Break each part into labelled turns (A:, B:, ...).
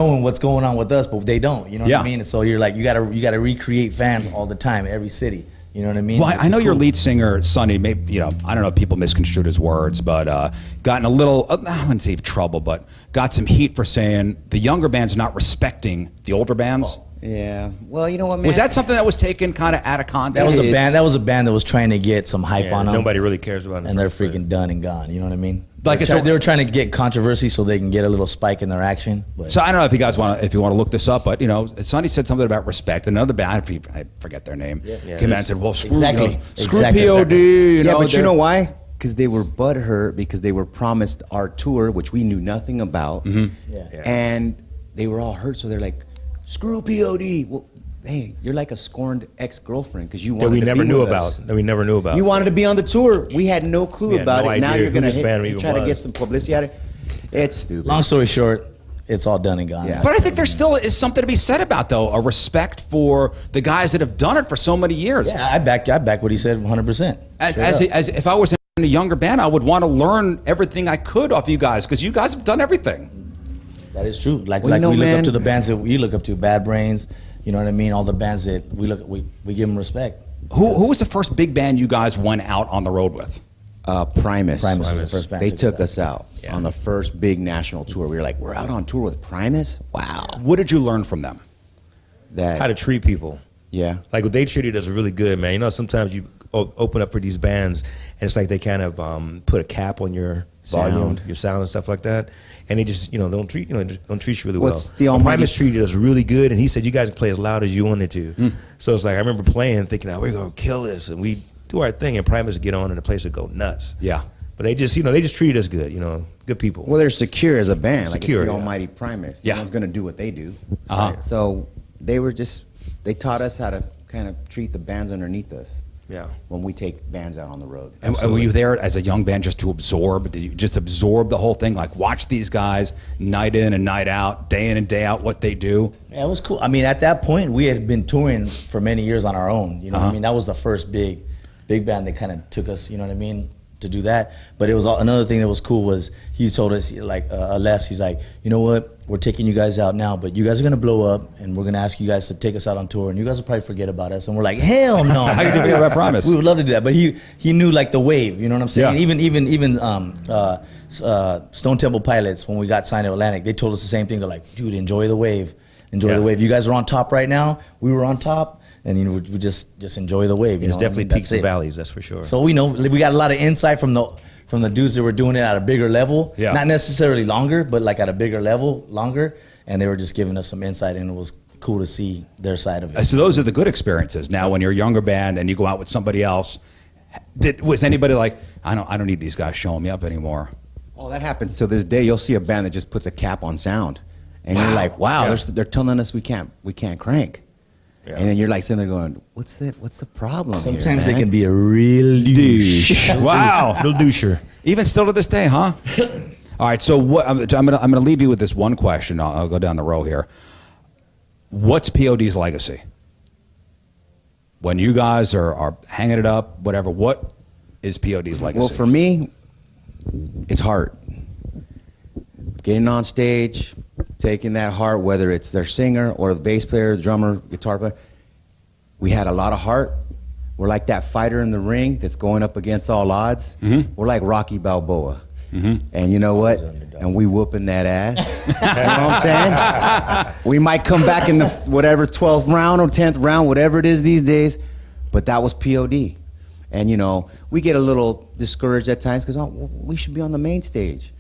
A: knowing what's going on with us, but they don't. You know what
B: Yeah.
A: I mean? And so you're like, you gotta recreate fans all the time, every city. You know what I mean?
B: Well, I know your lead singer, Sonny, maybe, I don't know if people misconstrued his words, but got in a little, I wouldn't say trouble, but got some heat for saying the younger band's not respecting the older bands.
C: Oh. Yeah. Well, you know what, man?
B: Was that something that was taken kind of out of context?
A: That was a band that was trying to get some hype on them.
D: Nobody really cares about them.
A: And they're freaking done and gone. You know what I mean?
B: Like
A: they were trying to get controversy so they can get a little spike in their action. But.
B: So I don't know if you guys want to look this up, but Sonny said something about respect. Another band, I forget their name, came out and said, "Well, screw POD."
C: But you know why? Because they were butthurt because they were promised our tour, which we knew nothing about, and they were all hurt. So they're like, "Screw POD." Well, hey, you're like a scorned ex-girlfriend because you wanted
D: that we
C: to
D: never
C: be
D: knew
C: with
D: about.
C: us.
D: That we never knew about.
C: You wanted to be on the tour. We had no clue about it. Now you're gonna try to get some publicity out of it. It's stupid.
A: Long story short, it's all done and gone.
C: Yeah.
B: But I think there still is something to be said about, though, a respect for the guys that have done it for so many years.
A: Yeah, I back what he said 100%.
B: As if I was in a younger band, I would want to learn everything I could off you guys because you guys have done everything.
A: That is true. Like we look up to the bands that we look up to, Bad Brains. You know what I mean? All the bands that we give them respect.
B: Who was the first big band you guys went out on the road with?
C: Primus.
A: Primus was the first band.
C: They took us out on the first big national tour. We were like, we're out on tour with Primus? Wow.
B: What did you learn from them?
D: How to treat people.
C: Yeah.
D: Like they treated us really good, man. You know, sometimes you open up for these bands and it's like they kind of put a cap on your volume, your sound and stuff like that. And they just, don't treat you really well. Primus treated us really good, and he said you guys can play as loud as you wanted to. So it's like I remember playing, thinking, "Oh, we're gonna kill this," and we do our thing, and Primus would get on, and the place would go nuts.
B: Yeah.
D: But they just, they just treated us good. Good people.
C: Well, they're secure as a band. Like
D: Secure,
C: it's the almighty Primus.
B: Yeah.
C: No one's gonna do what they do.
B: Uh-huh.
C: So they taught us how to kind of treat the bands underneath us.
D: Yeah.
C: When we take bands out on the road.
B: And were you there as a young band just to absorb? Did you just absorb the whole thing? Like watch these guys night in and night out, day in and day out, what they do?
A: Yeah, it was cool. I mean, at that point, we had been touring for many years on our own. You know what I mean? That was the first big band that kind of took us, you know what I mean, to do that. But it was another thing that was cool was he told us, like, Les, he's like, you know what? We're taking you guys out now, but you guys are going to blow up, and we're going to ask you guys to take us out on tour, and you guys will probably forget about us. And we're like, hell no.
B: How you forget about Primus?
A: We would love to do that. But he knew, like, the wave, you know what I'm saying?
B: Yeah.
A: Even Stone Temple Pilots, when we got signed to Atlantic, they told us the same thing. They're like, dude, enjoy the wave. Enjoy the wave. You guys are on top right now. We were on top. And we just enjoy the wave.
D: It's definitely peaks and valleys, that's for sure.
A: So we know we got a lot of insight from the dudes that were doing it at a bigger level.
B: Yeah.
A: Not necessarily longer, but like at a bigger level, longer. And they were just giving us some insight, and it was cool to see their side of it.
B: So those are the good experiences. Now, when you're a younger band and you go out with somebody else, was anybody like, I don't need these guys showing me up anymore?
C: Oh, that happens to this day. You'll see a band that just puts a cap on sound, and you're like, wow, they're telling us we can't crank. Yeah. And then you're like sitting there going, what's the problem?
A: Sometimes they can be a real douche.
B: Wow.
D: Real doucher.
B: Even still to this day, huh? All right, so what I'm gonna leave you with this one question. I'll go down the row here. What's POD's legacy? When you guys are hanging it up, whatever, what is POD's legacy?
C: Well, for me, it's heart. Getting on stage, taking that heart, whether it's their singer or the bass player, the drummer, guitar player. We had a lot of heart. We're like that fighter in the ring that's going up against all odds. Mm-hmm. We're like Rocky Balboa. Mm-hmm. And you know what? And we whooping that ass. You know what I'm saying? We might come back in the whatever 12th round or 10th round, whatever it is these days, but that was POD. And we get a little discouraged at times because we should be on the main stage.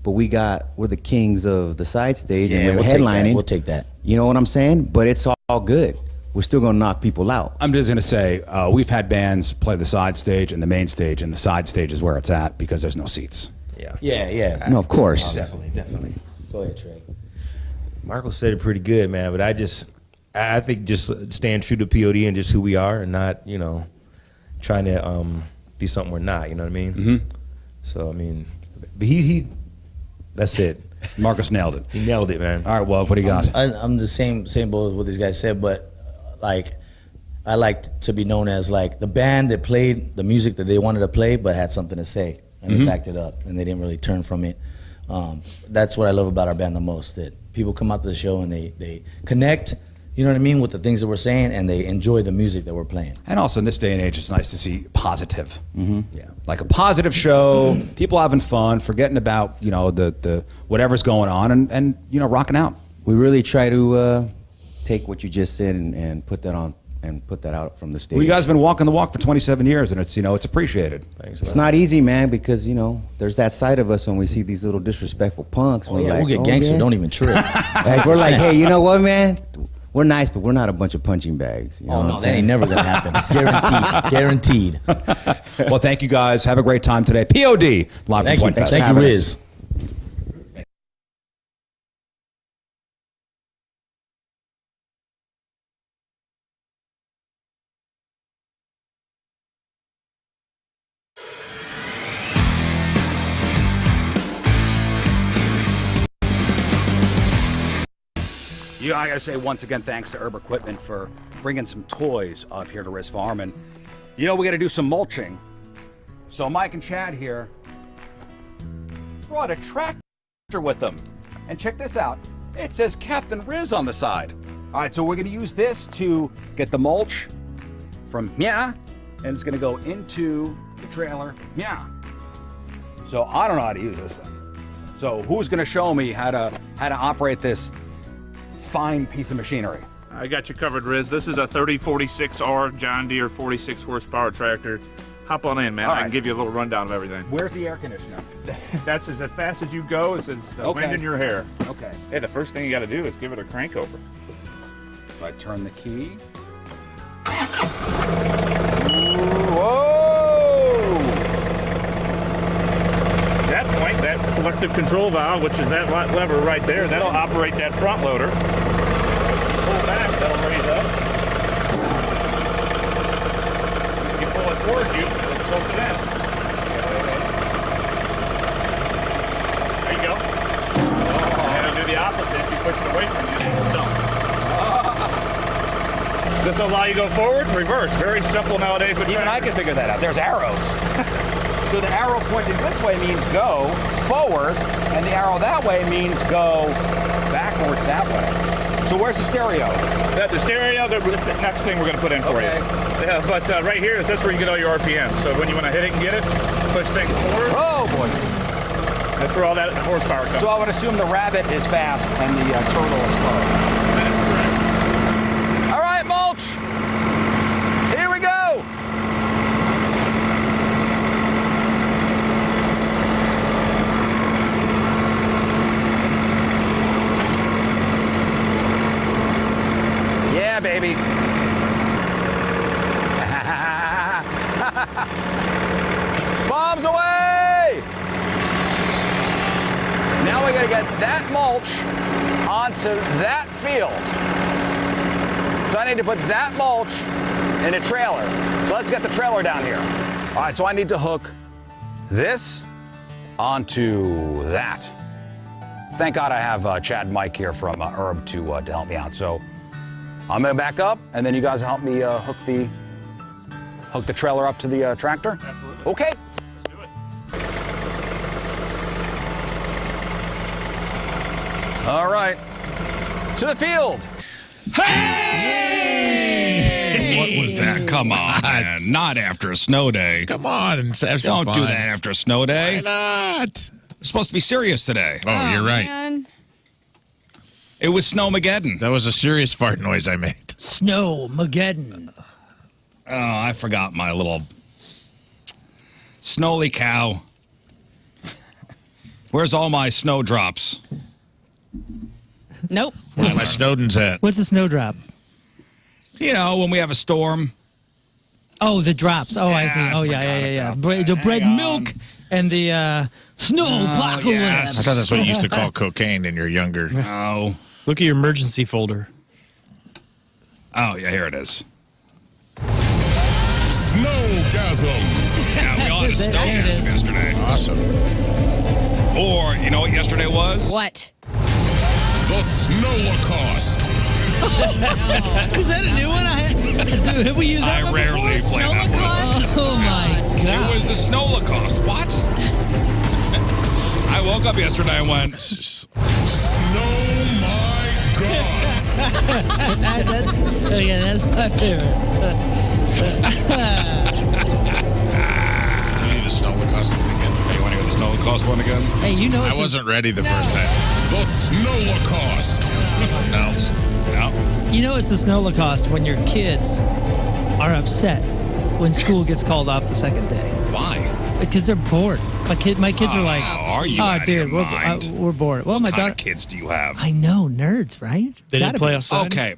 C: But we're the kings of the side stage, and we're headlining.
A: We'll take that.
C: You know what I'm saying? But it's all good. We're still going to knock people out.
B: I'm just going to say, we've had bands play the side stage and the main stage, and the side stage is where it's at because there's no seats.
A: Yeah.
C: No, of course.
D: Definitely.
A: Go ahead, Trey.
D: Marco said it pretty good, man. But I think just staying true to POD and just who we are, and not trying to be something we're not. You know what I mean? Mm-hmm. So I mean, but he that's it.
B: Marcus nailed it.
D: He nailed it, man.
B: All right, well, what do you got?
A: I'm the same boat as what these guys said, but like I like to be known as like the band that played the music that they wanted to play, but had something to say, and they backed it up, and they didn't really turn from it. That's what I love about our band the most. That people come out to the show and they connect, you know what I mean, with the things that we're saying, and they enjoy the music that we're playing.
B: And also in this day and age, it's nice to see positive. Yeah, like a positive show, people having fun, forgetting about, you know, the whatever's going on, and you know, rocking out.
C: We really try to take what you just said and put that on and put that out from the stage.
B: Well, you guys have been walking the walk for 27 years, and it's, you know, it's appreciated.
A: Thanks.
C: It's not easy, man, because, you know, there's that side of us when we see these little disrespectful punks.
A: Oh, yeah, we'll get gangster,
C: man.
A: don't even trip.
C: Like, we're like, hey, you know what, man? We're nice, but we're not a bunch of punching bags. You know
A: Oh,
C: what
A: no,
C: I'm
A: that ain't
C: saying?
A: never going to happen. Guaranteed. Guaranteed.
B: Well, thank you guys. Have a great time today. POD live
A: Thank
B: from
A: you.
B: Point Fest.
A: Thank you, Rizz.
B: Yeah, I gotta say once again, thanks to Herb Equipment for bringing some toys up here to Rizz Farm. And you know, we gotta do some mulching. So Mike and Chad here brought a tractor with them. And check this out. It says Captain Rizz on the side. All right, so we're gonna use this to get the mulch from and it's gonna go into the trailer. So I don't know how to use this thing. So who's gonna show me how to operate this fine piece of machinery?
E: I got you covered, Rizz. This is a 3046R John Deere 46 horsepower tractor. Hop on in, man.
B: All
E: I
B: right.
E: can give you a little rundown of everything.
B: Where's the air conditioner?
E: That's as fast as you go. It's as
B: Okay.
E: wind in your hair.
B: Okay.
E: Hey, the first thing you got to do is give it a crank over.
B: If I turn the key. Whoa!
E: At that point, that selective control valve, which is that lever right there, that'll operate that front loader. Pull back, that'll raise up. You pull it towards you, it'll tilt it in. There you go. And it'll do the opposite if you push it away from you. It'll dump. This will allow you to go forward, reverse. Very simple nowadays with
B: Even I
E: tractors.
B: can figure that out. There's arrows. So the arrow pointing this way means go forward, and the arrow that way means go backwards that way. So where's the stereo?
E: The stereo, the next thing we're going to put in for
B: Okay.
E: you. Yeah, but right here, that's where you get all your RPMs. So when you want to hit it and get it, push things forward.
B: Oh boy.
E: That's where all that horsepower comes.
B: So I would assume the rabbit is fast and the turtle is slow.
E: That's correct.
B: All right, mulch. Here we go. Yeah, baby. Bombs away! Now we gotta get that mulch onto that field. So I need to put that mulch in a trailer. So let's get the trailer down here. All right, so I need to hook this onto that. Thank God I have Chad and Mike here from Herb to help me out. So I'm gonna back up, and then you guys help me hook the trailer up to the tractor.
E: Absolutely.
B: Okay.
E: Let's do it.
B: All right. To the field.
F: What was that? Come on, man. Not after a snow day.
G: Come on and have some
F: Don't
G: fun.
F: do that after a snow day.
G: Why not?
F: We're supposed to be serious today.
G: Oh, you're right.
H: Man.
F: It was Snowmageddon.
G: That was a serious fart noise I made.
H: Snowmageddon.
F: Oh, I forgot my little snowly cow. Where's all my snowdrops?
H: Nope.
G: Where's my Snowden's at?
H: What's a snowdrop?
F: You know, when we have a storm.
H: Oh, the drops. Oh, I
F: Yeah,
H: see.
F: I
H: Oh,
F: forgot
H: yeah.
F: about
H: The
F: that.
H: bread
F: Hang
H: milk and the snow apocalypse.
F: yes.
G: I thought that's what you used to call cocaine in your younger.
F: Oh.
I: Look at your emergency folder.
F: Oh, yeah, here it is.
G: Snowgasm.
F: Yeah, we all had a
H: There it is.
F: snowgasm yesterday.
G: Awesome.
F: Or, you know what yesterday was?
H: What?
G: The Snowacost.
H: Is that a new one? Dude, have we used that
F: I
H: one
F: rarely
H: before?
F: play that one.
H: Oh my
F: It
H: god.
F: was the Snowlacost. What? I woke up yesterday and went,
G: Snow
H: that's my favorite.
G: You need a Snowlacost one again.
B: You want to hear the Snowlacost one again?
H: Hey, you know
G: I
H: it's
G: wasn't ready the first time. The Snowlacost.
B: No.
H: you know it's the Snowlacost when your kids are upset when school gets called off the second day
B: Why?
H: because they're bored. My kids are like,
B: are you
H: oh,
B: out of
H: dude,
B: your mind?
H: we're bored. Well, my
B: What kind
H: daughter.
B: of kids do you have?
H: I know, nerds, right?
I: They
H: Gotta
I: didn't play
H: be.
I: outside.
B: Okay.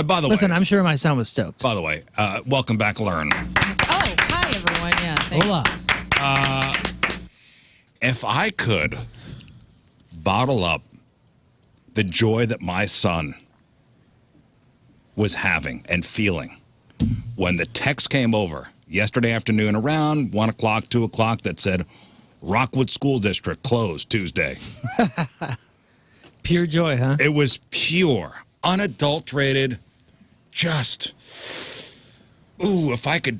B: By the
H: Listen,
B: way,
H: I'm sure my son was stoked.
B: by the way, welcome back, Lern.
J: Oh, hi everyone. Yeah, thanks.
H: Hola.
B: If I could bottle up the joy that my son was having and feeling when the text came over yesterday afternoon around 1 o'clock, 2 o'clock that said, Rockwood School District closed Tuesday.
H: Pure joy, huh?
B: It was pure, unadulterated, just, ooh, if I could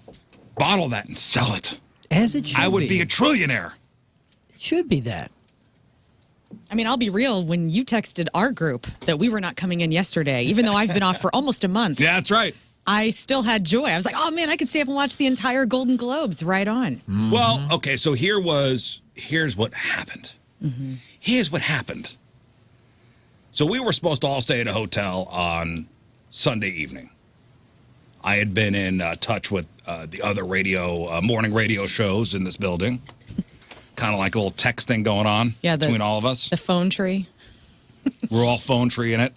B: bottle that and sell it,
H: As it should
B: I would be a trillionaire.
H: It should be that.
J: I mean, I'll be real. When you texted our group that we were not coming in yesterday, even though I've been off for almost a month,
B: Yeah, that's right.
J: I still had joy. I was like, oh man, I could stay up and watch the entire Golden Globes right on.
B: Well, okay, so here's what happened. Here's what happened. So we were supposed to all stay at a hotel on Sunday evening. I had been in touch with the other morning radio shows in this building. Kind of like a little text thing going on between all of us.
J: The phone tree.
B: We're all phone tree in it.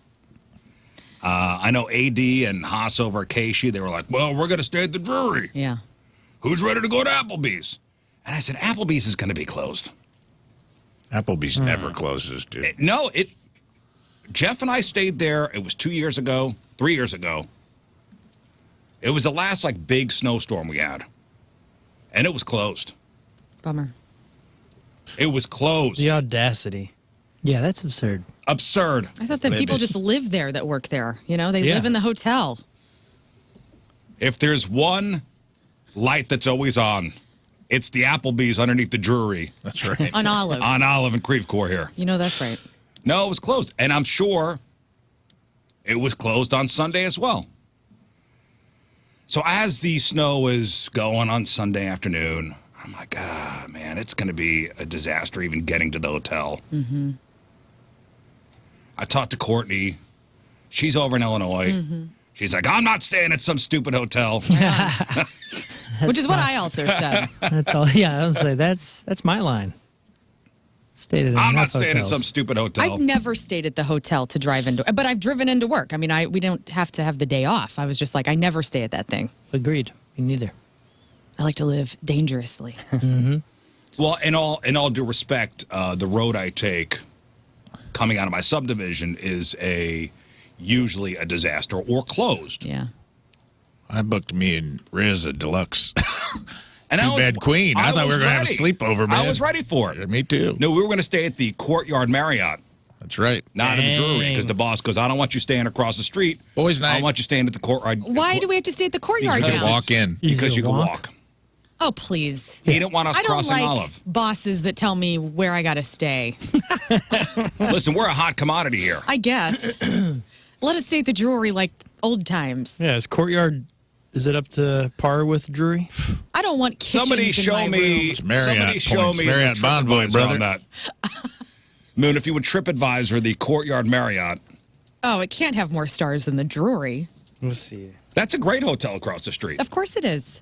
B: I know AD and Haas over at Casey, they were like, well, we're going to stay at the Drury.
J: Yeah.
B: Who's ready to go to Applebee's? And I said, Applebee's is going to be closed.
G: Applebee's never closes, dude.
B: Jeff and I stayed there. It was 3 years ago. It was the last big snowstorm we had. And it was closed.
J: Bummer.
B: It was closed.
I: The audacity.
H: Yeah, that's absurd.
B: Absurd.
J: I thought that people just live there that work there. You know, they
I: Yeah.
J: live in the hotel.
B: If there's one light that's always on, it's the Applebee's underneath the Drury
G: That's right.
J: On Olive.
B: on Olive and Creve Coeur here.
J: You know that's right.
B: No, it was closed. And I'm sure it was closed on Sunday as well. So as the snow is going on Sunday afternoon, I'm like, man, it's going to be a disaster even getting to the hotel.
J: Mm-hmm.
B: I talked to Courtney. She's over in Illinois.
J: Mm-hmm.
B: She's like, I'm not staying at some stupid hotel.
J: Which is what I also said.
H: That's all. Yeah, I would say that's my line. Stayed at
B: I'm
H: enough
B: not staying at
H: hotels.
B: some stupid hotel.
J: I've never stayed at the hotel to drive into, but I've driven into work. I mean, we don't have to have the day off. I was just like, I never stay at that thing.
H: Agreed. Me neither.
J: I like to live dangerously.
B: Well, in all due respect, the road I take coming out of my subdivision is usually a disaster or closed.
J: Yeah.
G: I booked me and Rizz a deluxe
B: And
G: two-bed queen. I thought we were going to have a sleepover, man.
B: I was ready for it.
G: Me too.
B: No, we were going to stay at the Courtyard Marriott,
G: That's right.
B: not at the Drury,
H: Dang.
B: because the boss goes, I don't want you staying across the street.
G: Boys' night.
B: I want you staying at the Courtyard.
J: Why do we have to stay at the courtyard
B: Because
G: You
J: now?
G: can walk in.
B: Because
H: Easy
B: you
H: to
B: can
H: walk.
B: walk.
J: Oh, please.
B: He didn't want us
J: I don't
B: crossing
J: like
B: Olive.
J: bosses that tell me where I got to stay.
B: Listen, we're a hot commodity here.
J: I guess. Let us stay at the Drury like old times.
I: Yeah, is Courtyard, is it up to par with Drury?
J: I don't want kitchens
B: Somebody
J: in
B: show
J: my
B: me.
J: room.
G: Marriott
B: Somebody show
G: points.
B: me
G: Marriott
B: the
G: Bonvoy,
B: TripAdvisor
G: brother.
B: on that. Moon, if you would TripAdvisor the Courtyard Marriott,
J: Oh, it can't have more stars than the Drury.
I: Let's see.
B: that's a great hotel across the street.
J: Of course it is.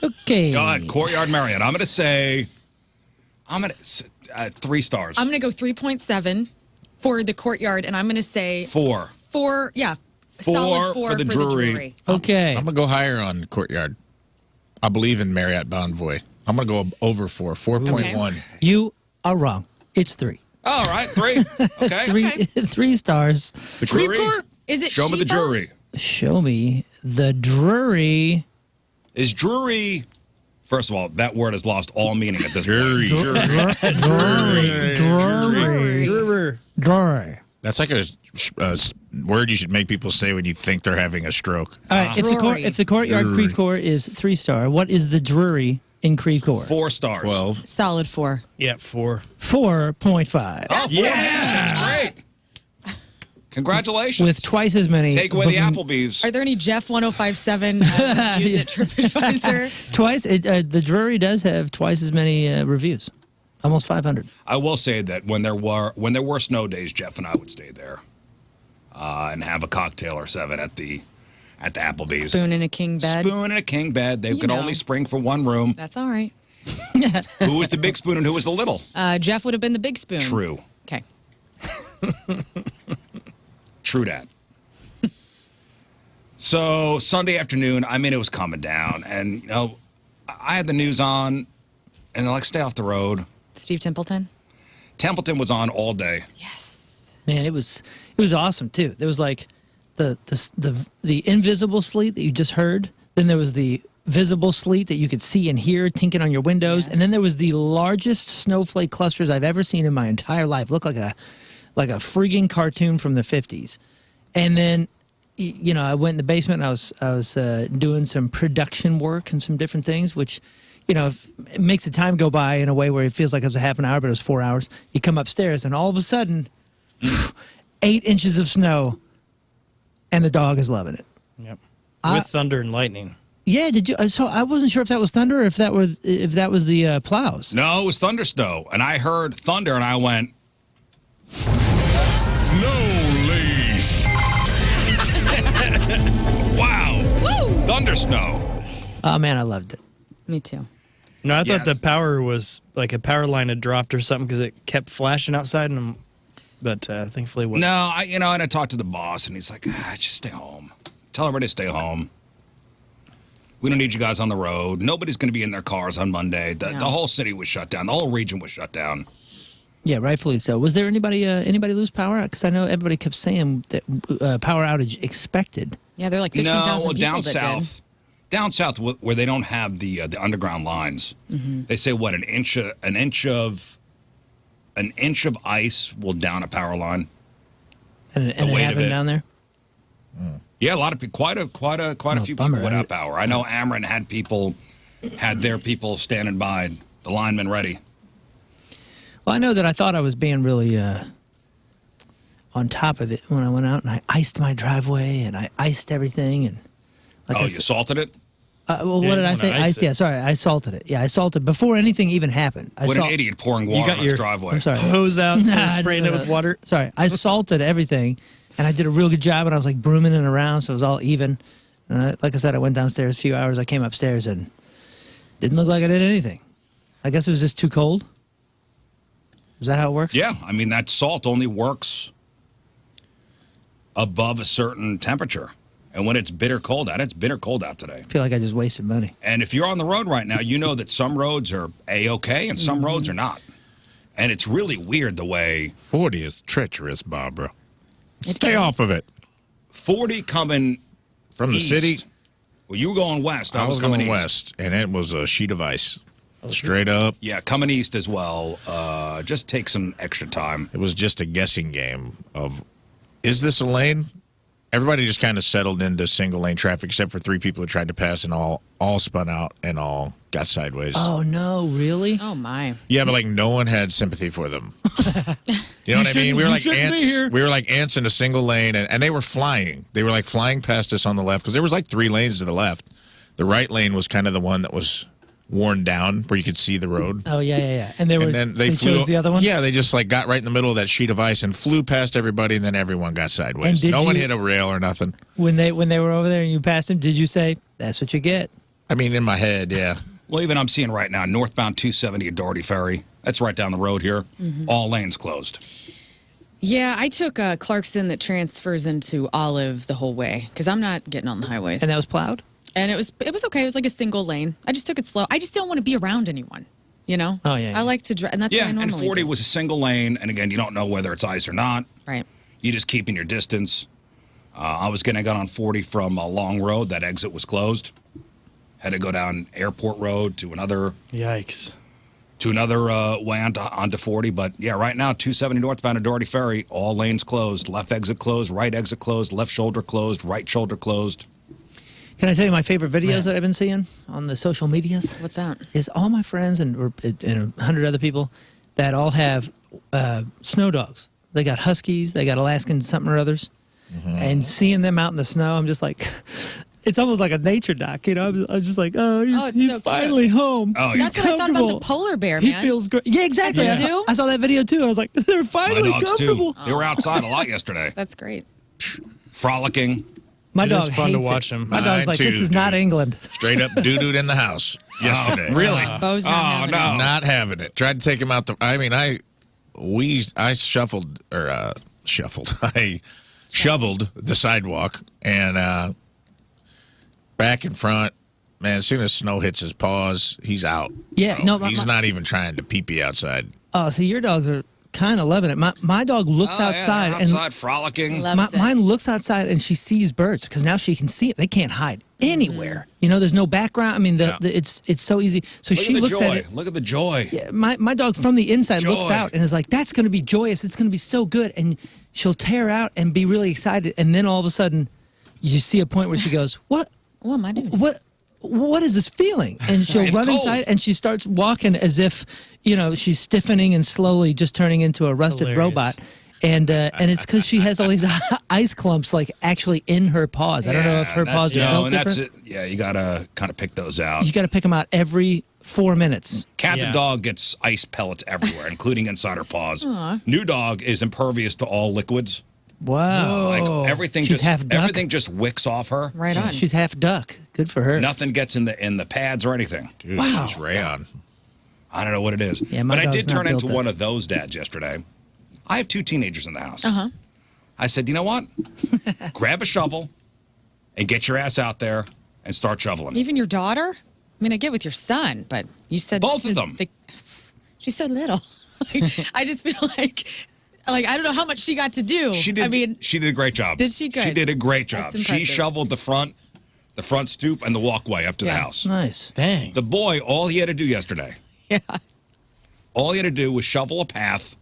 H: Okay.
B: Go ahead, Courtyard Marriott. I'm going to say 3 stars.
J: I'm going to go 3.7 for the courtyard, and I'm going to say
B: 4.
J: 4, yeah. Solid 4
B: for the Drury.
H: Okay.
G: I'm going to go higher on Courtyard. I believe in Marriott Bonvoy. I'm going to go over 4.1.
H: You are wrong. It's 3.
B: All right, 3. Okay.
H: 3 stars.
B: The Drury.
J: Is it
B: Show me the
J: cheaper?
B: Drury.
H: Show me the Drury.
B: Is Drury? First of all, that word has lost all meaning at this point.
H: Drury.
G: That's like a word you should make people say when you think they're having a stroke.
H: All right. If the courtyard
G: Drury.
H: Creve Coeur is 3 star, what is the Drury in Creve Coeur?
B: 4 stars.
G: 12.
J: Solid 4.
I: Yeah, 4.
H: 4.5.
B: Oh, 4. Yeah, that's great. Congratulations.
H: with twice as many.
B: Take away the
H: booking-
B: Applebee's.
J: Are there any Jeff 1057 used at TripAdvisor?
H: Twice. The Drury does have twice as many reviews, almost 500.
B: I will say that when there were snow days, Jeff and I would stay there and have a cocktail or 7 at the Applebee's.
J: Spoon in a king bed.
B: Spoon in a king bed. They
J: You
B: could
J: know.
B: only spring for one room.
J: That's all right.
B: Who was the big spoon and who was the little?
J: Jeff would have been the big spoon.
B: True.
J: Okay.
B: True that. So Sunday afternoon, I mean, it was coming down, and you know, I had the news on, and they're like, "Stay off the road."
J: Steve Templeton.
B: Templeton was on all day.
J: Yes.
H: Man, it was awesome too. There was like the invisible sleet that you just heard. Then there was the visible sleet that you could see and hear tinking on your windows,
J: Yes.
H: and then there was the largest snowflake clusters I've ever seen in my entire life. Looked like a frigging cartoon from the 50s. And then, you know, I went in the basement and I was doing some production work and some different things, which, you know, it makes the time go by in a way where it feels like it was a half an hour, but it was 4 hours. You come upstairs and all of a sudden, 8 inches of snow, and the dog is loving it.
I: Yep. With thunder and lightning.
H: Yeah, did you? So I wasn't sure if that was thunder or if that was the plows.
B: No, it was thunder snow, and I heard thunder, and I went,
F: Snow leash.
B: "Wow,
J: Woo!
B: thunder snow!"
H: Oh man, I loved it.
J: Me too.
I: No, I thought
B: Yes.
I: the power was like a power line had dropped or something because it kept flashing outside, but thankfully it wasn't.
B: No, and I talked to the boss, and he's like, "Just stay home. Tell everybody to stay home. We don't need you guys on the road. Nobody's going to be in their cars on Monday. The whole city was shut down. The whole region was shut down."
H: Yeah, rightfully so. Was there anybody lose power? Because I know everybody kept saying that power outage expected.
J: Yeah, they're like 15,000
B: No,
J: people
B: down
J: that
B: south. Down south, where they don't have the underground lines, they say what an inch of ice will down a power line.
H: And it
B: weight of
H: happened
B: it.
H: down there?
B: Yeah, a lot of people, quite a few
H: bummer.
B: people without power. I know Ameren had their people standing by, the linemen ready.
H: Well, I know that I thought I was being really on top of it when I went out and I iced my driveway and I iced everything. And like
B: You salted it?
H: well,
I: Yeah,
H: what did
I: you
H: I
I: wanna
H: say?
I: ice it.
H: Yeah, sorry, I salted it. Yeah, I salted before anything even happened.
B: What an idiot pouring water
I: got
B: on his
I: your-
B: driveway.
H: I'm sorry.
I: Hose out, so
H: Nah,
I: spraying
H: no,
I: it with water.
H: Sorry, I salted everything, and I did a real good job. And I was like brooming it around, so it was all even. And like I said, I went downstairs a few hours. I came upstairs and didn't look like I did anything. I guess it was just too cold. Is that how it works?
B: Yeah, I mean, that salt only works above a certain temperature. And when it's bitter cold out, it's bitter cold out today.
H: I feel like I just wasted money.
B: And if you're on the road right now, you know that some roads are A-okay and some roads are not. And it's really weird the way
G: 40 is treacherous, Barbara. Stay off of it.
B: 40 coming
G: From the
B: east.
G: city,
B: Well, you were going west.
G: I was
B: coming
G: going
B: east.
G: west, and it was a sheet of ice. Straight up.
B: Yeah, coming east as well. Just take some extra time.
G: It was just a guessing game of, is this a lane? Everybody just kind of settled into single lane traffic, except for 3 people who tried to pass and all spun out and all got sideways.
H: Oh no, really?
J: Oh my.
G: Yeah, but like no one had sympathy for them. You know what I mean? We were like ants. We were like ants in a single lane, and they were flying. They were like flying past us on the left because there was like 3 lanes to the left. The right lane was kind of the one that was worn down where you could see the road.
H: Oh yeah. And they
G: then they flew,
H: chose the other one.
G: Yeah, they just like got right in the middle of that sheet of ice and flew past everybody, and then everyone got sideways.
H: And
G: No
H: did
G: one
H: you-
G: hit a rail or nothing.
H: When they were over there and you passed him, did you say, "That's what you get"?
G: I mean, in my head, yeah.
B: Well, even I'm seeing right now, northbound 270 at Doherty Ferry. That's right down the road here. All lanes closed.
J: Yeah, I took Clarkson that transfers into Olive the whole way because I'm not getting on the highways.
H: And that was plowed.
J: And it was okay. It was like a single lane. I just took it slow. I just don't want to be around anyone. You know?
H: Oh, yeah.
J: I like to drive, and that's
B: Yeah,
J: what I
B: and
J: normally
B: 40
J: do.
B: was a single lane. And again, you don't know whether it's ice or not.
J: Right.
B: You're just keeping your distance. I was getting on 40 from a long road. That exit was closed. Had to go down Airport Road to another
I: Yikes.
B: way onto 40. But yeah, right now, 270 northbound at Doherty Ferry, all lanes closed. Left exit closed, right exit closed, left shoulder closed, right shoulder closed.
H: Can I tell you my favorite videos that I've been seeing on the social medias?
J: What's that?
H: Is all my friends and 100 other people that all have snow dogs. They got huskies. They got Alaskan something or others. And seeing them out in the snow, I'm just like, it's almost like a nature doc. You know, I'm just like, he's
J: so
H: finally home.
B: Oh, yeah.
J: That's what I thought about the polar bear, man.
H: He feels great. Yeah, exactly.
J: At the zoo?
H: I saw that video too. I was like, they're
B: My
H: finally
B: dogs,
H: comfortable.
B: too. They were outside a lot yesterday.
J: That's great.
B: Frolicking.
H: My
I: It
H: dog
I: is fun to
H: hates
I: watch
H: it.
I: him.
H: My dog's
G: Mine
H: like,
G: too,
H: this is not
G: dude.
H: England.
G: Straight up doo-dooed in the house yesterday.
B: Really?
J: Bo's not having it.
G: Not having it. Tried to take him out. I shuffled or shuffled. I shoveled the sidewalk and back in front. Man, as soon as snow hits his paws, he's out.
H: Yeah,
G: Bro.
H: no,
G: he's not even trying to pee-pee outside.
H: Oh, see, your dogs are kind of loving it. My dog looks outside,
B: outside frolicking.
J: Loves it.
H: mine looks outside and she sees birds because now she can see it. They can't hide anywhere. You know, there's no background. I mean, it's so easy. So she looks at it.
B: Look at the joy.
H: Yeah, my dog from the inside looks
B: Joy.
H: out and is like, that's going to be joyous. It's going to be so good. And she'll tear out and be really excited. And then all of a sudden, you see a point where she goes, what?
J: What am I doing?
H: What is this feeling? And she'll
B: It's
H: run
B: cold.
H: inside and she starts walking as if, you know, she's stiffening and slowly just turning into a rusted
I: Hilarious.
H: robot. And it's because she has all these ice clumps like actually in her paws. I don't know if her paws are built different.
B: That's it. Yeah, you got to kind of pick those out.
H: You got to pick them out every 4 minutes.
B: Cat the
I: Yeah.
B: dog gets ice pellets everywhere, including inside her paws. New dog is impervious to all liquids.
H: Wow.
B: Like everything
H: She's half duck?
B: everything just wicks off her.
J: Right on.
H: She's half duck. Good for her.
B: Nothing gets in the pads or anything.
G: Dude,
H: Wow.
G: she's rayon.
B: I don't know what it is.
H: Yeah, my
B: but I
H: dog's
B: did
H: not
B: turn
H: built
B: into
H: that.
B: one of those dads yesterday. I have 2 teenagers in the house.
J: Uh-huh.
B: I said, you know what? Grab a shovel and get your ass out there and start shoveling.
J: Even your daughter? I mean, I get with your son, but you said
B: Both of them.
J: She's so little. I just feel like I don't know how much she got to do.
B: She did.
J: I mean,
B: she did a great job.
J: Did she? Good.
B: She did a great job.
J: That's
B: She
J: impressive.
B: shoveled the front stoop and the walkway up to the
J: Yeah.
B: house.
H: Nice.
I: Dang.
B: The boy, all he had to do yesterday,
J: yeah.
B: all he had to do was shovel a path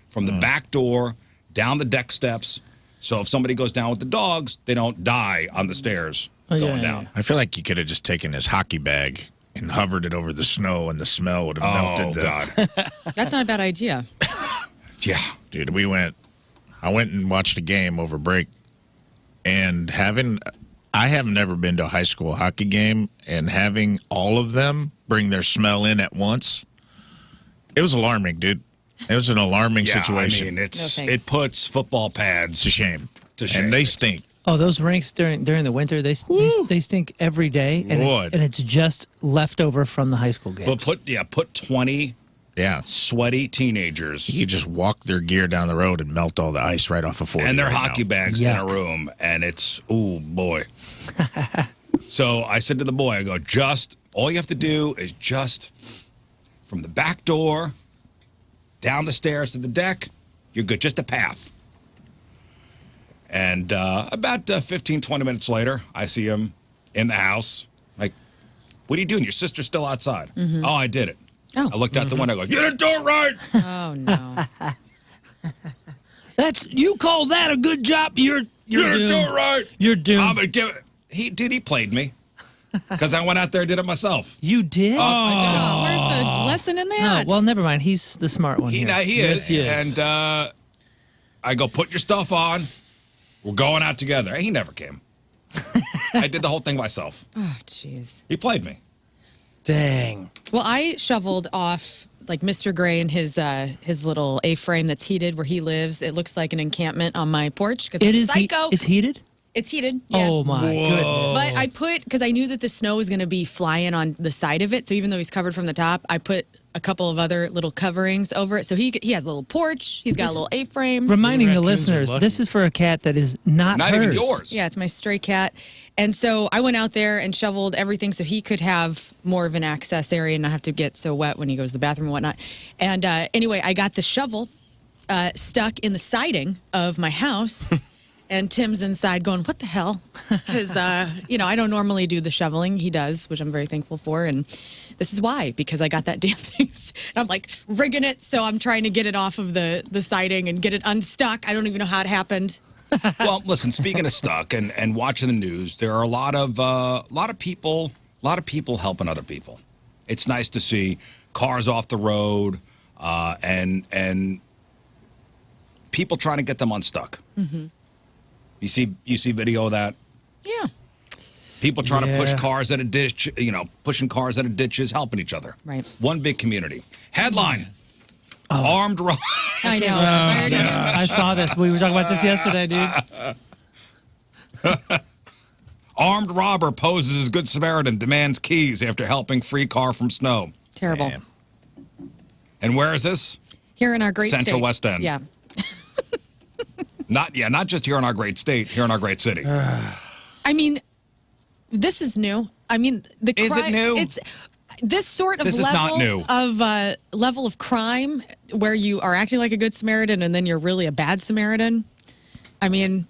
B: from the back door down the deck steps. So if somebody goes down with the dogs, they don't die on the stairs
H: Oh,
B: going
H: yeah,
B: down.
H: yeah.
G: I feel like you could have just taken his hockey bag and hovered it over the snow, and the smell would have melted.
B: God.
J: That's not a bad idea.
B: Yeah.
G: Dude, I went and watched a game over break, and I have never been to a high school hockey game, and having all of them bring their smell in at once, it was alarming, dude. It was an alarming situation.
B: I mean,
J: No, thanks.
B: it puts football pads
G: It's a shame.
B: to shame.
G: And they stink.
H: Oh, those rinks during the winter, they stink every day, and
G: Lord.
H: it's just leftover from the high school games.
B: But put 20
G: Yeah.
B: sweaty teenagers
G: You just walk their gear down the road and melt all the ice right off of 40.
B: and their
G: right
B: hockey
G: now.
B: bags in a
H: Yuck.
B: room, and it's, oh boy. So I said to the boy, I go, all you have to do is just from the back door down the stairs to the deck, you're good. Just a path. And about 15, 20 minutes later, I see him in the house. Like, what are you doing? Your sister's still outside. Oh, I did it.
J: Oh.
B: I looked out the window. I go, you didn't do it right.
J: Oh no.
H: You call that a good job? You're
B: You didn't do
H: doomed.
B: it right.
H: You're doomed.
B: I'm gonna give it. He played me because I went out there and did it myself.
H: You did?
J: Oh, where's the lesson in
H: No,
J: that?
H: well, never mind. He's the smart one
B: He
H: here.
B: is.
H: He is.
B: And I go, put your stuff on. We're going out together. He never came. I did the whole thing myself.
J: oh, jeez.
B: He played me.
H: Dang.
J: Well, I shoveled off like Mr. Gray and his little A-frame that's heated where he lives. It looks like an encampment on my porch because
H: It
J: I'm
H: is.
J: psycho.
H: It's heated?
J: It's heated. Yeah.
H: Oh, my goodness.
J: But I put, because I knew that the snow was going to be flying on the side of it. So even though he's covered from the top, I put a couple of other little coverings over it. So he has a little porch. He's got a little A-frame.
H: Reminding the
I: Raccoons are
H: listeners,
I: lucky.
H: this is for a cat that is not
B: Not
H: hers.
B: even yours.
J: Yeah, it's my stray cat. And so I went out there and shoveled everything so he could have more of an access area and not have to get so wet when he goes to the bathroom and whatnot. And anyway, I got the shovel stuck in the siding of my house. And Tim's inside going, what the hell? Because, I don't normally do the shoveling. He does, which I'm very thankful for. And this is why, because I got that damn thing. And I'm like rigging it. So I'm trying to get it off of the siding and get it unstuck. I don't even know how it happened.
B: Well, listen, speaking of stuck and watching the news, there are a lot of people helping other people. It's nice to see cars off the road and people trying to get them unstuck. Mm-hmm. You see video of that?
J: Yeah.
B: People trying to push cars at a ditch, pushing cars out of ditches, helping each other.
J: Right.
B: One big community. Headline. Armed robber.
J: I know.
H: I saw this. We were talking about this yesterday, dude.
B: Armed robber poses as Good Samaritan, demands keys after helping free car from snow.
J: Terrible.
D: Damn.
B: And where is this?
J: Here in our great
B: Central
J: state.
B: West End.
J: Yeah.
B: Not just here in our great state, here in our great city.
J: I mean, this is new. I mean,
B: Is it new?
J: It's this sort of
B: This is not new.
J: level of crime where you are acting like a good Samaritan and then you're really a bad Samaritan. I mean,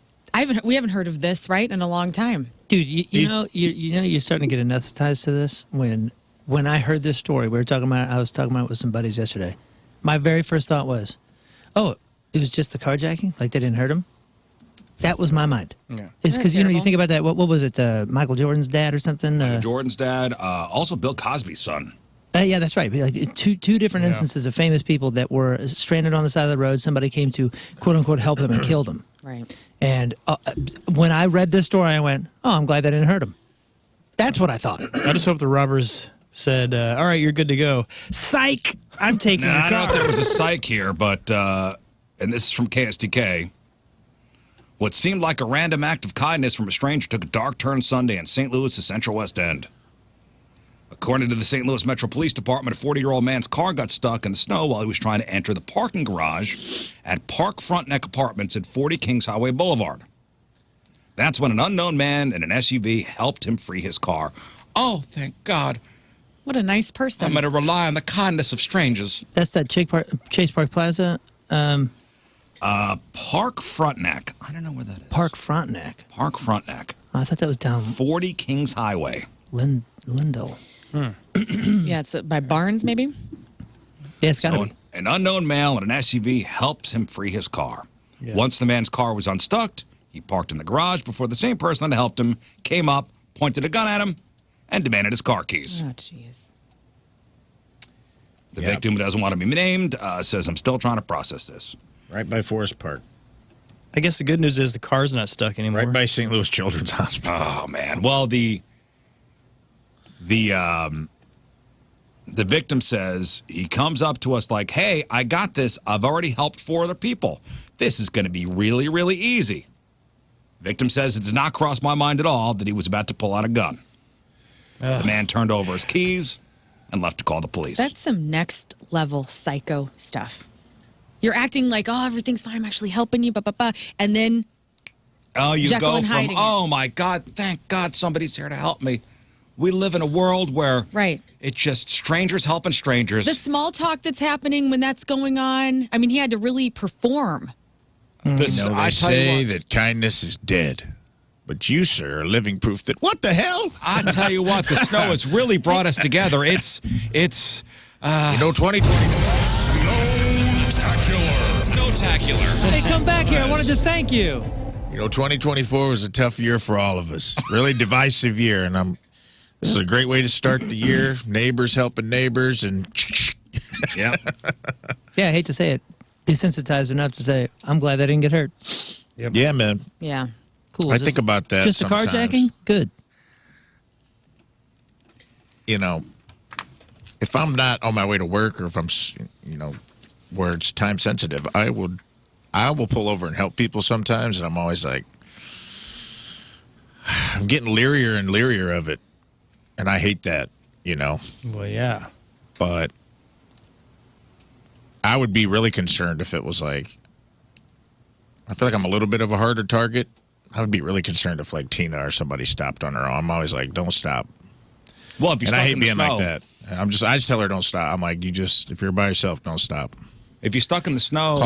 J: we haven't heard of this, right, in a long time.
H: Dude, you're starting to get anesthetized to this. When I heard this story, I was talking about it with some buddies yesterday. My very first thought was, oh, it was just the carjacking? Like they didn't hurt him? That was my mind.
I: Yeah.
H: It's because, you
J: terrible.
H: think about that. What was it? Michael Jordan's dad or something?
B: Jordan's dad, also Bill Cosby's son.
H: Yeah, that's right. Like two different instances of famous people that were stranded on the side of the road. Somebody came to, quote unquote, help them and killed them.
J: Right.
H: And when I read this story, I went, oh, I'm glad they didn't hurt him. That's what I thought.
I: I just hope the robbers said, all right, you're good to go. Psych! I'm taking your
B: I don't know
I: car.
B: if there was a psych here, but, and this is from KSTK. What seemed like a random act of kindness from a stranger took a dark turn Sunday in St. Louis' Central West End. According to the St. Louis Metro Police Department, a 40-year-old man's car got stuck in the snow while he was trying to enter the parking garage at Park Frontenac Apartments at 40 Kings Highway Boulevard. That's when an unknown man in an SUV helped him free his car. Oh, thank God.
J: What a nice person.
B: I'm going to rely on the kindness of strangers.
H: That's that Chase Park Plaza.
B: Park Frontenac. I don't know where that is.
H: Park Frontenac.
B: Park Frontenac.
H: I thought that was down
B: 40 Kings Highway.
H: Lindell.
J: Yeah, it's by Barnes, maybe?
H: Yeah, it's got to
B: So
H: be.
B: an unknown male in an SUV helps him free his car.
I: Yeah.
B: Once the man's car was unstuck, he parked in the garage before the same person that helped him came up, pointed a gun at him, and demanded his car keys.
J: Oh, jeez.
B: The victim, who doesn't want to be named, says, I'm still trying to process this.
D: Right by Forest Park.
I: I guess the good news is the car's not stuck anymore.
D: Right by St. Louis Children's Hospital.
B: Oh, man. Well, the victim says, he comes up to us like, hey, I got this. I've already helped 4 other people. This is going to be really, really easy. Victim says it did not cross my mind at all that he was about to pull out a gun. The man turned over his keys and left to call the police.
J: That's some next level psycho stuff. You're acting like, oh, everything's fine. I'm actually helping you, and then
B: Oh, you
J: Jekyll
B: go
J: and
B: from,
J: hiding it.
B: oh, my God, thank God somebody's here to help me. We live in a world where it's just strangers helping strangers.
J: the small talk that's happening when that's going on. I mean, he had to really perform.
B: This,
D: You know,
B: I
D: they
B: tell you
D: say
B: what,
D: that kindness is dead. But you, sir, are living proof that, what the hell?
B: I tell you what, the snow has really brought us together. It's
D: You know, 2020.
B: snowtacular.
H: Hey, come back here. I wanted to thank you.
D: You know, 2024 was a tough year for all of us. Really divisive year. And this is a great way to start the year. Neighbors helping neighbors and
B: Yeah.
H: Yeah, I hate to say it. Desensitized enough to say, I'm glad they didn't get hurt.
D: yeah, man.
J: Yeah.
H: Cool.
D: I
H: Just-
D: think about that
H: Just
D: sometimes.
H: a carjacking? Good.
D: You know, if I'm not on my way to work or if I'm, you know, where it's time sensitive, I will pull over and help people sometimes. And I'm always like, I'm getting leerier and leerier of it. And I hate that, you know.
I: Well, yeah.
D: But I would be really concerned if it was like, I feel like I'm a little bit of a harder target. I would be really concerned if like Tina or somebody stopped on her own. I'm always like, don't stop.
B: Well, if you're
D: And I
B: stuck
D: hate
B: in the
D: being
B: snow,
D: like that. I just tell her don't stop. I'm like, if you're by yourself, don't stop.
B: If you're stuck in the snow,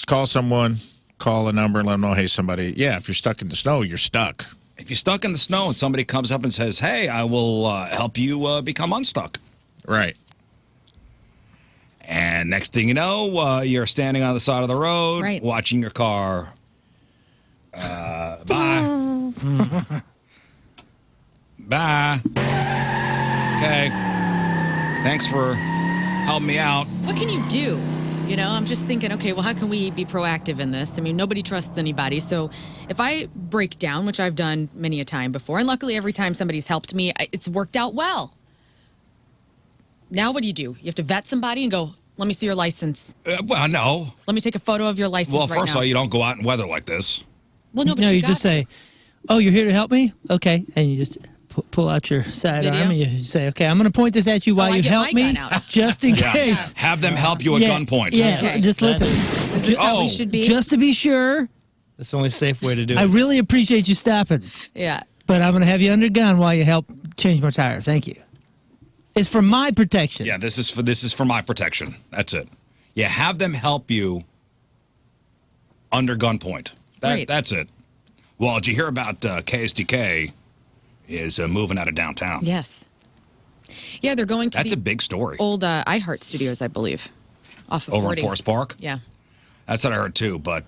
D: Call someone, call a number and let them know, hey, somebody, yeah, if you're stuck in the snow, you're stuck.
B: if you're stuck in the snow and somebody comes up and says, hey, I will help you become unstuck.
D: Right.
B: And next thing you know, you're standing on the side of the road,
J: Right.
B: watching your car. Bye. Bye. Okay. Thanks for helping me out.
J: What can you do? You know, I'm just thinking, okay, well, how can we be proactive in this? I mean, nobody trusts anybody. So if I break down, which I've done many a time before, and luckily every time somebody's helped me, it's worked out well. Now what do? You have to vet somebody and go, let me see your license.
B: Well, no.
J: Let me take a photo of your license
B: Well,
J: right
B: first of
J: now.
B: all, you don't go out in weather like this.
J: Well, no, but
H: No, you
J: got
H: just
J: to.
H: say, "Oh, you're here to help me? Okay," and you just pull out your sidearm
J: Video?
H: and you say, "Okay, I'm going to point this at you while
J: I
H: you
J: get
H: help
J: my
H: me,
J: gun out.
H: just in case."
B: Have them help you at gunpoint.
H: Yeah,
J: Okay.
H: just listen.
J: Is this how we should be?
H: Just to be sure,
I: That's the only safe way to do it.
H: I really appreciate you stopping,
J: Yeah.
H: but I'm going to have you under gun while you help change my tire. Thank you. It's for my protection.
B: Yeah, this is for my protection. That's it. Yeah, have them help you under gunpoint.
J: Great.
B: That's it. Well, did you hear about KSDK is moving out of downtown?
J: Yes. Yeah, they're going to
B: That's
J: the
B: a big story.
J: old iHeart Studios, I believe, off of
B: Over
J: 40.
B: in Forest Park?
J: Yeah.
B: That's what I heard too. But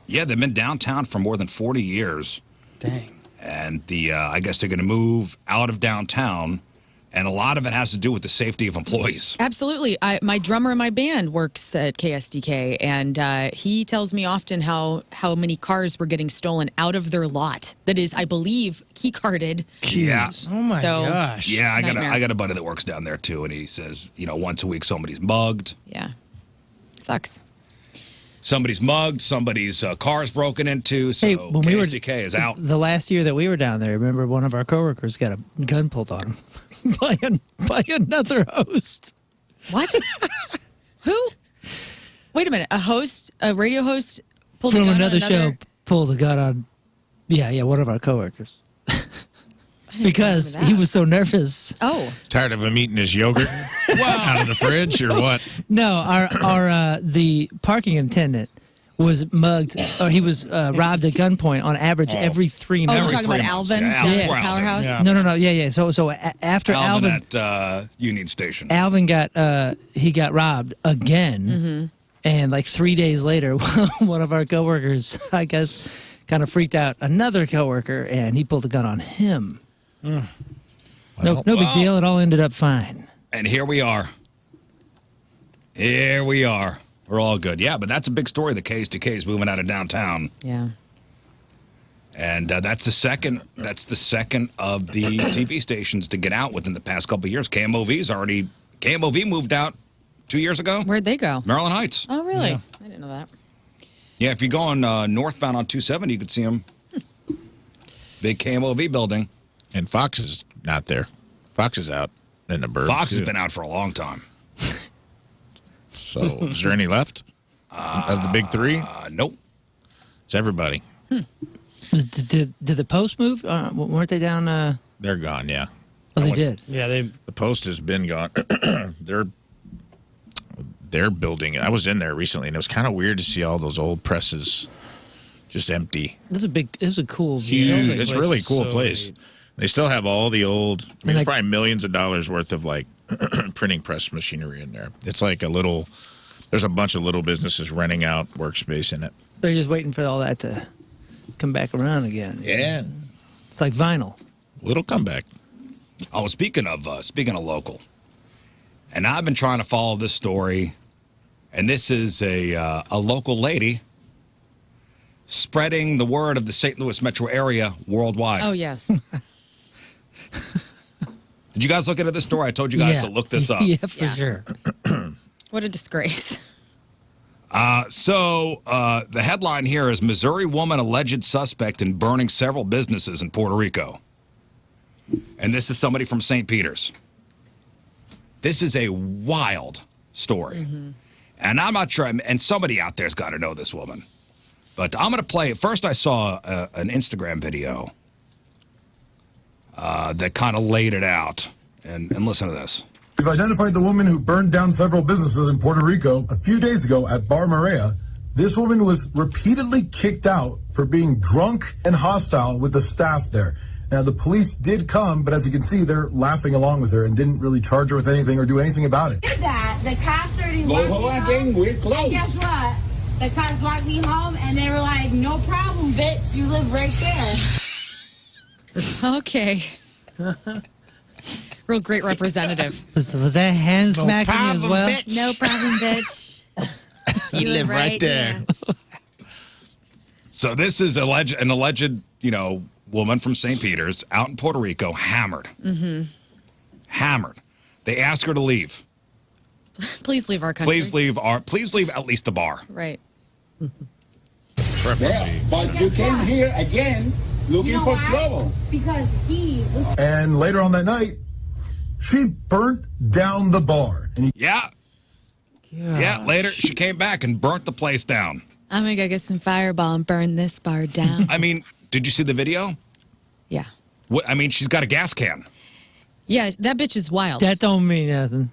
B: yeah, they've been downtown for more than 40 years.
H: Dang.
B: And I guess they're going to move out of downtown, and a lot of it has to do with the safety of employees.
J: Absolutely. My drummer in my band works at KSDK, and he tells me often how many cars were getting stolen out of their lot. That is, I believe, key carded.
B: Yeah.
I: Oh my
J: So-
I: gosh.
B: Yeah,
J: Nightmare.
B: I got a buddy that works down there too, and he says, once a week somebody's mugged.
J: Yeah. Sucks.
B: Somebody's mugged, somebody's car's broken into, so
H: Hey, when we were
B: KSDK is out.
H: the last year that we were down there, remember one of our coworkers got a gun pulled on him by another host.
J: What? Who? Wait a minute. A radio host pulled a
H: From
J: gun on
H: another show, pulled a gun on. Yeah, one of our coworkers. Because
J: remember
H: he
J: that.
H: was so nervous.
J: Oh.
G: Tired of him eating his yogurt out of the fridge or what?
H: No, our the parking attendant was mugged, or he was robbed at gunpoint on average every 3
J: Oh,
H: minutes.
J: you're talking about Alvin
B: Yeah,
J: down
B: Alvin.
J: at
B: Yeah.
J: Powerhouse?
I: Yeah.
H: No, yeah. So after
B: Alvin
H: Alvin
B: at Union Station.
H: Alvin got he got robbed again, and like 3 days later, one of our coworkers, I guess, kind of freaked out another coworker, and he pulled a gun on him. No big deal. It all ended up fine.
B: And here we are. Here we are. We're all good. Yeah, but that's a big story. The KSDK is moving out of downtown.
J: Yeah.
B: And that's the second of the TV stations to get out within the past couple of years. KMOV moved out 2 years ago.
J: Where'd they go?
B: Maryland Heights.
J: Oh, really?
I: Yeah.
J: I didn't know that.
B: Yeah, if you're going northbound on 270, you could see them. Big KMOV building.
G: And Fox is not there. Fox is out in the burbs.
B: Fox has
G: too.
B: been out for a long time.
G: So, is there any left of the big three?
B: Nope.
G: It's everybody.
H: Did the Post move? Weren't they down?
G: They're gone. Yeah,
H: Oh, they did.
I: Yeah, they
G: the Post has been gone. They're building. I was in there recently, and it was kind of weird to see all those old presses just empty.
H: This is a cool
G: Huge.
H: view.
G: It's a
I: place
G: really
I: is
G: cool
I: so
G: place.
I: neat.
G: They still have all the old. I mean, there's
H: like-
G: probably millions of dollars worth of like printing press machinery in there. It's like a little. There's a bunch of little businesses renting out workspace in it.
H: They're just waiting for all that to come back around again.
G: Yeah,
H: It's like vinyl.
G: little comeback.
B: Oh, speaking of local, and I've been trying to follow this story, and this is a local lady spreading the word of the St. Louis metro area worldwide.
J: Oh, yes.
B: Did you guys look into this story? I told you guys to look this up.
H: Yeah, for
J: Yeah.
H: sure.
J: What a disgrace.
B: So the headline here is Missouri woman alleged suspect in burning several businesses in Puerto Rico. And this is somebody from St. Peter's. This is a wild story. And I'm not sure, and somebody out there's got to know this woman. But I'm going to play it. First, I saw an Instagram video that kind of laid it out. And listen to this.
K: We've identified the woman who burned down several businesses in Puerto Rico a few days ago at Bar Maria. This woman was repeatedly kicked out for being drunk and hostile with the staff there. Now, the police did come, but as you can see, they're laughing along with her and didn't really charge her with anything or do anything about it.
L: Did that. The cops already walked me home.
F: We're closed.
L: And guess what? The cops walked me home and they were like, no problem, bitch. You live right there.
J: Okay. Real great representative.
H: Was that hand smacking as well?
J: No problem, bitch.
G: You live right there.
B: So this is an alleged, woman from St. Peter's out in Puerto Rico, hammered. Mm-hmm. Hammered. They ask her to leave.
J: Please leave our country.
B: Please leave at least the bar.
J: Right.
G: Preferably.
M: But you came here again looking for
L: why?
M: trouble.
L: Because he was
K: And later on that night, she burnt down the bar. And
B: Yeah. Yeah, later she came back and burnt the place down.
J: I'm going to go get some Fireball and burn this bar down.
B: I mean, did you see the video?
J: Yeah.
B: She's got a gas can.
J: Yeah, that bitch is wild.
H: That don't mean nothing.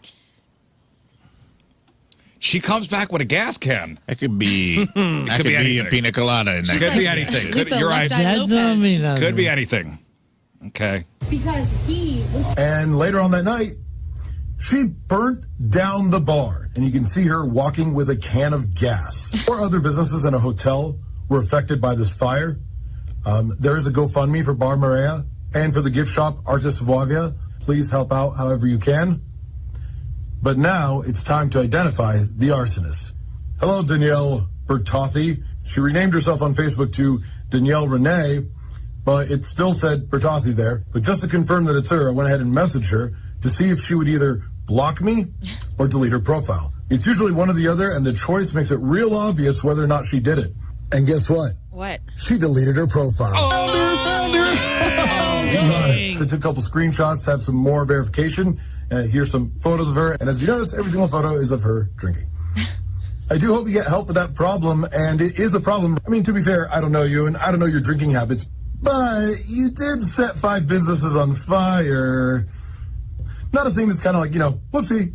B: She comes back with a gas can.
G: That could be. That could be a
B: anything.
G: pina colada in that.
B: Could
J: like
B: be anything.
J: Lisa
B: You're right.
J: Left Eye
H: That
J: Lopez.
H: don't mean nothing.
B: Could be anything. Okay.
L: because he was
K: And later on that night, she burnt down the bar. And you can see her walking with a can of gas. 4 other businesses and a hotel were affected by this fire. There is a GoFundMe for Bar Maria and for the gift shop Artis Vuavia. Please help out however you can. But now it's time to identify the arsonist. Hello, Danielle Bertothy. She renamed herself on Facebook to Danielle Renee, but it still said Bertothy there. But just to confirm that it's her, I went ahead and messaged her to see if she would either block me or delete her profile. It's usually one or the other, and the choice makes it real obvious whether or not she did it. And guess what?
J: What?
K: She deleted her profile. They took a couple screenshots, have some more verification. Here's some photos of her. And as you notice, every single photo is of her drinking. I do hope you get help with that problem, and it is a problem. I mean, to be fair, I don't know you, and I don't know your drinking habits, but you did set 5 businesses on fire. Not a thing that's kind of like, whoopsie.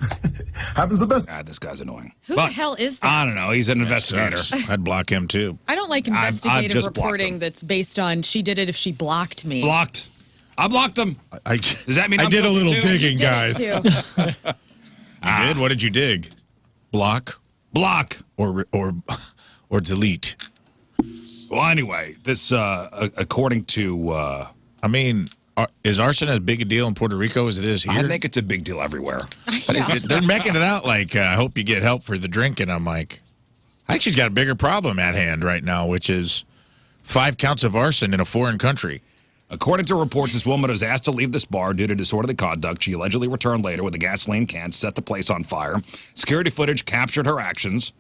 K: Happens the best.
B: God, this guy's annoying.
J: Who the hell is that?
B: I don't know. He's an investigator.
G: Sucks. I'd block him too.
J: I don't like
B: I've
J: investigative
B: just blocked
J: reporting
B: him.
J: that's based on she did it if she blocked me.
B: Blocked. I blocked him. Does that mean
G: I
B: I'm
G: did a
B: guilty
G: little
B: too?
G: digging,
J: You did
G: guys?
J: it too.
G: You did? What did you dig? Block
B: Block.
G: or delete?
B: Well, anyway, this according to
G: I mean, is arson as big a deal in Puerto Rico as it is here?
B: I think it's a big deal everywhere.
J: Yeah.
G: They're making it out like, I hope you get help for the drinking. I'm like, I actually got a bigger problem at hand right now, which is 5 counts of arson in a foreign country.
B: According to reports, this woman was asked to leave this bar due to disorderly conduct. She allegedly returned later with a gasoline can, set the place on fire. Security footage captured her actions.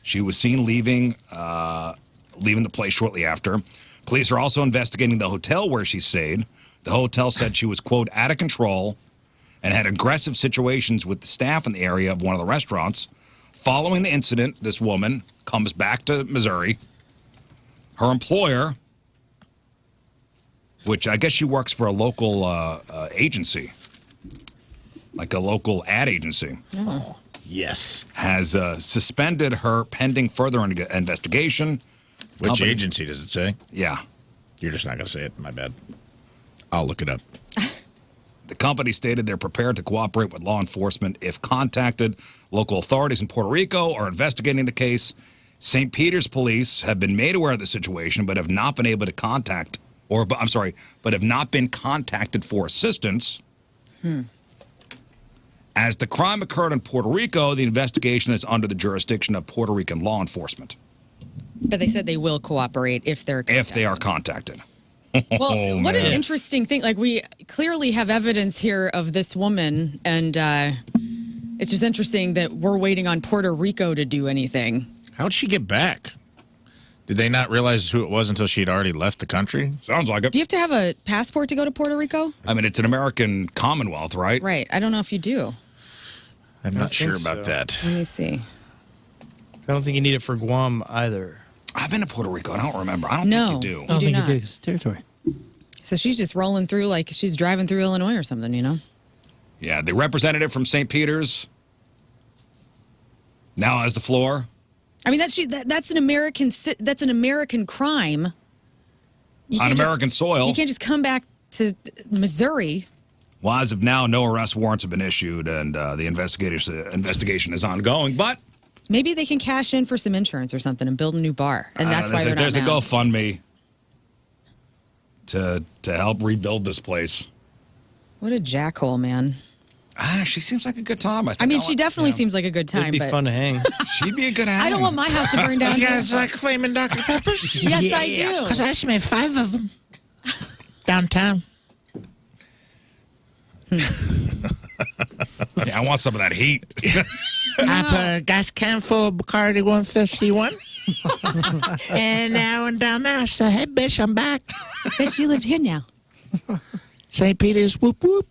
B: She was seen leaving the place shortly after. Police are also investigating the hotel where she stayed. The hotel said she was, quote, out of control and had aggressive situations with the staff in the area of one of the restaurants. Following the incident, this woman comes back to Missouri. Her employer, which I guess she works for a local agency, like a local ad agency.
J: Oh.
D: Yes.
B: Has suspended her pending further investigation.
G: Which agency does it say?
B: Yeah.
G: You're just not going to say it. My bad. I'll look it up.
B: The company stated they're prepared to cooperate with law enforcement if contacted. Local authorities in Puerto Rico are investigating the case. St. Peter's police have been made aware of the situation, but have not been able to contact, but have not been contacted for assistance. As the crime occurred in Puerto Rico, the investigation is under the jurisdiction of Puerto Rican law enforcement.
J: But they said they will cooperate if they're
B: If they are contacted.
J: Well, what an interesting thing. Like, we clearly have evidence here of this woman, and it's just interesting that we're waiting on Puerto Rico to do anything.
G: How'd she get back? Did they not realize who it was until she'd already left the country?
B: Sounds like it.
J: Do you have to have a passport to go to Puerto Rico?
B: I mean, it's an American Commonwealth, right?
J: Right. I don't know if you do.
G: I'm not sure about that.
J: Let me see.
I: I don't think you need it for Guam either.
B: I've been to Puerto Rico. I don't remember. I don't
J: No.
B: think you do.
H: I don't
J: do
H: think
J: not.
H: you do. It's territory.
J: So she's just rolling through like she's driving through Illinois or something, you know?
B: Yeah, the representative from St. Peter's now has the floor.
J: I mean, that's an American crime. You
B: On
J: can't
B: American soil.
J: You can't just come back to Missouri.
B: Well, as of now, no arrest warrants have been issued, and the investigation is ongoing. But
J: Maybe they can cash in for some insurance or something and build a new bar, and that's why they're not
B: there's a
J: now.
B: GoFundMe to help rebuild this place.
J: What a jackhole, man.
B: She seems like a good time.
J: I mean, she definitely seems like a good time.
I: It'd be
J: but
I: fun to hang.
B: She'd be a good hang.
J: I don't want my house to burn down.
G: You guys like flaming Dr. Peppers?
J: Yes, I do.
G: Because I just made 5 of them downtown.
B: Yeah, I want some of that heat.
G: I put a gas can full of Bacardi 151. And now I'm down there. I said, hey, bitch, I'm back.
J: Bitch, you live here now.
G: St. Peter's, whoop, whoop.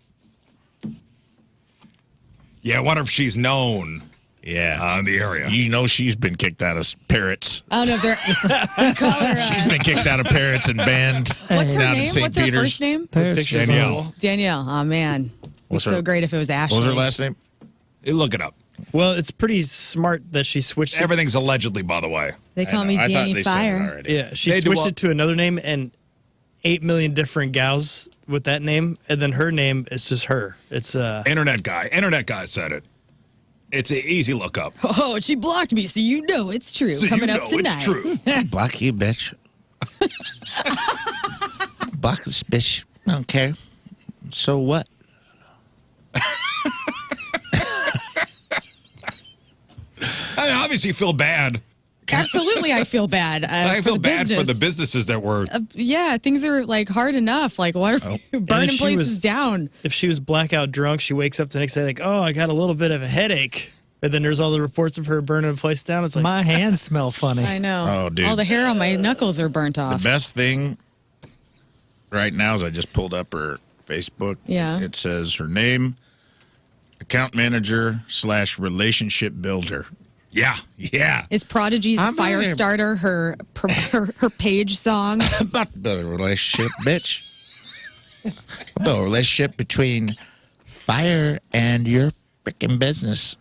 B: Yeah, I wonder if she's known in the area.
G: You know she's been kicked out of Parrots.
J: I don't know if they're. Call her,
G: She's been kicked out of Parrots and banned.
J: What's her
G: down
J: name?
G: in St.
J: What's her
G: Peter's.
J: first name?
B: Danielle.
J: Danielle. Oh, man. It's so great if it was Ashley.
G: What was her last name?
B: Look it up.
I: Well, it's pretty smart that she switched it.
B: Everything's allegedly, by the way.
J: They call me Danny Fire.
I: Yeah, she switched it to another name, and 8 million different gals with that name, and then her name is just her. It's
B: Internet guy said it. It's an easy look up.
J: Oh, and she blocked me, so you know it's true.
B: So
J: Coming
B: you
J: up
B: know
J: tonight.
B: it's true.
G: Block you, bitch. Block this bitch. I don't care. So what?
B: I mean, obviously, you feel bad.
J: Absolutely, I feel bad.
B: I feel bad for the businesses that were.
J: Yeah, things are like hard enough. Like, why are you burning places down?
I: If she was blackout drunk, she wakes up the next day like, oh, I got a little bit of a headache. And then there's all the reports of her burning a place down. It's like,
H: my hands smell funny.
J: I know.
G: Oh, dude.
J: All the hair on my knuckles are burnt off.
G: The best thing right now is I just pulled up her Facebook.
J: Yeah.
G: It says her name, account manager / relationship builder.
B: Yeah.
J: Is Prodigy's
G: I'm
J: Fire
G: really-
J: Starter her page song?
G: About to build a relationship, bitch. About a relationship between fire and your freaking business.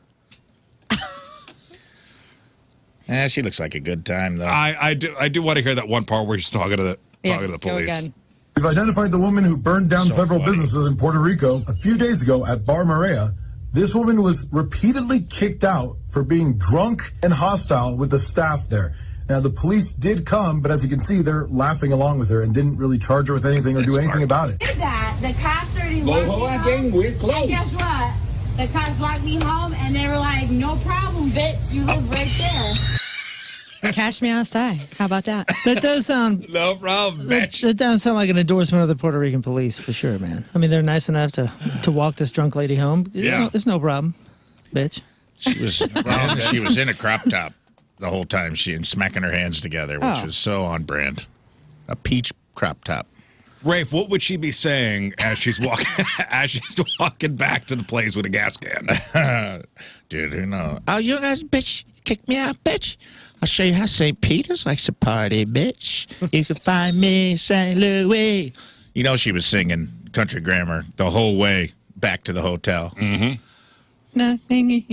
G: She looks like a good time, though.
B: I do want to hear that one part where she's talking to the
J: Go
B: police.
J: again.
K: We've identified the woman who burned down several businesses in Puerto Rico a few days ago at Bar Maria. This woman was repeatedly kicked out for being drunk and hostile with the staff there. Now, the police did come, but as you can see, they're laughing along with her and didn't really charge her with anything or do anything about it.
L: Did that. The cops already
M: Go
L: walked
M: home
L: me
M: again,
L: home.
M: we're closed.
L: And guess what? The cops walked me home, and they were like, no problem, bitch. You live right there.
J: Cash me outside. How about that?
H: That does sound.
B: No problem,
H: That,
B: bitch.
H: that doesn't sound like an endorsement of the Puerto Rican police for sure, man. I mean, they're nice enough to walk this drunk lady home.
B: Yeah.
H: It's no problem, bitch.
G: She was in a crop top the whole time, and smacking her hands together, which was so on brand. A peach crop top.
B: Rafe, what would she be saying as she's walking back to the place with a gas can?
G: Dude, who knows? Oh, you guys, bitch, kick me out, bitch. I'll show you how St. Peter's likes to party, bitch. You can find me in St. Louis. You know she was singing country grammar the whole way back to the hotel.
B: Mm-hmm.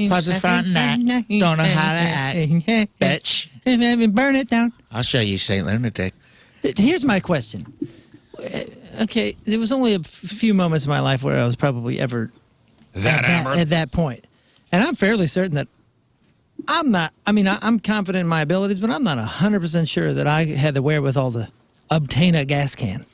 G: Was it fun night? Don't know how to act, bitch.
H: Burn it down.
G: I'll show you, St. Lunatic.
H: Here's my question. Okay, there was only a few moments in my life where I was probably ever at that point. And I'm fairly certain that I'm not, I'm confident in my abilities, but I'm not 100% sure that I had the wherewithal to obtain a gas can.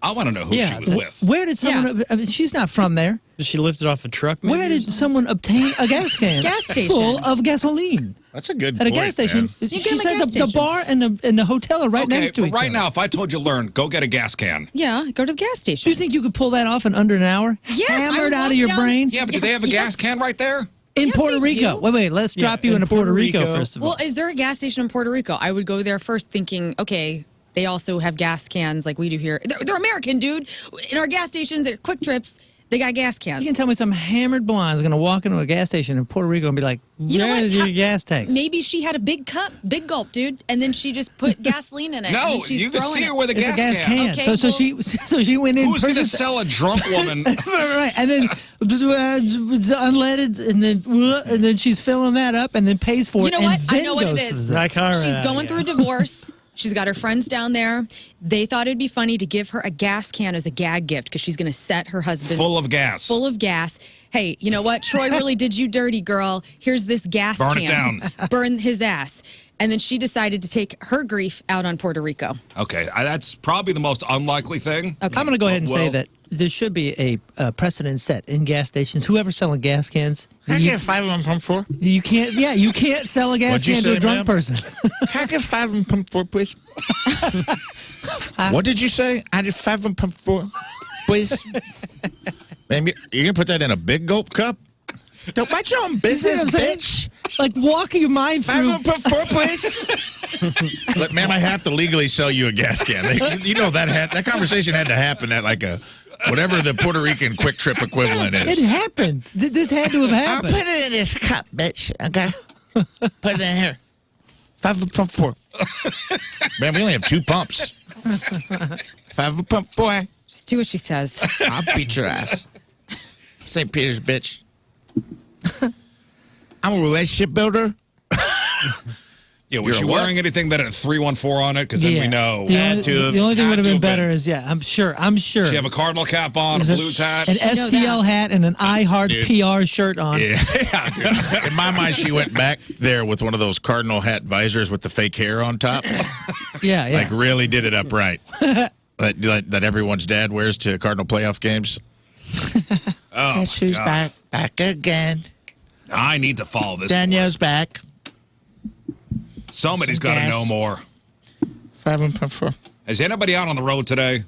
B: I want to know who she was with.
H: Where did someone, I mean, she's not from there.
I: Did she lift it off a truck? Maybe,
H: Where did someone obtain a gas can
J: Gas station.
H: full of gasoline?
G: That's a good
H: At
G: point,
H: a gas station.
G: man.
H: She
J: get 'em at
H: said
J: gas
H: the bar and the hotel are right next to each
B: right
H: other.
B: now, if I told you, Lern, go get a gas can.
J: Yeah, go to the gas
H: Do
J: station.
H: you think you could pull that off in under an hour?
J: Yes, I
H: Hammered
J: would
H: out
J: walk
H: of your
J: down-
H: brain?
B: Yeah, but do they have a gas can right there?
H: In
J: Yes,
H: Puerto
J: they
H: Rico.
J: do.
H: Wait, let's drop you
I: in
H: into Puerto
I: Puerto
H: Rico
I: Rico.
H: first of all.
J: Well, is there a gas station in Puerto Rico? I would go there first thinking, okay, they also have gas cans like we do here. They're American, dude. In our gas stations at Quick Trips, they got gas cans.
H: You can tell me some hammered blonde is going to walk into a gas station in Puerto Rico and be like,
J: You know
H: where
J: what?
H: are your gas tanks?
J: Maybe she had a big cup, big gulp, dude, and then she just put gasoline in it. and
B: No,
J: then she's
B: you can
J: throwing
B: see
J: it.
B: her with a
H: It's
B: gas,
H: a gas can.
J: Okay,
H: so she went in.
B: Who's going to
H: purchased-
B: sell a drunk woman?
H: right, and then unleaded, and then she's filling that up, and then pays for
J: You
H: it.
J: know
H: and
J: what? I
H: then
J: know what it
H: goes to
J: is.
H: the-
I: Like her,
J: She's going
I: yeah.
J: through a divorce. She's got her friends down there. They thought it'd be funny to give her a gas can as a gag gift because she's going to set her husband
B: Full of gas.
J: Full of gas. Hey, you know what? Troy really did you dirty, girl. Here's this gas
B: Burn
J: can.
B: it down.
J: Burn his ass. And then she decided to take her grief out on Puerto Rico.
B: Okay, that's probably the most unlikely thing.
H: I'm going to go ahead and say that there should be a precedent set in gas stations. Whoever's selling gas cans,
G: Can I get 5 of them pump 4?
H: you can't. Yeah, you can't sell a gas
G: What'd you
H: can to a
G: say,
H: drunk
G: ma'am?
H: person.
G: Can I get 5 of them pump 4, please? What did you say? I did 5 of them pump 4, please. Man, you're gonna put that in a big gulp cup? Don't mind your own business,
H: what I'm saying?
G: bitch.
H: Like walking your mind
G: 5
H: through.
G: of them pump 4, please. Look, ma'am, I have to legally sell you a gas can. You know that conversation had to happen at like a whatever the Puerto Rican Quick Trip equivalent is.
H: It happened. This had to have
G: I'll
H: happened.
G: put it in this cup, bitch. Okay, put it in here. 5 of pump 4. Man, we only have 2 pumps. 5 of pump 4.
J: Just do what she says.
G: I'll beat your ass. St. Peter's, bitch. I'm a relationship builder.
B: Yeah, was
G: You're
B: she
G: a what?
B: wearing anything that had a 314 on it? Because then we know.
H: The only thing would have been better is I'm sure.
B: She have a cardinal cap on, a
H: There's
B: Blues hat.
H: an STL hat, and an I Heart
G: Dude.
H: PR shirt on.
G: Yeah, dude. In my mind, she went back there with one of those cardinal hat visors with the fake hair on top.
H: Yeah.
G: Like, really did it up right. that everyone's dad wears to Cardinal playoff games.
B: Oh,
G: Guess who's
B: God.
G: back again?
B: I need to follow this.
G: Danielle's back.
B: Somebody's
G: Some
B: got to
G: gas.
B: know more.
G: 5 and pump 4.
B: Is anybody out on the road today?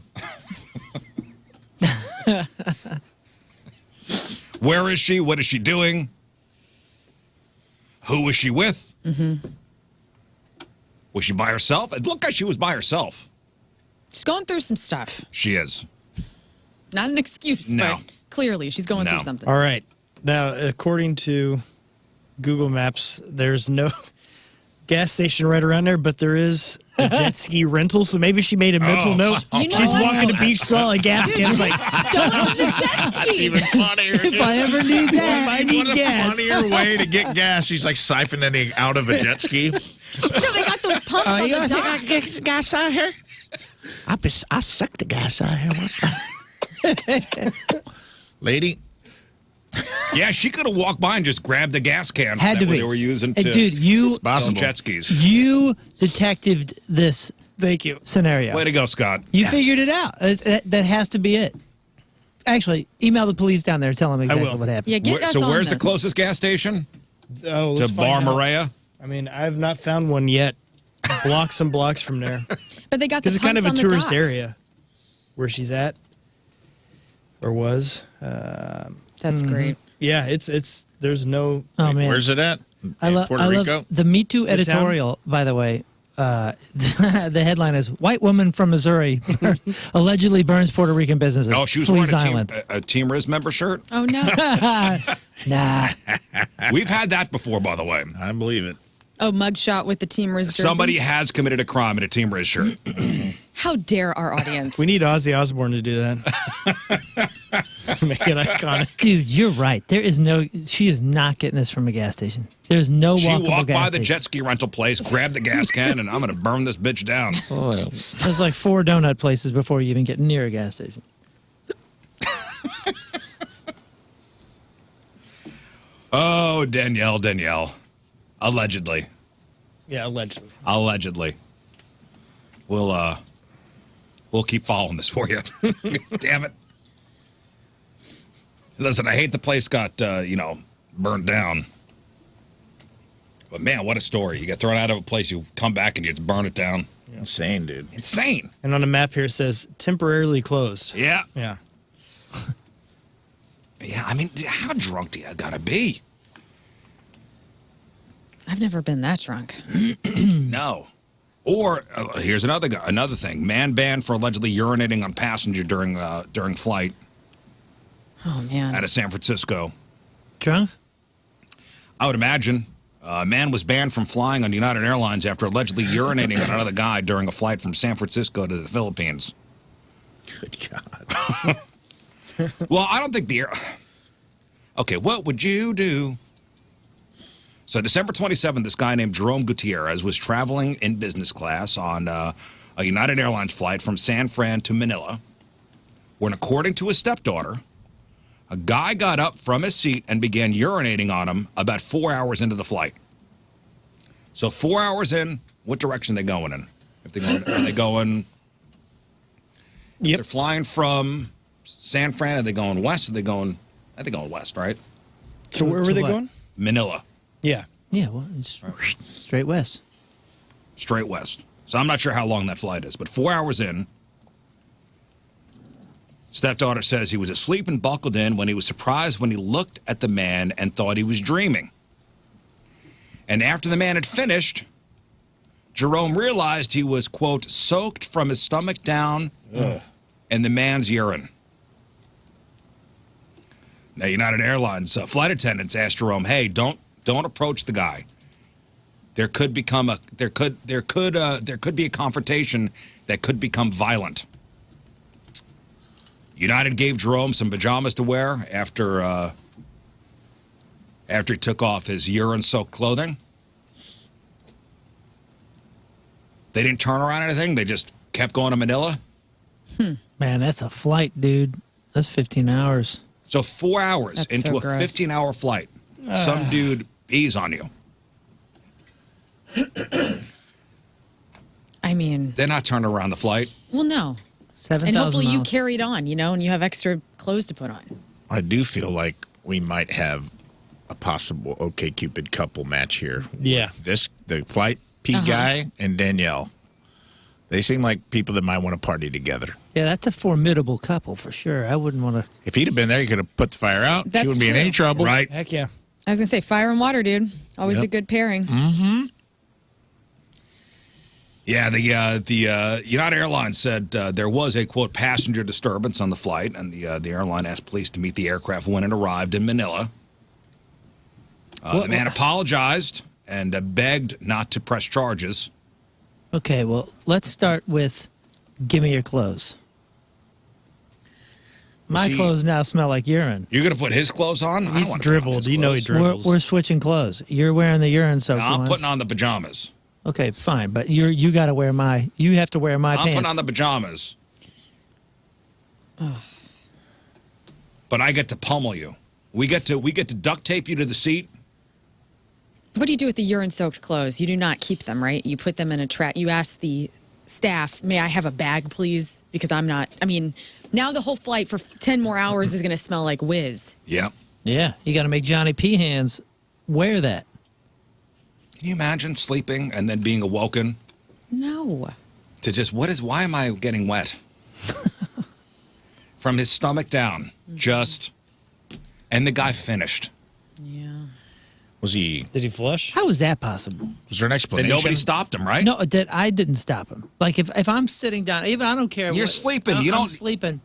B: Where is she? What is she doing? Who is she with?
J: Mm-hmm.
B: Was she by herself? It looked like she was by herself.
J: She's going through some stuff.
B: She is.
J: Not an excuse,
B: No.
J: but clearly she's going through something.
I: All right. Now, according to Google Maps, there's no gas station right around there, but there is a jet ski rental. So maybe she made a mental note.
J: You know
I: She's
J: what?
I: walking to beach, saw a gas can. It's like,
J: Don't have to jet
G: That's
J: ski.
G: even funnier.
H: If I ever need that,
I: I need
G: What a
I: gas.
G: funnier way to get gas. She's like siphoning out of a jet ski.
J: No, they got those pumps on
G: You
J: the
G: guys think I
J: dock.
G: can get gas out here? I suck the gas out here. What's that? Lady.
B: Yeah, she could have walked by and just grabbed the gas can
H: Had
B: that
H: to be.
B: they were using
H: And
B: to
H: dude, you
B: on jet skis.
H: you detectived this
I: Thank you.
H: scenario.
B: Way to go, Scott.
H: You figured it out. That has to be it. Actually, email the police down there. Tell them exactly
I: will.
H: what happened.
J: Yeah, get us
B: So
J: on
B: where's the
J: this.
B: closest gas station?
I: Oh,
B: To
I: let's
B: Bar
I: find out.
B: Maria?
I: I mean, I've not found one yet. Blocks and blocks from there.
J: But they got the
I: Because
J: pumps
I: it's kind of a
J: on the
I: tourist
J: docks.
I: area where she's at or was.
J: That's great.
I: Yeah, it's there's no.
H: Oh man,
G: Where's it at?
H: I
G: In
H: love
G: Puerto Rico?
H: love the Me Too
I: The town?
H: editorial. By the way, the headline is "White Woman from Missouri allegedly burns Puerto Rican businesses."
B: Oh, she was
H: flees
B: wearing
H: island.
B: a Team Rizz member shirt.
J: Oh no.
H: Nah,
B: We've had that before, by the way.
G: I believe it.
J: Oh, mugshot with the Team Rizz jersey.
B: Somebody has committed a crime in a Team Rizz shirt.
J: How dare our audience?
I: We need Ozzy Osbourne to do that. Make it iconic.
H: dude, you're right. There is no. She is not getting this from a gas station. There's no
B: She
H: walkable
B: walked
H: gas
B: by the
H: station.
B: jet ski rental place, grabbed the gas can, and I'm going to burn this bitch down.
H: There's like 4 donut places before you even get near a gas station.
B: Oh, Danielle. Allegedly.
I: Yeah, allegedly.
B: Allegedly. We'll keep following this for you. Damn it. Listen, I hate the place got, burned down. But man, what a story. You get thrown out of a place, you come back and you just burn it down.
G: Insane, dude.
B: Insane.
I: And on the map here it says temporarily closed.
B: Yeah.
I: Yeah.
B: Yeah, I mean, how drunk do you gotta be?
J: I've never been that drunk.
B: No. Or here's another thing: man banned for allegedly urinating on passenger during flight
J: Oh man.
B: out of San Francisco.
H: Drunk?
B: I would imagine. A man was banned from flying on United Airlines after allegedly urinating on another guy during a flight from San Francisco to the Philippines.
G: Good God.
B: Well, I don't think the air. Okay, what would you do? So December 27th, this guy named Jerome Gutierrez was traveling in business class on a United Airlines flight from San Fran to Manila, when, according to his stepdaughter, a guy got up from his seat and began urinating on him about 4 hours into the flight. So 4 hours in, what direction are they going in? If they're going, are they going?
I: Yep.
B: They're flying from San Fran? Are they going west? Are they going? I think going west, right?
I: So where were they
H: what?
I: going?
B: Manila,
I: Yeah.
H: Yeah, well, it's straight west.
B: straight west. So I'm not sure how long that flight is, but 4 hours in, stepdaughter says he was asleep and buckled in when he was surprised when he looked at the man and thought he was dreaming. And after the man had finished, Jerome realized he was, quote, soaked from his stomach down in the man's urine. Now, United Airlines flight attendants asked Jerome, "Hey, don't approach the guy. There could be a confrontation that could become violent." United gave Jerome some pajamas to wear after he took off his urine-soaked clothing. They didn't turn around anything. They just kept going to Manila.
H: Man, that's a flight, dude. That's 15 hours.
B: So 4 hours
J: That's
B: into
J: so
B: a
J: gross.
B: 15-hour flight, some dude pees on you.
J: I mean,
B: They're not turning around the flight.
J: well, no.
H: 7,000
J: And hopefully you
H: miles.
J: carried on, and you have extra clothes to put on.
G: I do feel like we might have a possible OkCupid couple match here.
I: Yeah.
G: The flight P guy and Danielle. They seem like people that might want to party together.
H: Yeah, that's a formidable couple for sure. I wouldn't want to.
G: If he'd have been there, he could have put the fire out. She
J: That's
G: wouldn't be in
J: true.
G: any trouble.
B: Right.
I: Heck yeah.
J: I was going to say fire and water, dude. Always
G: Yep.
J: a good pairing.
B: Yeah, the United Airlines said there was a, quote, passenger disturbance on the flight, and the airline asked police to meet the aircraft when it arrived in Manila. The man apologized and begged not to press charges.
H: Okay, well, let's start with give me your clothes. My
B: See-
H: clothes now smell like urine.
B: You're going to put his clothes on? I don't
I: He's
B: wanna put on
I: dribbled.
B: his
I: You know he
B: clothes.
I: dribbles.
H: We're switching clothes. You're wearing the urine soaked
B: No, I'm
H: ones.
B: putting on the pajamas.
H: Okay, fine, but you got to wear my. You have to wear my
B: I'm
H: pants.
B: putting on the pajamas. But I get to pummel you. We get to duct tape you to the seat.
J: What do you do with the urine-soaked clothes? You do not keep them, right? You put them in a trash. You ask the staff, "May I have a bag, please?" Because I'm not. I mean, now the whole flight for 10 more hours is going to smell like whiz.
B: Yep.
H: Yeah, you got to make Johnny P. Hands wear that.
B: Can you imagine sleeping and then being awoken
J: No.
B: to just why am I getting wet? From his stomach down, and the guy finished.
J: Yeah.
G: Was
I: Did he flush?
H: How is that possible?
G: there an
B: And
G: explanation?
B: nobody stopped him, right?
H: No, that I didn't stop him. Like if I'm sitting down, even I don't care.
B: You're
H: what,
B: sleeping.
H: I'm,
B: You don't-
H: I'm sleeping.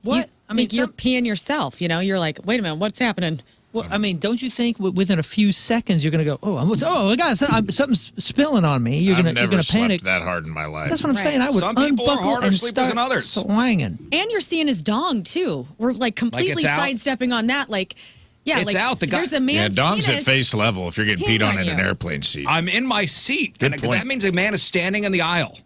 H: What?
J: You
H: I mean,
J: think you're peeing yourself, You're like, wait a minute, what's happening?
H: well, I mean, don't you think within a few seconds you're gonna go, I got something's spilling on me. You're
G: I've
H: gonna
G: never
H: panic.
G: slept that hard in my life.
H: That's what I'm
J: Right.
H: saying. I would
B: Some people are
H: unbuckle
B: harder
H: and
B: sleepers
H: start
B: than others.
H: swanging.
J: And you're seeing his dong, too. We're like completely
B: out?
J: sidestepping on that. Like, yeah,
B: It's
J: like
B: out. The guy-
J: there's a
G: Yeah,
J: man's
G: dong's
J: penis.
G: at face level if you're getting
J: Peeing
G: peed on
J: on
G: in an
J: you.
G: airplane seat.
B: I'm in my seat.
G: Good
B: And
G: point.
B: that means a man is standing in the aisle,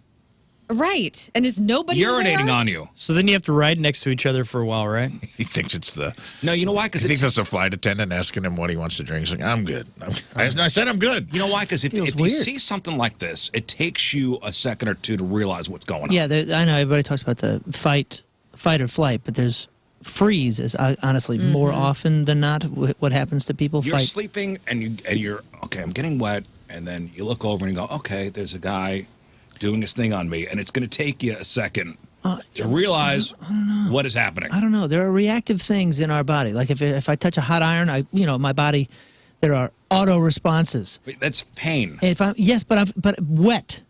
J: Right. And is nobody
B: urinating
J: there?
B: on you.
I: So then you have to ride next to each other for a while, right?
G: He thinks it's the.
B: No, you know why? Because
G: He thinks that's a flight attendant asking him what he wants to drink. He's like, I'm good. I said I'm good.
B: you know why? Because if
H: Feels
B: you
H: weird.
B: see something like this, it takes you a second or two to realize what's going on.
H: Yeah, I know everybody talks about the fight or flight, but there's freeze is honestly more often than not what happens to people.
B: You're
H: fight.
B: sleeping and you're okay. I'm getting wet, and then you look over and you go, okay, there's a guy doing his thing on me, and it's going to take you a second to realize what is happening.
H: I don't know. There are reactive things in our body. Like if I touch a hot iron, my body, there are auto responses.
B: That's pain.
H: If but wet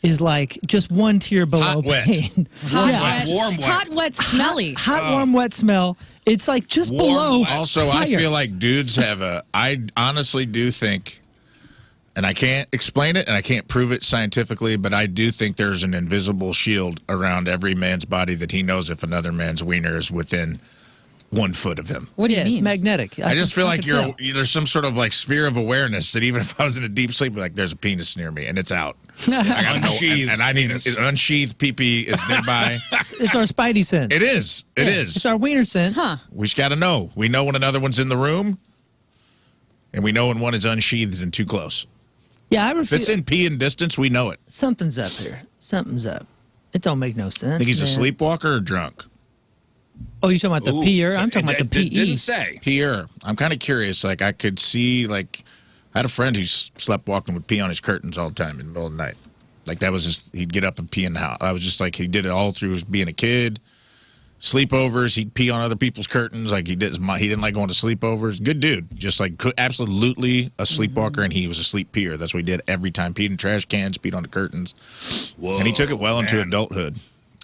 H: is like just one tier below
G: Hot wet.
H: pain.
J: Hot,
H: Yeah.
J: wet,
B: Warm wet.
J: hot, wet, smelly.
H: Hot, warm, wet smell. It's like just
B: Warm,
H: below.
B: wet.
G: Also, I
H: fire.
G: feel like dudes have I honestly do think, and I can't explain it and I can't prove it scientifically, but I do think there's an invisible shield around every man's body that he knows if another man's wiener is within 1 foot of him.
J: What do you
H: It's
J: mean?
H: magnetic.
G: I just feel like
H: can tell.
G: there's some sort of like sphere of awareness that even if I was in a deep sleep, like there's a penis near me and it's out. I gotta know,
B: Unsheathed
G: and I need
B: penis.
G: an unsheathed pee-pee is nearby.
H: It's our spidey sense.
G: It is. It
H: Yeah,
G: is.
H: It's our wiener sense.
J: Huh.
G: We just got to know. We know when another one's in the room, and we know when one is unsheathed and too close.
H: Yeah, I
G: If it's
H: refuse.
G: in pee and distance, we know it.
H: Something's up here. Something's up. It don't make no sense.
G: Think he's a
H: man.
G: sleepwalker or drunk?
H: Oh, you're talking about the peer? I'm talking about the PE.
B: Didn't say.
G: Peer. I'm kind of curious. Like, I could see, like, I had a friend who slept walking with pee on his curtains all the time in the middle of the night. Like, that was his, he'd get up and pee in the house. I was just like, he did it all through being a kid. Sleepovers, he'd pee on other people's curtains. Like, he didn't like going to sleepovers. Good dude. Just like absolutely a sleepwalker, and he was a sleep peer. That's what he did every time. Peed in trash cans, peed on the curtains.
B: Whoa,
G: and he took it well into adulthood.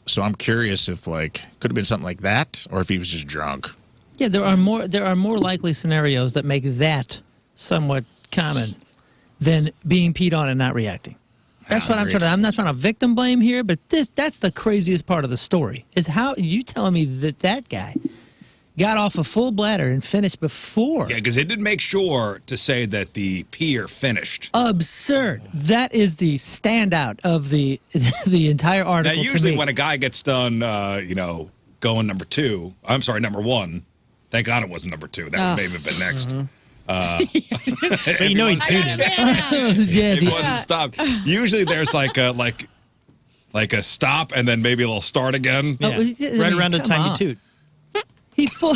G: So I'm curious if, like, could have been something like that, or if he was just drunk.
H: Yeah, there are more likely scenarios that make that somewhat common than being peed on and not reacting. That's what I'm trying to. I'm not trying to victim blame here, but that's the craziest part of the story is how you telling me that guy got off a full bladder and finished before.
B: Yeah, because they did make sure to say that the peer finished.
H: Absurd. That is the standout of the entire article.
B: Now, usually
H: to me.
B: when a guy gets done, going number 2, I'm sorry, number 1. Thank God it wasn't number 2. That would maybe have been next.
I: But you know he tooted.
B: It wasn't stopped. Usually there's like a stop and then maybe a little start again.
I: Yeah. Right around a tiny toot.
H: He full.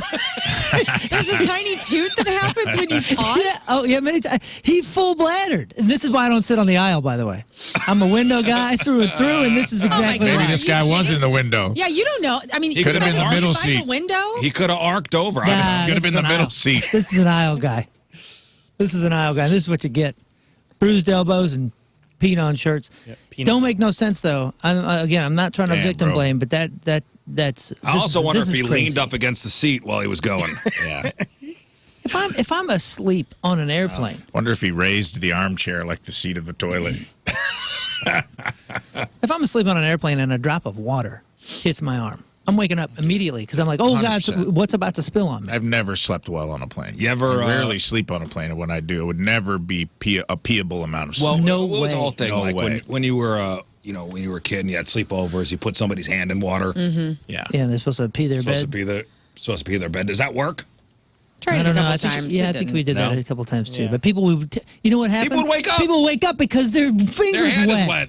J: There's a tiny toot that happens when you pause.
H: Yeah. Oh, yeah. Many times he full bladdered, and this is why I don't sit on the aisle. By the way, I'm a window guy through and through, and this is exactly
G: Maybe
H: why.
G: this guy was in the window.
J: Yeah, you don't know. I mean,
G: He could have been in the middle
J: by
G: seat.
J: the window.
B: He could have arced over.
H: Nah,
B: I don't know.
G: Could have
H: this
G: been
H: is
G: the
H: an
G: middle
H: aisle.
G: seat.
H: This is an aisle guy. This is an aisle guy. This is what you get: bruised elbows and peed on shirts.
I: Yep,
H: Don't make no sense though. I'm not trying to
G: Damn,
H: victim
G: bro.
H: blame, but that's.
B: I also wonder if he
H: crazy.
B: leaned up against the seat while he was going.
G: Yeah.
H: If I'm asleep on an airplane,
G: Wonder if he raised the armchair like the seat of the toilet.
H: if I'm asleep on an airplane and a drop of water hits my arm, I'm waking up immediately because I'm like, oh God,
G: 100%.
H: what's about to spill on me?
G: I've never slept well on a plane.
B: You ever,
G: I rarely sleep on a plane, and when I do, it would never be a peeable amount of sleep.
B: Well,
H: No
B: what was the
H: way.
B: whole thing
G: No
B: like
G: way.
B: when you were when you were a kid and you had sleepovers, you put somebody's hand in water.
G: Yeah.
H: Yeah, they're supposed to pee their
B: Supposed
H: bed.
B: to be their bed. Does that work?
J: Tried
H: I
J: it a
H: don't know.
J: couple
H: I think,
J: times.
H: yeah,
J: It
H: I think
J: didn't.
H: we did that
B: No?
H: a couple times too.
I: Yeah.
H: But people would, you know what happened?
B: People would wake up.
H: People would wake up because their fingers
B: Their hand
H: wet.
B: is wet.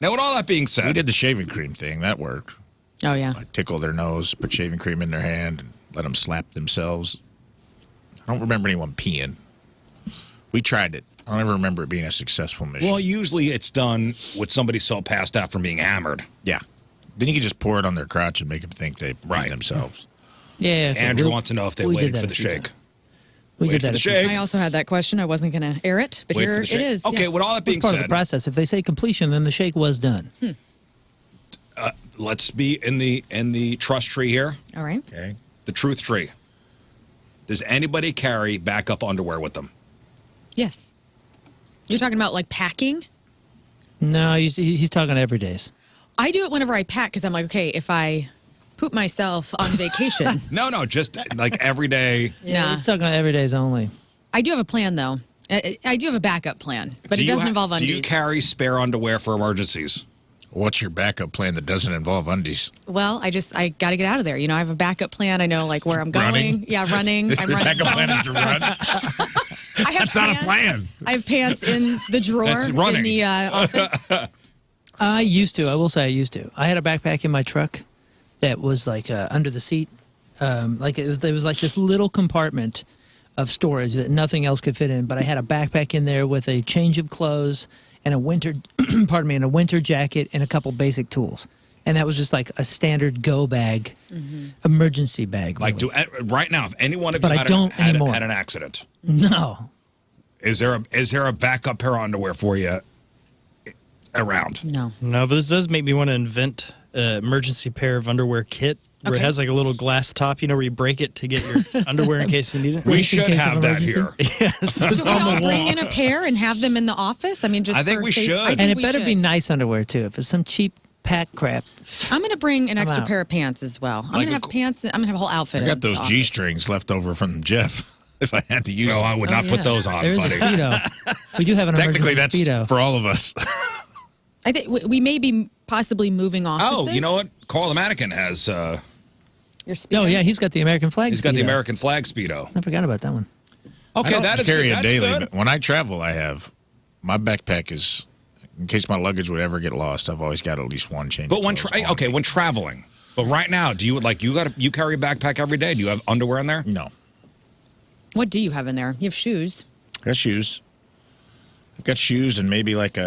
B: Now, with all that being said,
G: We did the shaving cream thing. That worked.
J: Oh yeah.
G: I tickle their nose, put shaving cream in their hand, and let them slap themselves. I don't remember anyone peeing. We tried it. I don't ever remember it being a successful mission.
B: well, usually it's done with somebody so passed out from being hammered.
G: yeah. Then you could just pour it on their crotch and make them think they peed themselves.
H: Yeah. Okay.
B: Andrew
H: We-
B: wants to know if they
H: we did
B: waited
H: that
B: for
H: a
B: the
H: few
B: shake.
H: times. We
B: Wait
H: did
B: for
H: that.
B: the
H: a few
B: shake.
J: I also had that question. I wasn't going to air it, but
B: Wait for
J: here
B: the shake.
J: it is.
B: Okay,
J: yeah.
B: with all that
H: It's
B: being
H: part of
B: said,
H: the process. If they say completion, then the shake was done.
B: let's be in the trust tree here,
J: All right.
G: Okay.
B: the truth tree. Does anybody carry backup underwear with them?
J: Yes. You're talking about like packing?
H: No, he's talking everydays.
J: I do it whenever I pack because I'm like, okay, if I poop myself on vacation.
B: No, just like every day.
J: Nah.
H: He's talking everydays only.
J: I do have a plan though. I do have a backup plan, but
B: Do
J: it
B: you
J: doesn't
B: ha-
J: involve undies.
B: Do you carry spare underwear for emergencies?
G: What's your backup plan that doesn't involve undies?
J: Well, I got to get out of there. You know, I have a backup plan. I know like where I'm going.
G: Running?
J: Yeah, running. I'm running.
G: Backup plan is to run.
J: I have
G: That's not a
J: pants.
G: plan.
J: I have pants in the drawer
B: That's running.
J: in the office.
H: I used to. I will say I used to. I had a backpack in my truck that was like under the seat. Like it was like this little compartment of storage that nothing else could fit in. But I had a backpack in there with a change of clothes and a winter, pardon me, and a winter jacket and a couple basic tools. And that was just like a standard go bag, emergency bag.
B: Like,
H: really.
B: right now, if any one of
H: But
B: you
H: I don't anymore.
B: had an accident,
H: No.
B: is there a backup pair of underwear for you around?
J: No.
I: No, but this does make me want to invent an emergency pair of underwear kit where
J: Okay.
I: it has like a little glass top, you know, where you break it to get your underwear in case you need it.
B: We
H: in
B: should
H: case of
B: have that
H: emergency?
B: here.
I: Yes, it's
J: Should we
I: on
J: all
I: the
J: bring
I: wall.
J: in a pair and have them in the office? I mean, just
B: I think
J: for
B: we
J: safe-
B: should.
J: I think
H: And it
J: we
H: better be
J: should.
H: nice underwear, too. If it's some cheap pack crap.
J: I'm going to bring an extra
H: out.
J: pair of pants as well. I'm
B: Like
J: going to have pants. I'm going to have a whole outfit.
G: I
J: in
G: got those
J: the
G: G
J: office.
G: strings left over from Jeff. If I had to use
B: No,
G: them.
B: I would not put those on,
H: There's
B: buddy.
H: a Speedo. We do have an
G: Technically,
H: emergency
G: that's
H: Speedo.
G: for all of us.
J: I think we may be possibly moving offices.
B: Oh, you know what? Carl the Mannequin has.
J: Your Speedo.
H: Oh, yeah, he's got the American flag
B: He's got the
H: Speedo.
B: American flag Speedo.
H: I forgot about that one.
B: Okay,
G: I don't
B: that is
G: carry
B: good.
G: it
B: That's
G: daily,
B: good.
G: but when I travel, I have my backpack is in case my luggage would ever get lost. I've always got at least one change.
B: But
G: of
B: when
G: clothes on
B: okay,
G: me.
B: when traveling, But right now, do you you carry a backpack every day? Do you have underwear in there?
G: No.
J: What do you have in there? You have shoes.
G: I got shoes. I've got shoes and maybe like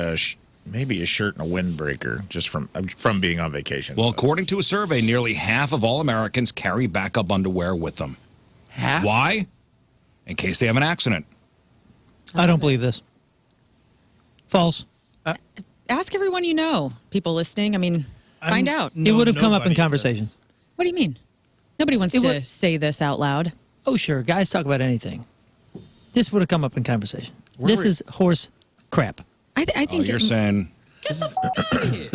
G: maybe a shirt and a windbreaker just from being on vacation.
B: Well, according to a survey, nearly half of all Americans carry backup underwear with them.
I: Half?
B: Why? In case they have an accident.
H: I don't believe this. False.
J: Ask everyone you know, people listening. I mean, find out.
H: It would have come up in
I: nobody
H: conversation.
I: does.
J: What do you mean? Nobody wants
H: It
J: to
H: would-
J: say this out loud.
H: Oh, sure. Guys talk about anything. This would have come up in conversation. This is horse crap.
J: I
B: Oh,
J: think
B: you're saying
I: This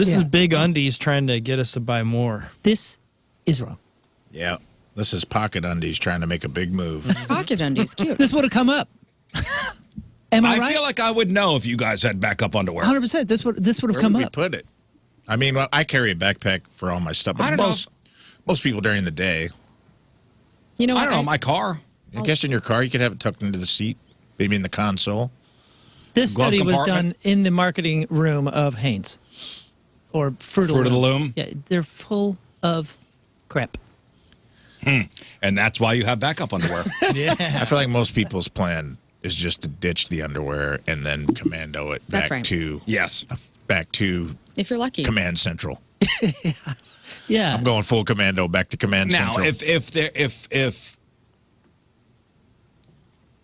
I: is Big Undies trying to get us to buy more.
H: This is wrong.
G: Yeah. This is Pocket Undies trying to make a big move.
J: pocket undies cute.
H: This would have come up. Am I,
B: I
H: right?
B: feel like I would know if you guys had backup underwear.
H: 100%. This would have
G: Where
H: come
G: would we
H: up.
G: put it? I mean, well, I carry a backpack for all my stuff,
B: I
G: but
B: don't
G: most people during the day.
J: You know
B: I
J: what?
B: don't know, my car.
G: I guess in your car, you could have it tucked into the seat, maybe in the console.
H: This
B: Glove
H: study was
B: compartment?
H: done in the marketing room of Hanes or Fruit of
B: Fruit of the Loom?
H: Yeah, they're full of crap.
B: And that's why you have backup underwear.
G: I feel like most people's plan is just to ditch the underwear and then commando it
J: That's
G: back
J: right.
G: to
B: Yes.
J: if you're lucky.
G: Command Central.
H: Yeah.
G: I'm going full commando back to Command
B: Now,
G: Central.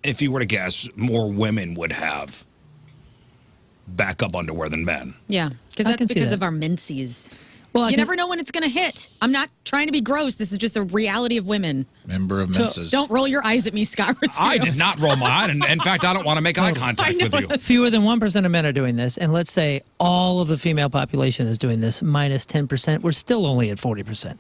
B: if you were to guess, more women would have backup underwear than men.
J: Yeah, because
H: I
J: that's
H: can see
J: because
H: that.
J: of our menses.
H: Well, I
J: You
H: can-
J: never know when it's going to hit. I'm not trying to be gross. This is just a reality of women.
G: Member of Menses.
J: Don't roll your eyes at me, Scott.
B: I did not roll my eye. And in fact, I don't want to make eye contact with you.
H: Fewer than 1% of men are doing this, and let's say all of the female population is doing this, minus 10%. We're still only at 40%.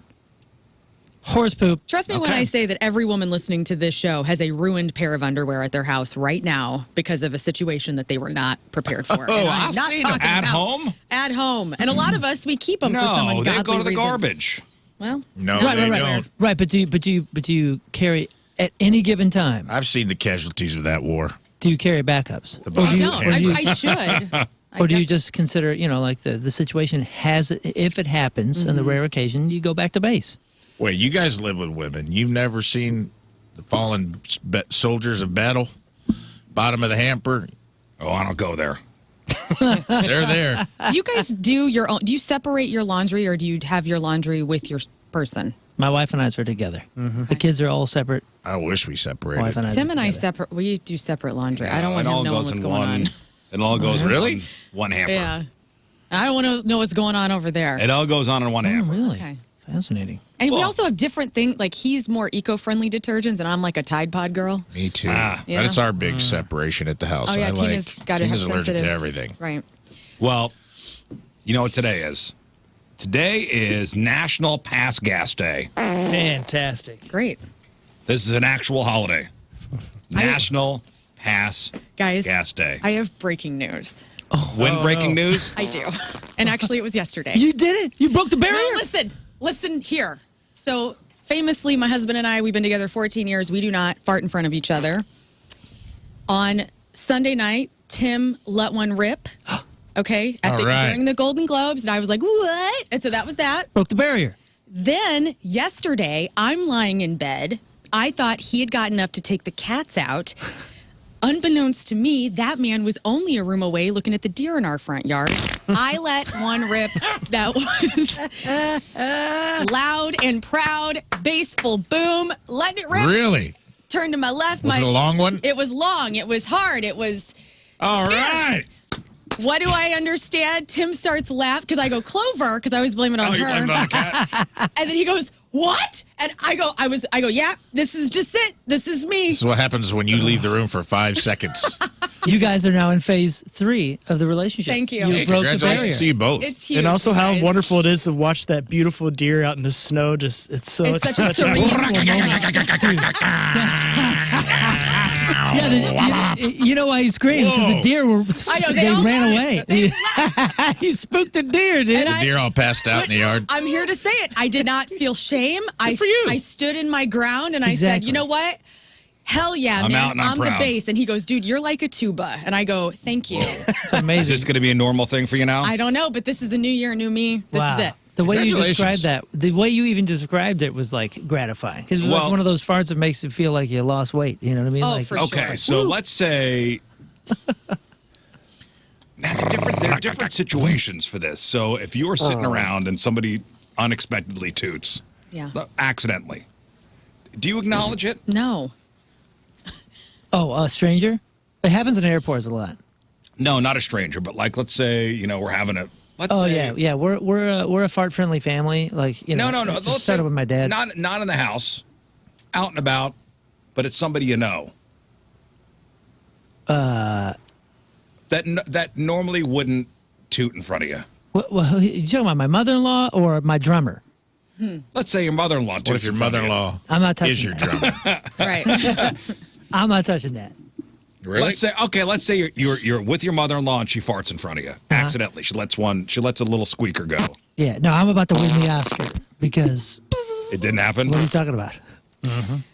H: Horse poop.
J: Trust me when
B: Okay.
J: I say that every woman listening to this show has a ruined pair of underwear at their house right now because of a situation that they were not prepared for. And I'm
B: I've
J: not
B: seen them.
J: talking
B: At
J: about
B: home?
J: At home. And a lot of us, we keep them for some
B: No,
J: ungodly
B: they go to the
J: reason.
B: garbage.
J: Well,
G: No,
H: Right,
G: they
H: right,
G: don't.
H: right. Right, but do you carry at any given time?
G: I've seen the casualties of that war.
H: Do you carry backups?
G: The
J: I
G: body
J: don't.
G: hand.
J: I should.
H: Or do you just consider, like the situation has, if it happens on the rare occasion, you go back to base?
G: Wait, you guys live with women. You've never seen the fallen soldiers of battle? Bottom of the hamper?
B: Oh, I don't go there.
G: They're there.
J: Do you guys do your own? Do you separate your laundry, or do you have your laundry with your person?
H: My wife and I are together. The kids are all separate.
G: I wish we separated.
H: Wife and I
J: Tim and I
H: together.
J: separate. We do separate laundry. I don't want
B: it
J: him
B: all
J: knowing
B: goes
J: what's
B: in
J: going on.
B: It all goes in
G: Really?
B: one hamper.
J: Yeah, I don't want to know what's going on over there.
B: It all goes on in one
H: Oh,
B: hamper.
H: really?
J: Okay.
H: Fascinating.
J: And we
B: Well-
J: also have different things. Like he's more eco-friendly detergents, and I'm like a Tide Pod girl.
G: Me too.
B: Ah.
J: Yeah.
G: That's our big separation at the house.
J: Oh yeah,
G: I
J: Tina's got to have
G: Tina's allergic
J: sensitive.
G: to everything.
J: Right.
B: Well, you know what today is? Today is National Pass Gas Day.
I: Fantastic.
J: Great.
B: This is an actual holiday. National Pass
J: Guys,
B: Gas Day.
J: I have breaking news.
B: When breaking news?
J: I do. And actually, it was yesterday.
H: You did it. You broke the barrier.
J: No, listen here. So famously, my husband and I, we've been together 14 years. We do not fart in front of each other. On Sunday night, Tim let one rip. Okay,
G: All right.
J: during the Golden Globes, and I was like, "What?" And so that was that.
H: Broke the barrier.
J: Then yesterday, I'm lying in bed. I thought he had gotten up to take the cats out. Unbeknownst to me, that man was only a room away looking at the deer in our front yard. I let one rip that was loud and proud, bassful boom, letting it rip.
G: Really?
J: Turned to my left.
G: Was it a long one?
J: It was long. It was hard. It was.
G: All right.
J: What do I understand? Tim starts laughing because I go Clover because I was blaming it on
B: Oh, you
J: her.
B: blamed it on the cat?
J: And then he goes, "What?" And I go, "Yeah, this is just it. This is me."
G: This is what happens when you leave the room for 5 seconds.
H: You guys are now in phase 3 of the relationship.
J: Thank you.
H: You
G: Hey,
H: broke the barrier.
G: congratulations to you both.
J: It's huge.
I: And also how
J: guys.
I: wonderful it is to watch that beautiful deer out in the snow. It's
J: It's such a serene
H: Yeah, you know why he screamed? Because the
G: Whoa.
H: deer were.
J: I know,
H: they
J: they all
H: ran
J: left.
H: away. You spooked the deer, dude.
J: And
G: The deer all passed out in the yard.
J: I'm here to say it. I did not feel shame. I stood in my ground and I said,
H: Exactly.
J: "You know what? Hell yeah,
B: I'm
J: man.
B: out and I'm
J: the
B: proud."
J: bass." And he goes, "Dude, you're like a tuba." And I go, "Thank you."
H: It's
B: Is
H: amazing.
B: this going to be a normal thing for you now?
J: I don't know, but this is the new year, new me. This
H: Wow.
J: is it.
H: The way you
G: Congratulations.
H: described that, the way you even described it was like gratifying. Because it was like one of those farts that makes it feel like you lost weight. You know what I mean?
J: Oh,
H: like,
J: for
B: Okay,
J: sure.
B: so let's say now there are different situations for this. So if you're sitting around and somebody unexpectedly toots,
J: Yeah.
B: accidentally, do you acknowledge it?
J: No.
H: Oh, a stranger? It happens in airports a lot.
B: No, not a stranger, but like let's say we're having a let's
H: Oh
B: say
H: yeah. We're a fart friendly family. Like
B: no.
H: It
B: Let's say
H: started with my dad.
B: Not in the house, out and about, but it's somebody you know. That normally wouldn't toot in front of you.
H: Well, you talking about my mother-in-law or my drummer?
B: Let's say your mother-in-law.
G: What if your mother-in-law
H: I'm not touching
G: is your
H: that.
G: drummer?
J: Right.
H: I'm not touching that.
G: Really?
B: Let's say you're with your mother-in-law and she farts in front of you accidentally. She lets a little squeaker go.
H: Yeah, no, I'm about to win the Oscar because
B: It didn't happen.
H: what are you talking about?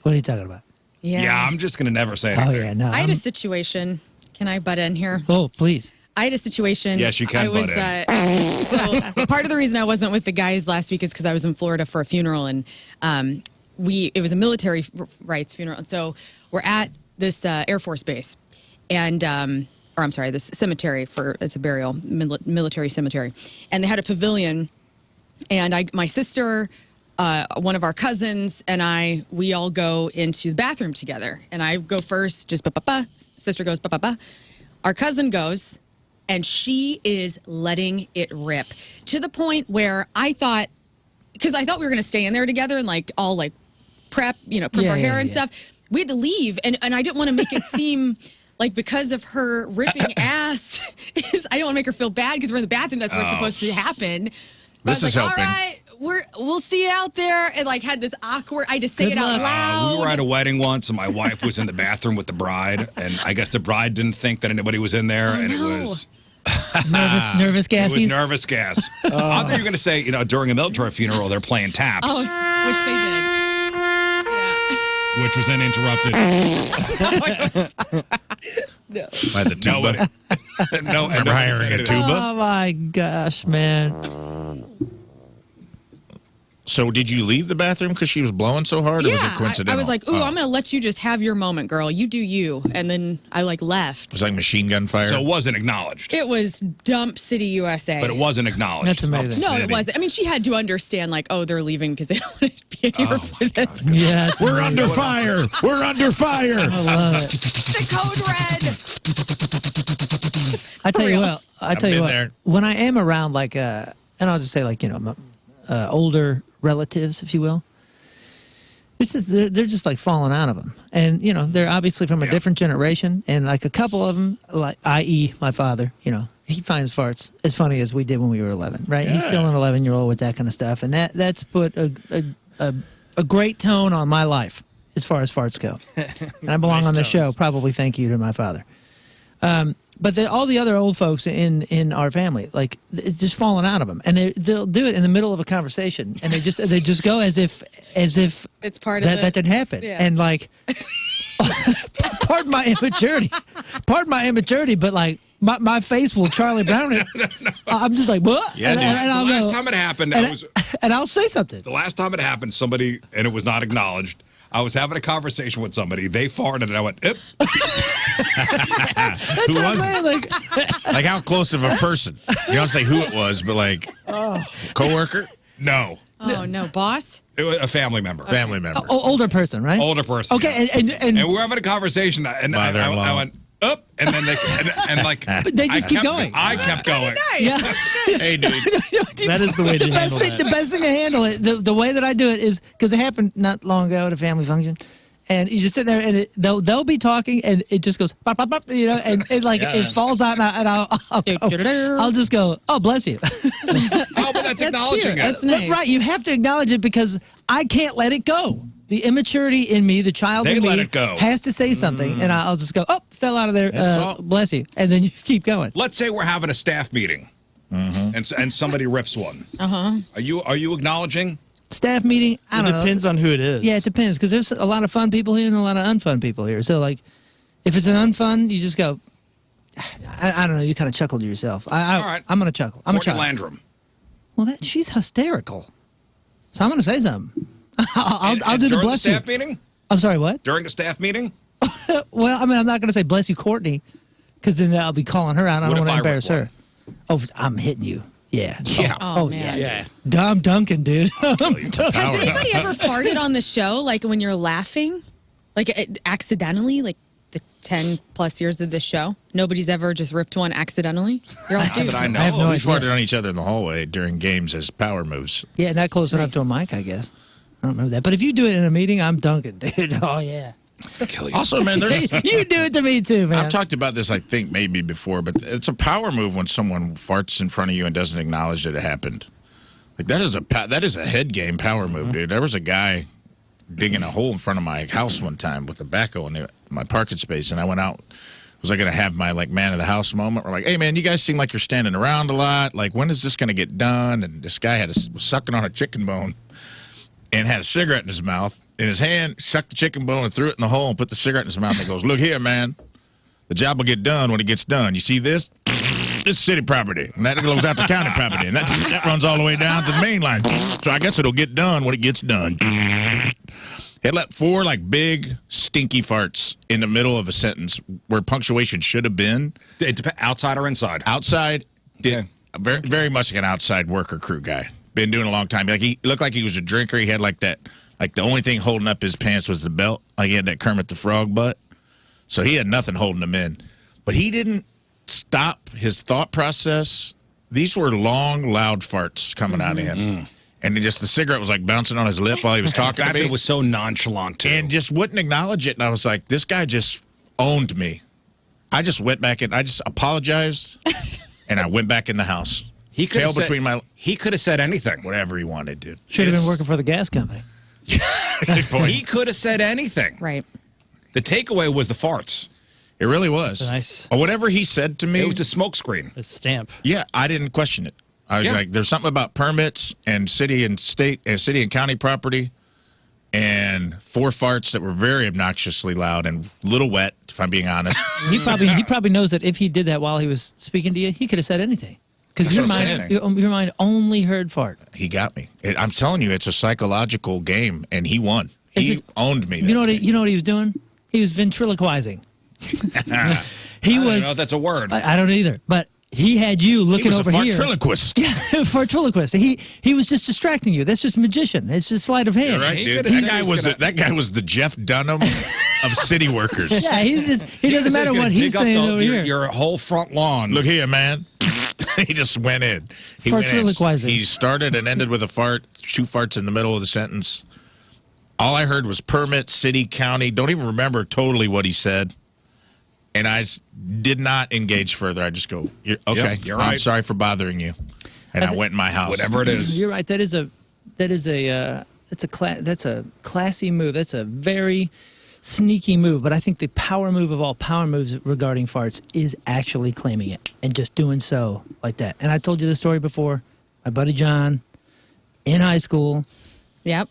H: What are you talking about?
B: Yeah, I'm just gonna never say
H: Oh
B: anything.
H: yeah, no.
J: I had a situation. Can I butt in here?
H: Oh, please.
J: I had a situation.
B: Yes, you can
J: I was,
B: butt
J: so part of the reason I wasn't with the guys last week is because I was in Florida for a funeral, and it was a military rights funeral, and so we're at this Air Force base, and this cemetery it's a burial military cemetery, and they had a pavilion, and my sister. One of our cousins and we all go into the bathroom together. And I go first, just ba-ba-ba. Sister goes ba-ba-ba. Our cousin goes, and she is letting it rip to the point where I thought we were going to stay in there together and all prep our hair and stuff. We had to leave, and I didn't want to make it seem like because of her ripping ass, I didn't want to make her feel bad because we're in the bathroom. That's what's supposed to happen. But
G: This
J: I was
G: is
J: like,
G: helping.
J: all right, we'll see you out there. And had this awkward, I just say
H: Good
J: it out
H: luck.
J: loud.
B: We were at a wedding once, and my wife was in the bathroom with the bride, and I guess the bride didn't think that anybody was in there, and
J: no.
B: it was
H: Nervous
B: it was
H: gassies.
B: nervous gas. I thought you were going to say, during a military funeral, they're playing taps,
J: Oh, which they did. Yeah.
B: which was then interrupted.
G: By the tuba.
B: No,
G: Remember hiring a tuba?
H: Oh my gosh, man.
G: So did you leave the bathroom because she was blowing so hard, or was it
J: Yeah,
G: coincidental?
J: I was like, ooh,
G: Oh.
J: I'm going to let you just have your moment, girl. You do you. And then I left.
G: It was like machine gun fire.
B: So it wasn't acknowledged,
J: It was Dump City, USA.
B: but it wasn't acknowledged.
H: That's amazing.
J: No, it wasn't. I mean, she had to understand, they're leaving because they don't want to be anywhere for this.
H: Yeah, it's
G: We're
H: amazing.
G: under fire. We're under fire.
H: I love it.
J: The code red.
H: I tell you
J: real.
H: what. I tell
G: been
H: you what.
G: there.
H: When I am around and I'll just say older relatives, if you will. They're just falling out of them, and they're obviously from a different generation, and a couple of them, i.e. my father, he finds farts as funny as we did when we were 11, right? He's still an 11-year-old with that kind of stuff, and that's put a great tone on my life as far as farts go, and I belong
I: Nice
H: on the
I: tones.
H: show. Probably thank you to my father. But all the other old folks in our family, it's just falling out of them, and they'll do it in the middle of a conversation, and they just go as if
J: It's part of
H: that didn't happen,
J: Yeah.
H: and pardon my immaturity, but my face will Charlie Brown it. I'm just like, what?
G: Yeah,
H: and,
G: dude.
H: and I'll
B: The last
H: go,
B: time it happened,
H: and I'll say something.
B: the last time it happened, somebody, and it was not acknowledged. I was having a conversation with somebody. They farted, and I went, "Ip."
H: That's
G: Who
H: what I'm
G: was
H: saying,
G: Like how close of a person? You don't say who it was, but coworker,
B: No,
J: Oh, no. Boss?
B: it was a family member,
G: family member.
H: older person, right?
B: older person.
H: Okay,
B: yeah.
H: and
B: And we're having a converation, and
G: Mother-in-law.
B: I went, "Up," and then
H: But they just
B: I
H: keep
B: kept-
H: going.
B: I kept going.
H: yeah.
G: Hey, dude.
I: That is the way to handle that.
H: The best thing to handle it, the way that I do it is because it happened not long ago at a family function, and you just sit there and they'll be talking and it just goes pop pop pop, and it falls out and I'll just go, oh bless you.
B: Oh, but that's acknowledging
J: cute.
B: it.
J: That's nice.
H: Right, you have to acknowledge it because I can't let it go. The immaturity in me, the child
B: They
H: in me,
B: let it go.
H: has to say something, and I'll just go, oh, fell out of there, bless you, and then you keep going.
B: Let's say we're having a staff meeting, and somebody rips one. Are you acknowledging?
H: Staff meeting, I
I: It
H: don't know.
I: depends on who it is.
H: Yeah, it depends because there's a lot of fun people here and a lot of unfun people here. So if it's an unfun, you just go. I don't know. You kind of chuckle to yourself.
B: All right.
H: I'm gonna chuckle. I'm a
B: Courtney
H: child.
B: Landrum.
H: Well, she's hysterical. So I'm going to say something. I'll do the bless you.
B: During the staff meeting?
H: I'm sorry, what?
B: During the staff meeting?
H: Well, I mean, I'm not going to say bless you, Courtney, because then I'll be calling her out. I don't want to embarrass her. Oh, I'm hitting you. Yeah.
G: Yeah.
H: Oh,
J: man.
H: yeah. Dom Duncan, dude.
J: Has anybody ever farted on the show, like when you're laughing? Like accidentally? Like the 10 plus years of this show? Nobody's ever just ripped one accidentally? You're like, dude.
G: That I know.
H: I have no
G: We
H: idea.
G: farted on each other in the hallway during games as power moves.
H: Yeah, not close enough
J: Nice.
H: to a mic, I guess. I don't remember that. But if you do it in a meeting, I'm Duncan, dude. Oh, yeah.
B: Kill you.
G: Also, man, there's
H: You do it to me, too, man.
G: I've talked about this, I think, maybe before, but it's a power move when someone farts in front of you and doesn't acknowledge that it happened. Like that is a head game power move, dude. There was a guy digging a hole in front of my house one time with a backhoe in my parking space, and I went out. Was I going to have my like man of the house moment? We're like, hey man, you guys seem like you're standing around a lot. Like, when is this going to get done? And this guy was sucking on a chicken bone and had a cigarette in his mouth. In his hand, sucked the chicken bone and threw it in the hole and put the cigarette in his mouth and goes, look here, man. The job will get done when it gets done. You see this? It's city property. And that goes out to county property. And that runs all the way down to the main line. So I guess it'll get done when it gets done. He let 4 like big stinky farts in the middle of a sentence where punctuation should have been.
B: Outside or inside?
G: Outside.
B: Okay.
G: Very, very much like an outside worker crew guy. Been doing a long time. Like he looked like he was a drinker. He had like that. Like the only thing holding up his pants was the belt. Like he had that Kermit the Frog butt. So he had nothing holding him in. But he didn't stop his thought process. These were long, loud farts coming out of him. And the cigarette was like bouncing on his lip while he was talking to me.
B: It was so nonchalant, too.
G: And just wouldn't acknowledge it. And I was like, this guy just owned me. I just went back in. I just apologized. And I went back in the house.
B: He could have
G: He
B: could have said anything.
G: Whatever he wanted, dude.
H: Should have been working for the gas company.
G: Good point.
B: He could have said anything.
J: Right.
B: The takeaway was the farts.
G: It really was.
I: That's nice.
G: Or whatever he said to me.
B: It was a smoke screen.
I: A stamp.
G: Yeah, I didn't question it. I was like, there's something about permits and city and state and city and county property and 4 farts that were very obnoxiously loud and a little wet, if I'm being honest.
H: He probably knows that if he did that while he was speaking to you, he could have said anything. Because your mind only heard fart.
G: He got me. I'm telling you, it's a psychological game, and he won. He owned me.
H: You know what he was doing? He was ventriloquizing.
B: I don't know if that's a word.
H: I don't either. But he had you looking over here.
G: He was a fartriloquist.
H: Yeah, fartriloquist. He was just distracting you. That's just magician. It's just sleight of hand.
G: You're right, dude. That guy was the Jeff Dunham of city workers.
H: Yeah, he doesn't matter what he's saying over here.
B: Your whole front lawn.
G: Look here, man. He just went in. He started and ended with a fart, 2 farts in the middle of the sentence. All I heard was permit, city, county. Don't even remember totally what he said. And I did not engage further. I just go, okay,
B: Yep, you're right.
G: I'm sorry for bothering you. And I went in my house.
B: Whatever it is.
H: You're right. That's a classy move. That's a very sneaky move. But I think the power move of all power moves regarding farts is actually claiming it and just doing so like that. And I told you the story before. My buddy John, in high school.
J: Yep.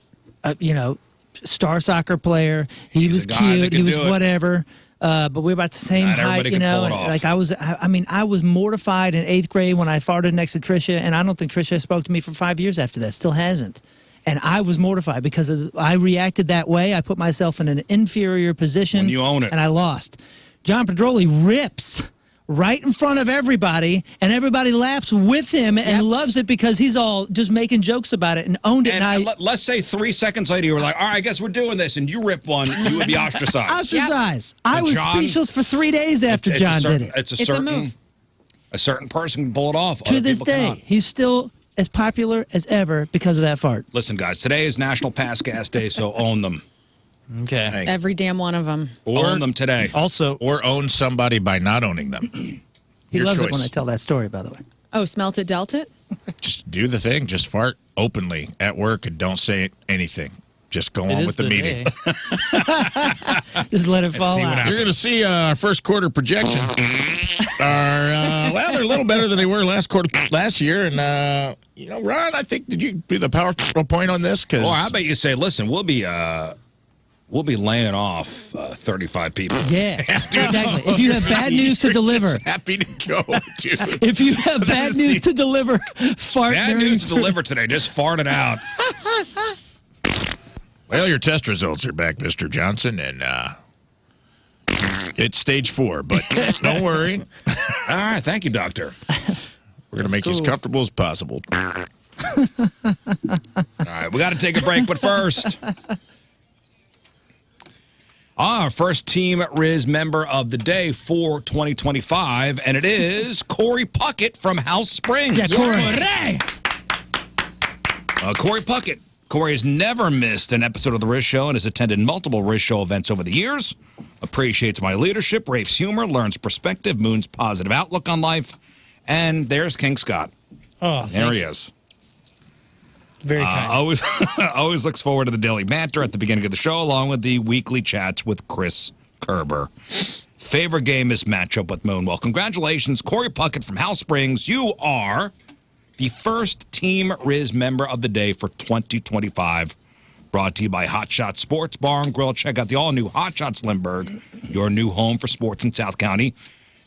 H: Star soccer player. He was cute. He was whatever. But we were about the same height,
B: Pull it off.
H: Like I was mortified in 8th grade when I farted next to Trisha, and I don't think Trisha spoke to me for 5 years after that. Still hasn't. And I was mortified because I reacted that way. I put myself in an inferior position.
B: When you own it.
H: And I lost. John Pedroli rips right in front of everybody, and everybody laughs with him and loves it because he's all just making jokes about it and owned it.
B: And let's say 3 seconds later you were like, all right, I guess we're doing this, and you rip one, you would be ostracized.
H: Ostracized. I was speechless for 3 days after John did it.
B: It's a certain person can pull it off.
H: To this day, he's still as popular as ever because of that fart.
B: Listen, guys, today is National Pass Gas Day, so own them.
I: Okay.
J: Every damn one of them.
B: Own them today.
I: Also,
G: or own somebody by not owning them.
H: He loves it when I tell that story, by the way.
J: Oh, smelt it, dealt it?
G: Just do the thing. Just fart openly at work and don't say anything. Just go on with the meeting.
H: Just let it fall out.
G: You're going to see our first quarter projection. They're a little better than they were last year. And, Ron, I think, did you do the PowerPoint on this?
B: Or how about you say, listen, we'll be We'll be laying off 35 people.
H: Yeah, exactly. If you have bad news to deliver,
G: Happy to go, dude.
H: if you have bad news to deliver, fart.
B: Bad news to deliver today. Just fart it out.
G: Well, your test results are back, Mr. Johnson, and it's stage 4, but don't worry.
B: All right, thank you, doctor.
G: We're going to make you as comfortable as possible.
B: All right, we got to take a break, but first, our first Team Rizz member of the day for 2025, and it is Corey Puckett from House Springs.
H: Yeah, Corey.
B: Corey Puckett. Corey has never missed an episode of the Rizz Show and has attended multiple Rizz Show events over the years. Appreciates my leadership, Rafe's humor, Lern's perspective, Moon's positive outlook on life, and there's King Scott.
I: Oh,
B: there he is.
I: Very kind.
B: Always looks forward to the daily banter at the beginning of the show, along with the weekly chats with Chris Kerber. Favorite game is matchup with Moon. Well, congratulations, Corey Puckett from House Springs. You are the first Team Rizz member of the day for 2025. Brought to you by Hot Shots Sports Bar and Grill. Check out the all-new Hot Shots Lindbergh, your new home for sports in South County.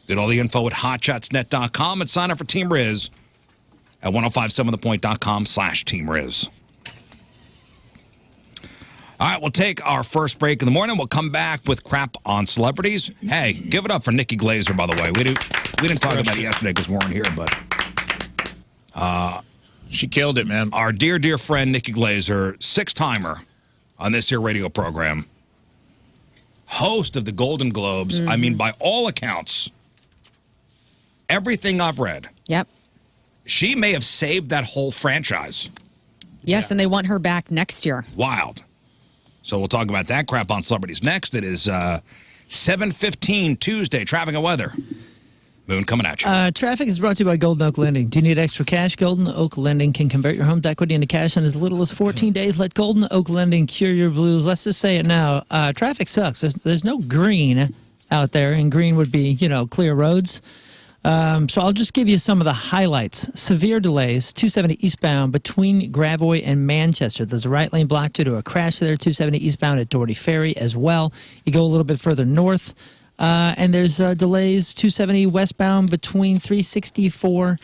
B: Get all the info at hotshotsnet.com and sign up for Team Rizz at 1057thepoint.com/Team Rizz. All right, we'll take our first break in the morning. We'll come back with crap on celebrities. Hey, give it up for Nikki Glazer, by the way. We didn't talk about it yesterday because we weren't here, but
G: she killed it, man.
B: Our dear, dear friend Nikki Glazer, 6-timer on this here radio program, host of the Golden Globes. I mean, by all accounts, everything I've read.
J: Yep.
B: She may have saved that whole franchise.
J: Yes, and they want her back next year.
B: Wild. So we'll talk about that crap on celebrities next. It is 7:15 Tuesday, traffic and weather. Moon coming at you.
H: Traffic is brought to you by Golden Oak Lending. Do you need extra cash? Golden Oak Lending can convert your home's equity into cash in as little as 14 days. Let Golden Oak Lending cure your blues. Let's just say it now. Traffic sucks. There's no green out there, and green would be, clear roads. So I'll just give you some of the highlights. Severe delays, 270 eastbound between Gravois and Manchester. There's a right lane blocked due to a crash there, 270 eastbound at Doherty Ferry as well. You go a little bit further north, and there's delays, 270 westbound between 364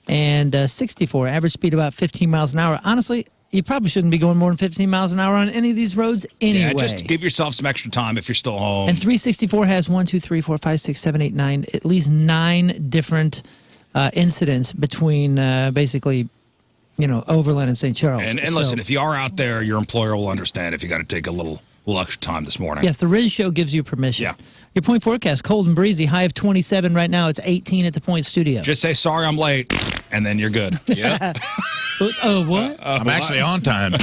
H: and 64. Average speed about 15 miles an hour. Honestly, you probably shouldn't be going more than 15 miles an hour on any of these roads anyway.
B: Yeah, just give yourself some extra time if you're still home.
H: And 364 has 1, 2, 3, 4, 5, 6, 7, 8, 9, at least 9 different incidents between basically, Overland and St. Charles.
B: And listen, if you are out there, your employer will understand if you got to take a little extra time this morning.
H: Yes, the Rizz Show gives you permission.
B: Yeah.
H: Your point forecast, cold and breezy, high of 27 right now. It's 18 at the Point Studio.
B: Just say, sorry, I'm late, and then you're good.
G: Yeah.
H: Oh, what?
G: I'm actually on time. You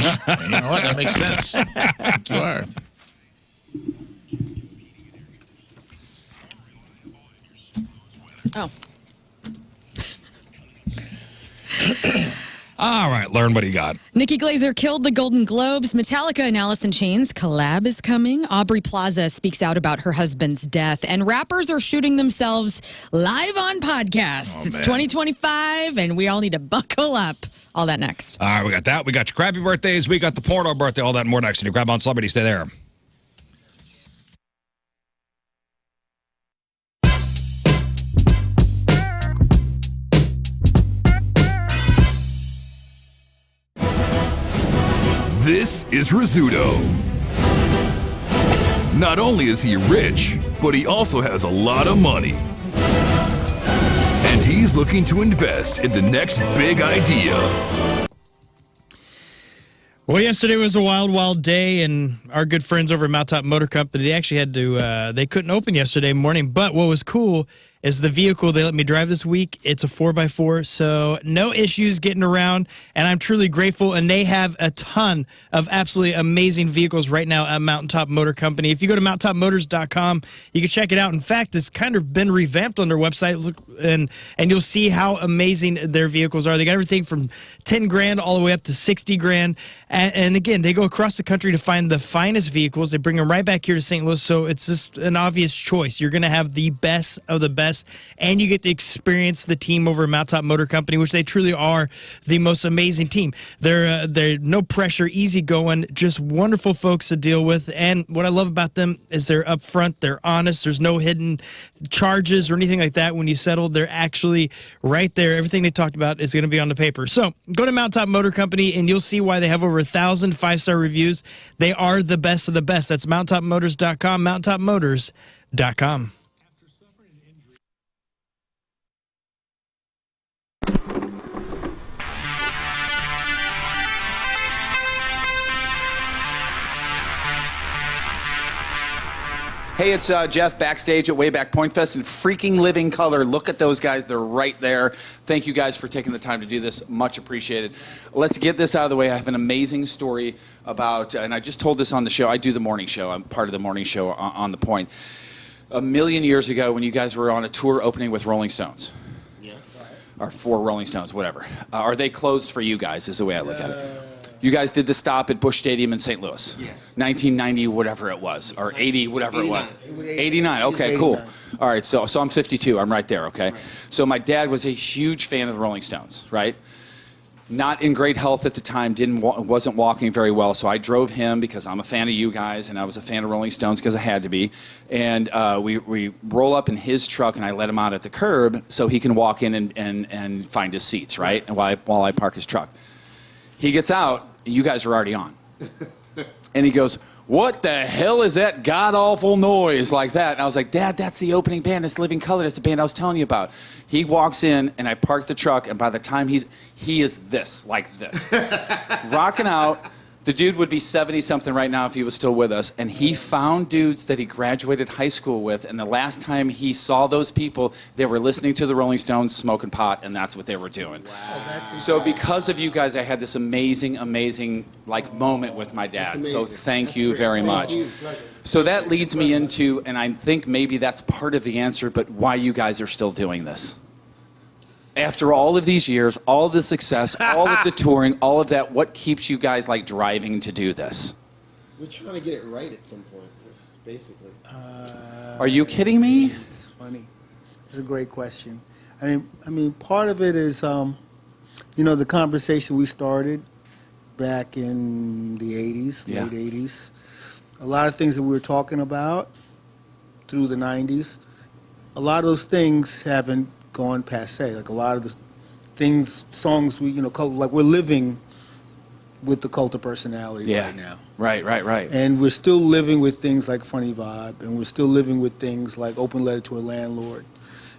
G: know what? That makes sense. You are.
J: Oh.
B: All right, Lern, what do you got?
J: Nikki Glazer killed the Golden Globes. Metallica and Alice in Chains collab is coming. Aubrey Plaza speaks out about her husband's death. And rappers are shooting themselves live on podcasts. It's 2025, and we all need to buckle up. All that next.
B: All right, we got that. We got your crappy birthdays. We got the porno birthday. All that and more next. And you grab on celebrity. Stay there.
N: This is Rizzuto. Not only is he rich, but he also has a lot of money. And he's looking to invest in the next big idea.
I: Well, yesterday was a wild, wild day, and our good friends over at Mount Top Motor Company, they actually had to, they couldn't open yesterday morning, but what was cool is the vehicle they let me drive this week. It's a 4x4, so no issues getting around, and I'm truly grateful, and they have a ton of absolutely amazing vehicles right now at Mountaintop Motor Company. If you go to mountaintopmotors.com, you can check it out. In fact, it's kind of been revamped on their website, and you'll see how amazing their vehicles are. They got everything from 10 grand all the way up to 60 grand, and again, they go across the country to find the finest vehicles. They bring them right back here to St. Louis, so it's just an obvious choice. You're going to have the best of the best best, and you get to experience the team over at Mountaintop Motor Company, which they truly are the most amazing team. They're no pressure, easygoing, just wonderful folks to deal with. And what I love about them is they're upfront, they're honest. There's no hidden charges or anything like that. When you settle, they're actually right there. Everything they talked about is going to be on the paper. So go to Mountaintop Motor Company, and you'll see why they have over 1,000 5-star reviews. They are the best of the best. That's mountaintopmotors.com, mountaintopmotors.com.
O: Hey, it's Jeff backstage at Wayback Point Fest in freaking living color. Look at those guys. They're right there. Thank you guys for taking the time to do this. Much appreciated. Let's get this out of the way. I have an amazing story about, and I just told this on the show. I do the morning show. I'm part of the morning show on The Point. A million years ago when you guys were on a tour opening with Rolling Stones. Yes. Or for Rolling Stones, whatever. Are they closed for you guys is the way I look at it. You guys did the stop at Busch Stadium in St. Louis. Yes. 1990, whatever it was, or 80, whatever 89. It was. 89. Okay, cool. All right, so I'm 52. I'm right there. Okay. Right. So my dad was a huge fan of the Rolling Stones. Right. Not in great health at the time. Wasn't walking very well. So I drove him because I'm a fan of you guys, and I was a fan of Rolling Stones because I had to be. And we roll up in his truck, and I let him out at the curb so he can walk in and find his seats. Right. And while I park his truck. He gets out, you guys are already on. And he goes, "What the hell is that god-awful noise like that?" And I was like, "Dad, that's the opening band. It's Living Color. That's the band I was telling you about." He walks in, and I park the truck, and by the time he is this, like this. Rocking out. The dude would be 70-something right now if he was still with us. And he found dudes that he graduated high school with. And the last time he saw those people, they were listening to the Rolling Stones, smoking pot, and that's what they were doing. Wow. So because of you guys, I had this amazing, amazing moment with my dad. So thank you very much. So that leads me into, and I think maybe that's part of the answer, but why you guys are still doing this. After all of these years, all of the success, all of the touring, all of that, what keeps you guys driving to do this?
P: We're trying to get it right at some point, basically.
O: Are you kidding me?
Q: It's funny. It's a great question. I mean, part of it is, the conversation we started back in the 80s, late 80s. A lot of things that we were talking about through the 90s, a lot of those things haven't gone passe. Like a lot of the songs we, we're living with the cult of personality right now.
O: Right.
Q: And we're still living with things like Funny Vibe, and we're still living with things like Open Letter to a Landlord.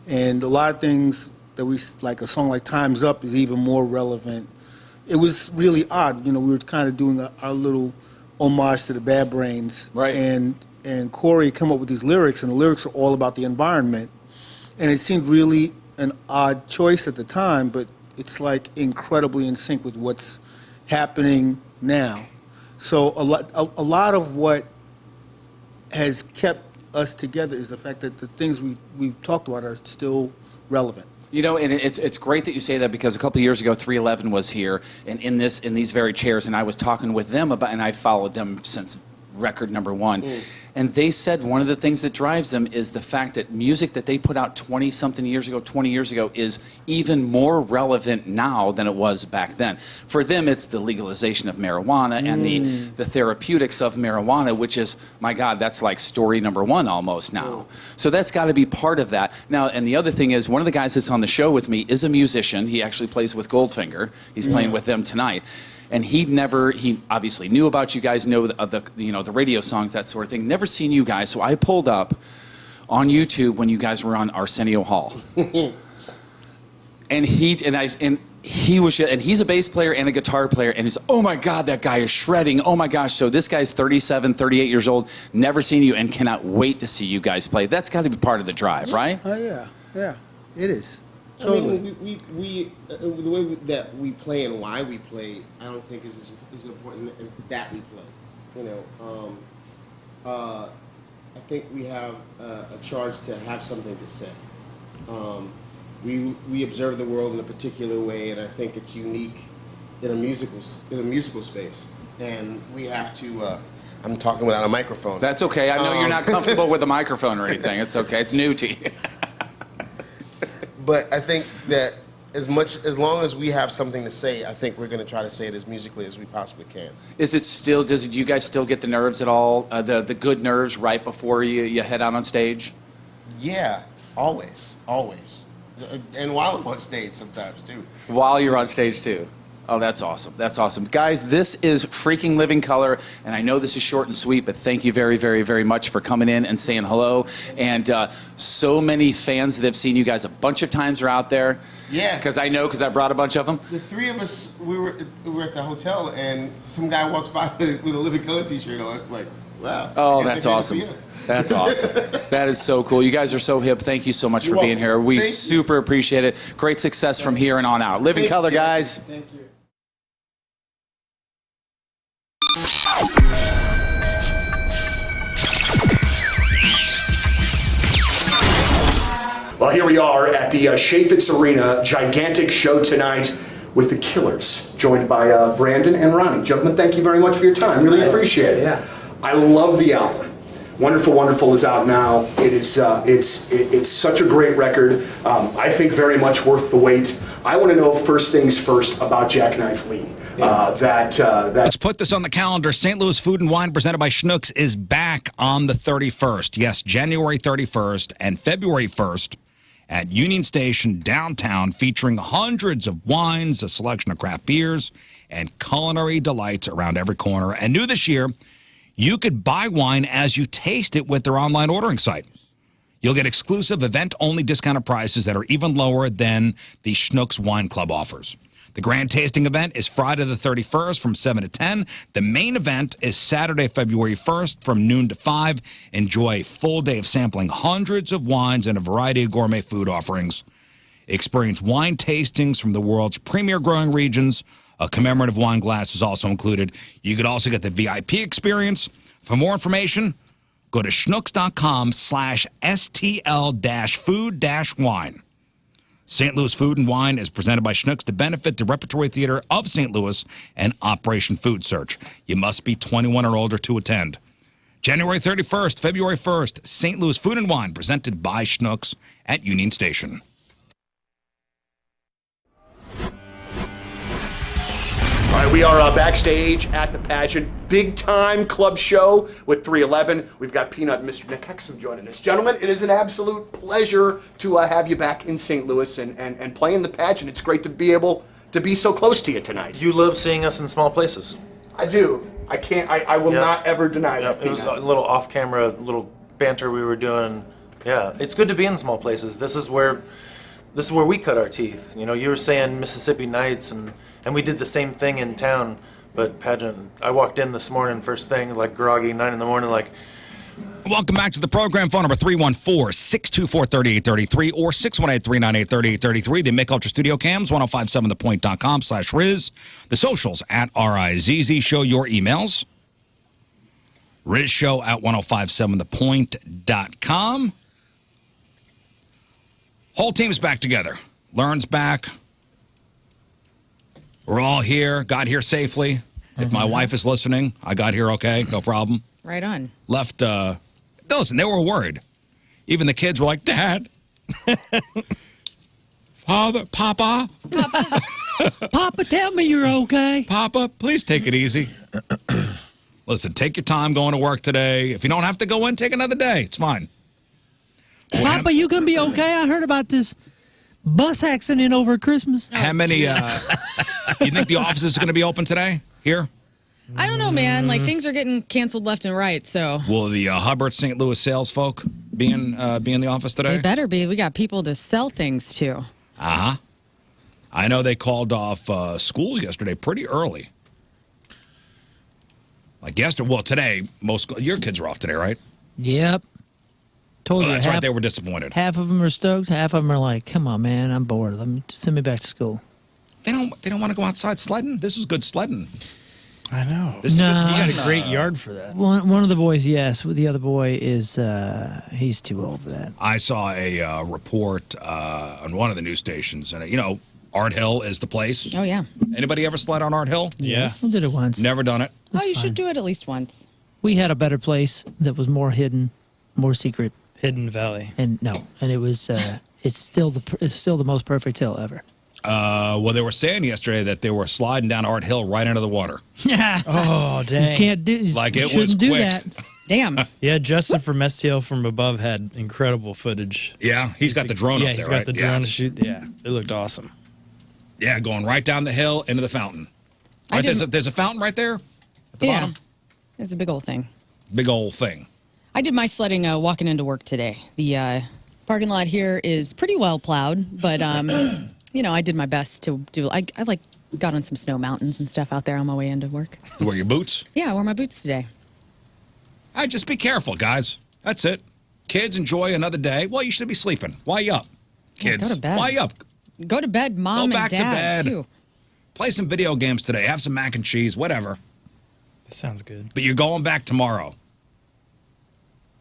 Q: And a lot of things that like a song like Time's Up is even more relevant. It was really odd. We were kind of doing our little homage to the Bad Brains.
O: Right.
Q: And Corey come up with these lyrics, and the lyrics are all about the environment. And it seemed really an odd choice at the time, but it's incredibly in sync with what's happening now. So a lot of what has kept us together is the fact that the things we've talked about are still relevant.
O: And it's great that you say that, because a couple of years ago, 311 was here, and in these very chairs, and I was talking with them about, and I followed them since record number one. And they said one of the things that drives them is the fact that music that they put out 20 years ago is even more relevant now than it was back then. For them, it's the legalization of marijuana and the therapeutics of marijuana, which is, my God, that's like story number one almost now. So that's got to be part of that. Now, and the other thing is, one of the guys that's on the show with me is a musician. He actually plays with Goldfinger. He's playing with them tonight. And he obviously knew about you guys, know the radio songs, that sort of thing. Never seen you guys, so I pulled up on YouTube when you guys were on Arsenio Hall. and he's a bass player and a guitar player, and he's, oh my God, that guy is shredding. Oh my gosh. So this guy's 37, 38 years old, never seen you, and cannot wait to see you guys play. That's got to be part of the drive, right?
Q: Oh yeah, it is.
P: Totally. I mean, the way that we play and why we play, I don't think is as important as that we play. I think we have a charge to have something to say. We observe the world in a particular way, and I think it's unique in a musical space. And we have to. I'm talking without a microphone.
O: That's okay. I know you're not comfortable with a microphone or anything. It's okay. It's new to you.
P: But I think that as long as we have something to say, I think we're going to try to say it as musically as we possibly can.
O: Is it still? Do you guys still get the nerves at all? The good nerves right before you head out on stage?
P: Yeah, always. And while I'm on stage sometimes too.
O: While you're on stage too. Oh, that's awesome. That's awesome. Guys, this is Freaking Living Color, and I know this is short and sweet, but thank you very, very, very much for coming in and saying hello. And so many fans that have seen you guys a bunch of times are out there.
P: Yeah.
O: Because I brought a bunch of them.
P: The three of us, we were at the hotel, and some guy walks by with a Living Color t-shirt on. Like, wow.
O: Oh, that's awesome. That's awesome. That is so cool. You guys are so hip. Thank you so much for being here. We super appreciate it. Great success from here and on out. Living Color, guys.
P: Thank you.
R: Well, here we are at the Chaffetz Arena, gigantic show tonight with the Killers, joined by Brandon and Ronnie. Gentlemen, thank you very much for your time. Really appreciate it. Yeah. I love the album. Wonderful, Wonderful is out now. It is it's such a great record. I think very much worth the wait. I want to know first things first about Jackknife Lee.
B: Let's put this on the calendar. St. Louis Food and Wine presented by Schnucks is back on the 31st. Yes, January 31st and February 1st at Union Station downtown, featuring hundreds of wines, a selection of craft beers, and culinary delights around every corner. And new this year, you could buy wine as you taste it with their online ordering site. You'll get exclusive event-only discounted prices that are even lower than the Schnucks Wine Club offers. The grand tasting event is Friday the 31st from 7 to 10. The main event is Saturday, February 1st from noon to 5. Enjoy a full day of sampling hundreds of wines and a variety of gourmet food offerings. Experience wine tastings from the world's premier growing regions. A commemorative wine glass is also included. You could also get the VIP experience. For more information, go to schnucks.com/STL-food-wine. St. Louis Food and Wine is presented by Schnucks to benefit the Repertory Theater of St. Louis and Operation Food Search. You must be 21 or older to attend. January 31st, February 1st, St. Louis Food and Wine presented by Schnucks at Union Station.
R: All right, we are backstage at the pageant. Big time club show with 311. We've got Peanut and Mr. Nick Hexum joining us. Gentlemen, it is an absolute pleasure to have you back in St. Louis and playing the pageant. It's great to be able to be so close to you tonight.
S: You love seeing us in small places.
R: I do. I will not ever deny that.
S: It was a little off-camera, little banter we were doing. Yeah, it's good to be in small places. This is where we cut our teeth. You know, you were saying Mississippi Nights, and we did the same thing in town. But pageant, I walked in this morning, first thing, like groggy, 9 in the morning, like.
B: Welcome back to the program. Phone number 314-624-3833 or 618-398-3833. The Mick Ultra Studio Cams, 1057thepoint.com/Rizz. The socials at RizzShow. Show your emails. RizzShow at 1057thepoint.com. Whole team's back together. Lern's back. We're all here. Got here safely. If my wife is listening, I got here okay. No problem.
J: Right on.
B: Left, listen, they were worried. Even the kids were like, Dad. Father, Papa.
H: Papa, tell me you're okay.
B: Papa, please take it easy. Listen, take your time going to work today. If you don't have to go in, take another day. It's fine.
H: Papa, you gonna be okay? I heard about this bus accident over Christmas.
B: How many, you think the office is going to be open today here?
J: I don't know, man. Like, things are getting canceled left and right, so.
B: Will the Hubbard St. Louis sales folk be in the office today?
J: They better be. We got people to sell things to.
B: Uh-huh. I know they called off schools yesterday pretty early. Like yesterday, well, today, your kids are off today, right?
H: Yep. Told you.
B: That's right, they were disappointed.
H: Half of them are stoked, half of them are like, come on, man, I'm bored. Let me send me back to school.
B: They don't want to go outside sledding? This is good sledding.
I: I know.
B: This is good
I: You
B: sledding.
I: got a great yard for that.
H: One of the boys, yes. The other boy is, he's too old for that.
B: I saw a report on one of the news stations, and, Art Hill is the place.
J: Oh, yeah.
B: Anybody ever sled on Art Hill?
I: Yeah.
H: I did it once.
B: Never done it.
J: Oh, you should do it at least once.
H: We had a better place that was more hidden, more secret.
I: Hidden Valley.
H: And it was it's still the most perfect hill ever.
B: Well, they were saying yesterday that they were sliding down Art Hill right into the water.
H: Yeah.
I: Oh, dang.
H: You can't do.
B: Like
H: you
B: it was
H: shouldn't do
B: quick.
H: that.
J: Damn.
I: Yeah, Justin from STL from above had incredible footage.
B: Yeah, he's got the drone
I: Yeah,
B: up there,
I: he's
B: right?
I: got the drone to shoot. Yeah, it looked awesome.
B: Yeah, going right down the hill into the fountain. Right, there's a fountain right there at the bottom.
J: It's a big old thing.
B: Big old thing.
J: I did my sledding walking into work today. The parking lot here is pretty well plowed, but you know, I did my best to do. I like got on some snow mountains and stuff out there on my way into work.
B: You wear your boots?
J: Yeah, I wore my boots today.
B: Just be careful, guys. That's it. Kids, enjoy another day. Well, you should be sleeping. Why you up, kids?
J: Yeah, go to bed.
B: Why you up?
J: Go to bed, mom
B: Go back
J: and dad
B: to bed.
J: too.
B: Play some video games today. Have some mac and cheese, whatever.
I: That sounds good.
B: But you're going back tomorrow.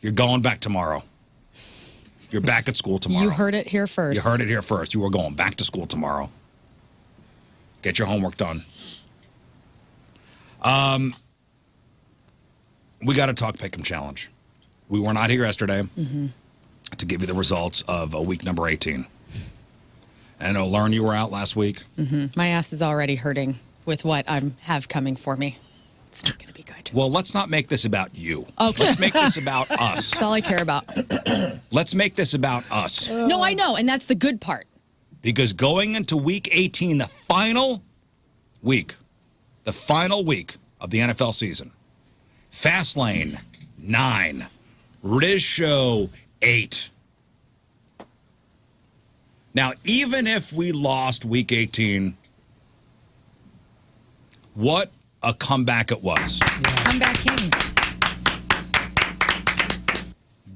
B: You're going back tomorrow. You're back at school tomorrow.
J: You heard it here first.
B: You heard it here first. You are going back to school tomorrow. Get your homework done. We got to talk Pick'em Challenge. We were not here yesterday to give you the results of week number 18. I know, Lern, you were out last week.
J: My ass is already hurting with what I have coming for me. It's not going to be good.
B: Well, let's not make this about you.
J: Okay.
B: Let's make this about us.
J: That's all I care about.
B: Let's make this about us.
J: No, I know, and that's the good part.
B: Because going into week 18, the final week of the NFL season, Fastlane 9, RizzShow 8. Now, even if we lost week 18, what a comeback it was.
J: Comeback kings.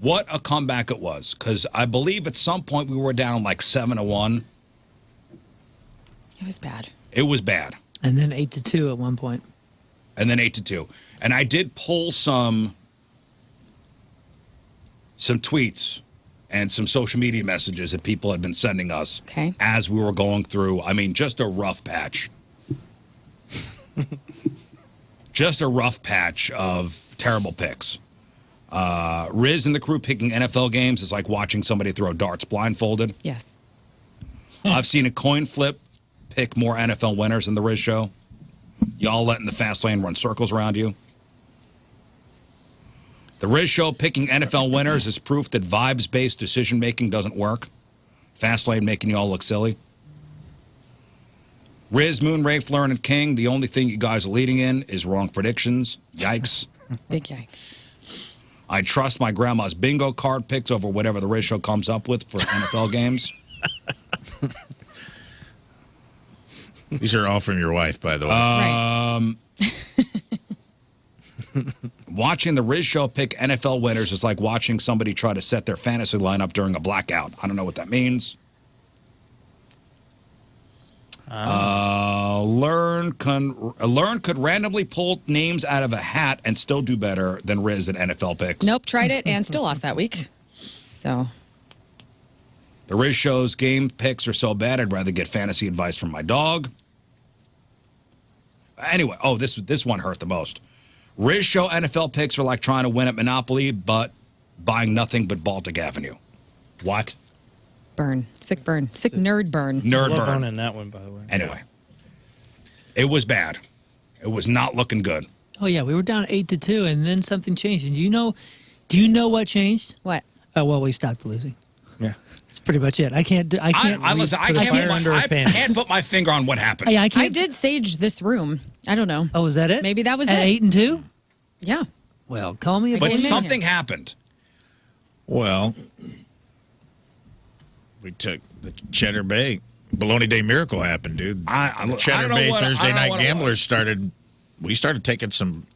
B: What a comeback it was. Because I believe at some point we were down like 7-1.
J: It was bad.
B: It was bad.
H: And then 8-2 at one point.
B: And then 8-2. And I did pull some tweets and some social media messages that people had been sending us as we were going through. I mean, just a rough patch. Just a rough patch of terrible picks. Rizz and the crew picking NFL games is like watching somebody throw darts blindfolded.
J: Yes.
B: I've seen a coin flip pick more NFL winners than the Rizz Show. Y'all letting the fast lane run circles around you. The Rizz Show picking NFL winners is proof that vibes-based decision-making doesn't work. Fast lane making you all look silly. Rizz, Moon, Rafe, Lern, and King, the only thing you guys are leading in is wrong predictions. Yikes.
J: Big yikes.
B: I trust my grandma's bingo card picks over whatever the Rizz Show comes up with for NFL games.
G: These are all from your wife, by the way.
B: Watching the Rizz Show pick NFL winners is like watching somebody try to set their fantasy lineup during a blackout. I don't know what that means. Lern could randomly pull names out of a hat and still do better than Rizz at NFL picks.
J: Nope, tried it and still lost that week. So.
B: The Rizz Show's game picks are so bad, I'd rather get fantasy advice from my dog. Anyway, this one hurt the most. Rizz Show NFL picks are like trying to win at Monopoly, but buying nothing but Baltic Avenue. What?
J: Burn. Sick burn. Sick nerd burn.
B: Nerd
I: Love
B: burn.
I: owning that one, by the way.
B: Anyway, it was bad. It was not looking good.
H: Oh yeah, we were down 8-2, and then something changed. And do you know what changed?
J: What?
H: Oh well, we stopped losing.
I: Yeah.
H: That's pretty much it. I can't.
B: Listen, I can't put my finger on what happened.
H: Hey, I can't.
J: I did sage this room. I don't know.
H: Oh, was that it?
J: Maybe that was
H: at
J: it.
H: 8-2.
J: Yeah.
H: Well, call me.
B: But something happened.
G: Well, we took the Cheddar Bay. Bologna Day Miracle happened, dude. The Cheddar Bay Thursday Night Gamblers started. We started taking some.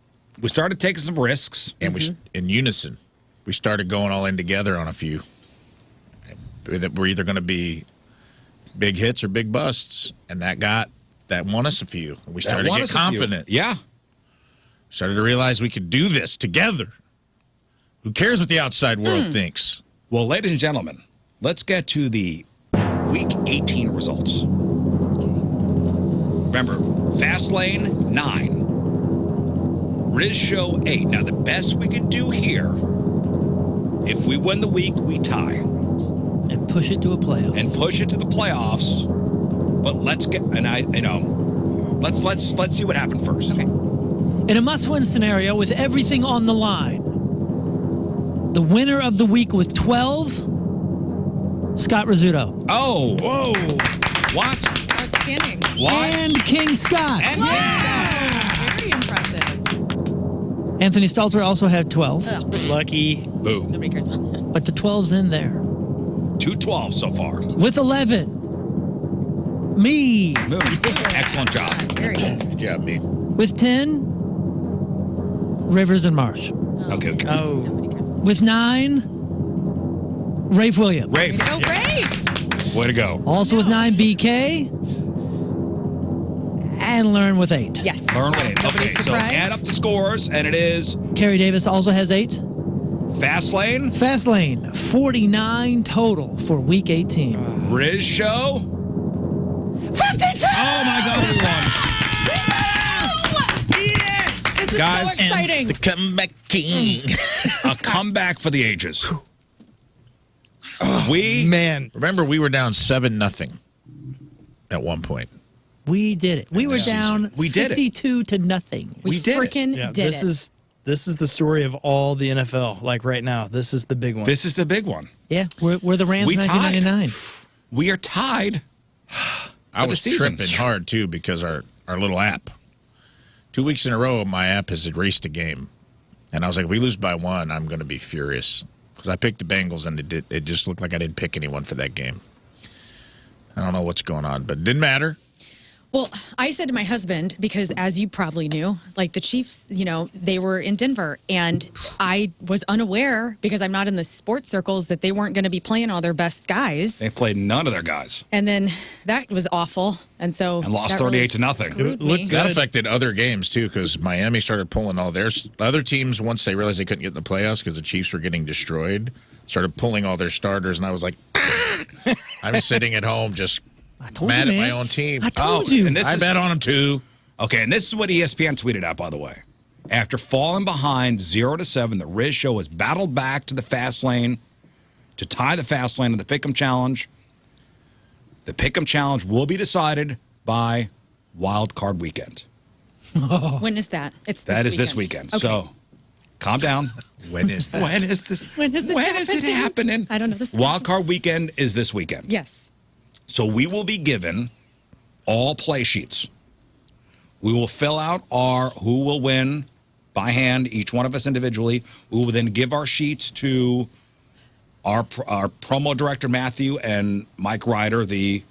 B: We started taking some risks,
G: and we in unison. We started going all in together on a few. That were either going to be big hits or big busts, and that won us a few. We started to get confident.
B: Yeah.
G: Started to realize we could do this together. Who cares what the outside world thinks?
B: Well, ladies and gentlemen, let's get to the Week 18 results. Remember, Fastlane 9, Rizz Show 8. Now, the best we could do here, if we win the week, we tie.
H: And push it to a playoff.
B: And push it to the playoffs. But let's get let's see what happened first.
J: Okay.
H: In a must-win scenario with everything on the line, the winner of the week with 12, Scott Rizzuto.
B: Oh.
I: Whoa.
B: What?
J: Outstanding.
B: What?
H: And King Scott.
B: And
J: Very impressive.
H: Anthony Stalter also had 12.
J: Ugh,
I: Lucky.
B: Boo.
J: nobody cares about that.
H: But the 12's in there.
B: 212 so far.
H: With 11, me.
B: Excellent job.
J: Very good.
G: Good job, me.
H: With 10, Rivers and Marsh.
B: Okay.
I: Oh.
J: Nobody cares about
H: With 9, Rafe Williams.
B: Rafe.
J: that. Go, Rafe!
B: Way to go.
H: Also with 9, BK. And Lern with 8.
J: Yes.
B: Learn with 8. Okay,
J: Nobody's
B: so
J: surprised.
B: add up the scores, and it is
H: Kerry Davis also has 8.
B: Fast Lane,
H: Fast Lane, 49 total for week 18.
B: Rizz Show.
H: 52!
B: Oh my God, we won.
J: This is
B: Guys,
J: so exciting.
G: The comeback king.
B: A comeback for the ages. We
I: Man.
G: Remember, we were down 7-0 at one point.
H: We did it. We were
G: Yeah.
H: down
B: We did it.
H: 52 to nothing.
J: We
B: did it.
J: freaking
I: Yeah,
J: did
I: this
J: it.
I: is the story of all the NFL. Like right now, this is the big one.
B: This is the big one.
H: Yeah, we're the Rams
B: We tied.
H: 1999.
B: We are tied.
G: I
B: For the
G: was
B: season.
G: tripping hard, too, because our little app. 2 weeks in a row, my app has erased a game. And I was like, if we lose by 1, I'm going to be furious. Because I picked the Bengals, and it just looked like I didn't pick anyone for that game. I don't know what's going on, but it didn't matter.
J: Well, I said to my husband, because as you probably knew, like the Chiefs, they were in Denver, and I was unaware, because I'm not in the sports circles, that they weren't going to be playing all their best guys.
B: They played none of their guys.
J: And then that was awful. And so
B: And lost
J: that really
B: 38 to nothing.
J: screwed
I: Look
J: me.
I: good.
G: That affected other games, too, because Miami started pulling all their other teams, once they realized they couldn't get in the playoffs because the Chiefs were getting destroyed, started pulling all their starters, and I was like, I'm sitting at home just
H: told
G: mad
H: you,
G: at my
H: man.
G: own team.
H: I told you.
B: And this
G: I
B: is,
G: bet on them, too.
B: Okay, and this is what ESPN tweeted out, by the way. After falling behind 0-7, the Rizz Show has battled back to the fast lane to tie the fast lane in the Pick'em Challenge. The Pick'em Challenge will be decided by Wild Card Weekend.
J: When is that? It's
B: That is this weekend.
J: Okay.
B: So, calm down.
G: When is that?
B: When is this?
J: When is it
B: When is it happening?
J: I don't know this.
B: Wild Card Weekend is this weekend.
J: Yes.
B: So we will be given all play sheets. We will fill out our who will win by hand, each one of us individually. We will then give our sheets to our promo director, Matthew, and Mike Ryder, the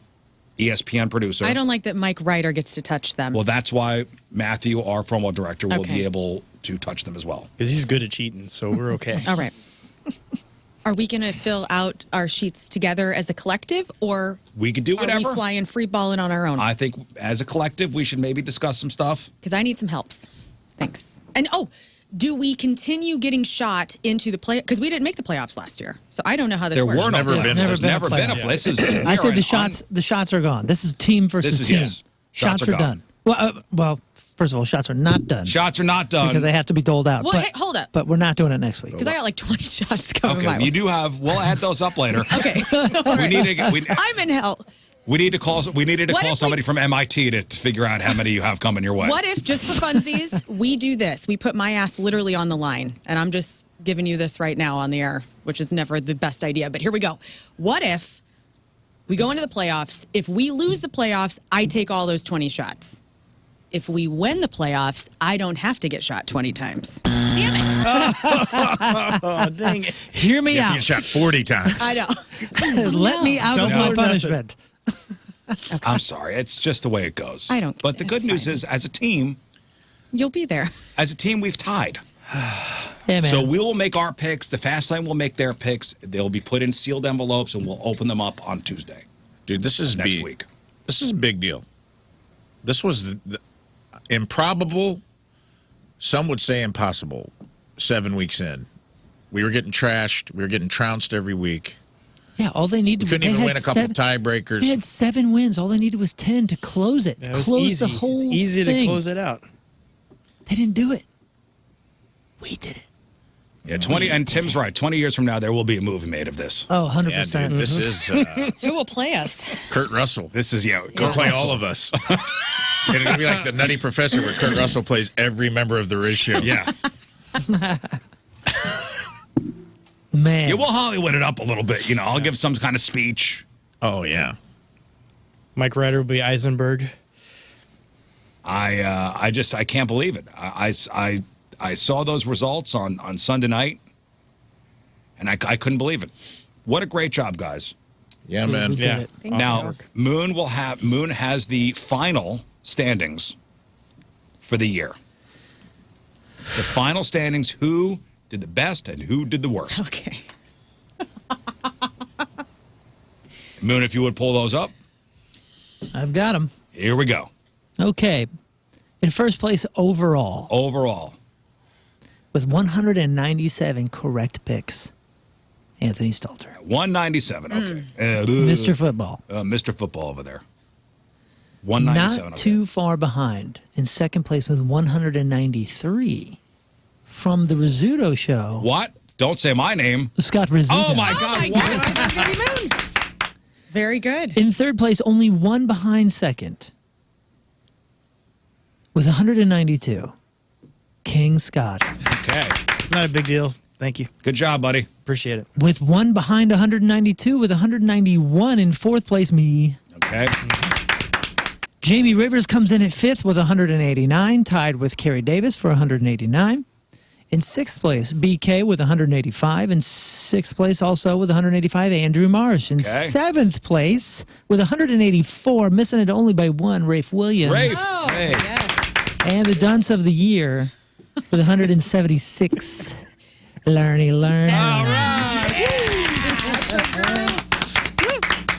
B: ESPN producer.
J: I don't like that Mike Ryder gets to touch them.
B: Well, that's why Matthew, our promo director, will
J: Okay.
B: be able to touch them as well.
I: Because he's good at cheating, so we're okay.
J: All right. Are we going to fill out our sheets together as a collective, or
B: We could do
J: are
B: whatever.
J: we flying free balling on our own?
B: I think as a collective, we should maybe discuss some stuff.
J: Because I need some helps. Thanks. And do we continue getting shot into the play? Because we didn't make the playoffs last year, so I don't know how this
B: There
J: works.
B: were no
G: Never
B: playoffs.
G: been-
B: There's
H: never
B: never
H: been a
B: been a
H: playoff.
B: This is
H: I said
B: we are
H: the shots are gone. This is team versus
B: This is
H: team.
B: yes.
H: Shots are
B: gone.
H: done. Well, first of all, shots are not done
B: Shots are not done.
H: because they have to be doled out.
J: Well,
H: but,
J: hey, hold up.
H: But we're not doing it next week.
J: Because I got like 20 shots coming
B: Okay,
J: my way.
B: you do have. We'll add those up later.
J: Okay.
B: We need to.
J: I'm in hell.
B: We need to call. We needed to
J: What
B: call
J: if
B: somebody
J: we-
B: from MIT to figure out how many you have coming your way.
J: What if, just for funsies, we do this? We put my ass literally on the line, and I'm just giving you this right now on the air, which is never the best idea, but here we go. What if we go into the playoffs? If we lose the playoffs, I take all those 20 shots. If we win the playoffs, I don't have to get shot 20 times. Damn it.
I: Oh, dang it.
H: Hear me
G: You have to
H: out.
G: get shot 40 times.
J: I know.
H: Let me out of
I: Don't
H: my
I: know
H: punishment.
B: I'm sorry. It's just the way it goes.
J: I don't-
B: But the good
J: it's
B: news
J: fine.
B: is, as a team,
J: You'll be there.
B: we've tied.
H: Yeah, man.
B: So we will make our picks. The Fast Lane will make their picks. They'll be put in sealed envelopes, and we'll open them up on Tuesday
G: Dude, this is
B: next
G: big.
B: week.
G: This is a big deal. This was the improbable, some would say impossible, 7 weeks in. We were getting trashed. We were getting trounced every week.
H: yeah, all they needed
G: Couldn't
H: they
G: even
H: had
G: win a couple
H: seven-
G: tiebreakers.
H: They had 7 wins. All they needed was 10 to close it.
I: Yeah, it was
H: close
I: easy.
H: the whole
I: It's easy
H: thing.
I: to close it out.
H: They didn't do it. We did it.
B: Yeah, 20, and Tim's right. 20 years from now, there will be a movie made of this.
H: Oh, 100%.
G: Yeah, dude, this is
J: Who will play us?
G: Kurt Russell.
B: This is,
G: Go play all of us. And it'll be like the Nutty Professor where Kurt Russell plays every member of the Rizz Show.
B: Yeah.
H: Man.
B: Yeah, we'll Hollywood it up a little bit. I'll give some kind of speech.
G: Oh, yeah.
I: Mike Ryder will be Eisenberg.
B: I can't believe it. I saw those results on Sunday night, and I couldn't believe it. What a great job, guys.
G: Yeah, man.
H: We did it.
B: Now, Moon has the final standings for the year. The final standings, who did the best and who did the worst.
J: Okay.
B: Moon, if you would pull those up.
H: I've got them.
B: Here we go.
H: Okay. In first place overall, with 197 correct picks, Anthony Stalter.
B: 197. Okay.
H: Mr. Football.
B: Mr. Football over there. 197.
H: Not too far behind. In second place with 193 from the Rizzuto Show.
B: What? Don't say my name.
H: Scott Rizzuto.
B: Oh, my God.
J: Oh, my
B: What?
J: gosh, I thought it was gonna be Moon. Very good.
H: In third place, only one behind second. With 192, King Scott.
B: Okay.
I: Not a big deal. Thank you.
B: Good job, buddy.
I: Appreciate it.
H: With one behind 192, with 191 in fourth place, me.
B: Okay.
H: Jamie Rivers comes in at fifth with 189, tied with Kerry Davis for 189. In sixth place, BK with 185. In sixth place, also with 185, Andrew Marsh. In seventh place, with 184, missing it only by one, Rafe Williams.
B: Rafe.
J: Oh,
B: Hey.
J: yes.
H: And the dunce of the year with 176, Lern.
B: All right.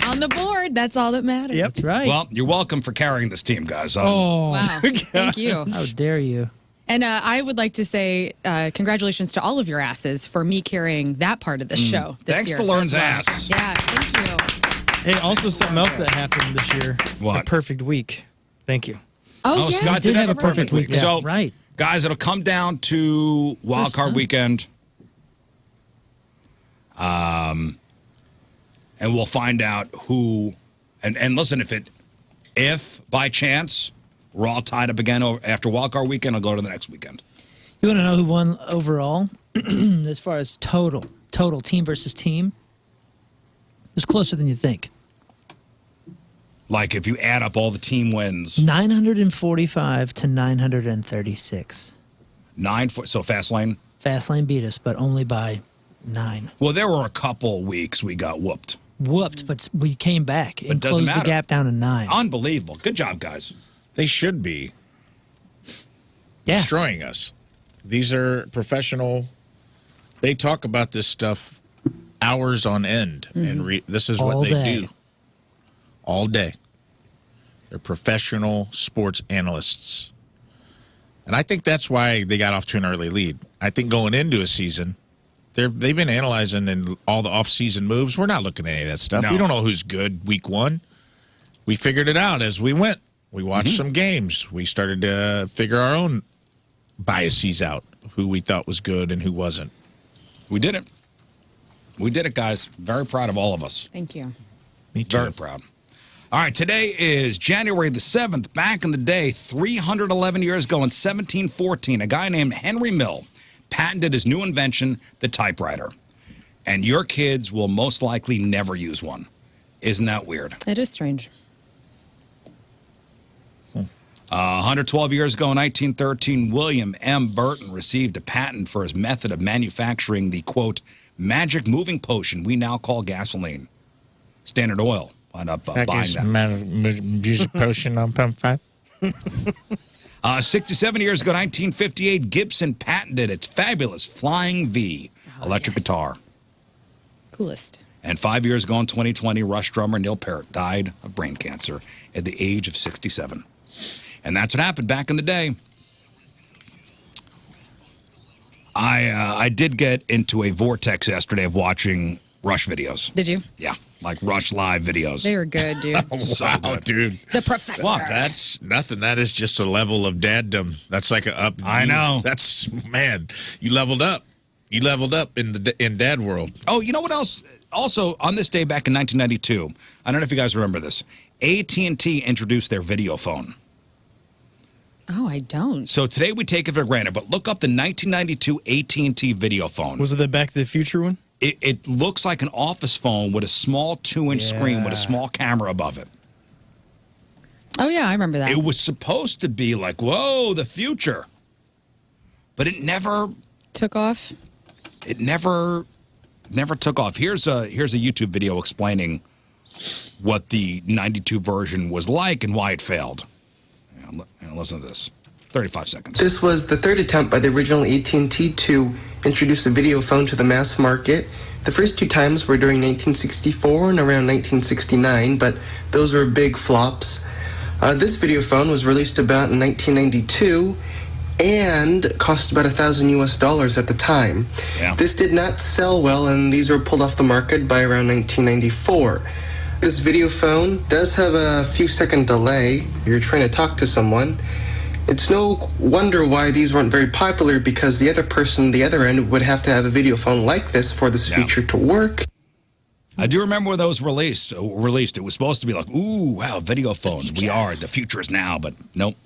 J: On the board. That's all that matters.
I: Yep.
H: That's right.
B: Well, you're welcome for carrying this team, guys.
H: Oh,
J: Wow. Thank you.
H: how dare you.
J: And I would like to say congratulations to all of your asses for me carrying that part of the show this
B: Thanks
J: year.
B: for Lern's
J: as well.
B: ass.
J: Yeah, thank you.
I: Hey, also something else that happened this year.
B: What?
I: A perfect week. Thank you.
J: Oh, yeah.
B: Scott
H: did have a perfect week. Yeah,
B: So,
H: right.
B: guys, it'll come down to wild card weekend. And we'll find out who. And listen, if by chance we're all tied up again after wild card weekend, I'll go to the next weekend.
H: You want to know who won overall? As far as total team versus team? It was closer than you think.
B: Like if you add up all the team wins.
H: 945 to 936.
B: So Fastlane?
H: Fastlane beat us, but only by 9.
B: Well, there were a couple weeks we got whooped.
H: Whooped, but we came back and
B: doesn't
H: closed the
B: matter.
H: gap down to 9.
B: Unbelievable. Good job, guys.
D: They should be
H: Yeah.
D: destroying us. These are professional. They talk about this stuff hours on end, and this is
H: All
D: what they
H: day.
D: do all day. They're professional sports analysts. And I think that's why they got off to an early lead. I think going into a season, they've been analyzing and all the off-season moves. We're not looking at any of that stuff.
B: No.
D: We don't know who's good week one. We figured it out as we went. We watched some games. We started to figure our own biases out, who we thought was good and who wasn't.
B: We did it. We did it, guys. Very proud of all of us.
J: Thank you.
D: Me too.
B: Very proud. All right, today is January the 7th. Back in the day, 311 years ago in 1714, a guy named Henry Mill patented his new invention, the typewriter. And your kids will most likely never use one. Isn't that weird?
J: It is strange.
B: 112 years ago in 1913, William M. Burton received a patent for his method of manufacturing the, quote, magic moving potion we now call gasoline. Standard Oil wound up buying that.
D: Use a potion on pump 5.
B: 67 years ago, 1958, Gibson patented its fabulous Flying V electric guitar.
J: Coolest.
B: And 5 years ago in 2020, Rush drummer Neil Peart died of brain cancer at the age of 67. And that's what happened back in the day. I did get into a vortex yesterday of watching Rush videos.
J: Did you?
B: Yeah, like Rush live videos.
J: They were good, dude.
B: So
D: Wow,
B: good.
D: dude.
J: The professor.
D: Well, that's nothing. That is just a level of daddom. That's like a up.
B: I know.
D: That's, man, you leveled up.
G: You leveled up in dad world.
B: Oh, you know what else? Also, on this day back in 1992, I don't know if you guys remember this, AT&T introduced their video phone.
J: Oh, I don't.
B: So today we take it for granted, but look up the 1992 AT&T video phone.
I: Was it the Back to the Future one?
B: It looks like an office phone with a small 2-inch screen with a small camera above it.
J: Oh, yeah, I remember that.
B: It was supposed to be like, whoa, the future. But it never...
J: Took off?
B: It never took off. Here's a YouTube video explaining what the 92 version was like and why it failed. And listen to this. 35 seconds.
T: This was the third attempt by the original AT&T to introduce a video phone to the mass market. The first two times were during 1964 and around 1969, but those were big flops. This video phone was released about in 1992 and cost about $1,000 at the time.
B: Yeah.
T: This did not sell well, and these were pulled off the market by around 1994. This video phone does have a few second delay. You're trying to talk to someone. It's no wonder why these weren't very popular, because the other person, the other end, would have to have a video phone like this for this feature to work.
B: I do remember when those released. It was supposed to be like, ooh, wow, video phones. The future is now, but nope.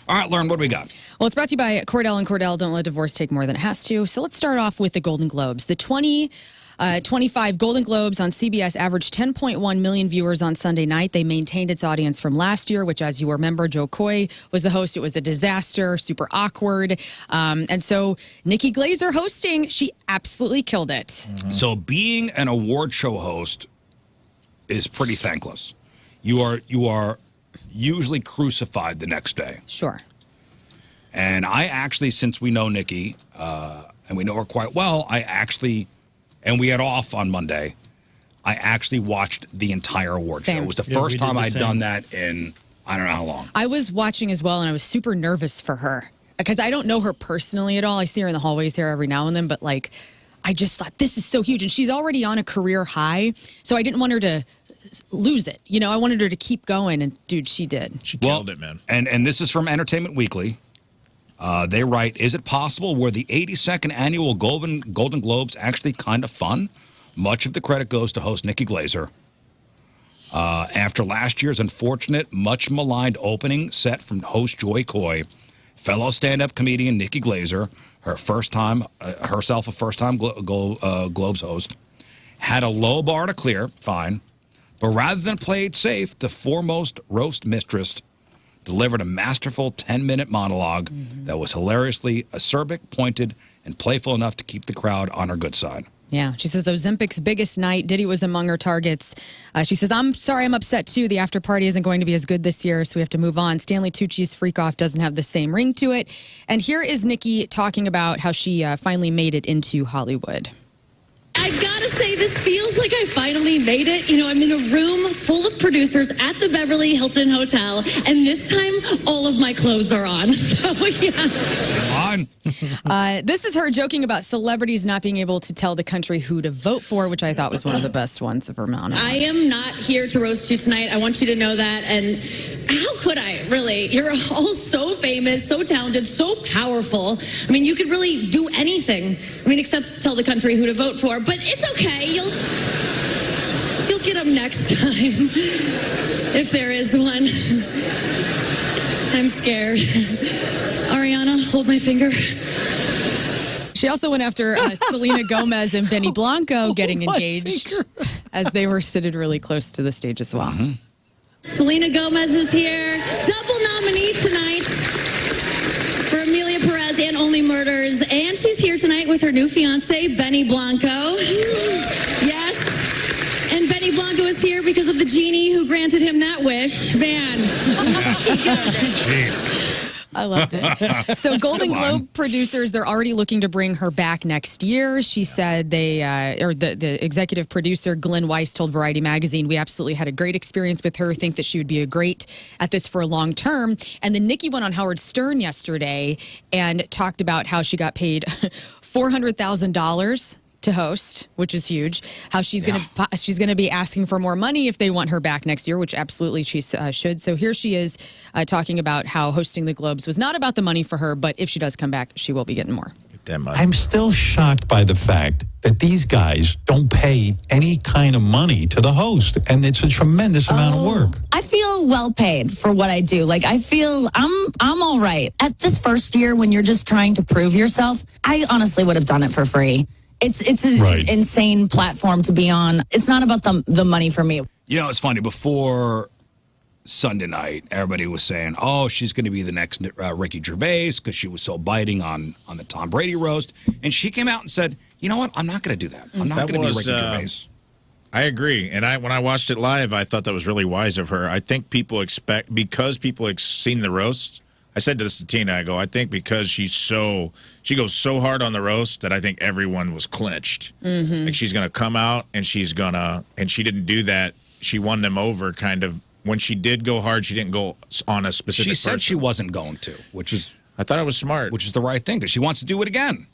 B: All right, Lern, what do we got?
J: Well, it's brought to you by Cordell and Cordell. Don't let divorce take more than it has to. So let's start off with the Golden Globes. The 25 Golden Globes on CBS averaged 10.1 million viewers on Sunday night. They maintained its audience from last year, which, as you remember, Joe Coy was the host. It was a disaster, super awkward. And so Nikki Glaser hosting, she absolutely killed it.
B: Mm-hmm. So being an award show host is pretty thankless. You are usually crucified the next day.
J: Sure.
B: And I actually, since we know Nikki, and we know her quite well, and we had off on Monday, I actually watched the entire award show. It was the first time I'd done that in I don't know how long.
J: I was watching as well, and I was super nervous for her because I don't know her personally at all. I see her in the hallways here every now and then, but like, I just thought this is so huge, and she's already on a career high, so I didn't want her to lose it. You know, I wanted her to keep going, and dude, she did.
G: She killed it, man.
B: And this is from Entertainment Weekly. They write, is it possible were the 82nd annual Golden Globes actually kind of fun? Much of the credit goes to host Nikki Glaser. After last year's unfortunate, much maligned opening set from host Joy Coy, fellow stand-up comedian Nikki Glaser, herself a first-time Globes host, had a low bar to clear, fine, but rather than play it safe, the foremost roast mistress delivered a masterful 10-minute monologue that was hilariously acerbic, pointed, and playful enough to keep the crowd on her good side.
J: Yeah, she says Ozempic's biggest night. Diddy was among her targets. She says, I'm sorry, I'm upset too. The after party isn't going to be as good this year, so we have to move on. Stanley Tucci's Freak Off doesn't have the same ring to it. And here is Nikki talking about how she finally made it into Hollywood.
U: I gotta say, this feels like I finally made it. You know, I'm in a room full of producers at the Beverly Hilton Hotel, and this time, all of my clothes are on. So, yeah.
B: On.
J: This is her joking about celebrities not being able to tell the country who to vote for, which I thought was one of the best ones of her monologue.
U: I am not here to roast you tonight. I want you to know that. And how could I, really? You're all so famous, so talented, so powerful. I mean, you could really do anything. I mean, except tell the country who to vote for. But it's okay. You'll get them next time, if there is one. I'm scared. Ariana, hold my finger.
J: She also went after Selena Gomez and Benny Blanco getting engaged as they were seated really close to the stage as well.
B: Mm-hmm.
U: Selena Gomez is here. Double nominee tonight for Amelia Perez and Only Murders. And she's here tonight with her new fiance, Benny Blanco. Yes. And Benny Blanco is here because of the genie who granted him that wish. Man.
B: Jeez.
J: I loved it. So Golden Globe producers, they're already looking to bring her back next year. She said the executive producer, Glenn Weiss, told Variety Magazine, we absolutely had a great experience with her, think that she would be a great at this for a long term. And then Nikki went on Howard Stern yesterday and talked about how she got paid $400,000 to host, which is huge. How she's gonna be asking for more money if they want her back next year, which absolutely she should. So here she is talking about how hosting the Globes was not about the money for her, but if she does come back, she will be getting more.
G: that much.
C: I'm still shocked by the fact that these guys don't pay any kind of money to the host, and it's a tremendous amount of work.
U: I feel well paid for what I do. Like, I feel I'm all right. At this first year, when you're just trying to prove yourself, I honestly would have done it for free. It's an insane platform to be on. It's not about the money for me.
B: You know, it's funny. Before Sunday night, everybody was saying, "Oh, she's going to be the next Ricky Gervais," because she was so biting on the Tom Brady roast, and she came out and said, "You know what? I'm not going to do that. I'm not going to be Ricky Gervais."
G: I agree, and when I watched it live, I thought that was really wise of her. I think people expect, because people have seen the roast. I said this to Tina. I go, I think because she goes so hard on the roast that I think everyone was clinched. Like, she's going to come out and she didn't do that. She won them over, kind of. When she did go hard, she didn't go on a specific
B: She said
G: person.
B: she wasn't going to, which is...
G: I thought it was smart.
B: Which is the right thing, because she wants to do it again.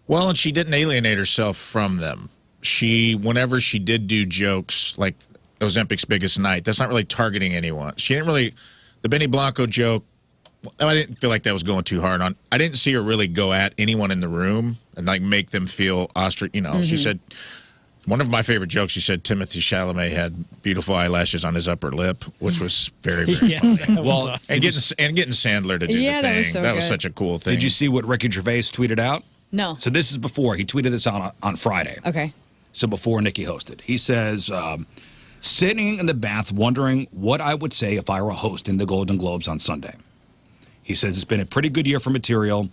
G: Well, and she didn't alienate herself from them. Whenever she did do jokes, like Ozempic's biggest night, that's not really targeting anyone. She didn't really... The Benny Blanco joke, I didn't feel like that was going too hard on... I didn't see her really go at anyone in the room and, like, make them feel ostrich. You know, she said... One of my favorite jokes, she said Timothée Chalamet had beautiful eyelashes on his upper lip, which was very, very funny.
B: Well,
G: awesome. and getting Sandler to do the thing.
J: that was so
G: that was
J: good.
G: such a cool thing.
B: Did you see what Ricky Gervais tweeted out?
J: No.
B: So this is before. He tweeted this on Friday.
J: Okay.
B: So before Nikki hosted. He says, sitting in the bath wondering what I would say if I were hosting the Golden Globes on Sunday. He says it's been a pretty good year for material.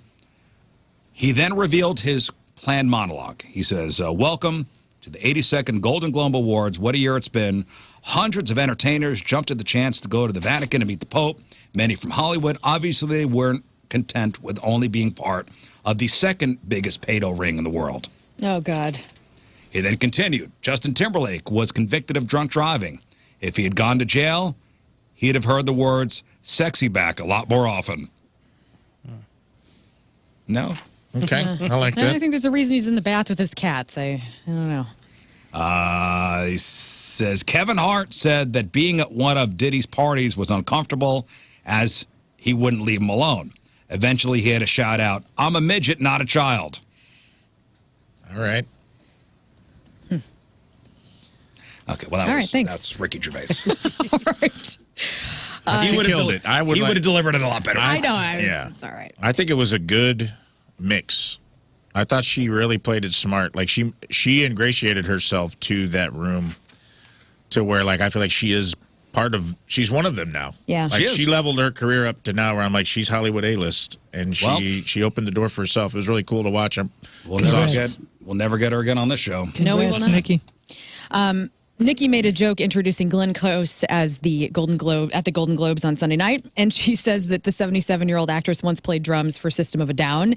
B: He then revealed his planned monologue. He says, welcome to the 82nd Golden Globe Awards. What a year it's been. Hundreds of entertainers jumped at the chance to go to the Vatican and meet the Pope. Many from Hollywood. Obviously, they weren't content with only being part of the second biggest pedo ring in the world.
J: Oh, God.
B: He then continued, Justin Timberlake was convicted of drunk driving. If he had gone to jail, he'd have heard the words sexy back a lot more often. No?
G: Okay, I like that.
J: I think there's a reason he's in the bath with his cats. I don't know.
B: He says Kevin Hart said that being at one of Diddy's parties was uncomfortable as he wouldn't leave him alone. Eventually, he had to shout out, I'm a midget, not a child.
G: All right.
B: Okay, well,
J: All right, thanks.
B: That's Ricky Gervais.
J: All right.
G: He killed it.
B: He would have delivered it a lot better.
J: I know.
G: Yeah.
J: It's all right.
G: I think it was a good mix. I thought she really played it smart. Like, she ingratiated herself to that room to where, like, I feel like she's one of them now.
J: Yeah.
G: Like, she leveled her career up to now where I'm like, she's Hollywood A-list. And she opened the door for herself. It was really cool to watch her.
B: We'll never get her again on this show.
J: No, we will not.
I: Nikki.
J: Nikki made a joke introducing Glenn Close as the Golden Globes on Sunday night, and she says that the 77-year-old actress once played drums for System of a Down.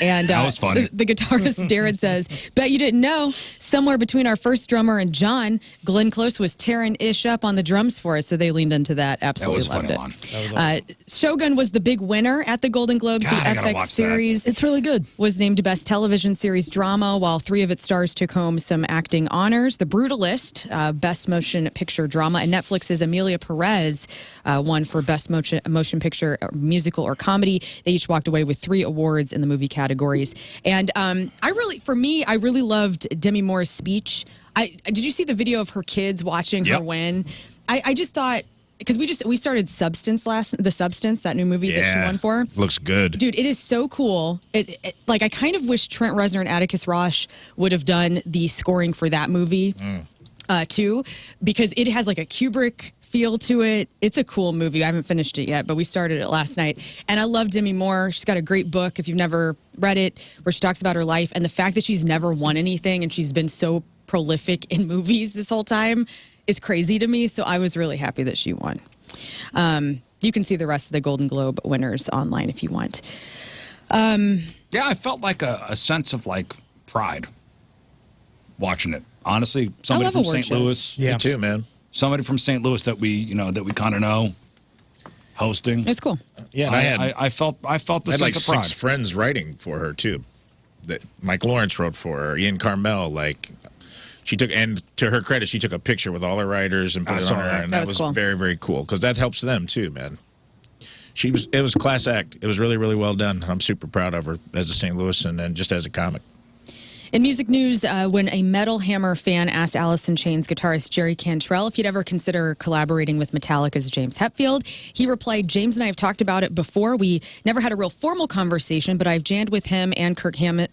J: And
B: that was funny.
J: The guitarist Darren says, "Bet you didn't know, somewhere between our first drummer and John, Glenn Close was tearing Ish up on the drums for us." So they leaned into that. Absolutely loved it.
B: That
I: was awesome.
J: Shogun was the big winner at the Golden Globes.
B: God, I
J: the
B: gotta
J: FX
B: watch
J: series
B: that.
H: It's really good.
J: was named Best Television Series Drama, while 3 of its stars took home some acting honors. The Brutalist, Best Motion Picture Drama, and Netflix's Amelia Perez won for Best Motion Picture Musical or Comedy. They each walked away with 3 awards in the movie categories. And I really loved Demi Moore's speech. Did you see the video of her kids watching her win? I just thought, because we started Substance, that new movie that she won for.
G: Looks good.
J: Dude, it is so cool. Like, I kind of wish Trent Reznor and Atticus Ross would have done the scoring for that movie too, because it has like a Kubrick feel to it. It's a cool movie. I haven't finished it yet, but we started it last night. And I love Demi Moore. She's got a great book, if you've never read it, where she talks about her life, and the fact that she's never won anything and she's been so prolific in movies this whole time is crazy to me. So I was really happy that she won. You can see the rest of the Golden Globe winners online if you want.
B: Yeah, I felt like a sense of, like, pride watching it. Honestly, somebody from St. Louis.
G: Yeah. Me too, man.
B: Somebody from St. Louis that we kind of know hosting.
J: It's cool.
G: Yeah,
B: I felt the
G: I had
B: sense
G: like
B: of pride.
G: 6 friends writing for her too. That Mike Lawrence wrote for her. Ian Carmel, like, she took, and to her credit, she took a picture with all her writers and put it on her, and that was
J: cool.
G: very, very cool because that helps them too, man. It was a class act. It was really, really well done. I'm super proud of her as a St. Louis and just as a comic.
J: In music news, when a Metal Hammer fan asked Alice in Chains guitarist Jerry Cantrell if he'd ever consider collaborating with Metallica's James Hetfield, he replied, James and I have talked about it before. We never had a real formal conversation, but I've jammed with him and Kirk Hammett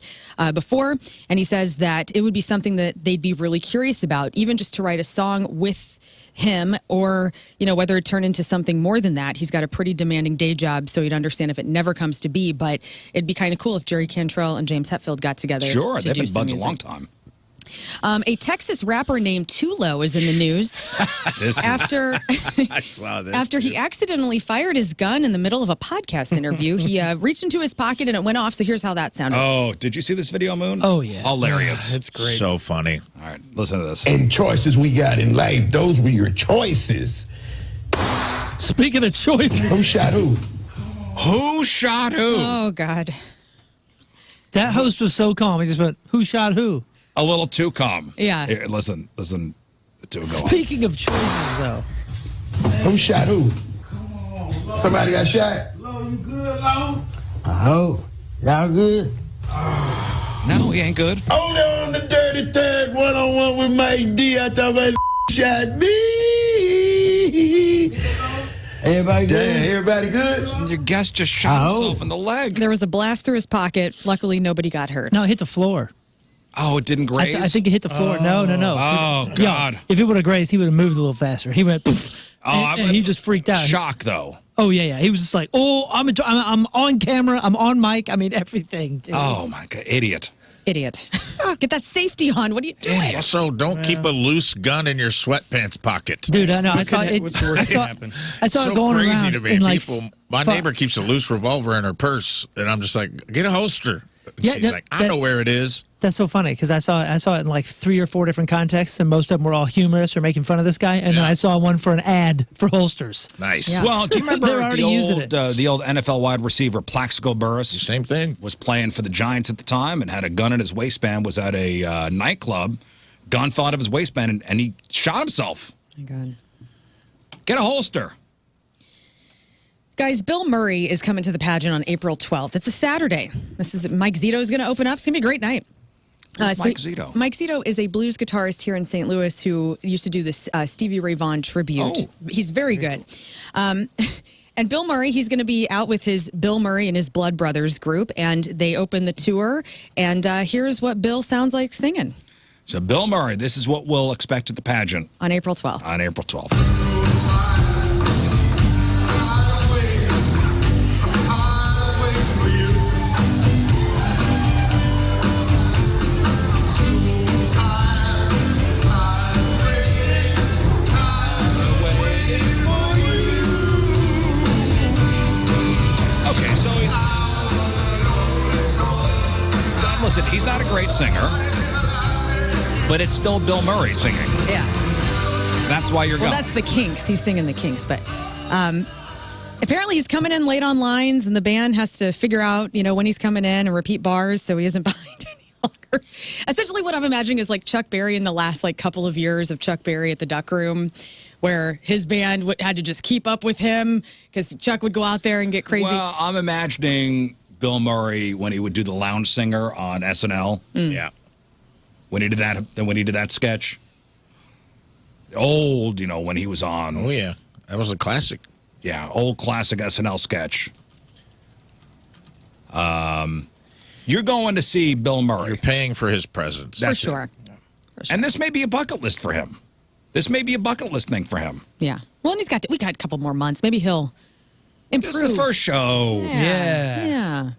J: before, and he says that it would be something that they'd be really curious about, even just to write a song with him, or whether it turned into something more than that. He's got a pretty demanding day job, so he'd understand if it never comes to be, but it'd be kind of cool if Jerry Cantrell and James Hetfield got together.
B: Sure,
J: to
B: they've
J: do
B: been
J: some
B: buds a
J: music.
B: long time.
J: A Texas rapper named Tulo is in the news after
G: I saw this.
J: after he accidentally fired his gun in the middle of a podcast interview. He reached into his pocket and it went off. So here's how that sounded.
B: Oh, did you see this video, Moon?
H: Oh, yeah.
B: Hilarious.
I: It's great.
G: So funny.
B: All right, listen to this.
A: And choices we got in life, those were your choices.
I: Speaking of choices,
A: Who shot who?
B: Who shot who?
J: Oh God.
H: that host was so calm. He just went, "Who shot who?"
B: A little too calm.
J: Yeah.
B: Here, listen to it go on.
H: Speaking of choices, though,
A: Who shot who? Somebody got shot?
M: Lo, you good, Lo?
A: I hope. Y'all good?
B: No, he ain't good.
A: Hold on the dirty third one-on-one with Mike D. I thought my shot me. Everybody good? Damn, everybody good?
B: Your guest just shot himself in the leg.
J: There was a blast through his pocket. Luckily, nobody got hurt.
H: no, it hit the floor.
B: Oh, it didn't graze?
H: I think it hit the floor. No.
B: Oh, God.
H: Yeah, if it would have grazed, he would have moved a little faster. He went, poof, and he just freaked out.
B: Shock, though.
H: Oh, yeah. He was just like, oh, I'm on camera. I'm on mic. I mean, everything. Dude.
B: Oh, my God. Idiot.
J: Idiot. Get that safety on. What are you doing?
G: Also, don't keep a loose gun in your sweatpants pocket.
H: Dude, I know. I saw it.
I: What's the worst that can happen?
H: I saw
G: so
H: it going
G: crazy
H: around
G: to me.
H: in like
G: My neighbor keeps a loose revolver in her purse, and I'm just like, get a holster.
H: Yeah,
G: She's like, I know where it is.
H: That's so funny because I saw it in like 3 or 4 different contexts, and most of them were all humorous or making fun of this guy. And then I saw one for an ad for holsters.
G: Nice.
J: Yeah.
B: Well, do you remember
H: They're already using it.
B: the old NFL wide receiver Plaxico Burress?
G: Same thing.
B: Was playing for the Giants at the time and had a gun in his waistband, was at a nightclub. Gun fell out of his waistband, and he shot himself.
J: Oh my God.
B: Get a holster.
J: Guys, Bill Murray is coming to the pageant on April 12th. It's a Saturday. Mike Zito is going to open up. It's going to be a great night.
B: Who's Mike Zito?
J: Mike Zito is a blues guitarist here in St. Louis who used to do this Stevie Ray Vaughan tribute.
B: Oh.
J: He's very good. And Bill Murray, he's going to be out with his Bill Murray and his Blood Brothers group, and they open the tour. And here's what Bill sounds like singing.
B: So, Bill Murray, this is what we'll expect at the pageant.
J: On April 12th.
B: On April 12th. Okay, so listen, he's not a great singer, but it's still Bill Murray singing.
J: Yeah.
B: That's why you're
J: Well,
B: going.
J: that's the Kinks. He's singing the Kinks, but apparently he's coming in late on lines, and the band has to figure out, when he's coming in and repeat bars, so he isn't behind any longer. Essentially, what I'm imagining is like Chuck Berry in the last couple of years of Chuck Berry at the Duck Room, where his band had to just keep up with him because Chuck would go out there and get crazy.
B: Well, I'm imagining Bill Murray when he would do the lounge singer on SNL.
G: Yeah.
B: When he did that sketch. Old, when he was on.
G: Oh, yeah. That was a classic.
B: Yeah, old classic SNL sketch. You're going to see Bill Murray.
G: You're paying for his presence.
J: For sure.
B: And this may be a bucket list for him. This may be a bucket list thing for him.
J: Yeah. Well, and we got a couple more months. Maybe he'll improve.
B: This is the first show.
J: Yeah.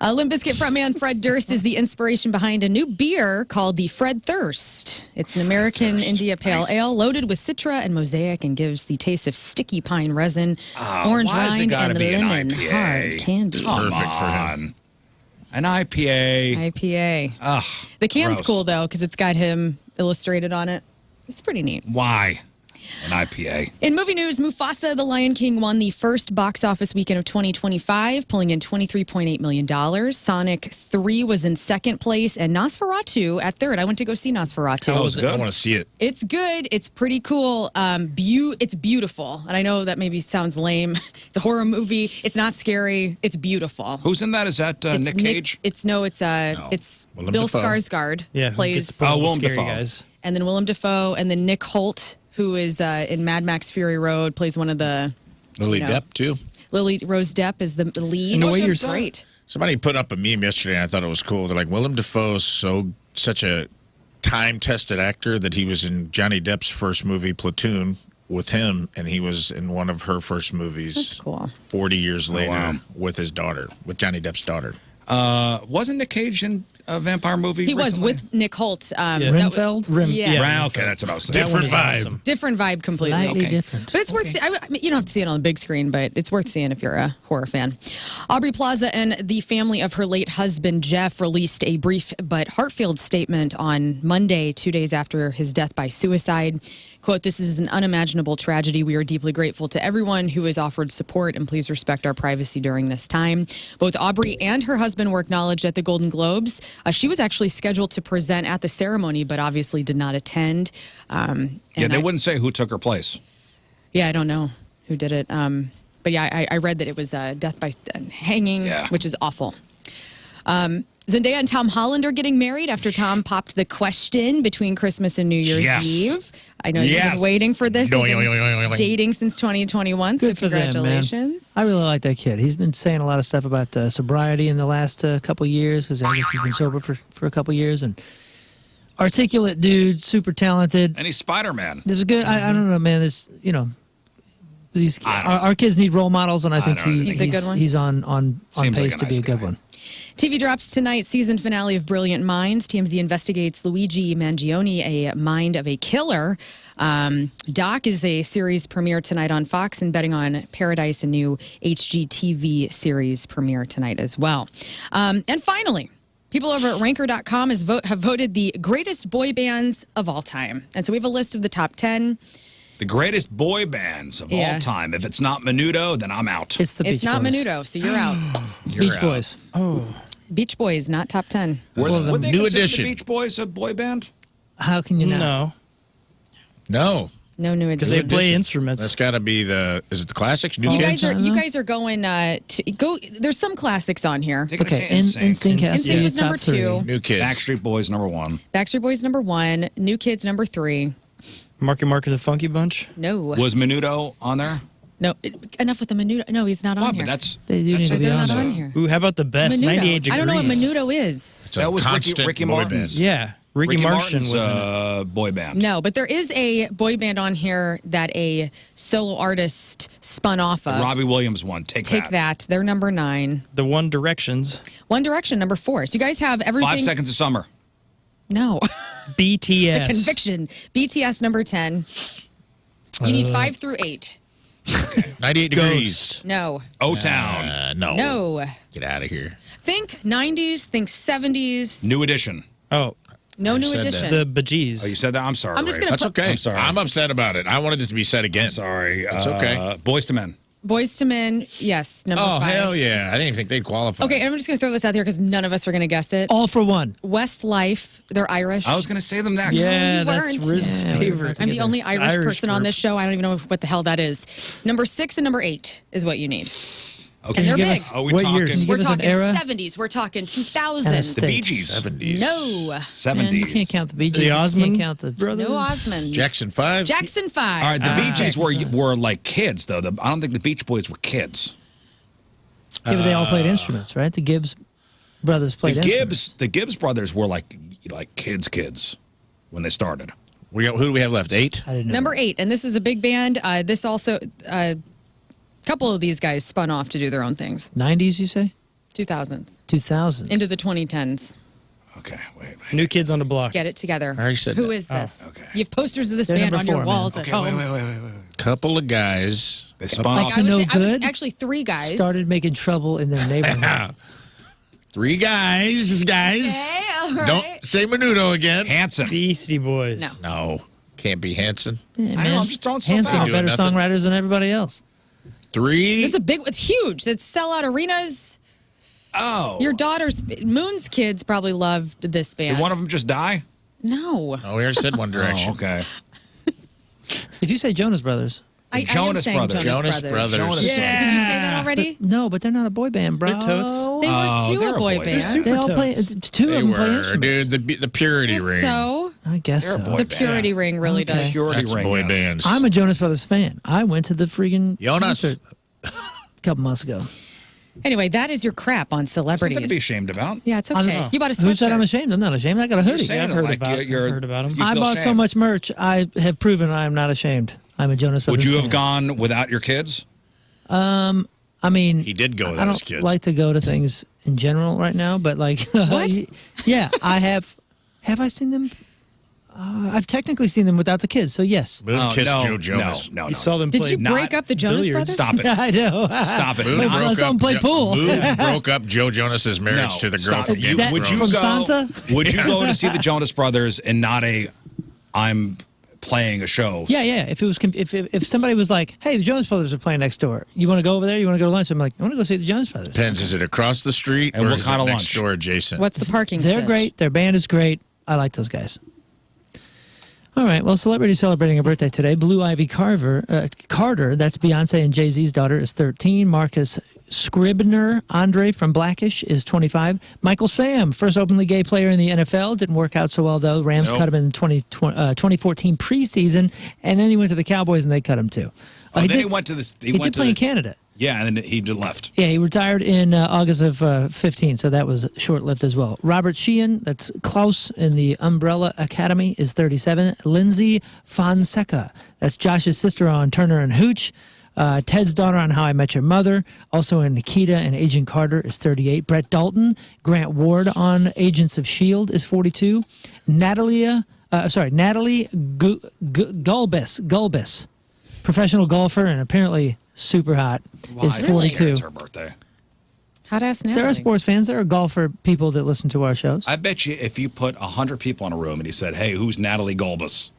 J: Limp Bizkit frontman Fred Durst is the inspiration behind a new beer called the Fred Thirst. It's an American India Pale Ale loaded with Citra and Mosaic and gives the taste of sticky pine resin, orange rind, and lemon hard candy.
G: Perfect for him.
B: An IPA.
J: IPA.
B: Ugh.
J: The can's
B: gross.
J: cool, though, because it's got him illustrated on it. It's pretty neat.
B: Why?
F: An IPA.
J: In movie news, Mufasa: The Lion King won the first box office weekend of 2025, pulling in $23.8 million. Sonic 3 was in second place, and Nosferatu at third. I went to go see Nosferatu.
G: How was it? I want to see it.
J: It's good. It's pretty cool. It's beautiful. And I know that maybe sounds lame. It's a horror movie. It's not scary. It's beautiful.
F: Who's in that? Is that Nick Cage?
J: It's Bill Skarsgård plays
F: Willem Dafoe.
I: Guys.
J: And then Willem Dafoe, and then Nick Holt, who is in Mad Max Fury Road, plays one of the...
G: Lily Depp, too.
J: Lily Rose Depp is the lead.
G: And the way
J: It's great.
G: Somebody put up a meme yesterday, and I thought it was cool. They're like, Willem Dafoe's such a time-tested actor that he was in Johnny Depp's first movie, Platoon, with him, and he was in one of her first movies.
J: That's cool.
G: 40 years later with his daughter, with Johnny Depp's daughter.
F: Wasn't Nick Cage in a vampire movie?
J: He
F: recently?
J: was with Nick Holt.
H: Renfeld?
J: Yes.
F: Okay, that's what I was saying.
G: Different vibe.
H: Awesome.
J: Different vibe completely.
H: Slightly different.
J: But it's worth seeing. You don't have to see it on the big screen, but it's worth seeing if you're a horror fan. Aubrey Plaza and the family of her late husband, Jeff, released a brief but heartfelt statement on Monday, 2 days after his death by suicide. Quote, "This is an unimaginable tragedy. We are deeply grateful to everyone who has offered support, and please respect our privacy during this time." Both Aubrey and her husband were acknowledged at the Golden Globes. She was actually scheduled to present at the ceremony, but obviously did not attend.
F: They wouldn't say who took her place.
J: Yeah, I don't know who did it. But yeah, I read that it was death by hanging, which is awful. Zendaya and Tom Holland are getting married after Tom popped the question between Christmas and New Year's Eve. I know you've been waiting for this. They've been dating since 2021, so
H: Good for them, man.
J: congratulations.
H: I really like that kid. He's been saying a lot of stuff about sobriety in the last couple years, because I guess he's been sober for a couple years. And articulate dude, super talented.
F: And he's Spider-Man.
H: There's a good, I don't know, man. There's, these our kids need role models, and I think
J: he's a good one.
H: He's on pace to be a good one.
J: TV drops tonight, season finale of Brilliant Minds. TMZ investigates Luigi Mangione, a mind of a killer. Doc is a series premiere tonight on Fox, and betting on Paradise, a new HGTV series premiere tonight as well. And finally, people over at Ranker.com have voted the greatest boy bands of all time. And so we have a list of the top 10.
F: The greatest boy bands of all time. If it's not Menudo, then I'm out.
H: It's
J: It's not Menudo, so you're out.
H: Beach Boys.
J: Oh. Beach Boys, not top 10.
F: Would they
G: New
F: consider
G: edition.
F: the Beach Boys a boy band?
H: How can you know?
G: No.
J: No new edition.
I: Because they play instruments.
G: That's got to be is it the classics? New
J: You
G: Kids?
J: guys are going to go. There's some classics on here.
H: Okay, NSYNC has to
J: NSYNC
H: be
J: was number
H: top 3.
J: 2.
G: New Kids.
F: Backstreet Boys number 1.
J: Backstreet Boys number 1. New Kids number 3.
I: Marky Mark and the Funky Bunch.
J: No.
F: Was Menudo on there?
J: No. Enough with the Menudo. No, he's not on here.
F: But that's
H: They do need to be
J: They're
H: on
J: not
H: there.
J: on here.
I: Ooh, how about the best?
J: Menudo.
I: 98 Degrees.
J: I don't know what Menudo is.
G: It's a
F: that was
G: constant
F: Ricky
G: boy
F: Martin's.
G: band.
I: Yeah. Ricky Martin
F: Martin's,
I: was in it.
F: boy band.
J: No, but there is a boy band on here that a solo artist spun off of.
F: Robbie Williams one. Take
J: that. They're number 9.
I: The One Directions.
J: One Direction number 4. So you guys have everything.
F: 5 Seconds of Summer.
J: No.
I: BTS.
J: The Conviction. BTS number 10. You need 5 through 8.
G: 98 Degrees.
J: No.
F: O-Town.
G: No.
J: No.
G: Get out of here.
J: Think 90s. Think 70s.
F: New Edition.
I: Oh.
J: No new
G: said
J: edition.
I: The Bajees.
F: Oh, you said that? I'm sorry.
J: I'm just
F: Ray.
J: gonna
G: That's okay.
F: I'm sorry.
G: I'm upset about it. I wanted it to be said again.
F: Sorry.
G: It's okay.
F: Boys to Men.
J: Boys to Men. Yes. Number 5.
G: Hell yeah. I didn't even think they'd qualify.
J: Okay, and I'm just going to throw this out there because none of us are going to guess it.
H: All for One.
J: Westlife. They're Irish.
F: I was going to say them next.
I: Yeah,
J: You
I: that's
J: weren't.
I: Rizz's favorite.
J: I'm the only Irish person on
I: group.
J: this show. I don't even know what the hell that is. Number 6 and number 8 is what you need.
F: Okay.
J: And they're
H: Give
J: big.
H: us-
F: Are we
H: what
F: talking?
H: years? Can you
J: We're
H: give us an
J: talking
H: era?
J: 70s. We're talking
H: And a
J: 2000s.
H: state.
F: The Bee Gees.
G: 70s.
J: No.
F: 70s.
H: Man, you can't count the Bee Gees.
I: The
H: You
I: Osmond
H: can't count the
I: brothers.
J: No Osmond.
G: Jackson 5.
J: Jackson 5.
F: All right, the Bee Gees
J: Six.
F: were like kids, though. I don't think the Beach Boys were kids.
H: Yeah, but they all played instruments, right? The Gibbs brothers played instruments.
F: The Gibbs brothers were like kids when they started.
G: Who do we have left? 8?
H: I didn't know.
J: Number 8, and this is a big band. This also, a couple of these guys spun off to do their own things.
H: 90s, you say?
J: 2000s.
H: 2000s.
J: Into the 2010s.
F: Okay, wait.
I: New Kids on the Block.
J: Get it together.
G: I already said
J: Who
G: that.
J: is this?
F: okay.
J: You have posters of this
H: They're
J: band
H: number
J: on your
H: 4, man.
J: walls at
F: Okay,
J: home.
F: wait.
G: Couple of guys.
F: They spun
J: Like
F: off.
J: I would
H: No
J: say,
H: good?
J: actually 3 guys.
H: started making trouble in their neighborhood.
G: 3 guys.
J: Okay, all right.
G: Don't say Menudo again.
F: Hanson.
I: Beastie Boys.
J: No.
G: No. Can't be Hanson.
H: Yeah,
B: I don't know, I'm just throwing stuff
H: Hanson
B: out.
H: are better
G: Doing nothing.
H: songwriters than everybody else.
G: 3.
J: This is it's huge. It's sellout arenas.
B: Oh.
J: Your daughter's, Moon's kids probably loved this band.
B: Did one of them just die?
J: No.
G: Oh, we already said One Direction.
B: Oh, okay.
H: If you say Jonas Brothers.
J: I am
B: Jonas
J: saying
B: Brothers.
J: Jonas
G: Brothers.
B: Jonas
H: Yeah.
J: Did you say that already?
H: No, but they're not a boy band, bro.
I: They're totes.
J: They were too
B: they're
J: a boy
B: boy
J: band.
B: band.
H: They all play.
I: totes.
H: Two
G: They
H: of them play
G: were,
H: instruments.
G: dude. The Purity Ring.
J: So
H: I guess
B: They're a
H: so.
B: boy
J: the
B: band.
J: Purity Ring really
H: Okay.
J: does.
B: Purity
G: That's
B: Ring,
G: boy
B: yes.
G: bands.
H: I'm a Jonas Brothers fan. I went to the freaking
G: Jonas.
H: concert a couple months ago.
J: Anyway, that is your crap on celebrities.
B: Something to be ashamed about.
J: Yeah, it's
H: I'm-
J: okay. You bought a
H: Who said I'm
J: sweatshirt.
H: ashamed? I'm not ashamed. I got a hoodie.
B: saying
I: I've
B: it
I: heard
B: like
I: about it.
B: you're-
I: I've heard about them.
B: you
H: I
B: feel
H: bought so
B: shame.
H: much merch. I have proven I am not ashamed. I'm a Jonas Brothers
B: Would you have
H: fan.
B: gone without your kids?
H: I mean,
G: He did go
H: I
G: without
H: don't
G: his kids.
H: like to go to things in general right now, but like,
J: What?
H: yeah, I have. Have I seen them? I've technically seen them without the kids, so yes.
G: Moon
B: Oh,
G: kissed
B: no,
G: Joe Jonas.
B: No, no,
I: You
B: no.
I: saw them
J: Did
I: play.
J: you break
B: not
J: up the Jonas
I: billiards.
J: Brothers?
B: Stop it.
H: I know.
B: Stop it.
G: Moon
B: Not-
G: broke
H: someone
G: up.
H: played pool.
G: Moon broke up Joe Jonas's marriage
B: No,
G: to the girl
B: stop
G: from
B: it.
G: Game of
H: That-
B: Would you
H: from
G: Thrones.
B: go?
H: Sansa?
B: Would you go to see the Jonas Brothers and not a? I'm playing a show.
H: Yeah, yeah. If it was, if somebody was like, "Hey, the Jonas Brothers are playing next door. You want to go over there? You want to go to lunch?" I'm like, "I want to go see the Jonas Brothers."
G: Depends. Is it across the street
B: And
G: or
B: what
G: is
B: kind
G: it
B: of
G: next
B: lunch?
G: door adjacent?
J: What's the parking
H: They're
J: sitch?
H: great. Their band is great. I like those guys. All right. Well, celebrity celebrating a birthday today. Blue Ivy Carter, that's Beyonce and Jay-Z's daughter, is 13. Marcus Scribner Andre from Blackish is 25. Michael Sam, first openly gay player in the NFL. Didn't work out so well, though. Rams
B: Nope.
H: cut him in 2014 preseason, and then he went to the Cowboys, and they cut him, too.
B: Oh, then
H: did-
B: he went to the.
H: He
B: went
H: did
B: to
H: play
B: the,
H: in Canada.
B: Yeah, and then he just left.
H: Yeah, he retired in August of 15, so that was short-lived as well. Robert Sheehan, that's Klaus in the Umbrella Academy, is 37. Lindsay Fonseca, that's Josh's sister on Turner and Hooch. Ted's daughter on How I Met Your Mother, also in Nikita and Agent Carter, is 38. Brett Dalton, Grant Ward on Agents of S.H.I.E.L.D. is 42. Natalie Gulbis, professional golfer and apparently super hot, is
J: Really?
H: 42.
B: It's her birthday.
J: Hot ass Natalie.
H: There are sports fans. There are golfer people that listen to our shows.
B: I bet you if you put 100 people in a room and he said, "Hey, who's Natalie Gulbis?"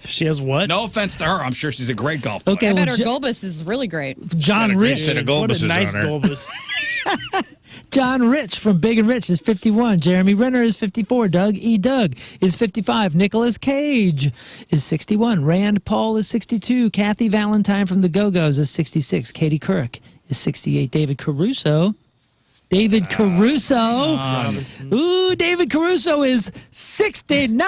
I: She has what?
B: No offense to her, I'm sure she's a great golf player.
H: Okay,
J: I
H: well,
J: bet her Gulbis is really great.
H: John
G: Got a great
H: Rich.
G: set of
I: What
G: Gulbuses
I: a nice
G: on her.
I: Gulbus.
H: John Rich from Big and Rich is 51. Jeremy Renner is 54. Doug is 55. Nicolas Cage is 61. Rand Paul is 62. Kathy Valentine from the Go-Go's is 66. Katie Couric is 68. David Caruso. Ooh, David Caruso is 69.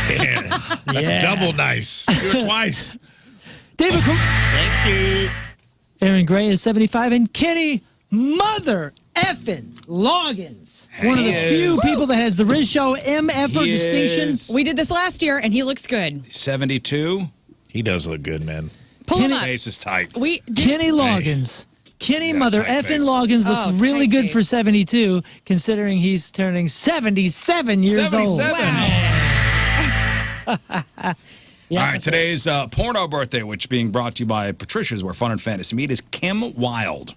G: Damn, that's
H: Yeah.
G: double nice. Do it twice.
H: David Thank you. Aaron Gray is 75. And Kenny Mother effing Loggins. One of the
B: He
H: few
B: is.
H: people that has the RizzShow MF
B: He
H: distinction.
B: is
J: We did this last year, and he looks good.
B: 72.
G: He does look good, man.
J: Pull him
B: His
J: up.
B: face is tight.
J: We did,
H: Kenny Loggins. Kenny
B: got a
H: Mother
B: tight
H: effing
B: face.
H: Loggins looks
J: Oh,
H: really
J: tight
H: good
J: face.
H: for 72, considering he's turning 77 years old.
B: 77.
H: Yeah,
B: All right, today's porno birthday, which being brought to you by Patricia's, where fun and fantasy meet, is Kim Wilde.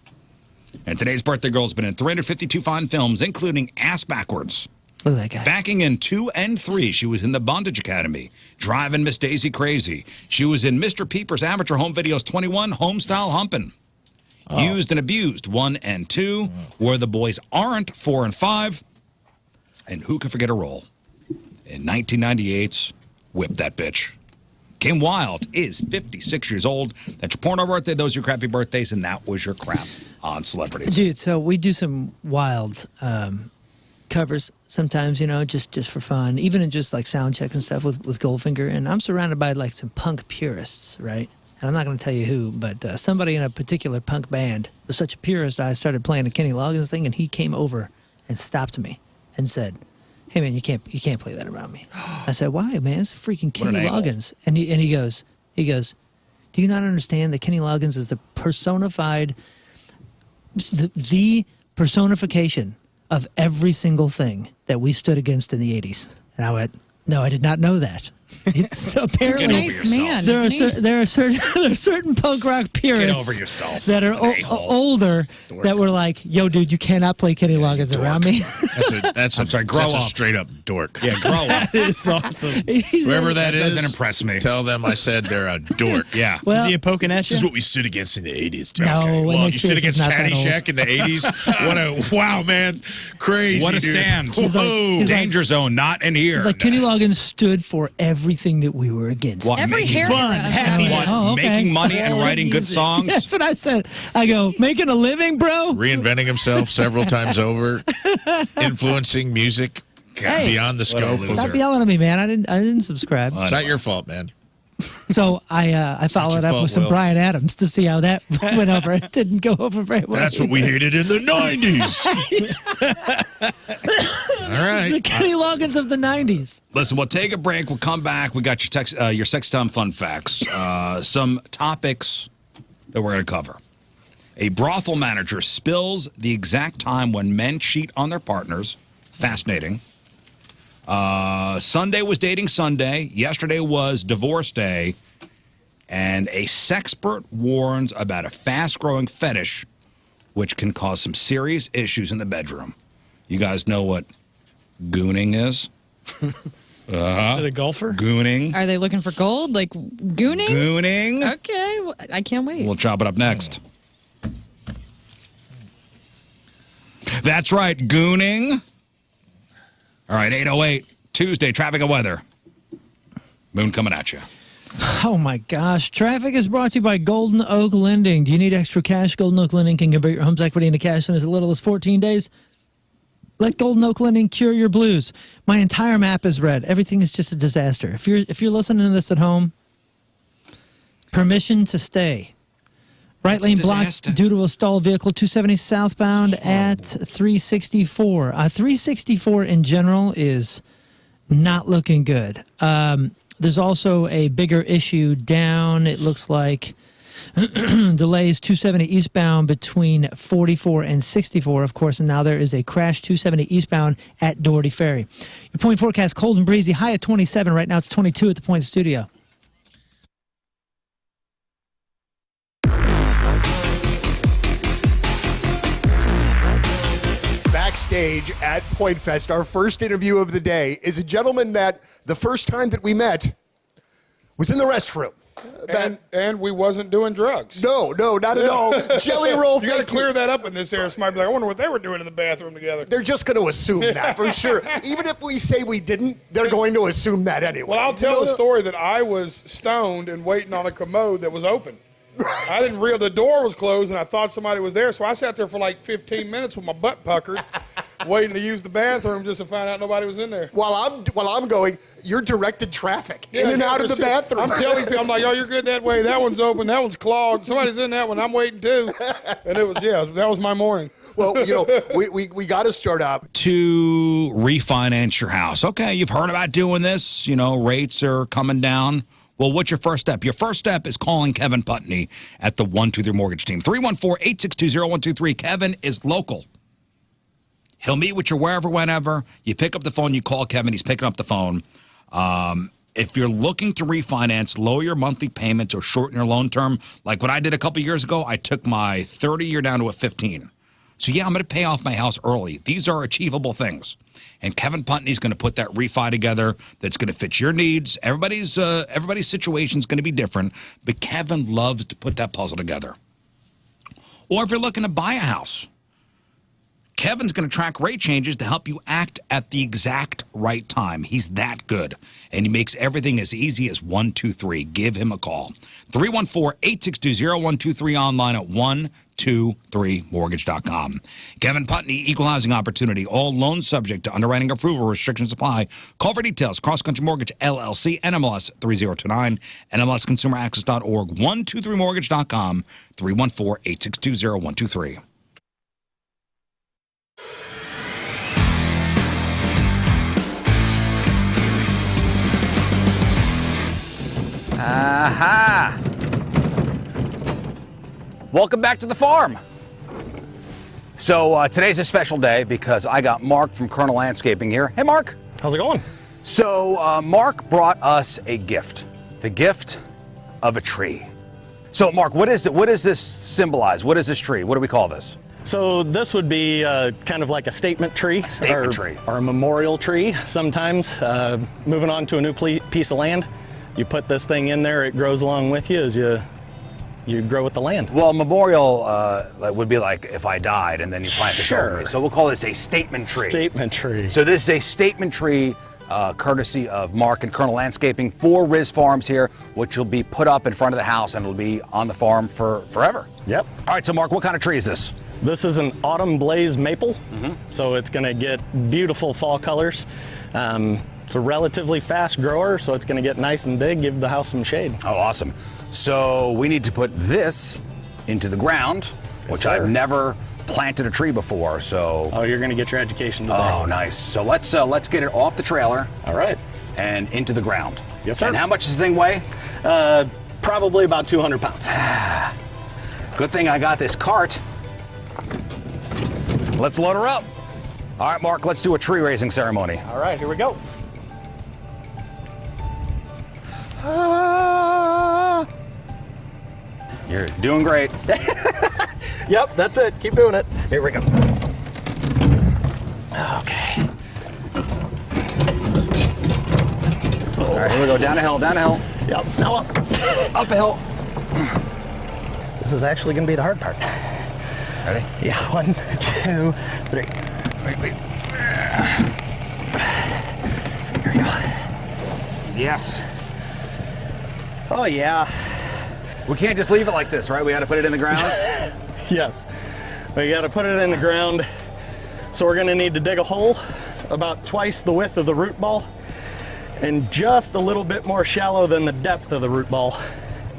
B: And today's birthday girl has been in 352 fine films, including Ass Backwards.
H: Look at that guy.
B: Backing in 2 and 3, she was in The Bondage Academy, Driving Miss Daisy Crazy. She was in Mr. Peeper's Amateur Home Videos 21, Homestyle Humpin'. Used and Abused 1 and 2, Where the Boys Aren't 4 and 5, and who can forget a role in 1998's Whip That Bitch. Kim Wilde is 56 years old. That's your porno birthday. Those are your crappy birthdays, and that was your crap on celebrities.
H: Dude, so we do some wild covers sometimes, you know, just for fun, even in just like sound check and stuff with Goldfinger. And I'm surrounded by like some punk purists, right? And I'm not going to tell you who, but somebody in a particular punk band was such a purist. I started playing a Kenny Loggins thing, and he came over and stopped me and said, "Hey man, you can't play that around me." I said, "Why, man? It's freaking
B: What an
H: Kenny
B: angle.
H: Loggins." And he goes, "Do you not understand that Kenny Loggins is the personified, the personification of every single thing that we stood against in the 80s?" And I went, "No, I did not know that."
J: He's
H: Apparently,
J: a nice man.
H: there
J: isn't he?
H: are certain punk rock purists
F: over yourself,
H: that are older that were like, "Yo, dude, you cannot play Kenny Loggins around me."
G: That's a straight up dork.
F: Yeah, grow up.
I: That is awesome.
G: Whoever that is,
F: doesn't impress me.
G: Tell them I said they're a dork.
F: Yeah.
H: Well,
I: Is he a poking at
G: This
I: you?
G: is what we stood against in the 80s.
H: No,
G: Okay.
H: Whitney
G: Well, you stood
H: Spears is
G: against
H: not that
G: Caddyshack in the 80s? Wow, man. Crazy.
F: What a
G: dude.
F: stand.
H: He's like-
G: Whoa.
H: he's like-
F: Danger zone, not in here.
H: It's like Kenny Loggins stood for everything that we were against.
F: What,
J: Every
F: making
J: hair
H: fun,
J: of
H: happiness.
J: that.
H: Oh, okay.
F: making money and
H: All
F: writing good
H: music.
F: songs?
H: That's what I said. I go, making a living, bro?
G: Reinventing himself several times over, influencing music
H: Hey.
G: beyond the scope.
H: Stop yelling at me, man. I didn't subscribe.
G: It's not your fault, man.
H: So I followed up
G: fault,
H: with some
G: Will.
H: Bryan Adams to see how that went over. It didn't go over very well.
G: That's what we hated in the 90s. All right.
H: The Kenny Loggins of the 90s.
F: Listen, we'll take a break. We'll come back. We got your sex time fun facts. Some topics that we're going to cover. A brothel manager spills the exact time when men cheat on their partners. Fascinating. Sunday was dating Sunday. Yesterday was divorce day. And a sexpert warns about a fast-growing fetish which can cause some serious issues in the bedroom. You guys know what gooning is?
I: Is it a golfer?
F: Gooning.
J: Are they looking for gold? Like gooning?
F: Gooning.
J: Okay, well, I can't wait.
F: We'll chop it up next. That's right, gooning. All right, 8:08, Tuesday, traffic and weather. Moon coming at you.
H: Oh, my gosh. Traffic is brought to you by Golden Oak Lending. Do you need extra cash? Golden Oak Lending can convert your home's equity into cash in as little as 14 days. Let Golden Oak Lending cure your blues. My entire map is red. Everything is just a disaster. If you're listening to this at home, permission to stay. Right lane blocked due to a stalled vehicle. 270 southbound at 364. 364 in general is not looking good. There's also a bigger issue down. It looks like delays 270 eastbound between 44 and 64, of course, and now there is a crash 270 eastbound at Doherty Ferry. Your point forecast, cold and breezy, high at 27. Right now it's 22 at the Point Studio.
R: Backstage at Point Fest, our first interview of the day is a gentleman that the first time that we met was in the restroom.
A: And we wasn't doing drugs.
R: No, not at all. Jelly Roll,
A: You got to clear that up in this area. Somebody be like, I wonder what they were doing in the bathroom together.
R: They're just going to assume that for sure. Even if we say we didn't, they're going to assume that anyway.
A: Well, I'll tell the story that I was stoned and waiting on a commode that was open. I didn't realize the door was closed, and I thought somebody was there, so I sat there for like 15 minutes with my butt puckered, waiting to use the bathroom just to find out nobody was in there.
R: While I'm going, you're directed traffic in and out of the bathroom.
A: I'm telling people, I'm like, oh, you're good that way. That one's open. That one's clogged. Somebody's in that one. I'm waiting too. And it was, that was my morning.
R: Well, we got to start out.
F: To refinance your house. Okay, you've heard about doing this. Rates are coming down. Well, what's your first step? Your first step is calling Kevin Putney at the 123 Mortgage Team. 314-862-0123. Kevin is local. He'll meet with you wherever, whenever. You pick up the phone, you call Kevin, he's picking up the phone. If you're looking to refinance, lower your monthly payments or shorten your loan term, like what I did a couple years ago, I took my 30-year down to a 15. So, I'm going to pay off my house early. These are achievable things. And Kevin Putney's going to put that refi together that's going to fit your needs. Everybody's situation is going to be different, but Kevin loves to put that puzzle together. Or if you're looking to buy a house, Kevin's going to track rate changes to help you act at the exact right time. He's that good. And he makes everything as easy as 123. Give him a call. 314-862-0123 online at 123mortgage.com. Kevin Putney, Equal Housing Opportunity. All loans subject to underwriting approval. Restrictions apply. Call for details. Cross Country Mortgage, LLC, NMLS 3029, NMLSConsumerAccess.org, 123mortgage.com, 314-862-0123.
B: Aha! Welcome back to the farm. So today's a special day because I got Mark from Colonel Landscaping here. Hey, Mark.
E: How's it going?
B: So Mark brought us a gift, the gift of a tree. So Mark, what is it? What does this symbolize? What is this tree? What do we call this?
E: So this would be kind of like a statement tree. Or a memorial tree sometimes. Moving on to a new piece of land, you put this thing in there, it grows along with you as you grow with the land.
B: Well, memorial would be like if I died and then you plant this over me. So we'll call this a statement tree.
E: Statement tree.
B: So this is a statement tree courtesy of Mark and Colonel Landscaping for Rizz Farms here, which will be put up in front of the house and it'll be on the farm for forever.
E: Yep.
B: All right, so Mark, what kind of tree is this?
E: This is an autumn blaze maple, so it's going to get beautiful fall colors. It's a relatively fast grower, so it's going to get nice and big, give the house some shade.
B: Oh, awesome. So we need to put this into the ground, which I've never planted a tree before, so...
E: Oh, you're going to get your education today.
B: Oh, nice. So let's get it off the trailer.
E: All right.
B: And into the ground.
E: Yes, sir.
B: And how much does this thing weigh?
E: Probably about 200 pounds.
B: Good thing I got this cart. Let's load her up. All right, Mark, let's do a tree raising ceremony.
E: All right, here we go.
B: You're doing great.
E: Yep, that's it. Keep doing it.
B: Here we go.
E: Okay.
B: All right, here we go. Down a hill, down a hill.
E: Yep, now up.
B: Up a hill.
E: This is actually going to be the hard part.
B: Ready?
E: Yeah, 1, 2, 3.
B: Wait.
E: Here we go.
B: Yes.
E: Oh, yeah.
B: We can't just leave it like this, right? We got to put it in the ground?
E: Yes. We got to put it in the ground. So we're going to need to dig a hole about twice the width of the root ball and just a little bit more shallow than the depth of the root ball.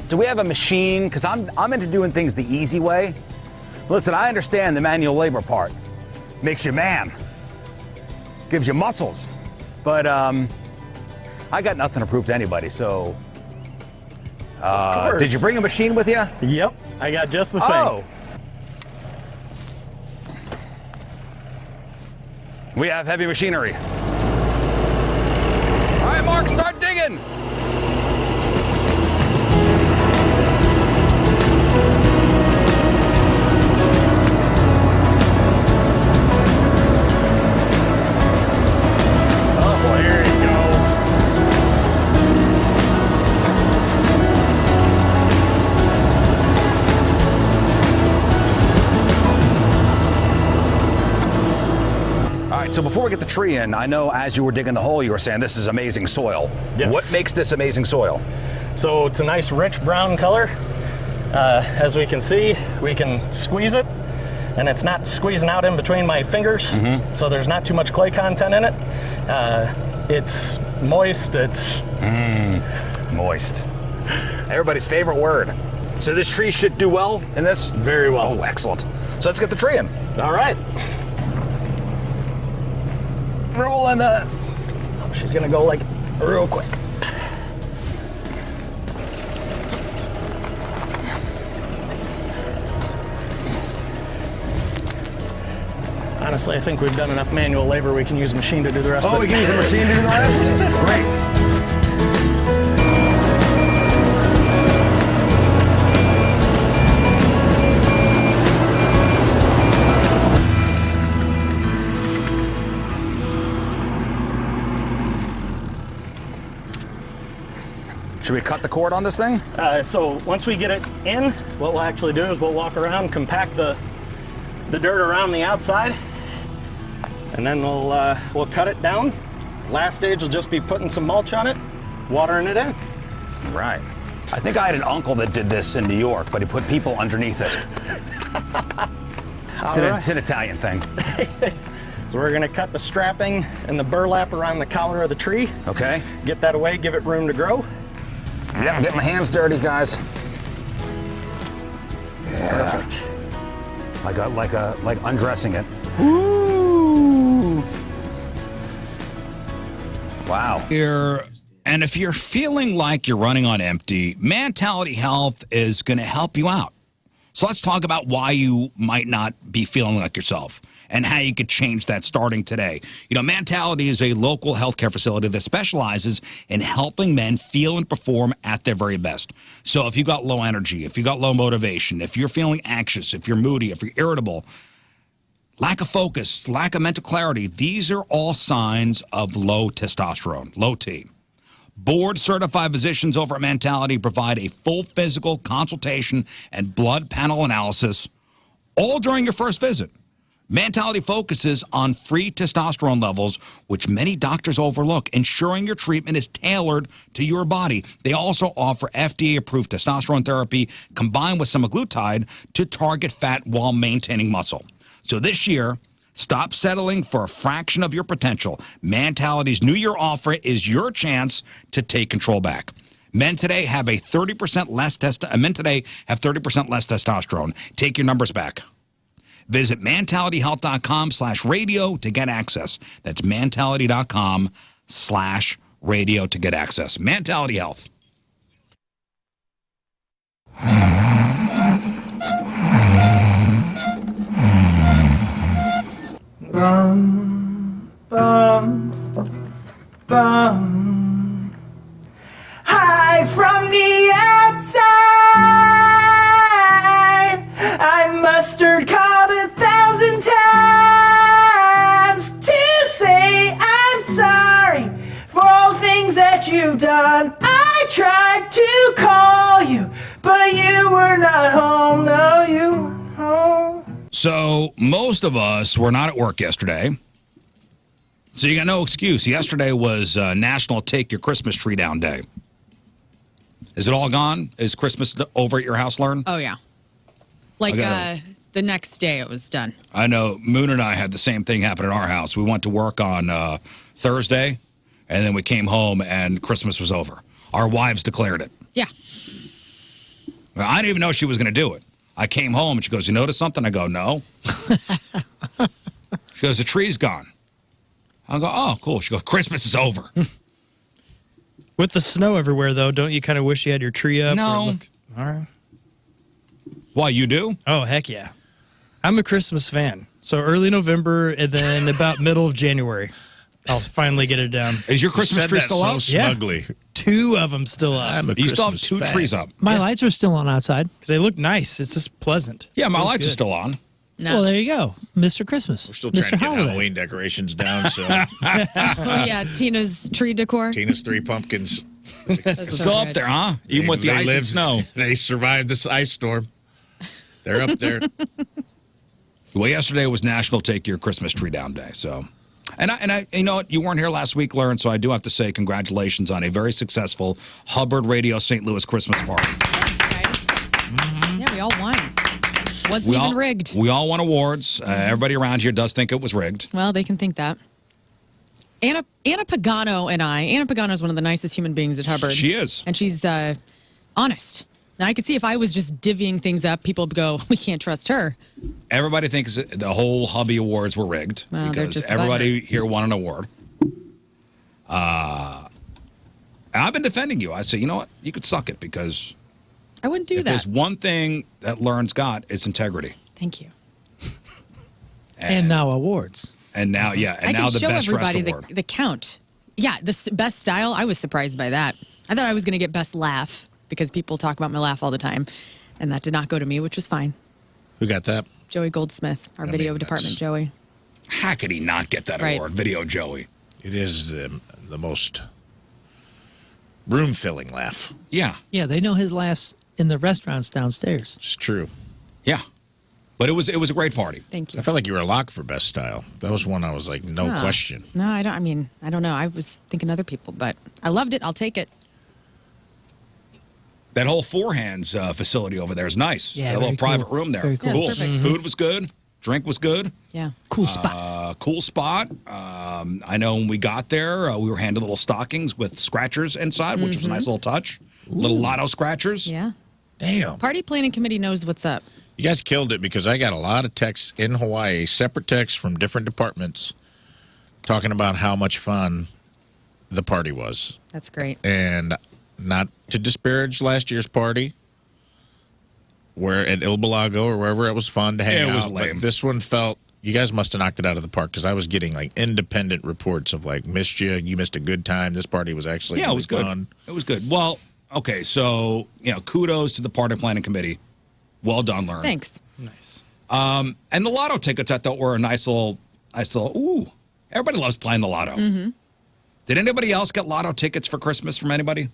B: Do we have a machine? Because I'm into doing things the easy way. Listen, I understand the manual labor part. Makes you man. Gives you muscles. But I got nothing to prove to anybody, so... did you bring a machine with you?
E: Yep, I got just the thing.
B: Oh. We have heavy machinery. All right, Mark, start digging.
E: Oh, boy, here you go.
B: All right, so before we get the tree in, I know as you were digging the hole, you were saying this is amazing soil.
E: Yes.
B: What makes this amazing soil?
E: So it's a nice rich brown color. As we can see, we can squeeze it, and it's not squeezing out in between my fingers, so there's not too much clay content in it. It's moist, it's...
B: Moist. Everybody's favorite word. So this tree should do well in this?
E: Very well.
B: Oh, excellent. So let's get the tree in.
E: All right.
B: Rolling that.
E: She's gonna go like real quick. Honestly, I think we've done enough manual labor. We can use a machine to do the rest of it.
B: Oh, we can use a machine to do the rest? Great. Should we cut the cord on this thing?
E: So once we get it in, what we'll actually do is we'll walk around, compact the dirt around the outside, and then we'll cut it down. Last stage will just be putting some mulch on it, watering it in.
B: Right. I think I had an uncle that did this in New York, but he put people underneath it. It's an Italian thing.
E: So we're gonna cut the strapping and the burlap around the collar of the tree.
B: Okay.
E: Get that away, give it room to grow.
B: Yeah, I'm getting my hands dirty, guys. Yeah.
E: Perfect.
B: Like undressing it.
E: Ooh.
B: Wow.
F: And if you're feeling like you're running on empty, Mentality Health is going to help you out. So let's talk about why you might not be feeling like yourself and how you could change that starting today. You know, Mentality is a local healthcare facility that specializes in helping men feel and perform at their very best. So if you got low energy, if you got low motivation, if you're feeling anxious, if you're moody, if you're irritable, lack of focus, lack of mental clarity, these are all signs of low testosterone, low T. Board-certified physicians over at Mentality provide a full physical consultation and blood panel analysis, all during your first visit. Mentality focuses on free testosterone levels, which many doctors overlook, ensuring your treatment is tailored to your body. They also offer FDA-approved testosterone therapy combined with semaglutide to target fat while maintaining muscle. So this year, stop settling for a fraction of your potential. Mentality's New Year offer is your chance to take control back. Men today have 30% less testosterone. Take your numbers back. Visit mentalityhealth.com/radio to get access. That's mentality.com/radio to get access. Mentality Health.
K: Bum, bum, bum. Hi from the outside. I mustard called 1,000 times to say I'm sorry for all things that you've done. I tried to call you, but you were not home. No, you weren't home.
F: So most of us were not at work yesterday. So you got no excuse. Yesterday was National Take Your Christmas Tree Down Day. Is it all gone? Is Christmas over at your house, Lern?
J: Oh, yeah. Like the next day it was done.
F: I know Moon and I had the same thing happen at our house. We went to work on Thursday, and then we came home, and Christmas was over. Our wives declared it.
J: Yeah.
F: Well, I didn't even know she was going to do it. I came home, and she goes, you notice something? I go, no. She goes, the tree's gone. I go, oh, cool. She goes, Christmas is over.
I: With the snow everywhere, though, don't you kind of wish you had your tree up?
F: No.
I: All right.
F: Why, you do?
I: Oh, heck yeah. I'm a Christmas fan. So early November and then about middle of January, I'll finally get it down.
F: Is your Christmas tree still up?
G: So smugly.
I: Yeah. 2 of them still up.
F: You still have 2 trees up.
H: My lights are still on outside.
I: Because they look nice. It's just pleasant.
F: Yeah, my
I: Feels
F: lights
I: good.
F: are still on.
J: No.
H: Well, there you go. Mr. Christmas.
G: We're still
H: Mr.
G: trying to get
H: Holiday.
G: Halloween decorations down, so
J: Oh, yeah. Tina's tree decor.
G: Tina's 3 pumpkins.
J: That's
F: It's
J: so
F: still up
J: good.
F: there, huh? Even with the ice and snow.
G: They survived this ice storm. They're up there.
F: Well, yesterday was National Take Your Christmas Tree Down Day, so. And I, you know what? You weren't here last week, Lern, so I do have to say congratulations on a very successful Hubbard Radio St. Louis Christmas party.
J: Thanks, guys. Yeah, we all won. Wasn't even rigged.
F: We all won awards. Everybody around here does think it was rigged.
J: Well, they can think that. Anna Pagano and Anna Pagano is one of the nicest human beings at Hubbard.
F: She is.
J: And she's honest. Now, I could see if I was just divvying things up, people would go, we can't trust her.
F: Everybody thinks the whole Hubby Awards were rigged
J: Well, they're
F: because
J: just
F: everybody here won an award. I've been defending you. I say, you know what? You could suck it because
J: I wouldn't do
F: if
J: that.
F: there's one thing that Lern's got, it's integrity.
J: Thank you.
H: And now awards.
F: And now, yeah, and
J: I
F: now
J: can
F: the
J: show
F: Best Dressed
J: everybody
F: Award.
J: the count. Yeah, the best style, I was surprised by that. I thought I was going to get best laugh because people talk about my laugh all the time. And that did not go to me, which was fine.
G: Who got that?
J: Joey Goldsmith, our video department Joey.
F: How could he not get that award? Video Joey.
G: It is the most room-filling laugh.
F: Yeah.
H: Yeah, they know his laughs in the restaurants downstairs.
G: It's true.
F: Yeah. But it was a great party.
J: Thank you.
G: I felt like you were a lock for best style. That was one I was like, no
J: Oh.
G: question.
J: No, I don't. I mean, I don't know. I was thinking other people, but I loved it. I'll take it.
F: That whole Four Hands facility over there is nice.
H: Yeah,
F: that little
H: very
F: private
H: cool.
F: room there.
H: Very cool.
J: Yeah,
F: Cool.
J: it's perfect.
F: Food was good. Drink was good.
J: Yeah.
H: Cool spot.
F: Cool spot. I know when we got there, we were handed little stockings with scratchers inside, which was a nice little touch. Little lotto scratchers.
J: Yeah.
G: Damn.
J: Party planning committee knows what's up.
G: You guys killed it because I got a lot of texts in Hawaii, separate texts from different departments, talking about how much fun the party was.
J: That's great.
G: And not to disparage last year's party, where at Il Balago or wherever it was fun to hang out.
F: It was lame.
G: But this one felt, you guys must have knocked it out of the park because I was getting like independent reports of like, missed you missed a good time. This party was actually really
F: it was good.
G: fun.
F: It was good. Well, okay, so, kudos to the party planning committee. Well done, Lern.
J: Thanks.
I: Nice.
F: And the lotto tickets I thought were a nice little, ooh, everybody loves playing the lotto.
J: Mm-hmm.
F: Did anybody else get lotto tickets for Christmas from anybody?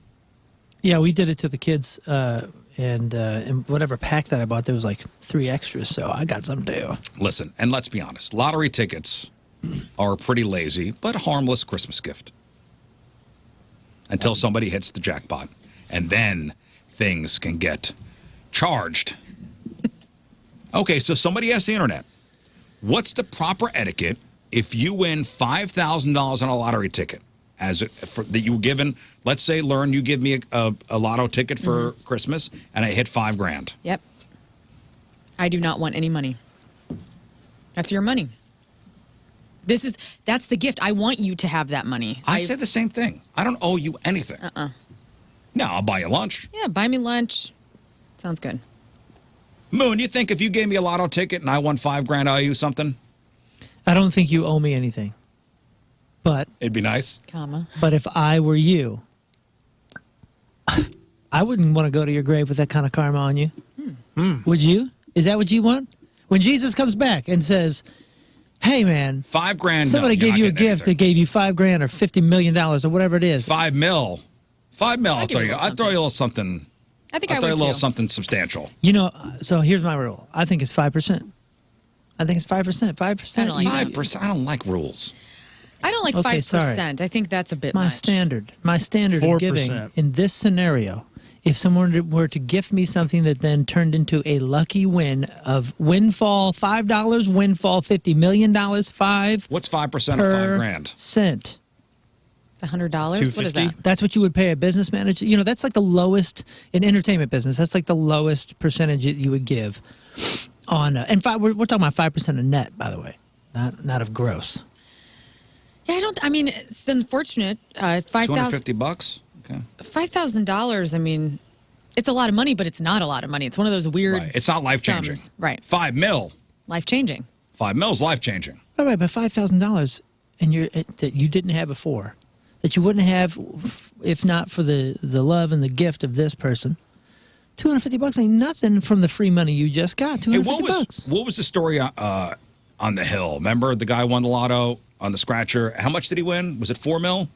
H: Yeah, we did it to the kids, and whatever pack that I bought, there was like 3 extras, so I got some too.
F: Listen, and let's be honest, lottery tickets are a pretty lazy but harmless Christmas gift until somebody hits the jackpot, and then things can get charged. Okay, so somebody asked the internet, what's the proper etiquette if you win $5,000 on a lottery ticket? That you were given, let's say, Lern, you give me a lotto ticket for Christmas, and I hit $5,000.
J: Yep. I do not want any money. That's your money. That's the gift. I want you to have that money.
F: I say the same thing. I don't owe you anything. No, I'll buy you lunch.
J: Yeah, buy me lunch. Sounds good.
F: Moon, you think if you gave me a lotto ticket and I won $5,000, I owe you something?
H: I don't think you owe me anything. But
F: it'd be nice.
H: But if I were you, I wouldn't want to go to your grave with that kind of karma on you. Would you? Is that what you want? When Jesus comes back and says, "Hey, man,
F: $5,000.
H: Somebody gave you a gift that gave you $5,000 or $50 million or whatever it is.
F: $5 million. I'll throw you a little something.
J: I think
F: I'll
J: I
F: throw
J: would
F: you a little
J: too.
F: something substantial.
H: So here's my rule. I think it's 5%. I think it's 5%. 5%.
J: I don't like
F: 5%. I don't like rules.
J: I don't like
H: Okay,
J: 5%.
H: sorry.
J: I think that's a bit
H: My
J: much.
H: standard of
I: 4%.
H: giving in this scenario, if someone were to gift me something that then turned into a lucky win of windfall $5, windfall $50 million,
F: What's 5% of $5,000?
H: Cent.
J: It's $100. What is that?
H: That's what you would pay a business manager. That's like the lowest in entertainment business. That's like the lowest percentage that you would give on. And we're talking about 5% of net, by the way, not of gross.
J: Yeah, it's unfortunate.
F: $250? Okay.
J: $5,000, I mean, it's a lot of money, but it's not a lot of money. It's one of those weird
F: Right. It's not life-changing.
J: sums. Right.
F: $5 million.
J: Life-changing.
F: $5 million is life-changing.
H: All right, but $5,000 that you didn't have before, that you wouldn't have if not for the love and the gift of this person. $250 ain't nothing from the free money you just got. $250.
F: What was the story on the Hill? Remember the guy won the lotto on the scratcher? How much did he win? Was it $4 million?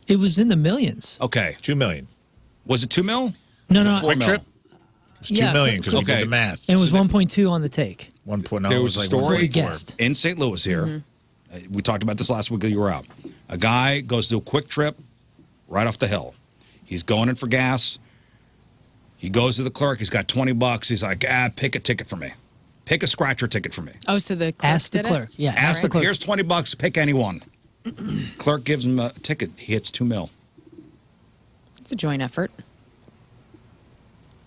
H: It was in the millions.
F: Okay.
G: $2 million.
F: Was it $2 million?
H: No,
F: Was it $4 million?
G: Trip? It's $2 million because we did the math.
H: And it was 1.2 on the take.
G: 1.0.
F: There was a
G: like
F: story
G: 1.4.
F: in St. Louis here. We talked about this last week. You were out. A guy goes to a quick trip right off the hill. He's going in for gas. He goes to the clerk. He's got $20. He's like, pick a ticket for me. Pick a scratcher ticket for me.
J: Oh, so the clerk
H: Ask the
J: did
H: clerk.
J: it?
H: Yeah,
F: Ask the
H: clerk.
F: Here's $20. Pick any one. Clerk gives him a ticket. He hits $2 million.
J: It's a joint effort.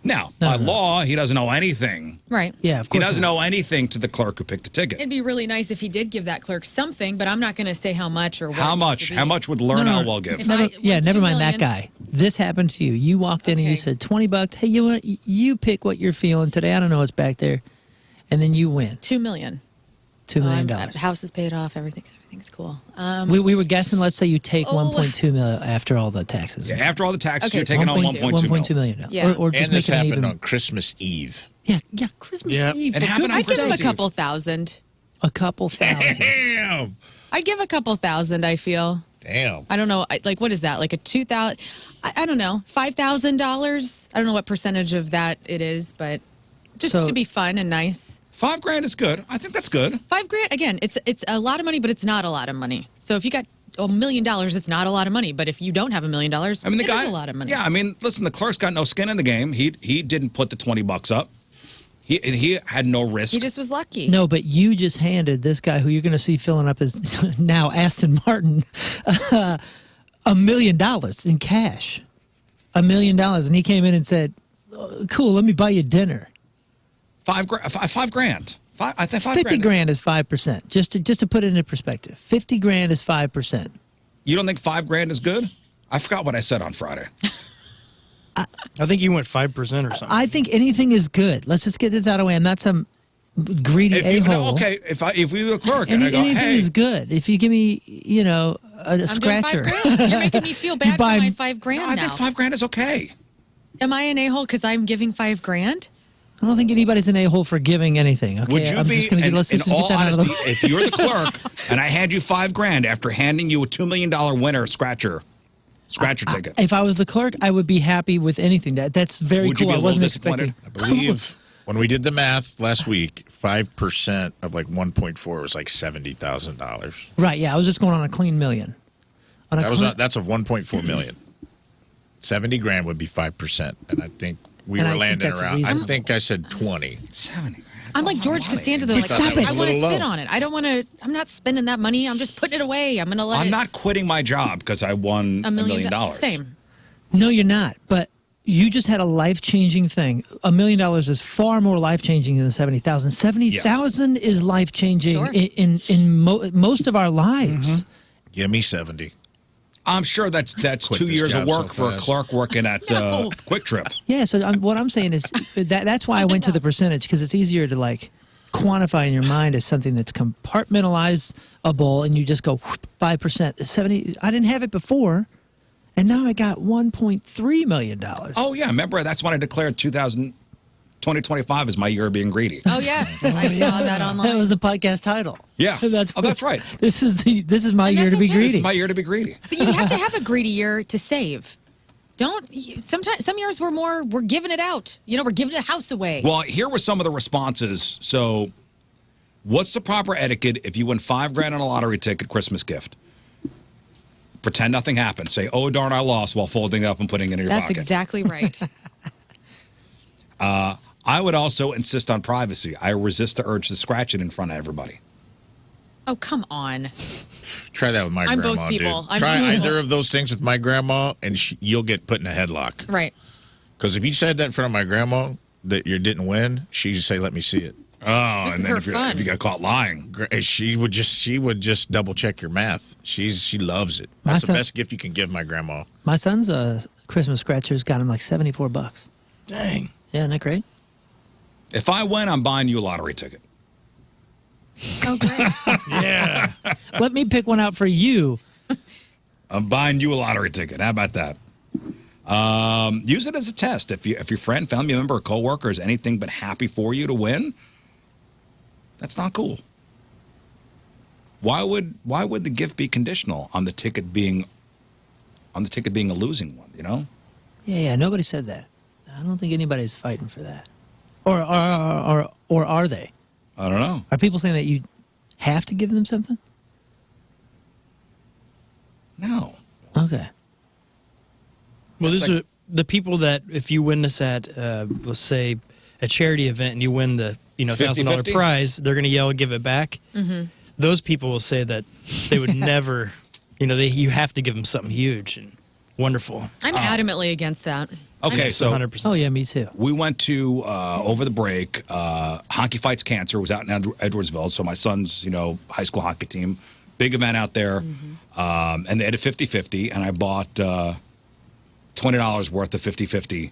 F: Now, by law, he doesn't owe anything.
J: Right.
H: Yeah, of
F: He
H: course.
F: doesn't owe anything to the clerk who picked the ticket.
J: It'd be really nice if he did give that clerk something, but I'm not going to say how much or what.
F: How
J: it needs
F: much?
J: to be.
F: How much would Lern Elwell give?
J: If
H: Never,
J: I win
H: never
J: $2
H: mind that
J: million.
H: guy. This happened to you. You walked in and you
J: Okay.
H: said $20. Hey, you know what? You pick what you're feeling today. I don't know what's back there, and then you win
J: $2 million.
H: $2 million.
J: The house is paid off. Everything's cool.
H: We were guessing. Let's say you take
J: Oh.
H: 1.2 million after all the taxes.
F: Yeah, after all the taxes,
J: Okay,
F: you're taking on 1.2 million.
H: $1.2 million.
J: Yeah.
H: Or just
G: And this
H: make it an
G: happened
H: even.
G: on Christmas Eve.
H: Yeah, Christmas
I: Yep.
H: Eve.
F: It
H: for
F: happened on
H: goodness
J: I'd give him a
F: Christmas Eve.
J: couple thousand.
H: A couple thousand.
G: Damn.
J: I'd give a couple thousand, I feel.
G: Damn.
J: I don't know. Like, what is that? Like a 2,000? I don't know. $5,000? I don't know what percentage of that it is, but just
H: So-
J: to be fun and nice.
F: $5,000 is good. I think that's good.
J: $5,000, again, it's a lot of money, but it's not a lot of money. So if you got $1 million, it's not a lot of money. But if you don't have $1 million,
F: I mean, the
J: it
F: guy.
J: is a lot of money.
F: Yeah, I mean, listen, the clerk's got no skin in the game. He didn't put the $20 up. He had no risk.
J: He just was lucky.
H: No, but you just handed this guy who you're going to see filling up his now Aston Martin $1 million in cash. $1 million. And he came in and said, cool, let me buy you dinner.
F: $5,000. I think
H: 50 grand is 5%. Just to put it into perspective. 50 grand is 5%.
F: You don't think $5,000 is good? I forgot what I said on Friday.
I: I think you went 5% or something.
H: I think anything is good. Let's just get this out of the way. I'm not some greedy a-hole.
F: Okay, if we were a clerk and I go,
H: anything
F: hey,
H: is good. If you give me, a scratcher.
J: Doing $5,000. You're making me feel bad for my $5,000 now.
F: I think $5,000 is okay.
J: Am I an a-hole because I'm giving $5,000?
H: I don't think anybody's an a-hole for giving anything. Okay,
F: Would you
H: I'm
F: be,
H: just gonna
F: in
H: let's just
F: all
H: get that out of
F: honesty,
H: the
F: if you're the clerk and I hand you $5,000 after handing you a $2 million winner scratcher ticket?
H: If I was the clerk, I would be happy with anything. That's very
F: Would
H: cool.
F: you be a
H: I wasn't
F: little disappointed?
H: expecting.
G: I believe when we did the math last week, 5% of like 1.4 was like $70,000.
H: Right? Yeah, I was just going on a clean million. On a
G: That's of 1.4 million. 70 grand would be 5%, and I think we
H: And
G: were
H: I think
G: landing
H: that's
G: around. I
H: reasonable.
G: think I said 20.
F: 70.
J: I'm like George Costanza, though. Like,
G: Stop it.
J: I want to
G: Little
J: sit
G: low.
J: on it. I don't want to. I'm not spending that money. I'm just putting it away. I'm going to let
F: I'm
J: it.
F: not quitting my job because I won
J: $1 million.
F: $1 million.
J: Same.
H: No, you're not. But you just had a life-changing thing. $1 million is far more life-changing than 70,000. 70,000 is life-changing
J: Sure.
H: in most of our lives.
G: Give me 70.
F: I'm sure that's
G: Quit
F: 2
G: this
F: years of
G: job
F: work
G: so
F: for a
G: fast.
F: clerk working at Quick Trip.
H: Yeah. So what I'm saying is that's why I went to the percentage, because it's easier to like quantify in your mind as something that's compartmentalizable, and you just go 5%. 70. I didn't have it before, and now I got $1.3 million.
F: Oh, yeah. Remember, that's when I declared 2025 is my year of being greedy.
J: Oh yes, I saw that online.
H: That was the podcast title.
F: Yeah. That's right.
H: This is my
J: And
H: year
J: that's
H: to be
J: okay.
H: greedy.
F: This is my year to be greedy.
J: So you have to have a greedy year to save. Sometimes some years we're giving it out. We're giving the house away.
F: Well, here were some of the responses. So, what's the proper etiquette if you win $5,000 on a lottery ticket, Christmas gift? Pretend nothing happened. Say, "Oh darn, I lost," while folding it up and putting it in your
J: That's
F: pocket.
J: exactly right.
F: I would also insist on privacy. I resist the urge to scratch it in front of everybody.
J: Oh, come on.
G: Try that with my
J: I'm
G: grandma,
J: both people.
G: dude.
J: I'm
G: Try
J: both people.
G: either of those things with my grandma, and you'll get put in a headlock.
J: Right.
G: Because if you said that in front of my grandma that you didn't win, she'd just say, "Let me see it."
F: Oh,
J: This
F: and
J: is
F: then
J: her
F: if
J: fun.
F: you got caught lying,
G: She would just double check your math. She loves it.
H: My
G: That's the
H: son-
G: best gift you can give my grandma.
H: My son's Christmas scratchers got him like $74.
F: dang.
H: Yeah, isn't that great?
F: If I win, I'm buying you a lottery ticket.
J: Oh, great.
I: Yeah.
H: Let me pick one out for you.
F: I'm buying you a lottery ticket. How about that? Use it as a test. If your friend, family member, or coworker is anything but happy for you to win, that's not cool. Why would the gift be conditional on the ticket being a losing one?
H: Yeah. Nobody said that. I don't think anybody's fighting for that. Or are they?
F: I don't know.
H: Are people saying that you have to give them something?
F: No.
H: Okay.
I: Well,
F: It's
I: these
F: like-
I: are the people that if you win this at, let's say, a charity event and you win the $1,000
F: 50-50?
I: prize, they're going to yell, "Give it back." Mm-hmm. Those people will say that they would never, you have to give them something huge and wonderful.
J: I'm adamantly against that.
F: Okay, so
I: 100%.
H: Oh yeah, me too.
F: we went to over the break. Hockey Fights Cancer was out in Edwardsville. So my son's high school hockey team, big event out there, and they had a 50-50, and I bought $20 worth of 50-50.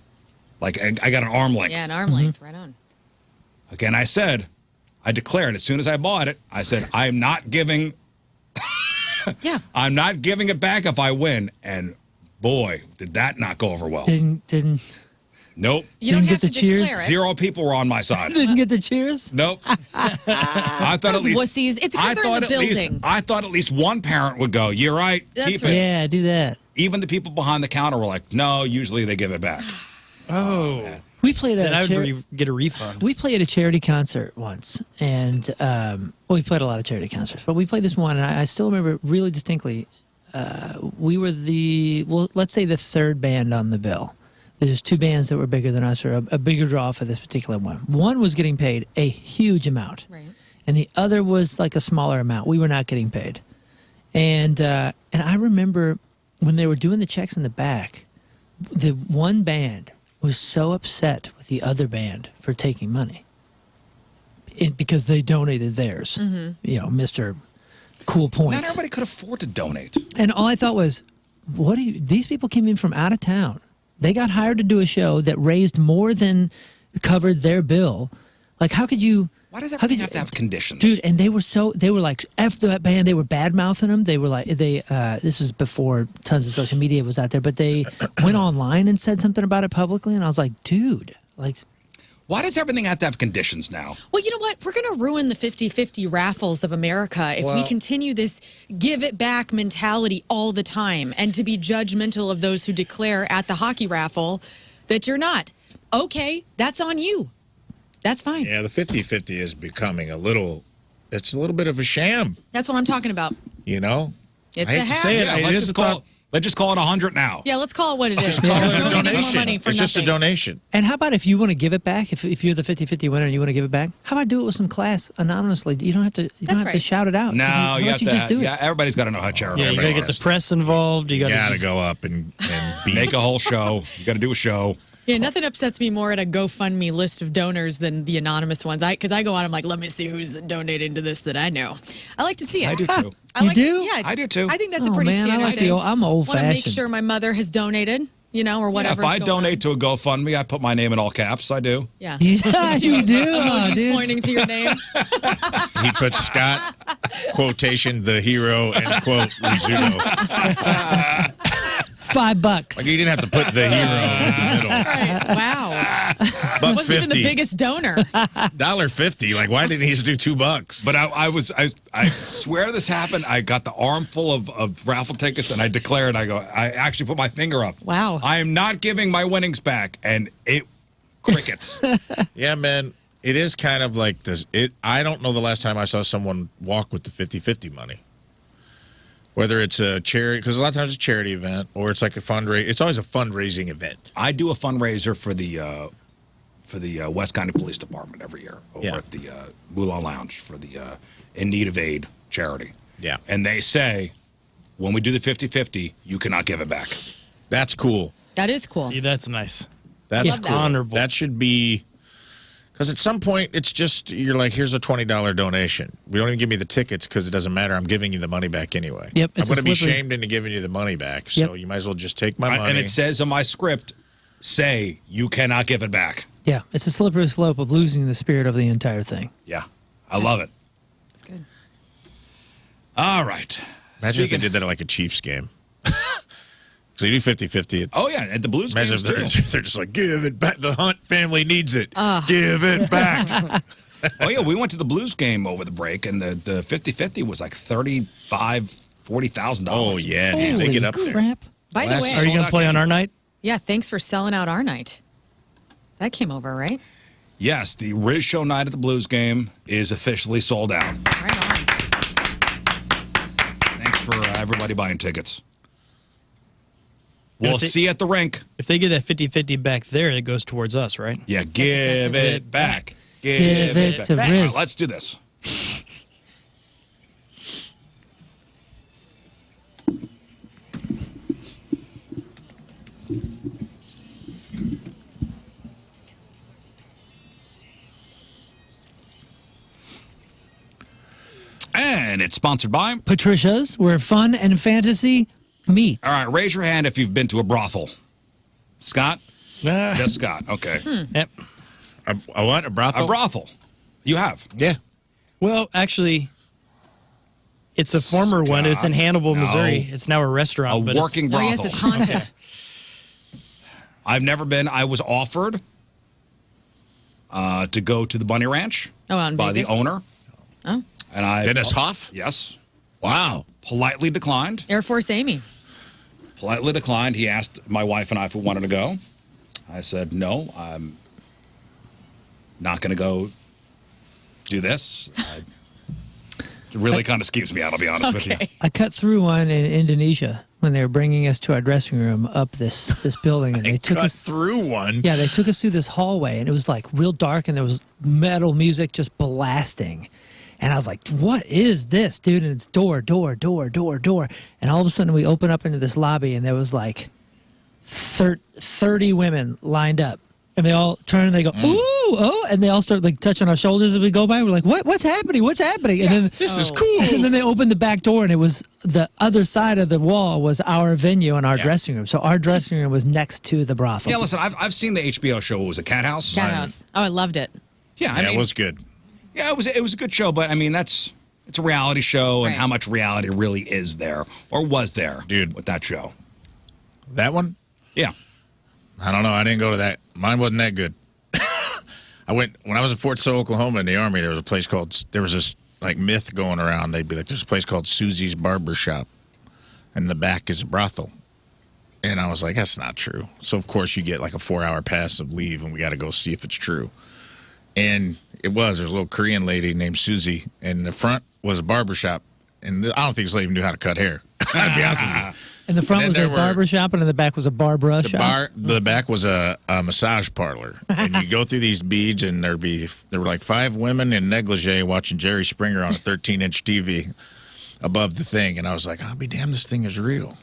F: Like I got an arm length.
J: Yeah, an arm length, right on.
F: Again, I declared as soon as I bought it, I said I'm not giving.
J: Yeah.
F: I'm not giving it back if I win. And boy, did that not go over well.
H: Didn't
F: Nope.
J: You don't
H: Didn't
J: have
H: get
J: to
H: the cheers?
J: declare it.
F: 0 people were on my side.
H: get the cheers?
F: Nope. I thought
J: Those
F: at least
J: wussies. It's because they're in the building.
F: I thought at least one parent would go, "You're right.
J: That's
F: Keep
J: right.
F: it."
H: Yeah, do that.
F: Even the people behind the counter were like, "No, usually they give it back."
I: Oh.
H: We played
I: Then I
H: at
I: would get a refund.
H: we played a charity concert once, and we played a lot of charity concerts, but we played this one, and I still remember really distinctly. We were let's say the third band on the bill. There's 2 bands that were bigger than us, or a bigger draw for this particular one. One was getting paid a huge amount,
J: Right.
H: and the other was like a smaller amount. We were not getting paid, and I remember when they were doing the checks in the back, the one band was so upset with the other band for taking money because they donated theirs. Mr. Cool Points.
F: Not everybody could afford to donate.
H: And all I thought was, these people came in from out of town. They got hired to do a show that raised more than covered their bill. Like, how could you?
F: Why does everything have to have conditions?
H: Dude, and they were like, F that band. They were bad-mouthing them. They were like, this is before tons of social media was out there, but they went online and said something about it publicly, and I was like, dude, like.
F: Why does everything have to have conditions now?
J: Well, you know what? We're going to ruin the 50-50 raffles of America if we continue this give it back mentality all the time and to be judgmental of those who declare at the hockey raffle that you're not. Okay, that's on you. That's fine.
G: Yeah, the 50-50 is becoming it's a little bit of a sham.
J: That's what I'm talking about.
G: You know?
J: It's
G: I hate
J: a
G: to say it.
J: habit.
F: Let's just call it 100 now.
J: Yeah, let's call it what it is.
G: Just call it a
J: Donating more
G: donation.
J: money for
G: It's just a
J: nothing.
G: donation.
H: And how about if you want to give it back? If you're the 50-50 winner and you want to give it back, how about do it with some class anonymously? You don't have to. You don't have to
J: right.
H: shout it out.
F: No,
H: How
F: you
H: about
F: have
H: you
F: to.
H: just do it?
F: Yeah, everybody's got to know how charity.
I: Yeah, you gotta get the press involved. You
G: You
I: gotta
G: gotta go up and be
F: Make a whole show. You got to do a show.
J: Yeah, nothing upsets me more at a GoFundMe list of donors than the anonymous ones. Because I go on, I'm like, let me see who's donating to this that I know. I like to see it.
F: I do too.
J: I like
H: You
J: to-
H: do?
J: yeah,
F: I do too.
J: I think that's
H: Oh,
J: a pretty
H: man, I
J: standard
H: like the
J: thing.
H: old- I'm
J: Want to make
H: old-fashioned.
J: sure my mother has donated, or whatever.
F: If I donate to a GoFundMe, I put my name in all caps. I do.
J: Yeah.
H: Yeah, you do,
J: Emojis
H: dude.
J: pointing to your name.
G: He puts Scott, quotation, the hero, and quote, Rizzuto.
H: $5.
G: Like you didn't have to put the hero in the middle.
J: Right. Wow.
G: Buck
J: Wasn't even the
G: 50.
J: biggest donor.
G: $1.50. Like, why didn't he just do $2?
F: But I swear this happened. I got the armful of raffle tickets and I declared, I actually put my finger up.
J: Wow.
F: I am not giving my winnings back. And it, crickets.
G: Yeah, man. It is kind of like this. I don't know the last time I saw someone walk with the 50-50 money. Whether it's a charity, because a lot of times it's a charity event, or it's like a fundraiser. It's always a fundraising event.
F: I do a fundraiser for the West County Police Department every year over at the Moulin Lounge for the In Need of Aid charity.
G: Yeah.
F: And they say, when we do the 50-50, you cannot give it back.
G: That's cool.
J: That is cool.
I: See, that's nice.
G: That's
J: Love that.
G: cool.
I: Honorable.
G: That should be, because at some point it's just, you're like, here's a $20 donation. We don't even give me the tickets because it doesn't matter. I'm giving you the money back anyway.
H: Yep,
G: I'm
H: it's a
G: going to be
H: slippery-
G: shamed into giving you the money back. So
H: Yep.
G: you might as well just take my money.
F: And it says on my script, say you cannot give it back.
H: Yeah, it's a slippery slope of losing the spirit of the entire thing.
F: Yeah, I love it.
J: That's good.
F: All right.
G: Imagine if they did that at like a Chiefs game. So you do 50-50.
F: Oh, yeah, at the Blues
G: Imagine
F: games,
G: if they're just like, give it back. The Hunt family needs it. Give it back.
F: Oh, yeah, we went to the Blues game over the break, and the 50-50 was like $40,000.
G: Oh, yeah, man. They
H: Holy
G: get up there.
H: crap.
J: By the
G: Last-
J: way,
I: Are you
F: Sold
I: gonna
F: out
I: play on
F: game.
I: our night?
J: yeah, thanks for selling out our night. That came over, right?
F: Yes, the RizzShow night at the Blues game is officially sold out.
J: Right on.
F: Thanks for everybody buying tickets. We'll
I: if they-
F: see you at the rink.
I: If they get that 50-50 back there, it goes towards us, right?
F: Yeah, give
J: exactly
F: it back.
H: Give it
F: back.
H: to
F: All
H: Rizz.
F: right, let's do this. And it's sponsored by.
H: Patricia's, where fun and fantasy meet.
F: All right, raise your hand if you've been to a brothel. Scott? Just Scott. Okay.
I: Yep.
G: A what? A brothel?
F: A brothel. You have.
G: Yeah.
I: Well, actually, it's a former one. It was in
F: Scott,
I: Hannibal,
F: no.
I: Missouri. It's now a restaurant.
F: A
I: but it's-
F: working
J: Oh,
F: brothel.
J: yes, it's haunted.
F: I've never been. I was offered to go to the Bunny Ranch
J: in
F: by
J: Vegas?
F: the owner.
J: Oh,
F: And I
G: Dennis Hoff?
F: Yes.
G: Wow.
F: Politely declined.
J: Air Force Amy.
F: Politely declined. He asked my wife and I if we wanted to go. I said, no, I'm not going to go do this. It really kind of skeeves me out, I'll be honest with you.
H: I cut through one in Indonesia when they were bringing us to our dressing room up this building, and they took
G: Cut
H: us
G: through one.
H: Yeah, they took us through this hallway, and it was like real dark, and there was metal music just blasting. And I was like, what is this, dude? And it's door. And all of a sudden we open up into this lobby, and there was like 30 women lined up. And they all turn and they go, ooh, oh, and they all start like touching our shoulders as we go by. We're like, what's happening? What's happening? And then
G: This is cool.
H: And then they opened the back door, and it was the other side of the wall was our venue and our dressing room. So our dressing room was next to the brothel.
F: Yeah, listen, I've seen the HBO show. It was a Cat House.
J: Cat House. Oh, I loved it.
F: Yeah, I mean,
G: it was good.
F: Yeah, it was a good show, but I mean it's a reality show, and
J: Right.
F: how much reality really is there or was there,
G: Dude.
F: with that show?
G: That one?
F: Yeah.
G: I don't know. I didn't go to that. Mine wasn't that good. I went when I was in Fort Sill, Oklahoma, in the Army. There was this like myth going around. They'd be like, "There's a place called Susie's Barber Shop, and in the back is a brothel." And I was like, "That's not true." So of course you get like a 4-hour pass of leave, and we got to go see if it's true. And it was. There's a little Korean lady named Susie, and in the front was a barber shop, and I don't think this lady even knew how to cut hair. I'd be honest with you.
H: In the front
G: And
H: was
G: there
H: a
G: were-
H: barber shop, and in the back was a Barbara shop.
G: The back was a massage parlor, and you go through these beads, and there were like 5 women in negligee watching Jerry Springer on a 13-inch TV above the thing, and I was like, "I'll be damned, this thing is real."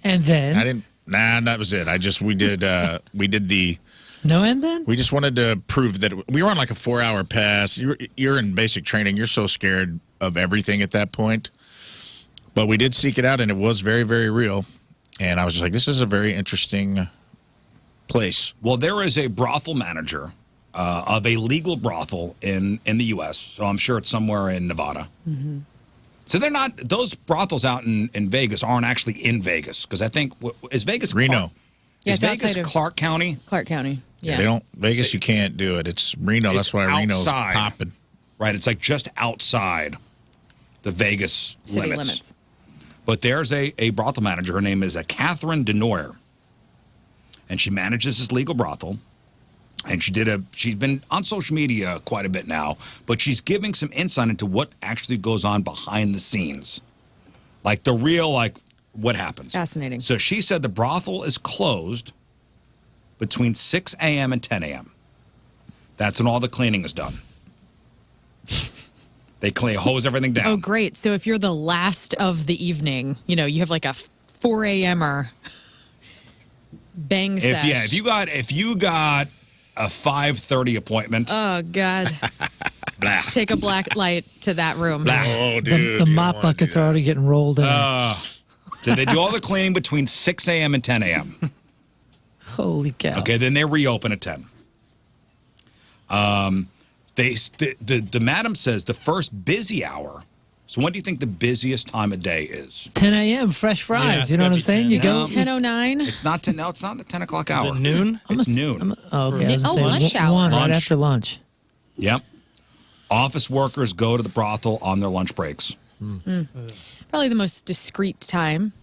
H: And then
G: I didn't. Nah, that was it. We did the.
H: no, and then
G: We just wanted to prove that we were on like a 4-hour pass. You're in basic training. You're so scared of everything at that point. But we did seek it out, and it was very, very real. And I was just like, this is a very interesting place.
F: Well, there is a brothel manager of a legal brothel in the U.S., so I'm sure it's somewhere in Nevada.
J: Mm-hmm.
F: So they're not, those brothels out in Vegas aren't actually in Vegas, because I think, is Vegas
G: Reno.
J: Yeah,
F: Is
J: it's
F: Vegas
J: outside of-
F: Clark County?
J: Clark County. Yeah.
G: They don't Vegas. You can't do it. It's Reno.
F: It's
G: That's why Reno's
F: outside.
G: popping.
F: Right, it's like just outside the Vegas
J: City limits.
F: But there's a brothel manager. Her name is Catherine Denoyer. And she manages this legal brothel. And she's been on social media quite a bit now, but she's giving some insight into what actually goes on behind the scenes. Like the real, like, what happens.
J: Fascinating.
F: So she said the brothel is closed between 6 a.m. and 10 a.m. That's when all the cleaning is done. They hose everything down.
J: Oh, great. So if you're the last of the evening, you have like a 4 a.m.er bang sesh.
F: If you got a 5:30 appointment,
J: Oh, God.
F: blah.
J: Take a black light to that room.
F: Blah.
G: Oh,
H: the,
G: dude.
H: the
G: you
H: mop
G: don't wanna
H: buckets
G: do
H: are
G: that.
H: already getting rolled in.
F: So they do all the cleaning between 6 a.m. and 10 a.m.
H: Holy cow.
F: Okay, then they reopen at 10. The madam says the first busy hour. So when do you think the busiest time of day is?
H: 10 a.m. fresh
I: Yeah,
H: fries.
I: it's
H: You know what
I: gotta
H: I'm
I: be
H: saying?
I: 10.
H: You go.
F: No.
J: 10:09.
F: It's not 10. No, it's not the 10 o'clock
I: Is
F: hour.
I: it noon?
F: It's noon.
H: Oh, okay. I was
J: Oh,
H: gonna say,
J: lunch hour.
H: one right
F: Lunch.
H: after lunch.
F: Yep. Office workers go to the brothel on their lunch breaks.
J: Probably the most discreet time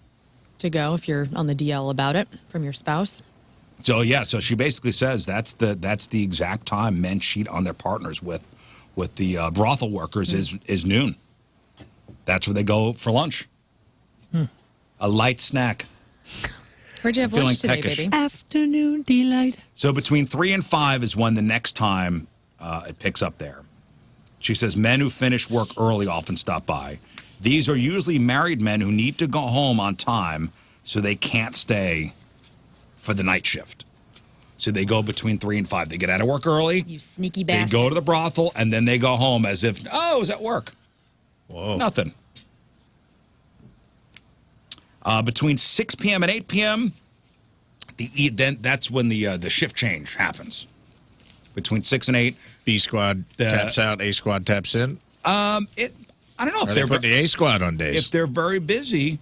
J: to go if you're on the DL about it from your spouse.
F: So yeah, so she basically says that's the exact time men cheat on their partners with the brothel workers is noon. That's where they go for lunch. A light snack.
J: Where'd you have
F: Feeling
J: lunch today,
F: peckish.
J: baby?
H: Afternoon delight.
F: So between 3 and 5 is when the next time it picks up there. She says men who finish work early often stop by. These are usually married men who need to go home on time, so they can't stay for the night shift. So they go between 3 and 5. They get out of work early.
J: You sneaky
F: They
J: bastard.
F: go to the brothel, and then they go home as if, oh, I was at work.
G: Whoa.
F: Nothing. Between 6 p.m. and 8 p.m., then that's when the shift change happens. Between 6 and 8.
G: B squad taps out, A squad taps in.
F: I don't know
G: Or
F: if
G: they
F: they're
G: put the A squad on days.
F: if they're very busy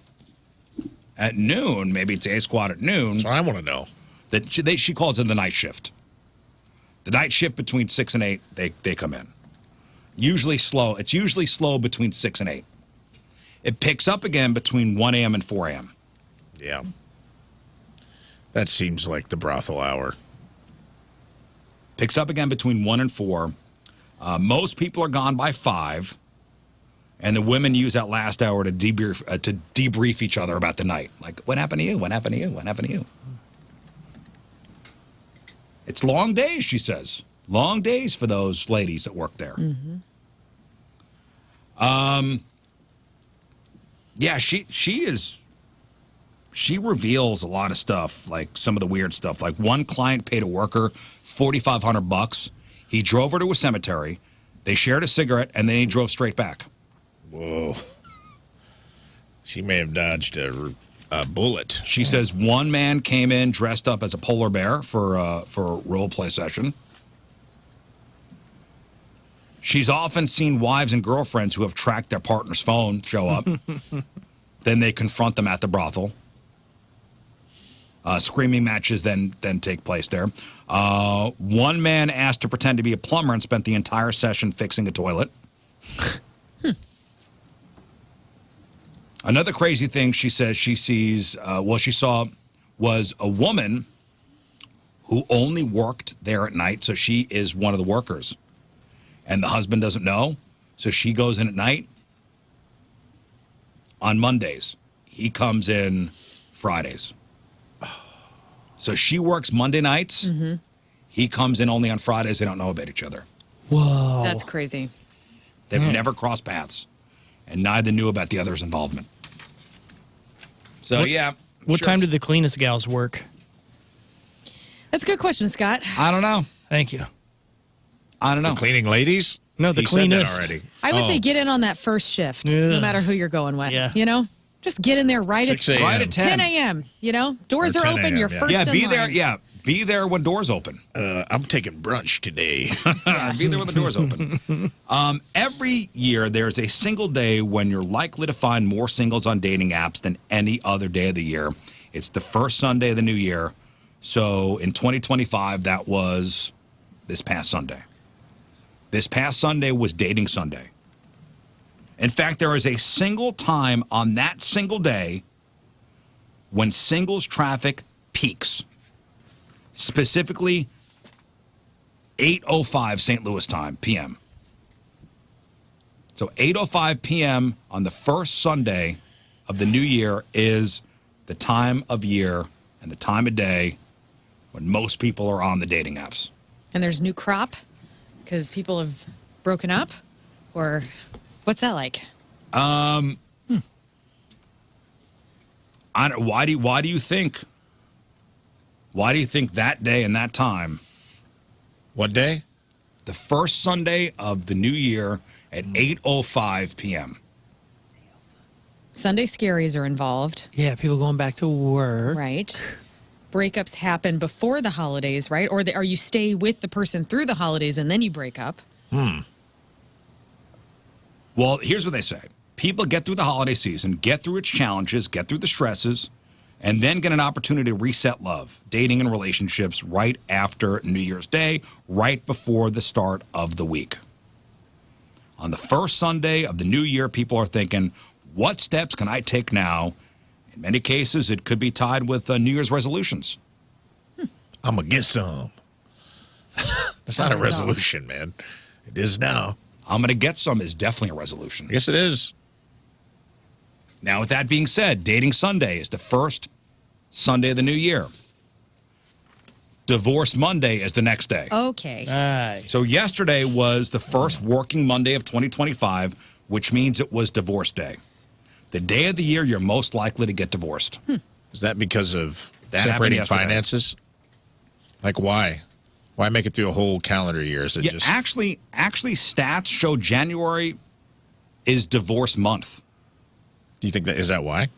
F: at noon. Maybe it's A squad at noon.
G: That's what I want to know.
F: That she calls it the night shift. The night shift between 6 and 8, they come in. Usually slow. It's usually slow between 6 and 8. It picks up again between 1 a.m. and 4 a.m.
G: Yeah. That seems like the brothel hour.
F: Picks up again between 1 and 4. Most people are gone by 5. And the women use that last hour to debrief each other about the night. Like, what happened to you? What happened to you? What happened to you? It's long days, she says. Long days for those ladies that work there. Yeah, she is she reveals a lot of stuff, like some of the weird stuff. Like one client paid a worker $4,500. He drove her to a cemetery. They shared a cigarette, and then he drove straight back.
G: Whoa. She may have dodged a bullet.
F: She says one man came in dressed up as a polar bear for a role play session. She's often seen wives and girlfriends who have tracked their partner's phone show up. Then they confront them at the brothel. Screaming matches then take place there. One man asked to pretend to be a plumber and spent the entire session fixing a toilet. Another crazy thing she says she sees, she saw was a woman who only worked there at night, so she is one of the workers. And the husband doesn't know, so she goes in at night on Mondays. He comes in Fridays. So she works Monday nights. Mm-hmm. He comes in only on Fridays. They don't know about each other.
H: Whoa.
J: That's crazy.
F: They've never crossed paths, and neither knew about the other's involvement. So,
I: What time did the cleanest gals work?
J: That's a good question, Scott.
F: I don't know.
I: Thank you.
F: I don't know.
G: The cleaning ladies?
I: No, the
G: He
I: cleanest.
G: said that already.
J: I would say get in on that first shift, no
I: Ugh.
J: matter who you're going with.
I: Yeah.
J: You know? Just get in there right
G: 6
J: at
G: a.m.
F: Right at 10.
J: 10 a.m. You know? Doors
G: Or
J: are
G: 10
J: open.
G: a.m.,
J: You're
G: yeah.
J: first
F: Yeah,
J: in
F: be
J: line.
F: there. Yeah, be there when doors open.
G: I'm taking brunch today.
F: Be there when the doors open. Every year, there's a single day when you're likely to find more singles on dating apps than any other day of the year. It's the first Sunday of the new year. So in 2025, that was this past Sunday. This past Sunday was Dating Sunday. In fact, there is a single time on that single day when singles traffic peaks. Specifically, 8:05 St. Louis time, p.m. So 8:05 p.m. on the first Sunday of the new year is the time of year and the time of day when most people are on the dating apps.
J: And there's new crop because people have broken up? Or what's that like?
F: Why do you think that day and that time?
G: What day?
F: The first Sunday of the new year at 8:05 p.m.
J: Sunday scaries are involved.
H: Yeah, people going back to work.
J: Right. Breakups happen before the holidays, right? Or you stay with the person through the holidays and then you break up.
F: Well, here's what they say. People get through the holiday season, get through its challenges, get through the stresses, and then get an opportunity to reset love, dating, and relationships right after New Year's Day, right before the start of the week. On the first Sunday of the new year, people are thinking, what steps can I take now? In many cases, it could be tied with New Year's resolutions.
G: I'm going to get some. That's not a resolution, man. It is now.
F: I'm going to get some is definitely a resolution.
G: Yes, it is.
F: Now, with that being said, Dating Sunday is the first Sunday of the new year. Divorce Monday is the next day.
J: Okay.
H: Aye.
F: So yesterday was the first working Monday of 2025, which means it was Divorce Day. The day of the year you're most likely to get divorced.
G: Is that because of
F: That happened
G: separating
F: yesterday.
G: finances? Like, why? Why make it through a whole calendar year? Is it
F: Yeah,
G: just
F: actually, stats show January is divorce month.
G: Do you think that is that why?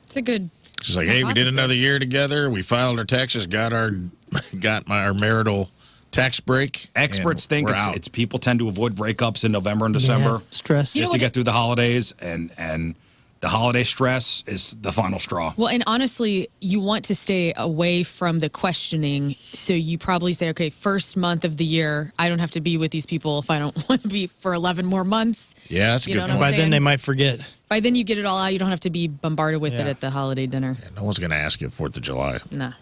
J: It's a good.
G: It's just like, hey, we did
J: hypothesis.
G: another year together. We filed our taxes, got our marital tax break.
F: Experts
G: and
F: think
G: we're out.
F: it's people tend to avoid breakups in November and December.
H: Yeah, stress.
J: You know
F: just to get through the holidays, and the holiday stress is the final straw.
J: Well, and honestly, you want to stay away from the questioning. So you probably say, okay, first month of the year, I don't have to be with these people if I don't want to be for 11 more months.
G: Yeah, that's a
J: You
G: good
J: know what
G: point.
J: I'm
I: By then
J: saying?
I: they might forget.
J: By then you get it all out. You don't have to be bombarded with it
I: Yeah.
J: at the holiday dinner.
G: No one's going to ask you 4th of July.
J: No.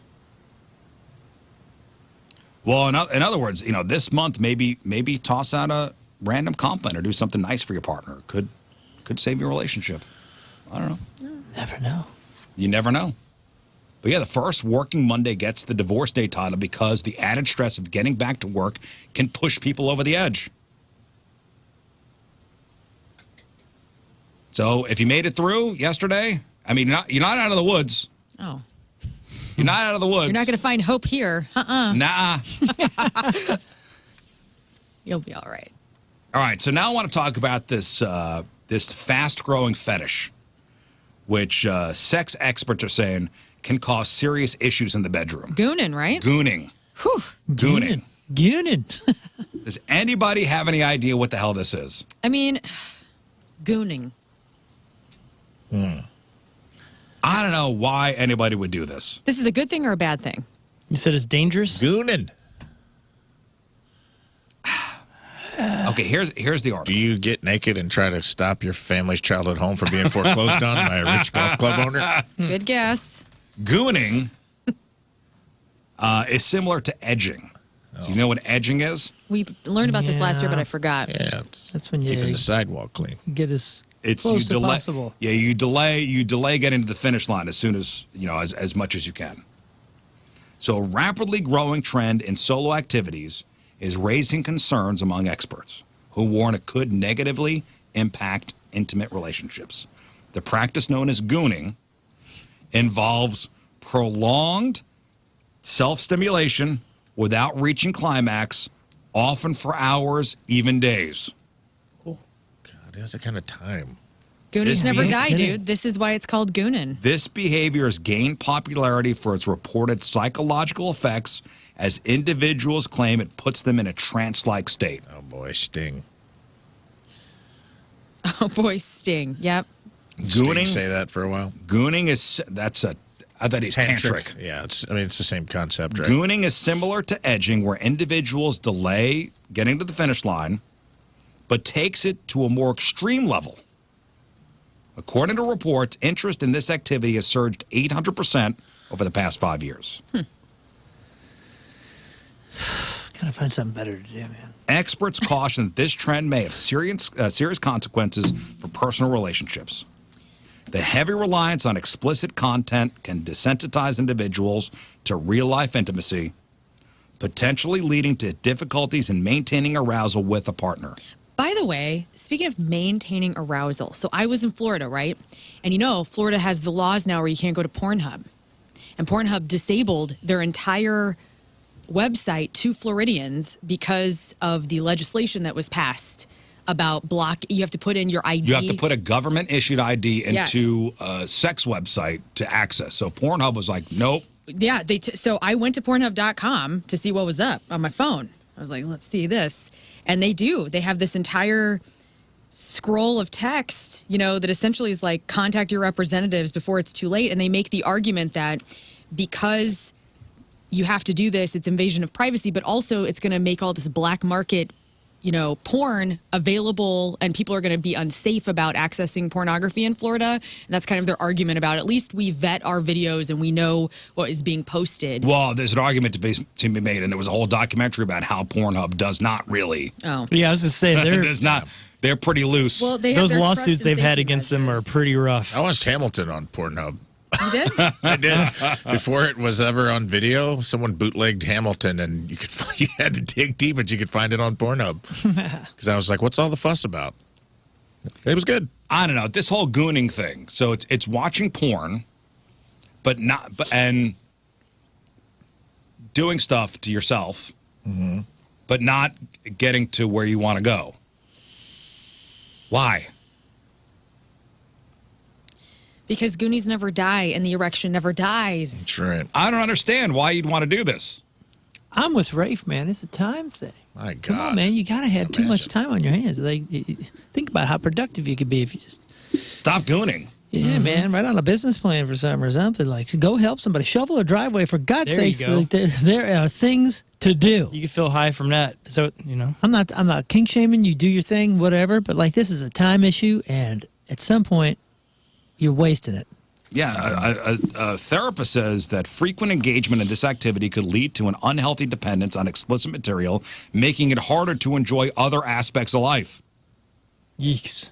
F: Well, in other words, this month maybe toss out a random compliment or do something nice for your partner. Could save your relationship. I don't know.
H: Never know.
F: You never know. But yeah, the first working Monday gets the Divorce Day title because the added stress of getting back to work can push people over the edge. So if you made it through yesterday I mean, you're not out of the woods.
J: Oh.
F: You're not out of the woods.
J: You're not going to find hope here.
F: Nah.
J: You'll be all right.
F: All right, so now I want to talk about this this fast-growing fetish, which sex experts are saying can cause serious issues in the bedroom.
J: Gooning, right?
F: Gooning.
J: Whew.
F: Gooning.
H: Gooning.
F: Does anybody have any idea what the hell this is?
J: I mean, gooning.
F: I don't know why anybody would do this.
J: This is a good thing or a bad thing?
H: You said it's dangerous?
G: Gooning.
F: Okay, here's the article.
G: Do you get naked and try to stop your family's childhood home from being foreclosed on by a rich golf club owner?
J: Good guess.
F: Gooning is similar to edging. So you know what edging is?
J: We learned about this last year, but I forgot.
G: Yeah,
H: That's when you
G: keeping the sidewalk clean.
H: get as
F: It's
H: close
F: you delay.
H: as possible.
F: Yeah, you delay getting to the finish line as soon as as much as you can. So a rapidly growing trend in solo activities is raising concerns among experts who warn it could negatively impact intimate relationships. The practice known as gooning involves prolonged self-stimulation without reaching climax, often for hours, even days.
G: God, that's the kind of time.
J: Goonies
F: This
J: never
F: being-
J: die, dude. This is why it's called gooning.
F: This behavior has gained popularity for its reported psychological effects, as individuals claim it puts them in a trance-like state.
G: Oh boy, Sting.
J: Oh, boy, Sting. Yep.
G: Sting
F: Gooning,
G: say that for a while.
F: gooning is I thought he's tantric.
G: Yeah, it's the same concept, right?
F: Gooning is similar to edging, where individuals delay getting to the finish line, but takes it to a more extreme level. According to reports, interest in this activity has surged 800% over the past 5 years.
H: Gotta find something better to do, man.
F: Experts caution that this trend may have serious consequences for personal relationships. The heavy reliance on explicit content can desensitize individuals to real-life intimacy, potentially leading to difficulties in maintaining arousal with a partner.
J: By the way, speaking of maintaining arousal, so I was in Florida, right? And Florida has the laws now where you can't go to Pornhub. And Pornhub disabled their entire website to Floridians because of the legislation that was passed about you have to put in your ID.
F: You have to put a government-issued ID into a sex website to access. So Pornhub was like, nope.
J: Yeah, so I went to Pornhub.com to see what was up on my phone. I was like, let's see this. And they have this entire scroll of text, that essentially is like, contact your representatives before it's too late. And they make the argument that because you have to do this, it's invasion of privacy, but also it's going to make all this black market, porn available, and people are going to be unsafe about accessing pornography in Florida. And that's kind of their argument about, at least we vet our videos and we know what is being posted.
F: Well, there's an argument to be made, and there was a whole documentary about how Pornhub does not really.
J: Oh.
H: Yeah, I was just saying they're
F: does not. They're pretty loose.
J: Well, they have
H: those
J: their
H: lawsuits
J: trust
H: they've
J: and
H: had
J: safety
H: against them are
J: measures.
H: pretty rough.
G: I watched Hamilton on Pornhub.
J: You did?
G: I did. Before it was ever on video, someone bootlegged Hamilton, and you had to dig deep, but you could find it on Pornhub. Because I was like, "What's all the fuss about?" It was good.
F: I don't know, this whole gooning thing. So it's watching porn, and doing stuff to yourself, but not getting to where you want to go. Why?
J: Because Goonies never die and the erection never dies.
G: That's right.
F: I don't understand why you'd want to do this.
H: I'm with Rafe, man. It's a time thing.
G: My God.
H: Come on, man. You gotta have too much time on your hands. Like, think about how productive you could be if you just
F: Stop gooning.
H: Yeah, man. Write on a business plan for something or something. Like, go help somebody shovel a driveway, for God's
I: There you
H: sakes.
I: go.
H: Like, there are things to do.
I: You can feel high from that. So,
H: I'm not kink shaming. You do your thing, whatever. But like, this is a time issue, and at some point, you're wasting it.
F: Yeah, a therapist says that frequent engagement in this activity could lead to an unhealthy dependence on explicit material, making it harder to enjoy other aspects of life.
H: Yeeks.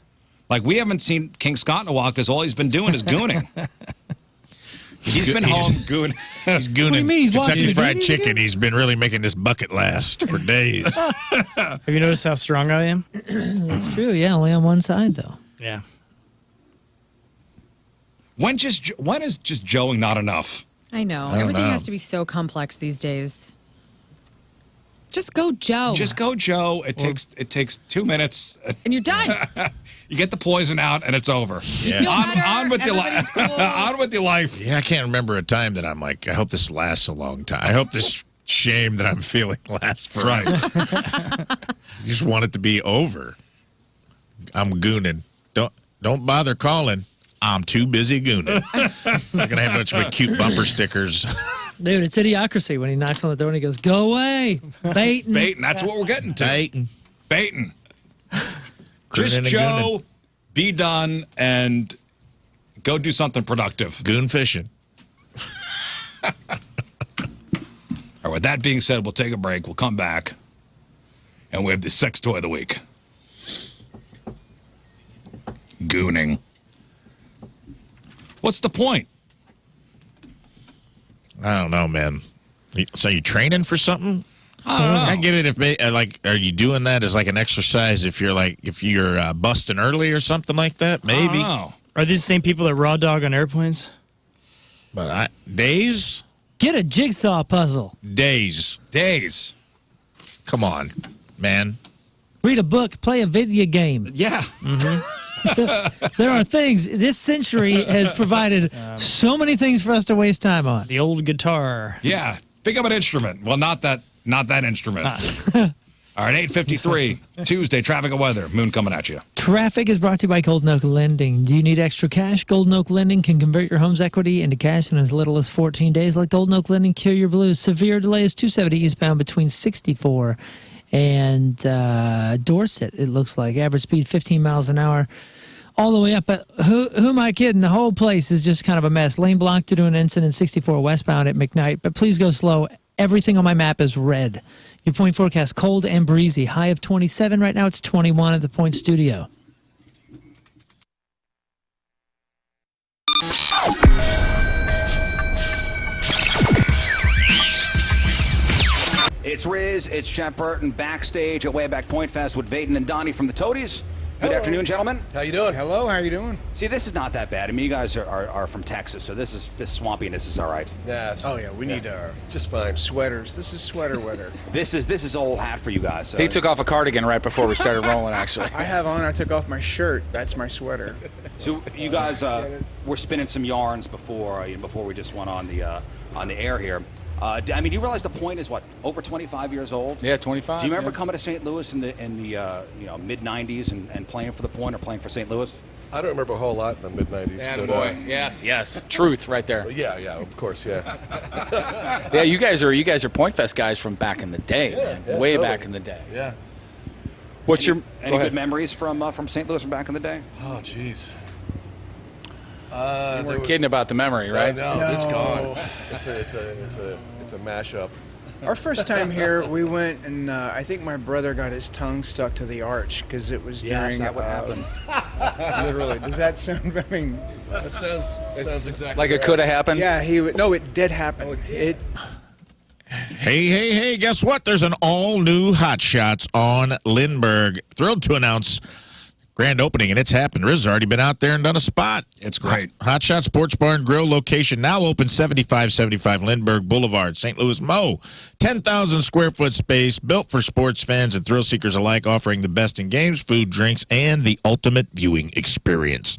F: Like, we haven't seen King Scott in a while because all he's been doing is gooning. He's been home gooning.
G: He's gooning
H: What do you mean? He's watching
G: Kentucky
H: the
G: Fried
H: Goonie
G: Chicken.
H: again?
G: He's been really making this bucket last for days.
I: have you noticed how strong I am?
H: That's true. Yeah, only on one side though.
I: Yeah.
F: When is just Joeing not enough?
J: I know.
G: don't
J: Everything
G: know.
J: has to be so complex these days. Just go, Joe.
F: Just go, Joe. It takes 2 minutes.
J: And you're done.
F: You get the poison out, and it's over.
G: Yeah.
J: Feel better,
F: On with your life.
J: everybody's cool.
F: On with your life.
G: Yeah, I can't remember a time that I'm like, I hope this lasts a long time. I hope this shame that I'm feeling lasts forever. You just want it to be over. I'm gooning. Don't bother calling. I'm too busy gooning. Not gonna have much of cute bumper stickers.
H: Dude, it's idiocracy when he knocks on the door and he goes, "Go away, baiting."
F: Baiting. That's what we're getting to.
G: Baiting.
F: Baiting.
G: Gooning
F: Just
G: and
F: Joe,
G: gooning.
F: be done, and go do something productive.
G: Goon fishing.
F: All right, with that being said, we'll take a break. We'll come back, and we have the sex toy of the week. Gooning. What's the point?
G: I don't know, man. So you training for something?
F: I don't know.
G: I get it. If are you doing that as like an exercise? If you're busting early or something like that, maybe.
F: I don't know.
I: Are these the same people that raw dog on airplanes?
G: But days.
H: Get a jigsaw puzzle.
G: Days. Come on, man.
H: Read a book. Play a video game.
F: Yeah.
H: There are things. This century has provided so many things for us to waste time on.
I: The old guitar.
F: Yeah. Pick up an instrument. Well, not that instrument. All right, 8:53, Tuesday, traffic and weather. Moon coming at you.
H: Traffic is brought to you by Golden Oak Lending. Do you need extra cash? Golden Oak Lending can convert your home's equity into cash in as little as 14 days. Let Golden Oak Lending cure your blues. Severe delays 270 eastbound between 64 and Dorset, it looks like. Average speed 15 miles an hour. All the way up. But who am I kidding? The whole place is just kind of a mess. Lane blocked due to an incident 64 westbound at McKnight. But please go slow. Everything on my map is red. Your point forecast, cold and breezy. High of 27. Right now it's 21 at the Point Studio.
B: It's Rizz, it's Jeff Burton backstage at Wayback Point Fest with Vaden and Donnie from the Toadies. Good afternoon, gentlemen.
L: How you doing? Hello, how you doing?
B: See, this is not that bad. I mean, you guys are from Texas, so this swampiness is all right.
L: Yes. Oh yeah, we need just fine sweaters. This is sweater weather.
B: This is old hat for you guys. So.
V: He took off a cardigan right before we started rolling, actually.
L: I took off my shirt. That's my sweater.
B: So you guys were spinning some yarns before we just went on the air here. I mean, you realize the Point is what, over 25 years old?
V: Yeah, 25.
B: Do you remember coming to St. Louis in the mid 90s and playing for the Point or playing for St. Louis?
W: I don't remember a whole lot in the mid 90s.
V: Yeah, boy. Yes. Truth right there.
W: Yeah, of course, yeah.
V: Yeah, you guys are Point Fest guys from back in the day, man. Way
W: totally.
V: back in the day.
W: Yeah.
B: What's your any good memories from St. Louis from back in the day?
W: Oh, jeez.
V: You weren't kidding about the memory, right?
W: No, it's gone. It's a mashup.
L: Our first time here, we went and I think my brother got his tongue stuck to the arch because it was
B: Yes,
L: during.
B: that would happen.
L: Literally, does that sound? I mean,
W: That sounds exactly
V: Like it could have happened?
L: yeah, it did happen. It
G: Hey, guess what? There's an all-new Hot Shots on Lindbergh. Thrilled to announce grand opening, and it's happened. Rizz has already been out there and done a spot.
F: It's great.
G: Hot Shot Sports Bar and Grill location now open 7575 Lindbergh Boulevard, St. Louis, Mo. 10,000 square foot space built for sports fans and thrill seekers alike, offering the best in games, food, drinks, and the ultimate viewing experience.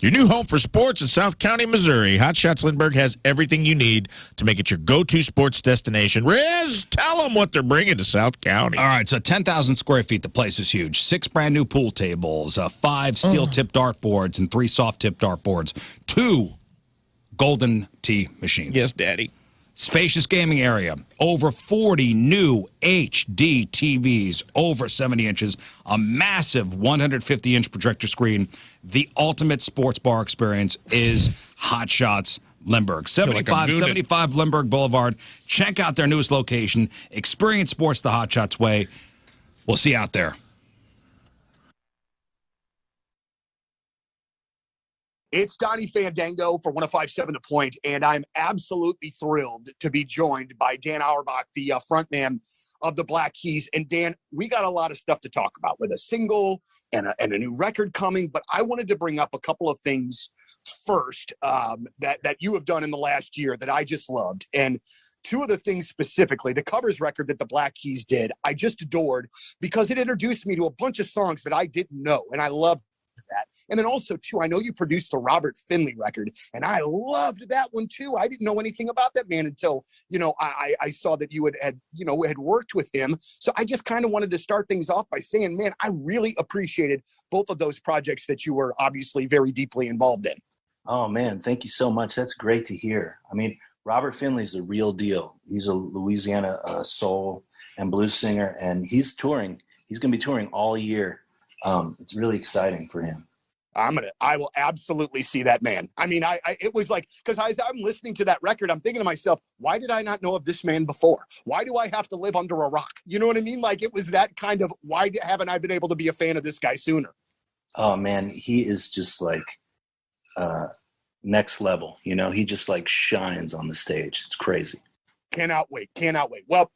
G: Your new home for sports in South County, Missouri. Hot Shots Lindbergh has everything you need to make it your go-to sports destination. Rizz, tell them what they're bringing to South County.
F: All right, so 10,000 square feet. The place is huge. 6 brand new pool tables, 5 steel-tipped dartboards, and 3 soft-tipped dartboards. 2 golden tee machines.
G: Yes, Daddy.
F: Spacious gaming area. Over 40 new HD TVs, over 70 inches. A massive 150-inch projector screen. The ultimate sports bar experience is Hot Shots Lindbergh. 7575 Lindbergh Boulevard. Check out their newest location. Experience sports the Hot Shots way. We'll see you out there.
R: It's Donnie Fandango for 105.7 The Point, and I'm absolutely thrilled to be joined by Dan Auerbach, the frontman of the Black Keys. And Dan, we got a lot of stuff to talk about with a single and a new record coming, but I wanted to bring up a couple of things first that you have done in the last year that I just loved. And two of the things specifically, the covers record that the Black Keys did, I just adored because it introduced me to a bunch of songs that I didn't know, and I loved that. And then also too, I know you produced the Robert Finley record, and I loved that one too. I didn't know anything about that man until, I saw that you had worked with him. So I just kind of wanted to start things off by saying, man, I really appreciated both of those projects that you were obviously very deeply involved in.
N: Oh man, thank you so much. That's great to hear. I mean, Robert Finley's the real deal. He's a Louisiana soul and blues singer, and he's touring. He's going to be touring all year. It's really exciting for him.
R: I will absolutely see that man. I mean, it was like, because as I'm listening to that record, I'm thinking to myself, why did I not know of this man before? Why do I have to live under a rock? You know what I mean? Like, it was that kind of, why haven't I been able to be a fan of this guy sooner? Oh man, he is just like next level. He just like shines on the stage. It's crazy. Cannot wait. Well,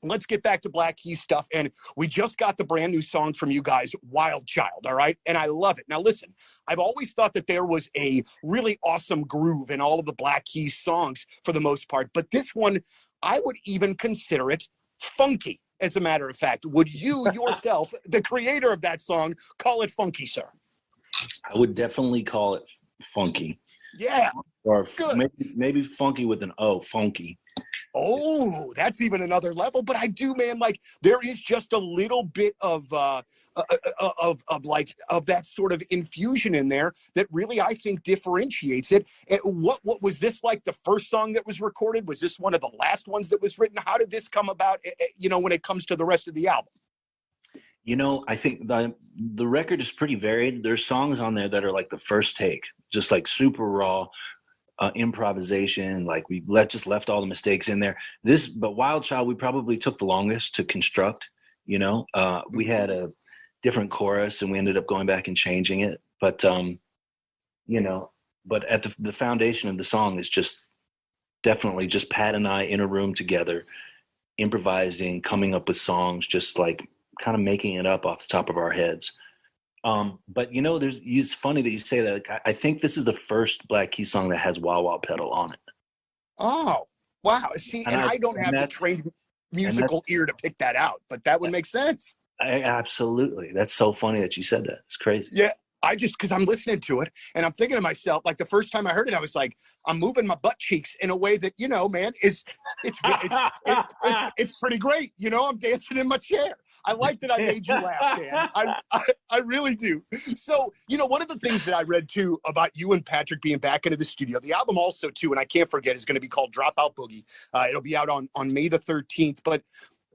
R: let's get back to Black Keys stuff. And we just got the brand new song from you guys, Wild Child, all right? And I love it. Now, listen, I've always thought that there was a really awesome groove in all of the Black Keys songs for the most part. But this one, I would even consider it funky, as a matter of fact. Would you yourself, the creator of that song, call it funky, sir? I would definitely call it funky. Yeah. Or maybe funky with an O, funky. Oh, that's even another level. But I do, man, like there is just a little bit of that sort of infusion in there that really, I think, differentiates it. What was this like the first song that was recorded? Was this one of the last ones that was written? How did this come about, when it comes to the rest of the album? I think the record is pretty varied. There's songs on there that are like the first take, just like super raw. Improvisation, like we just left all the mistakes in there. But Wild Child, we probably took the longest to construct. We had a different chorus, and we ended up going back and changing it. But but at the foundation of the song is just definitely just Pat and I in a room together, improvising, coming up with songs, just like kind of making it up off the top of our heads. But it's funny that you say that. Like, I think this is the first Black Keys song that has wah wah pedal on it. Oh, wow. See, and I don't have the trained musical ear to pick that out, but that would make sense. Absolutely. That's so funny that you said that. It's crazy. Yeah. Because I'm listening to it and I'm thinking to myself, like the first time I heard it, I was like, I'm moving my butt cheeks in a way that, man, it's pretty great. I'm dancing in my chair. I like that I made you laugh, Dan. I really do. So, one of the things that I read too about you and Patrick being back into the studio, the album also too, and I can't forget, is going to be called Dropout Boogie. It'll be out on May the 13th. But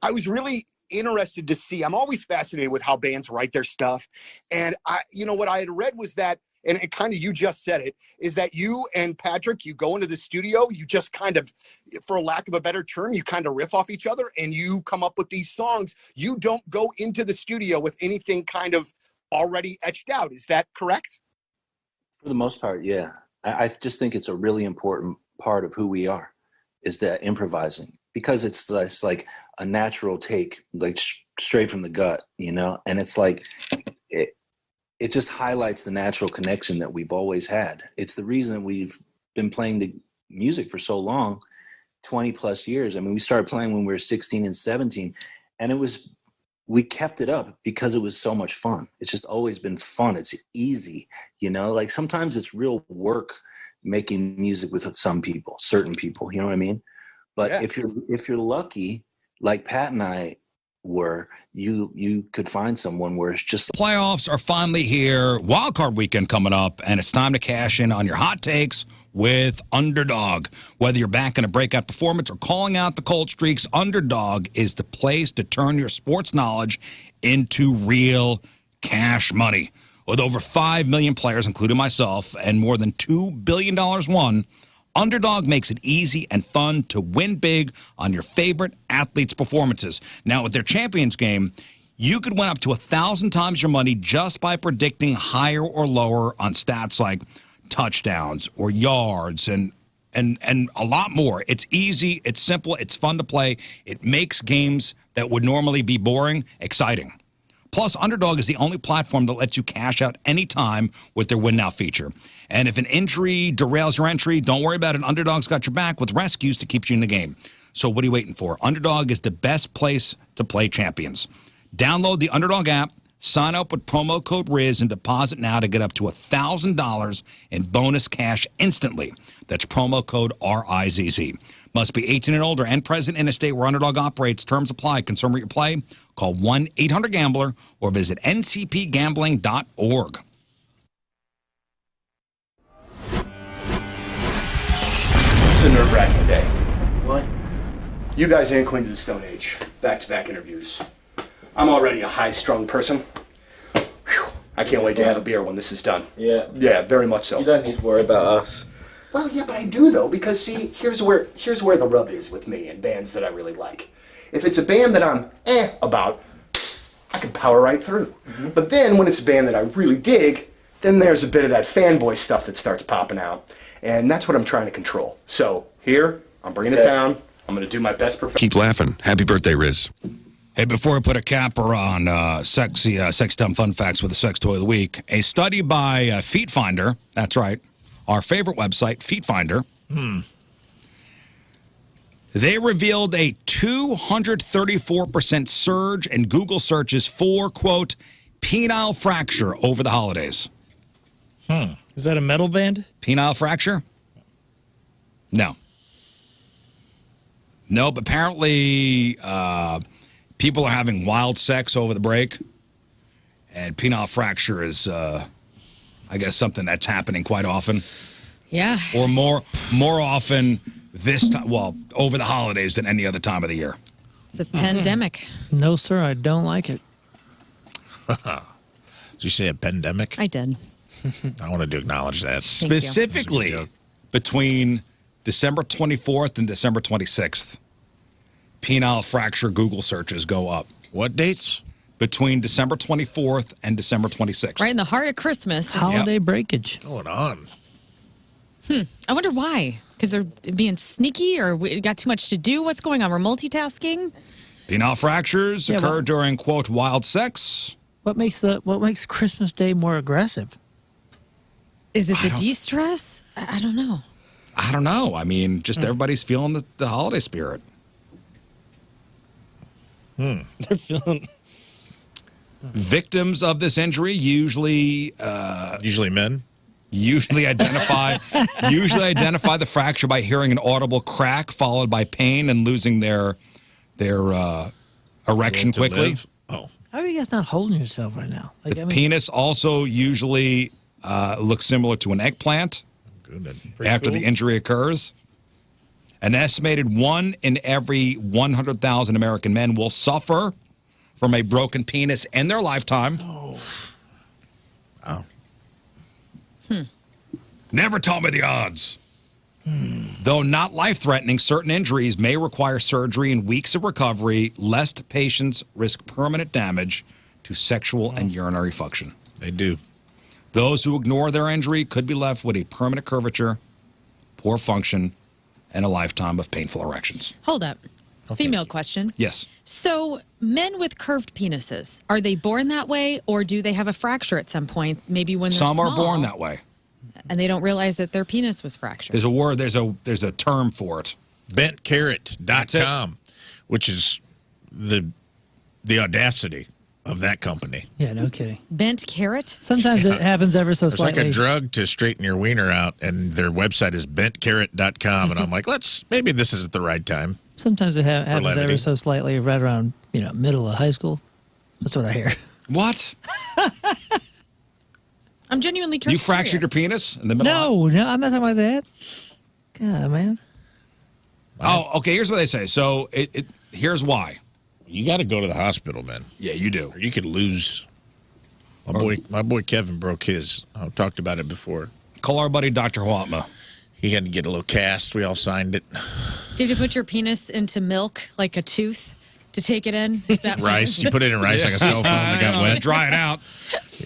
R: I was really interested to see, I'm always fascinated with how bands write their stuff. And what I had read was that, and it kind of, you just said it, is that you and Patrick, you go into the studio, you just kind of, for lack of a better term, you kind of riff off each other and you come up with these songs. You don't go into the studio with anything kind of already etched out. Is that correct? For the most part, yeah. I just think it's a really important part of who we are, is that improvising, because it's like a natural take, like straight from the gut, and it's like it just highlights the natural connection that we've always had. It's the reason that we've been playing the music for so long, 20 plus years. I mean, we started playing when we were 16 and 17, and we kept it up because it was so much fun. It's just always been fun. It's easy, like sometimes it's real work making music with certain people, you know what I mean? But yeah, if you're lucky, like Pat and I were, you could find someone where it's just...
F: Playoffs are finally here. Wildcard weekend coming up, and it's time to cash in on your hot takes with Underdog. Whether you're backing a breakout performance or calling out the cold streaks, Underdog is the place to turn your sports knowledge into real cash money. With over 5 million players, including myself, and more than $2 billion won, Underdog makes it easy and fun to win big on your favorite athletes' performances. Now, with their Champions Game, you could win up to 1,000 times your money just by predicting higher or lower on stats like touchdowns or yards and a lot more. It's easy, it's simple, it's fun to play. It makes games that would normally be boring exciting. Plus, Underdog is the only platform that lets you cash out anytime with their Win Now feature. And if an injury derails your entry, don't worry about it. Underdog's got your back with rescues to keep you in the game. So what are you waiting for? Underdog is the best place to play champions. Download the Underdog app, sign up with promo code Rizz, and deposit now to get up to $1,000 in bonus cash instantly. That's promo code RIZZ. Must be 18 and older and present in a state where Underdog operates. Terms apply. Concern your play. Call 1-800-GAMBLER or visit ncpgambling.org.
R: It's a nerve-wracking day. What? You guys and Queens of the Stone Age. Back-to-back interviews. I'm already a high-strung person. Whew. I can't wait to have a beer when this is done.
O: Yeah.
R: Yeah, very much so.
O: You don't need to worry about us.
R: Well, yeah, but I do, though, because, see, here's where the rub is with me and bands that I really like. If it's a band that I'm about, I can power right through. Mm-hmm. But then when it's a band that I really dig, then there's a bit of that fanboy stuff that starts popping out. And that's what I'm trying to control. So, here, I'm bringing it down. I'm going to do my best
P: Keep laughing. Happy birthday, Rizz.
F: Hey, before I put a capper on sexy sex dumb fun facts with the sex toy of the week, a study by Feet Finder, that's right, our favorite website, Feet Finder, they revealed a 234% surge in Google searches for, quote, penile fracture over the holidays.
I: Is that a metal band?
F: Penile fracture? No. No, but apparently people are having wild sex over the break, and penile fracture is, I guess, something that's happening quite often.
J: Yeah.
F: Or more often this time, well, over the holidays than any other time of the year.
J: It's a pandemic.
H: No, sir, I don't like it.
G: Did you say a pandemic?
J: I did.
G: I wanted to acknowledge that.
F: Specifically between December 24th and December 26th, penile fracture Google searches go up.
G: What dates?
F: Between December 24th and December 26th.
J: Right in the heart of Christmas.
H: Holiday breakage.
G: What's going on?
J: I wonder why. Because they're being sneaky or we got too much to do? What's going on? We're multitasking?
F: Penile fractures occur during, quote, wild sex.
H: What makes Christmas Day more aggressive?
J: Is it the de-stress? I don't know.
F: I don't know. I mean, just everybody's feeling the holiday spirit.
I: They're feeling...
F: Victims of this injury usually
G: men.
F: Usually identify the fracture by hearing an audible crack followed by pain and losing their erection quickly.
H: How are you guys not holding yourself right now? Like,
F: The penis also usually looks similar to an eggplant after the injury occurs. An estimated 1 in every 100,000 American men will suffer from a broken penis in their lifetime.
G: Wow.
F: Never told me the odds. Though not life-threatening, certain injuries may require surgery and weeks of recovery, lest patients risk permanent damage to sexual and urinary function.
G: They do.
F: Those who ignore their injury could be left with a permanent curvature, poor function, and a lifetime of painful erections.
J: Hold up. Female question.
F: Yes.
J: So men with curved penises, are they born that way or do they have a fracture at some point, maybe when they're
F: Some
J: small?
F: are born that way.
J: And they don't realize that their penis was fractured.
F: There's a word, there's a term for it.
G: Bentcarrot.com, which is the audacity of that company.
H: Yeah, no kidding.
J: Bent carrot?
H: Sometimes it happens ever so
G: It's
H: slightly.
G: like a drug to straighten your wiener out, and their website is bentcarrot.com, and I'm like, maybe this isn't the right time.
H: Sometimes it happens
G: levity.
H: ever so slightly right around, middle of high school. That's what I hear.
F: What?
J: I'm genuinely curious.
F: You fractured your penis in the middle of
H: No, I'm not talking about that. God, man.
F: Oh, okay, here's what they say. So here's why.
G: You got to go to the hospital, man.
F: Yeah, you do.
G: Or you could lose. My boy Kevin broke his. I've talked about it before.
F: Call our buddy Dr. Huatma.
G: He had to get a little cast. We all signed it.
J: Did you put your penis into milk like a tooth to take it in? Is that
G: rice? You put it in rice like a cell phone that got wet.
F: Dry it out.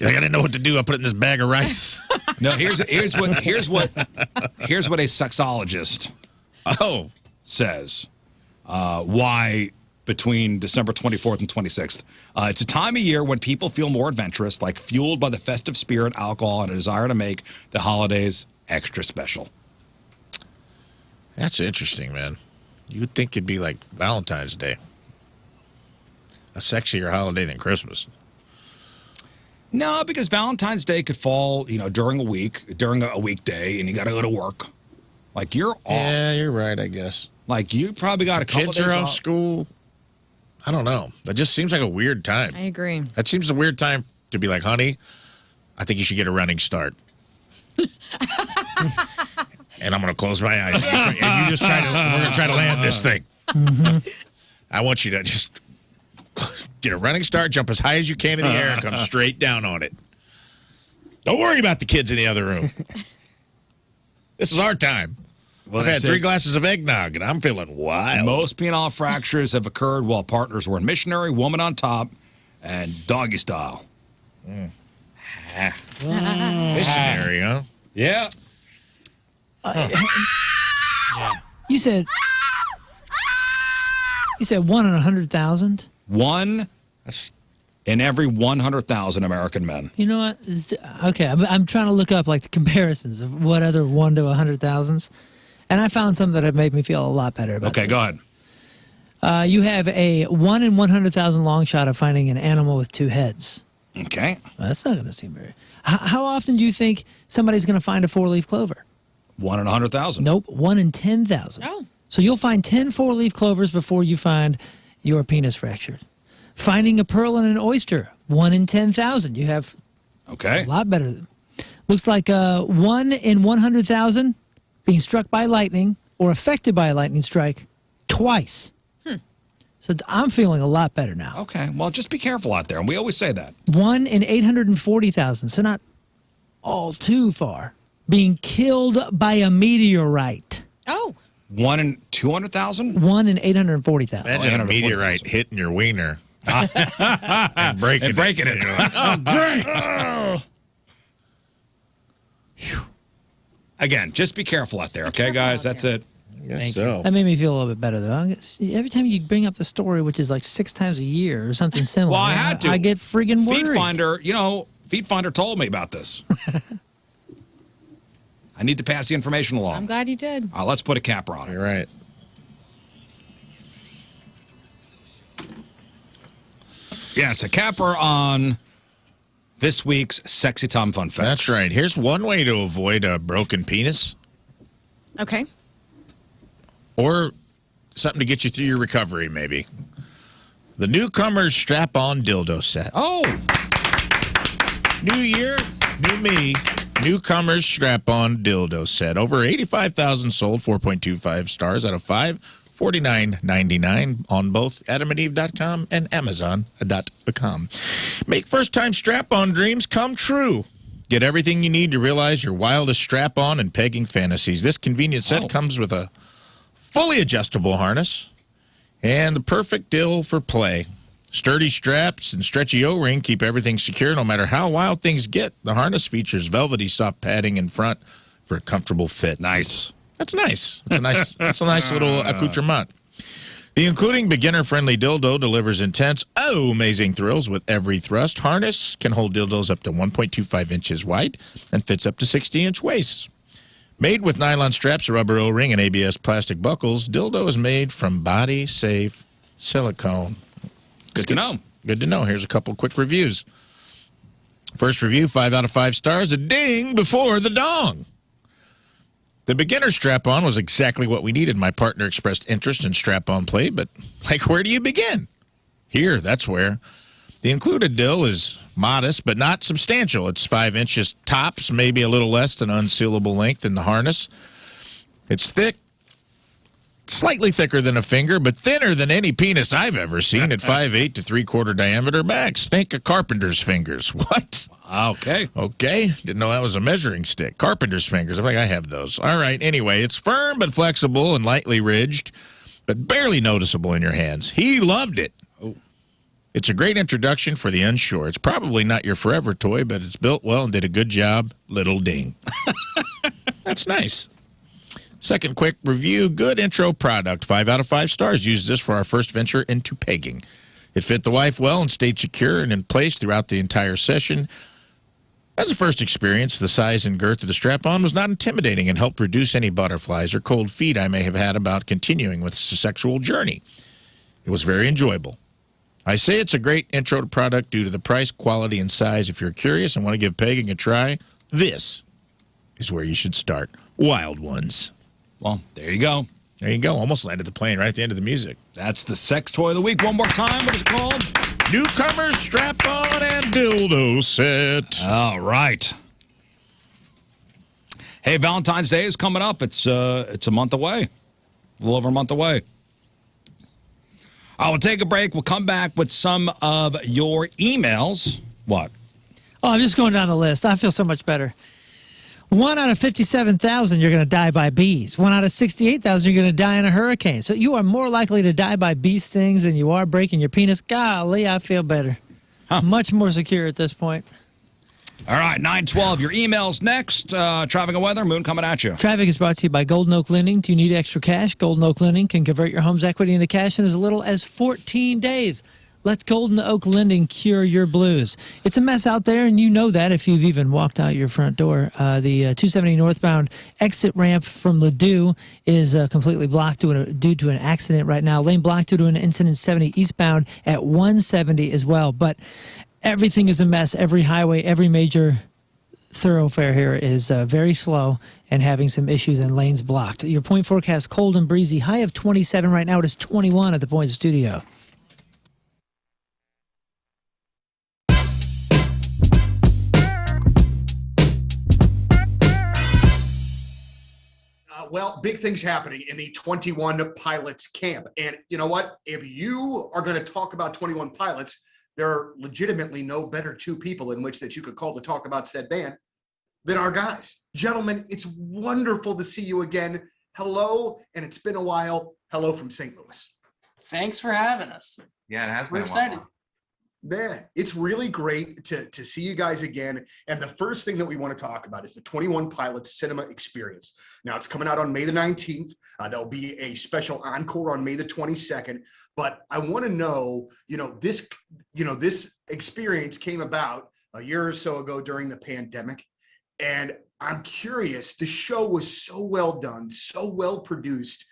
G: Like, I didn't know what to do. I put it in this bag of rice.
F: No, here's what a sexologist says. Why between December 24th and 26th. It's a time of year when people feel more adventurous, like fueled by the festive spirit, alcohol, and a desire to make the holidays extra special.
G: That's interesting, man. You would think it'd be like Valentine's Day. A sexier holiday than Christmas.
F: No, because Valentine's Day could fall, during a weekday, and you got to go to work. Like, you're off.
G: Yeah, you're right, I guess.
F: Like, you probably got a couple
G: kids
F: days
G: are off
F: off
G: school. I don't know. That just seems like a weird time.
J: I agree.
G: That seems a weird time to be like, honey, I think you should get a running start. And I'm going to close my eyes. And you just we're going to try to land this thing. I want you to just get a running start, jump as high as you can in the air, and come straight down on it. Don't worry about the kids in the other room. This is our time.
F: Well,
G: I've had 3 glasses of eggnog, and I'm feeling wild.
F: Most penile fractures have occurred while partners were in missionary, woman on top, and doggy style.
G: Missionary, huh?
F: Yeah.
H: You said 1 in 100,000?
F: 1 in every 100,000 American men.
H: You know what? Okay, I'm trying to look up like the comparisons of what other 1 to 100,000s, and I found some that have made me feel a lot better about
F: Okay,
H: this.
F: go ahead.
H: You have a 1 in 100,000 long shot of finding an animal with 2 heads.
F: Okay.
H: Well, that's not going to seem very... How often do you think somebody's going to find a 4-leaf clover?
F: 1 in 100,000.
H: Nope, 1 in 10,000.
J: Oh.
H: So you'll find 10 4-leaf clovers before you find your penis fractured. Finding a pearl in an oyster, 1 in 10,000. You have
F: Okay.
H: a lot better. Looks like 1 in 100,000 being struck by lightning or affected by a lightning strike twice. So I'm feeling a lot better now.
F: Okay. Well, just be careful out there, and we always say that.
H: 1 in 840,000, so not all too far. Being killed by a meteorite.
J: Oh.
F: 1 in 200,000?
H: 1 in 840,000.
G: Imagine a meteorite hitting your wiener and breaking
F: it.
G: You're like, oh, great.
F: Again, just be careful out there, okay,
J: careful
F: guys?
J: out
F: That's
J: there.
F: it.
G: Yes, so.
H: That made me feel a little bit better, though. Every time you bring up the story, which is like 6 times a year or something similar,
F: Well, I had to.
H: I get friggin' worried.
F: Feed Finder told me about this. I need to pass the information along.
J: I'm glad you did.
F: All right, let's put a capper on it.
G: You're right.
F: Yes, a capper on this week's Sexy Tom Fun Fact.
G: That's right. Here's one way to avoid a broken penis
J: Okay.
G: or something to get you through your recovery, maybe. The Newcomer's Strap-On Dildo Set.
F: Oh,
G: New year, new me. Newcomer's Strap-On Dildo Set. Over 85,000 sold, 4.25 stars out of 5. $49.99 on both adamandeve.com and amazon.com. Make first-time strap-on dreams come true. Get everything you need to realize your wildest strap-on and pegging fantasies. This convenient set comes with a fully adjustable harness and the perfect deal for play. Sturdy straps and stretchy O-ring keep everything secure no matter how wild things get. The harness features velvety soft padding in front for a comfortable fit.
F: nice.
G: That's nice. That's a nice little accoutrement. The including beginner-friendly dildo delivers intense, amazing thrills with every thrust. Harness can hold dildos up to 1.25 inches wide and fits up to 60-inch waists. Made with nylon straps, rubber O-ring, and ABS plastic buckles, dildo is made from body-safe silicone.
F: Good to know.
G: Good to know. Here's a couple quick reviews. First review, 5 out of 5 stars. A ding before the dong. The beginner strap-on was exactly what we needed. My partner expressed interest in strap-on play, but, where do you begin? Here, that's where. The included dill is modest, but not substantial. It's 5 inches tops, maybe a little less than unsealable length in the harness. It's thick, slightly thicker than a finger, but thinner than any penis I've ever seen at 5'8" to 3/4 diameter max. Think of carpenter's fingers. What?
F: Okay.
G: Okay. Didn't know that was a measuring stick. Carpenter's fingers. I think I have those. All right. Anyway, it's firm but flexible and lightly ridged, but barely noticeable in your hands. He loved it. Oh. It's a great introduction for the unsure. It's probably not your forever toy, but it's built well and did a good job. Little ding. That's nice. Second quick review, good intro product. 5 out of 5 stars. Used this for our first venture into pegging. It fit the wife well and stayed secure and in place throughout the entire session. As a first experience, the size and girth of the strap-on was not intimidating and helped reduce any butterflies or cold feet I may have had about continuing with the sexual journey. It was very enjoyable. I say it's a great intro to product due to the price, quality, and size. If you're curious and want to give pegging a try, this is where you should start. Wild Ones.
F: Well, there you go.
G: There you go. Almost landed the plane right at the end of the music.
F: That's the sex toy of the week. One more time. What is it called?
G: Newcomers strap-on and dildo set.
F: All right. Hey, Valentine's Day is coming up. It's a month away. A little over a month away. I will take a break. We'll come back with some of your emails. What?
H: Oh, I'm just going down the list. I feel so much better. 1 out of 57,000, you're going to die by bees. 1 out of 68,000, you're going to die in a hurricane. So you are more likely to die by bee stings than you are breaking your penis. Golly, I feel better.
F: Huh.
H: Much more secure at this point.
F: All right, 9:12. Your emails next. Traffic and weather. Moon coming at you.
H: Traffic is brought to you by Golden Oak Lending. Do you need extra cash? Golden Oak Lending can convert your home's equity into cash in as little as 14 days. Let Golden Oak Lending cure your blues. It's a mess out there, and you know that if you've even walked out your front door. The 270 northbound exit ramp from Ladue is completely blocked due to an accident right now. Lane blocked due to an incident 70 eastbound at 170 as well. But everything is a mess. Every highway, every major thoroughfare here is very slow and having some issues and lanes blocked. Your point forecast, cold and breezy. High of 27 right now. It is 21 at the Point Studio.
R: Well, big things happening in the 21 Pilots camp. And you know what? If you are going to talk about 21 Pilots, there are legitimately no better two people in which that you could call to talk about said band than our guys. Gentlemen, it's wonderful to see you again. Hello, and it's been a while. Hello from St. Louis.
O: Thanks for having us.
Q: Yeah, it has
O: We're
Q: been a while.
O: excited.
R: Man, it's really great to see you guys again. And the first thing that we want to talk about is the 21 Pilots Cinema Experience. Now, it's coming out on May the 19th. There'll be a special encore on May the 22nd. But I want to know, this experience came about a year or so ago during the pandemic. And I'm curious, the show was so well done, so well produced.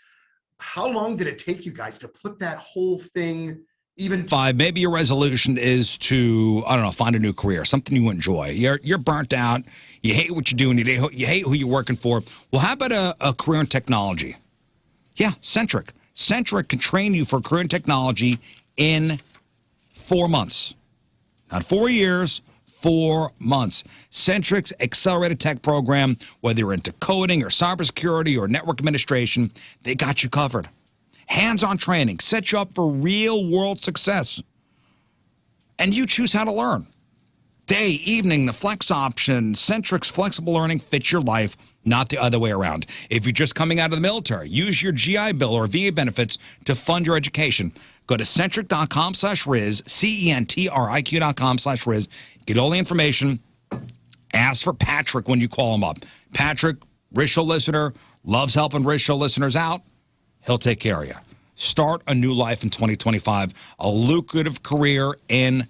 R: How long did it take you guys to put that whole thing even
F: 5, maybe your resolution is to, I don't know, find a new career, something you enjoy. You're burnt out. You hate what you're doing. You hate who you're working for. Well, how about a career in technology? Yeah, Centric. Centric can train you for a career in technology in 4 months. Not 4 years, 4 months. Centric's accelerated tech program, whether you're into coding or cybersecurity or network administration, they got you covered. Hands-on training sets you up for real-world success. And you choose how to learn. Day, evening, the flex option, Centric's flexible learning fits your life, not the other way around. If you're just coming out of the military, use your GI Bill or VA benefits to fund your education. Go to centric.com/Rizz, centric.com/Rizz. Get all the information. Ask for Patrick when you call him up. Patrick, RizzShow listener, loves helping RizzShow listeners out. He'll take care of you. Start a new life in 2025, a lucrative career in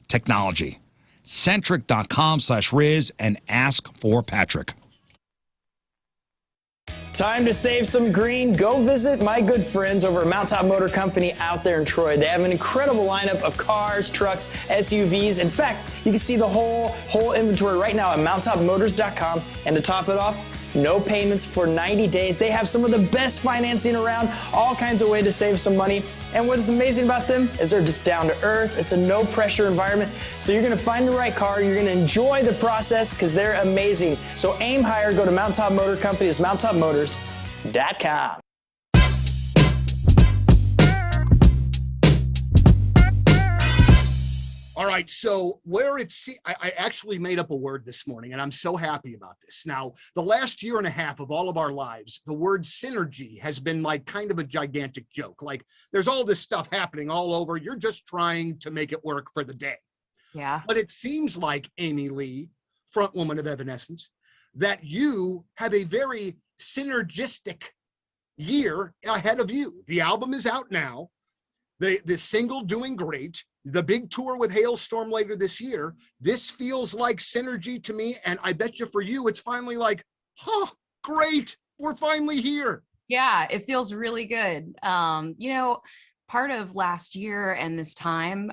F: technology. Centric.com/Rizz and ask for Patrick.
S: Time to save some green. Go visit my good friends over at Mount Top Motor Company out there in Troy. They have an incredible lineup of cars, trucks, SUVs. In fact, you can see the whole inventory right now at mounttopmotors.com. And to top it off, no payments for 90 days. They have some of the best financing around, all kinds of ways to save some money. And what's amazing about them is they're just down to earth. It's a no pressure environment. So you're gonna find the right car. You're gonna enjoy the process because they're amazing. So aim higher, go to Mount Top Motor Company. It's mounttopmotors.com.
R: All right, so I actually made up a word this morning, and I'm so happy about this. Now, the last year and a half of all of our lives, the word synergy has been like kind of a gigantic joke. Like, there's all this stuff happening all over. You're just trying to make it work for the day.
D: Yeah.
R: But it seems like, Amy Lee, front woman of Evanescence, that you have a very synergistic year ahead of you. The album is out now. The single doing great. The big tour with Hailstorm later this year. This feels like synergy to me, and I bet you for you, it's finally like, great, we're finally here.
D: Yeah, it feels really good. You know, part of last year and this time,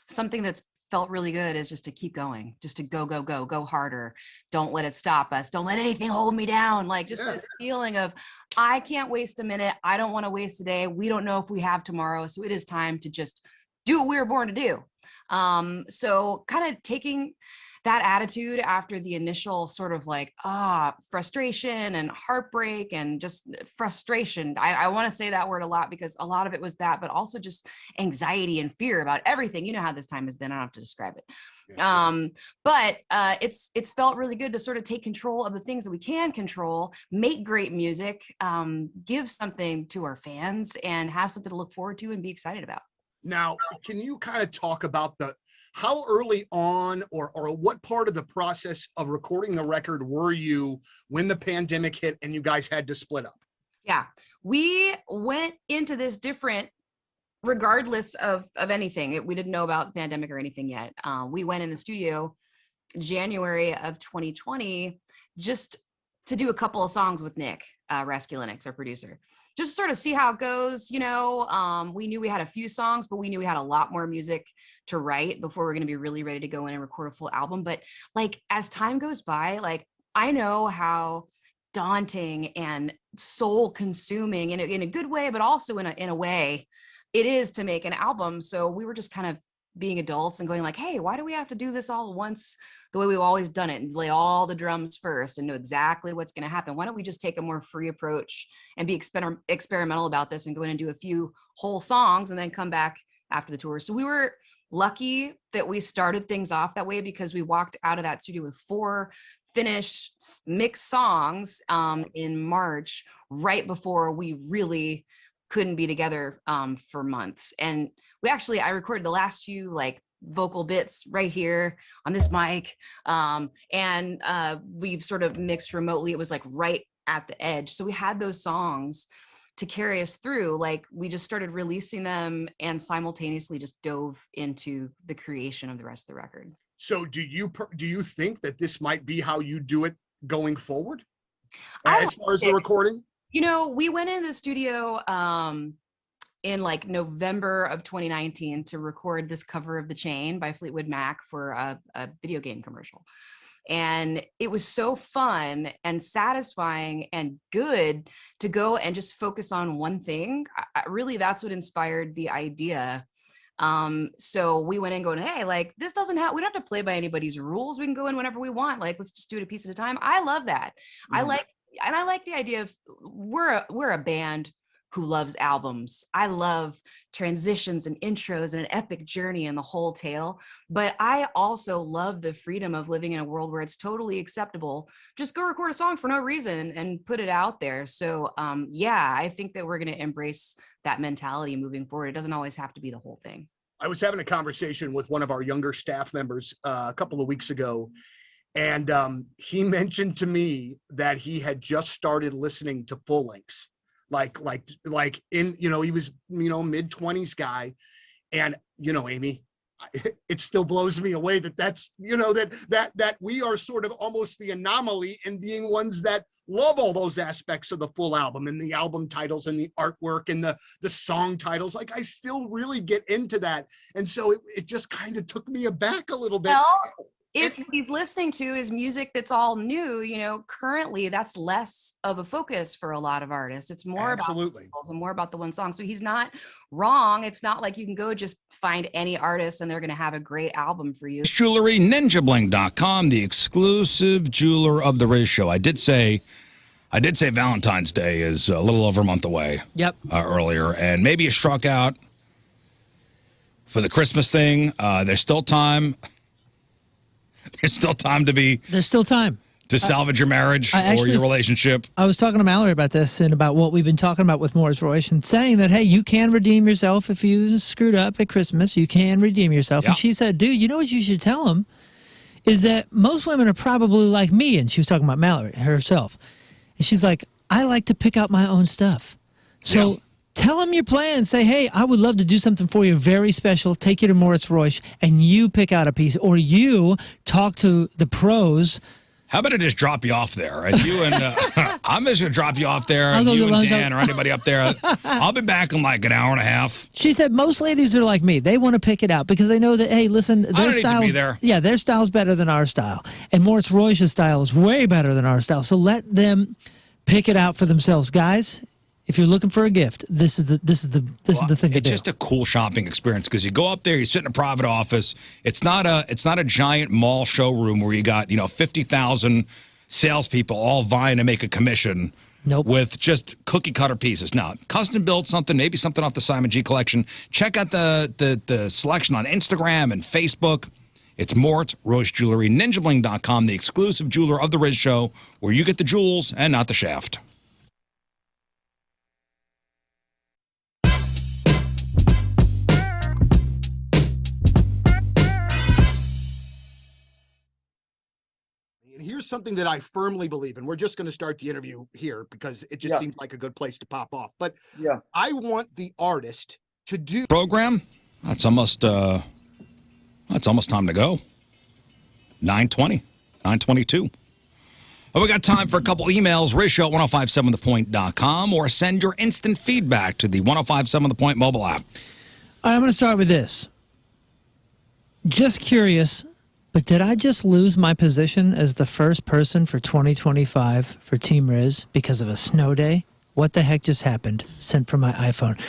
D: something that's felt really good is just to keep going, just to go harder. Don't let it stop us. Don't let anything hold me down. Like just this feeling of, I can't waste a minute. I don't want to waste a day. We don't know if we have tomorrow. So it is time to just do what we were born to do. So kind of taking that attitude after the initial sort of like, frustration and heartbreak and just frustration. I want to say that word a lot because a lot of it was that, but also just anxiety and fear about everything. You know how this time has been. I don't have to describe it. But it's felt really good to sort of take control of the things that we can control, make great music, give something to our fans and have something to look forward to and be excited about.
R: Now, can you kind of talk about how early on or what part of the process of recording the record were you when the pandemic hit and you guys had to split up?
D: Yeah, we went into this different regardless of anything. We didn't know about the pandemic or anything yet. We went in the studio January of 2020 just to do a couple of songs with Nick Raskulinix, our producer. Just sort of see how it goes, you know. We knew we had a few songs, but we knew we had a lot more music to write before we're going to be really ready to go in and record a full album. But like as time goes by, like I know how daunting and soul consuming in a good way, but also in a way it is to make an album. So we were just kind of being adults and going like, hey, why do we have to do this all at once the way we've always done it and lay all the drums first and know exactly what's going to happen? Why don't we just take a more free approach and be experimental about this and go in and do a few whole songs and then come back after the tour? So we were lucky that we started things off that way because we walked out of that studio with 4 finished mixed songs in March, right before we really couldn't be together for months. And I recorded the last few like vocal bits right here on this mic. And we've sort of mixed remotely. It was like right at the edge. So we had those songs to carry us through. Like we just started releasing them and simultaneously just dove into the creation of the rest of the record.
R: So do you think that this might be how you do it going forward as far as the recording?
D: You know, we went in the studio in like November of 2019 to record this cover of The Chain by Fleetwood Mac for a video game commercial. And it was so fun and satisfying and good to go and just focus on one thing. Really, that's what inspired the idea. So we went in going, hey, like this we don't have to play by anybody's rules. We can go in whenever we want. Like, let's just do it a piece at a time. I love that. Mm-hmm. I like the idea of we're a band who loves albums. I love transitions and intros and an epic journey and the whole tale. But I also love the freedom of living in a world where it's totally acceptable. Just go record a song for no reason and put it out there. So yeah, I think that we're going to embrace that mentality moving forward. It doesn't always have to be the whole thing.
R: I was having a conversation with one of our younger staff members a couple of weeks ago. And he mentioned to me that he had just started listening to full lengths, like in, you know, he was, you know, mid-20s guy. And, you know, Amy, it still blows me away that's, you know, that we are sort of almost the anomaly in being ones that love all those aspects of the full album and the album titles and the artwork and the song titles. Like I still really get into that. And so it just kind of took me aback a little bit.
D: Well, if he's listening to his music that's all new, you know, currently that's less of a focus for a lot of artists. It's more about and more about the one song. So he's not wrong. It's not like you can go just find any artist and they're going to have a great album for you.
F: Jewelry, ninjabling.com, the exclusive jeweler of the Rizz Show. I did say Valentine's Day is a little over a month away.
H: Yep.
F: Earlier, and maybe you struck out for the Christmas thing. There's still time. There's still time to salvage your marriage or your relationship.
H: I was talking to Mallory about this and about what we've been talking about with Morris Royce and saying that, hey, you can redeem yourself if you screwed up at Christmas. You can redeem yourself.
F: Yeah.
H: And she said, dude, you know what you should tell them is that most women are probably like me. And she was talking about Mallory herself. And she's like, I like to pick out my own stuff. So tell them your plan. Say, hey, I would love to do something for you very special. Take you to Morris Royce and you pick out a piece, or you talk to the pros.
F: How about I just drop you off there? And you and I'm just going to drop you off there.
H: I'll
F: And
H: go
F: you
H: get
F: and
H: lunch.
F: Dan or anybody up there. I'll be back in like an hour and a half.
H: She said most ladies are like me. They want to pick it out because they know that, hey, listen, their
F: don't need to
H: style.
F: be there.
H: Yeah, their style's better than our style. And Morris Royce's style is way better than our style. So let them pick it out for themselves. Guys, if you're looking for a gift, this is the thing to
F: It's
H: do.
F: just a cool shopping experience because you go up there, you sit in a private office. It's not a giant mall showroom where you got 50,000 salespeople all vying to make a commission.
H: Nope.
F: With just cookie cutter pieces. Now, custom build something, maybe something off the Simon G collection. Check out the selection on Instagram and Facebook. It's Mort's Royce Jewelry, ninjabling.com, the exclusive jeweler of the Rizz Show, where you get the jewels and not the shaft.
C: And here's something that I firmly believe, and we're just going to start the interview here because it just seems like a good place to pop off. But I want the artist to do
F: Program? That's almost time to go. 9:20, 9:22. Oh, we got time for a couple emails. RizzShow at 1057thepoint.com, or send your instant feedback to the 1057 The Point mobile app.
H: I'm going to start with this. Just curious, but did I just lose my position as the first person for 2025 for Team Rizz because of a snow day? What the heck just happened? Sent from my iPhone.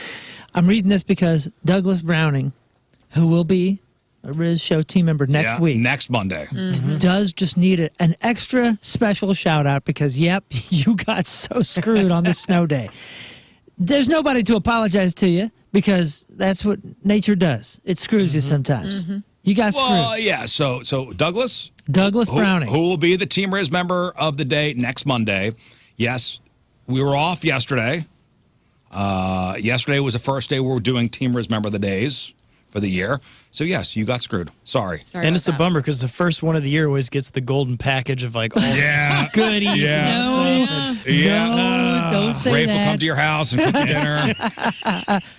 H: I'm reading this because Douglas Browning, who will be a Rizz Show team member next week,
F: next Monday,
H: does just need an extra special shout out because, yep, you got so screwed on the snow day. There's nobody to apologize to you because that's what nature does. It screws you sometimes. You got screwed.
F: Well, yeah. So Douglas
H: Browning,
F: who will be the Team Rizz member of the day next Monday. Yes, we were off yesterday. Yesterday was the first day we were doing Team Rizz member of the days for the year. So yes, you got screwed. Sorry.
I: And it's a bummer because the first one of the year always gets the golden package of like all the goodies.
H: No, don't say
F: Rafe
H: that.
F: will come to your house and cook you dinner.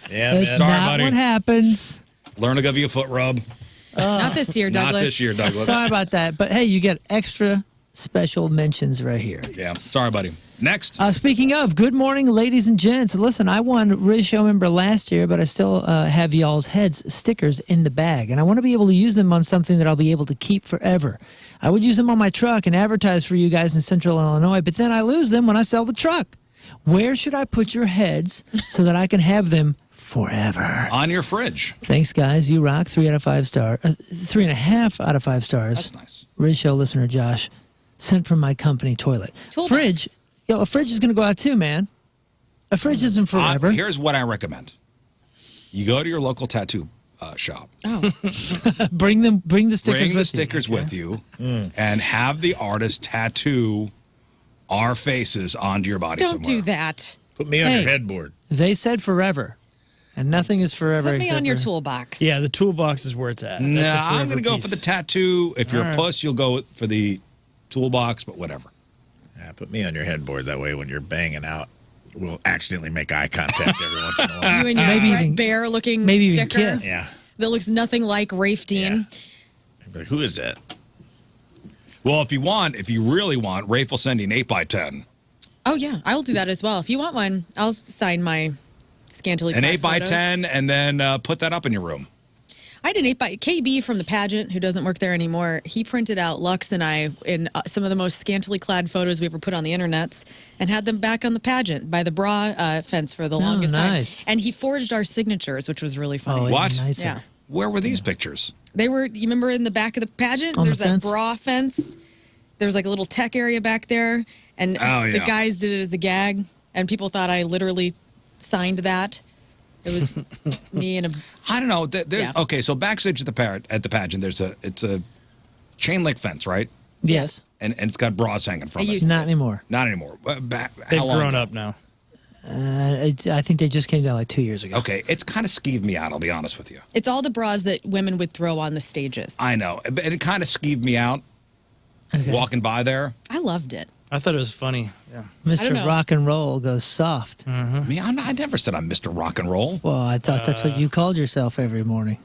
H: That's
F: Sorry,
H: not
F: buddy.
H: what happens.
F: Learn to give you a foot rub.
J: Not this year, Douglas.
F: Not this year, Douglas.
H: Sorry about that. But hey, you get extra special mentions right here.
F: Yeah. Sorry, buddy. Next.
H: Speaking of, good morning, ladies and gents. Listen, I won Rizz Show member last year, but I still have y'all's heads stickers in the bag, and I want to be able to use them on something that I'll be able to keep forever. I would use them on my truck and advertise for you guys in Central Illinois, but then I lose them when I sell the truck. Where should I put your heads so that I can have them forever?
F: On your fridge.
H: Thanks, guys. You rock. 3 out of 5 stars. 3.5 out of 5 stars.
F: That's nice.
H: Rizz Show listener Josh sent from my company toilet.
J: Toolbox.
H: Fridge. Yo, a fridge is going to go out too, man. A fridge isn't forever.
F: Here's what I recommend. You go to your local tattoo shop.
H: Bring the stickers.
F: Bring the
H: with
F: stickers
H: you.
F: with you, and have the artist tattoo our faces onto your body
J: Don't
F: somewhere.
J: do that.
G: Put me on
H: Hey.
G: your headboard.
H: They said forever, and nothing is forever.
J: Put me
H: except
J: on your
H: for-
J: toolbox.
I: Yeah, the toolbox is where it's at.
F: Nah,
I: That's a
F: I'm
I: forever
F: going to go
I: piece.
F: for the tattoo. If you're
H: All
F: a
H: right.
F: puss, you'll go for the toolbox, but whatever.
G: Yeah, put me on your headboard. That way, when you're banging out, we'll accidentally make eye contact every once in a while.
J: You and your
H: Maybe
J: Brett
H: even-
J: Bear looking
H: maybe even
J: sticker
H: kiss.
G: Yeah.
J: that looks nothing like Rafe Dean.
G: I'd be like, who is that?
F: Well, if you really want, Rafe will send you an 8x10.
J: Oh yeah, I'll do that as well. If you want one, I'll sign my scantily
F: An
J: clad photos.
F: 8x10, and then put that up in your room.
J: I had an 8x KB from the pageant, who doesn't work there anymore. He printed out Lux and I in some of the most scantily clad photos we ever put on the internets, and had them back on the pageant by the bra fence for the longest
H: nice.
J: time. And he forged our signatures, which was really funny.
H: even
F: What?
H: nicer.
J: Yeah.
F: Where were these pictures?
J: They were, you remember in the back of the pageant?
H: On the
J: There's that
H: fence?
J: bra fence. There's like a little tech area back there. And
F: Oh,
J: the
F: yeah.
J: guys did it as a gag. And people thought I literally signed that. It was me and a.
F: I don't know.
J: Yeah.
F: Okay, so backstage at the pageant, it's a chain link fence, right?
H: Yes.
F: And it's got bras hanging from it.
H: Not anymore.
F: Not anymore.
I: They've grown up now.
H: I think they just came down like 2 years ago.
F: Okay, it's kind of skeeved me out, I'll be honest with you.
J: It's all the bras that women would throw on the stages.
F: I know. And it kind of skeeved me out walking by there.
J: I loved it.
I: I thought it was funny. Yeah.
J: I don't
H: Mr.
J: know.
H: Rock and Roll goes soft.
F: Me, I never said I'm Mr. Rock and Roll.
H: Well, I thought that's what you called yourself every morning.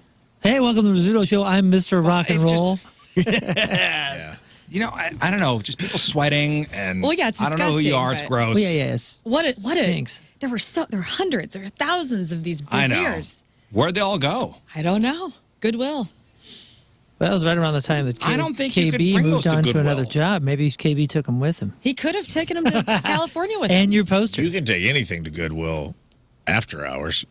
H: Hey, welcome to the Rizzuto Show. I'm Mr. Rock and Roll.
G: Yeah.
F: You know, I don't know. Just people sweating and
J: Well, yeah, it's
F: I don't know who you are. It's
J: disgusting,
F: gross.
H: Well, yeah. It's,
J: What a
H: stinks.
J: there were hundreds, there were thousands of these
F: I know.
J: braziers.
F: Where'd they all go?
J: I don't know. Goodwill.
H: Well, that was right around the time that
F: I don't think you could
H: KB
F: bring
H: moved
F: those to
H: on to
F: Goodwill.
H: another job. Maybe KB took him with him.
J: He could have taken him to California with him.
H: And your poster.
G: You can take anything to Goodwill after hours.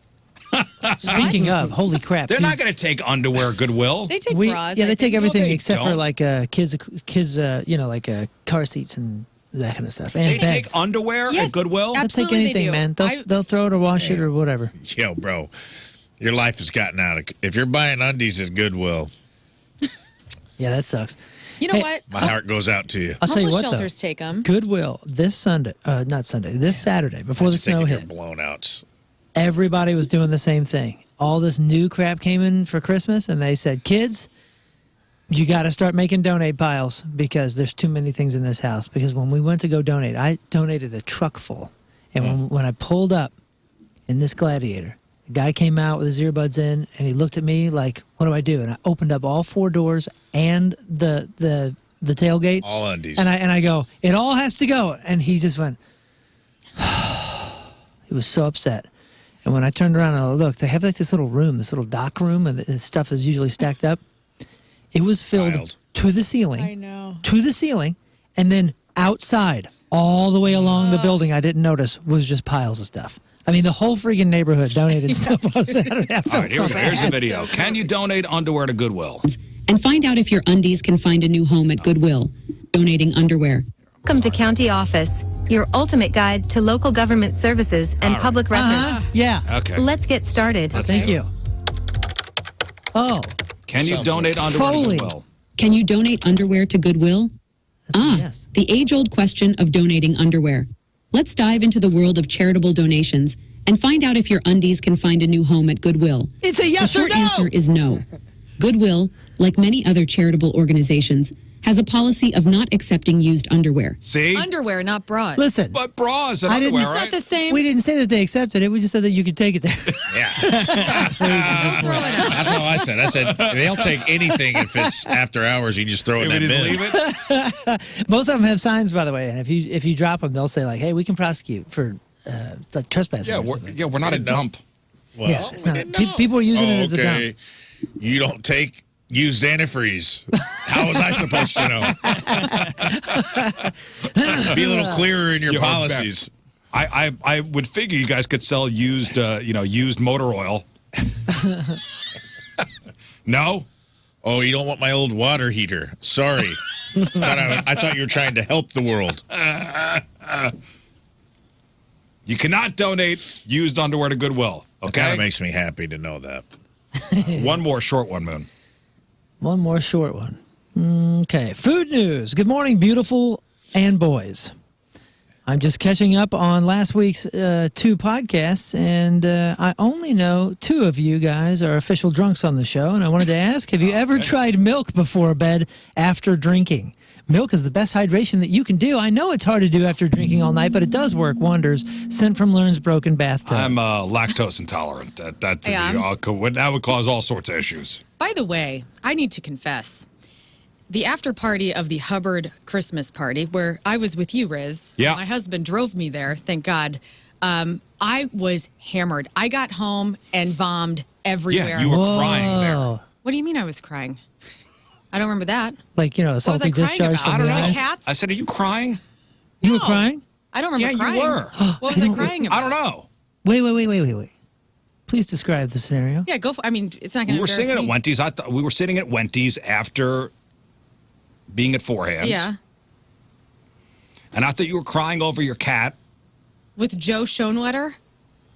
H: Speaking of, holy crap.
F: They're
H: dude.
F: not going to take underwear Goodwill.
J: They take
H: We,
J: bras.
H: yeah,
J: I
H: they take
J: think.
H: everything
F: No, they
H: except for
F: don't.
H: like kids, like car seats and that kind of stuff. And
F: They
H: beds.
F: take underwear
J: Yes,
F: at Goodwill?
H: They'll take
J: absolutely they
H: anything,
J: do.
H: man. They'll throw it or wash it or whatever.
G: Yo, bro, your life has gotten out of. If you're buying undies at Goodwill,
H: Yeah, that sucks.
J: You know
H: Hey,
J: what?
G: my heart goes out to you.
H: I'll tell you
J: Homeless
H: what,
J: shelters
H: though.
J: take them.
H: Goodwill this Sunday, not Sunday, this Saturday before the
G: Just
H: snow
G: taking your
H: hit.
G: blown outs.
H: Everybody was doing the same thing. All this new crap came in for Christmas, and they said, kids, you got to start making donate piles because there's too many things in this house. Because when we went to go donate, I donated a truck full. And when I pulled up in this Gladiator, the guy came out with his earbuds in, and he looked at me like, what do I do? And I opened up all 4 doors and the tailgate.
G: All undies.
H: And I go, it all has to go. And he just went, he was so upset. And when I turned around and I looked, they have like this little room, this little dock room, and the stuff is usually stacked up. It was filled
G: Wild.
H: to the ceiling.
J: I know.
H: To the ceiling. And then outside, all the way along the building, I didn't notice, was just piles of stuff. I mean, the whole freaking neighborhood donated stuff on Saturday. I
F: All
H: felt
F: right, here
H: so
F: we go. Here's a
H: bad.
F: video. Can you donate underwear to Goodwill?
Q: And find out if your undies can find a new home at Goodwill. Donating underwear.
V: Welcome to County Office, your ultimate guide to local government services and public records.
H: Yeah.
F: Okay.
V: Let's get started.
H: Thank you. Oh,
F: Can you donate underwear to
H: Foley.
F: Goodwill?
Q: Can you donate underwear to Goodwill?
H: that's a yes.
Q: The age-old question of donating underwear. Let's dive into the world of charitable donations and find out if your undies can find a new home at Goodwill.
H: It's a yes
Q: The
H: or
Q: short
H: no.
Q: answer is no. Goodwill, like many other charitable organizations, has a policy of not accepting used underwear.
F: See?
J: Underwear, not bras.
H: Listen,
F: But bras and
H: I didn't-
F: underwear,
H: it's
J: It's
F: right?
J: not the same.
H: we didn't say that they accepted it. We just said that you could take it there.
G: Yeah.
J: Don't throw it out.
G: That's all I said. I said they'll take anything if it's after hours. You just throw it in
F: Maybe
G: that
F: just
G: bin.
F: leave it?
H: Most of them have signs, by the way, and if you drop them, they'll say like, "Hey, we can prosecute for like trespassing."
F: Yeah,
H: or something.
F: we're not a
G: didn't know.
F: dump.
G: Well,
H: Yeah, it's
G: we
H: not-
G: didn't
H: pe-
G: know.
H: people are using it as a dump.
G: Okay. You don't take used antifreeze. How was I supposed to know? Be a little clearer in your
F: Yeah,
G: policies.
F: I would figure you guys could sell used used motor oil. No?
G: Oh, you don't want my old water heater. Sorry. I thought you were trying to help the world.
F: You cannot donate used underwear to Goodwill.
G: It kind
F: Okay?
G: of makes me happy to know that.
F: One more short one, Moon.
H: One more short one. Okay, food news. Good morning, beautiful and boys. I'm just catching up on last week's 2 podcasts, and I only know 2 of you guys are official drunks on the show, and I wanted to ask, have you ever tried milk before bed after drinking? Milk is the best hydration that you can do. I know it's hard to do after drinking all night, but it does work wonders. Sent from Lern's broken bathtub.
F: I'm lactose intolerant. That would cause all sorts of issues.
J: By the way, I need to confess. The after party of the Hubbard Christmas party, where I was with you, Rizz.
F: Yeah.
J: My husband drove me there, thank God. I was hammered. I got home and vommed everywhere.
F: Yeah, you were crying there.
H: Whoa.
J: What do you mean I was crying? I don't remember that.
H: Like, a
J: was I
H: salty
J: crying
H: discharge
J: about?
H: from
F: I don't
H: the
F: know.
H: eyes?
J: Cats?
F: I said, are you crying?
H: You were
J: No.
H: crying?
J: I don't remember
F: Yeah,
J: crying.
F: you were.
J: What was I crying about?
F: I don't know.
H: Wait. Please describe the scenario.
J: Yeah, go for I mean, it's not going
F: We
J: to
F: were singing at
J: me.
F: Wendy's. I thought we were sitting at Wendy's after being at Four Hands.
J: Yeah.
F: And I thought you were crying over your cat.
J: With Joe Schoenwetter.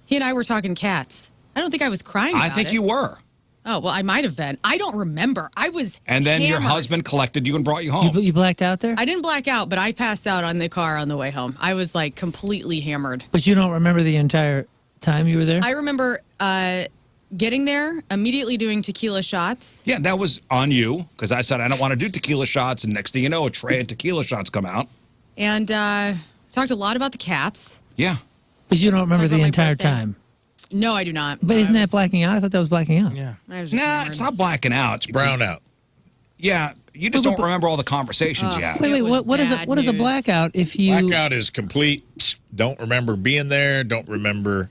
J: He and I were talking cats. I don't think I was crying.
F: I
J: about
F: think
J: it.
F: you were.
J: Oh, well, I might have been. I don't remember. I was
F: And then your
J: hammered.
F: husband collected you and brought you home.
H: You blacked out there?
J: I didn't black out, but I passed out on the car on the way home. I was like completely hammered.
H: But you don't remember the entire time you were there?
J: I remember getting there, immediately doing tequila shots.
F: Yeah, that was on you because I said I don't want to do tequila shots, and next thing you know, a tray of tequila shots come out.
J: And talked a lot about the cats.
F: Yeah.
H: But you don't remember
J: Talked about
H: the
J: my
H: entire
J: birthday.
H: time.
J: No, I do not.
H: But isn't that blacking out? I thought that was blacking out.
I: Yeah.
J: I was just
F: Nah,
J: hammered.
F: it's not blacking out. It's
G: Brown out.
F: Yeah, you just don't remember all the conversations you had.
H: Wait,
J: It was
H: what is
J: bad
H: a
J: news.
H: blackout if you
G: Blackout is complete. Don't remember being there. Don't remember.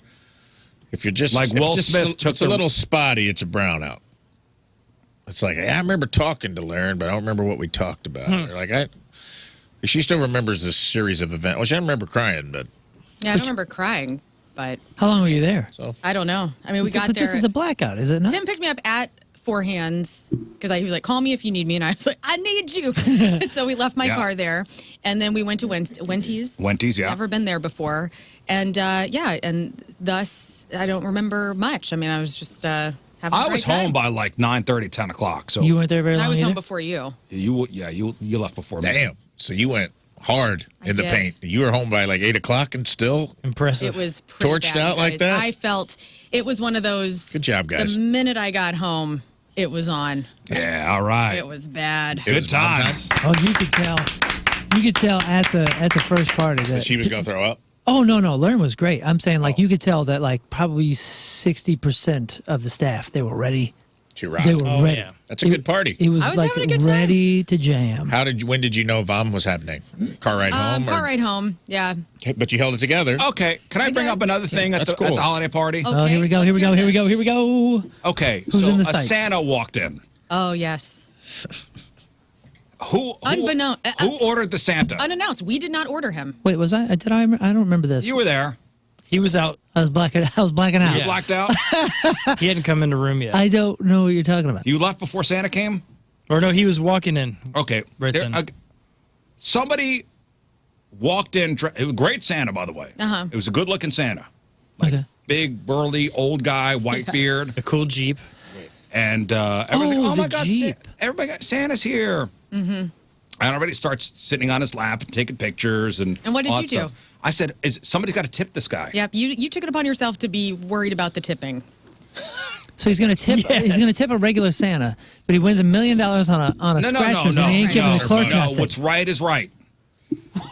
G: If you're just
F: Like
G: if
F: Will
G: it's just
F: Smith
G: a,
F: took
G: it's a
F: the-
G: little spotty. It's a brownout. It's like I remember talking to Lern, but I don't remember what we talked about. Or like she still remembers this series of events. Well, she doesn't remember crying, but
J: Yeah, I don't remember crying, but
H: How long were you there?
G: so
J: I don't know. I mean, we got
H: But
J: there.
H: this is a blackout, is it not?
J: Tim picked me up at Four Hands because he was like, "Call me if you need me," and I was like, "I need you." And so we left my
F: Yeah.
J: car there, and then we went to Wenty's.
F: Wenty's, yeah.
J: Never been there before, and and thus I don't remember much. I mean, I was just having a
F: I
J: great
F: was
J: time.
F: home by like 9:30, 10 o'clock. So
H: You weren't there very long
J: I was home
H: either?
J: before you.
F: you left before me.
G: damn. So you went hard
J: I
G: in the
J: did.
G: paint. You were home by like 8 o'clock and still.
I: Impressive.
J: It was pretty
G: Torched
J: bad,
G: out like
J: guys.
G: that?
J: I felt it was one of those.
G: Good job, guys.
J: The minute I got home, it was on.
F: Yeah, all right.
J: It was bad.
G: It was
F: Good
G: mom
F: times.
H: Oh, you could tell. You could tell at the first party that
G: She was going to throw up.
H: Oh no, Lern was great. I'm saying like you could tell that like probably 60% of the staff they were ready.
G: She rocked.
H: They were
I: Oh,
H: ready.
I: yeah.
G: That's a good party.
H: It was,
J: I was
H: like
J: having a good time.
H: ready to jam.
G: When did you know VOM was happening? Car ride home?
J: Car ride home. Yeah.
G: But you held it together.
F: Okay, can I bring
J: did.
F: up another thing at
G: That's
F: the, at
G: cool.
F: the holiday party?
J: Okay,
H: Oh, here we go. Here
J: let's
H: we go.
J: hear
H: Here we go.
J: this.
H: Here we go.
F: Okay,
H: Who's
F: so
H: in the
F: a
H: sights?
F: Santa walked in.
J: Oh yes.
F: Who ordered the Santa?
J: Unannounced. We did not order him.
H: Wait, was I? Did I? I don't remember this.
F: You were there.
I: He was out.
H: I was blacking out.
F: You blacked out.
I: He hadn't come in the room yet.
H: I don't know what you're talking about.
F: You left before Santa came.
I: Or no, he was walking in.
F: Okay,
I: Right then.
F: somebody walked in. It was a great Santa, by the way.
J: Uh-huh.
F: It was a good-looking Santa.
H: Okay.
F: Big, burly, old guy, white beard,
I: A cool Jeep.
F: and everything.
H: Oh,
F: Oh, my
H: the
F: God!
H: Jeep.
F: Everybody got Santa's here. Mm-hmm. And everybody starts sitting on his lap and taking pictures and.
J: And what did
F: all
J: you
F: that
J: do?
F: stuff. I said, "Is somebody's got to tip this guy?"
J: Yep. You took it upon yourself to be worried about the tipping.
H: So he's gonna tip.
I: Yes.
H: He's gonna tip a regular Santa, but he wins $1 million on a
F: No,
H: scratchers, and he ain't giving the clerk
F: no.
H: nothing.
F: What's right is right.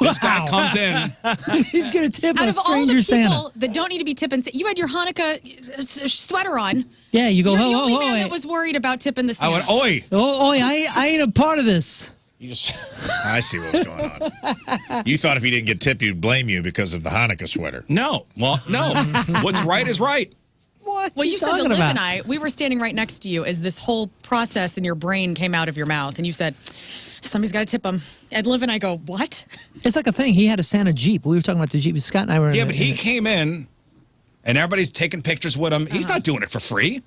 F: This guy comes in.
H: He's gonna tip
J: Out
H: a
J: of all the
H: stranger
J: people
H: Santa.
J: that don't need to be tipping, you had your Hanukkah sweater on.
H: Yeah, you go.
J: You're
H: Oh,
J: the only
H: oh,
J: man
H: oh,
J: that was worried about tipping the
F: I
J: Santa.
F: went, "Oi!"
H: oh, I ain't a part of this.
G: You just, I see what was going on. You thought if he didn't get tipped, he'd blame you because of the Hanukkah sweater.
F: No, well, no. What's right is right.
H: What?
J: Well, you said to
H: talking
J: Liv
H: about?
J: and I, we were standing right next to you as this whole process in your brain came out of your mouth, and you said, "Somebody's got to tip him." And Liv and I go, "What?"
H: It's like a thing. He had a Santa Jeep. We were talking about the Jeep. Scott and I were.
F: Yeah,
H: in
F: but
H: the-
F: he came in, and everybody's taking pictures with him. He's not doing it for free.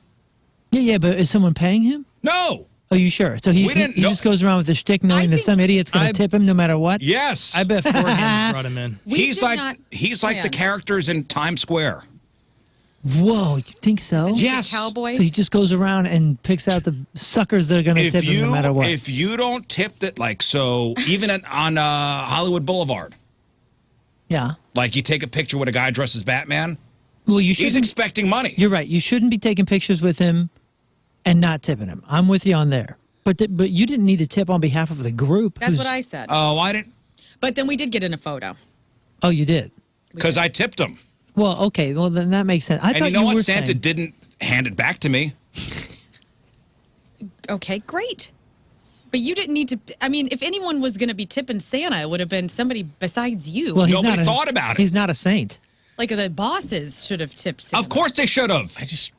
H: Yeah, but is someone paying him?
F: No.
H: Are you sure? So he
F: We didn't
H: he
F: know-
H: just goes around with the shtick knowing that
J: think-
H: some idiot's going
I: I-
H: to tip him no matter what?
F: Yes.
I: I bet Four Hands brought him in.
J: We
F: he's
J: did
F: like
J: not
F: the
J: plan.
F: characters in Times Square.
H: Whoa, you think so?
J: He's a
F: Yes.
J: cowboy.
H: So he just goes around and picks out the suckers that are going to tip him no matter what.
F: If you don't tip it, like so, even on Hollywood Boulevard,
H: Yeah.
F: like you take a picture with a guy dressed as Batman,
H: Well, you
F: he's
H: shouldn't.
F: expecting money.
H: You're right. You shouldn't be taking pictures with him and not tipping him. I'm with you on there. But you didn't need to tip on behalf of the group.
J: That's
H: who's-
J: what I said.
F: Oh, I didn't,
J: But then we did get in a photo.
H: Oh, you did.
F: because I tipped him.
H: Well, okay. Well, then that makes sense. I
F: And
H: thought
F: you know
H: were
F: what? Santa
H: saying,
F: didn't hand it back to me.
J: Okay, great. But you didn't need to. I mean, if anyone was going to be tipping Santa, it would have been somebody besides you.
H: Well, he's
F: Nobody
H: not
F: thought about it.
H: He's not a saint.
J: Like the bosses should have tipped Santa.
F: Of course they should have.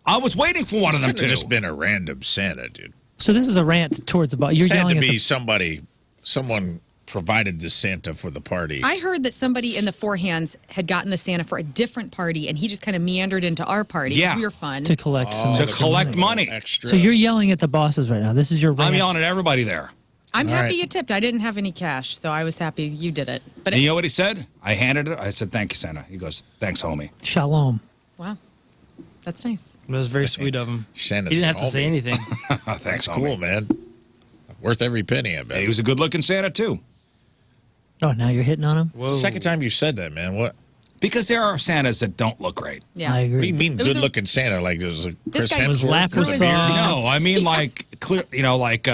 F: I was waiting for one of them
G: Could have
F: to.
G: just been a random Santa, dude.
H: So this is a rant towards the ball. You're
G: It had
H: yelling
G: to
H: at
G: be
H: the
G: someone provided the Santa for the party.
J: I heard that somebody in the Four Hands had gotten the Santa for a different party, and he just kind of meandered into our party.
F: Yeah.
J: We were fun.
H: to collect some.
F: to
H: extra
F: collect money.
G: Extra.
H: So you're yelling at the bosses right now. This is your rant.
F: I'm yelling at everybody there.
J: I'm
G: All
J: happy
G: right.
J: you tipped. I didn't have any cash, so I was happy you did it. But
F: And you know what he said? I handed it. I said, "Thank you, Santa." He goes, "Thanks, homie."
H: Shalom.
J: wow. That's nice.
I: That was very sweet of him.
G: Santa's
I: He didn't have to
G: all
I: say
G: me.
I: anything.
F: Thanks,
G: That's
F: homie.
G: cool, man. Worth every penny, I bet.
F: He was a good-looking Santa, too.
H: Oh, now you're hitting on him?
G: It's the second time you said that, man. What?
F: Because there are Santas that don't look great.
J: Yeah.
H: I
G: What do
H: agree.
G: you mean,
J: It was
G: good-looking Santa? Like there's a Chris
J: guy
G: Hemsworth
I: laugh
G: with
I: was
G: a beard?
I: soft.
F: No, I mean like clear, like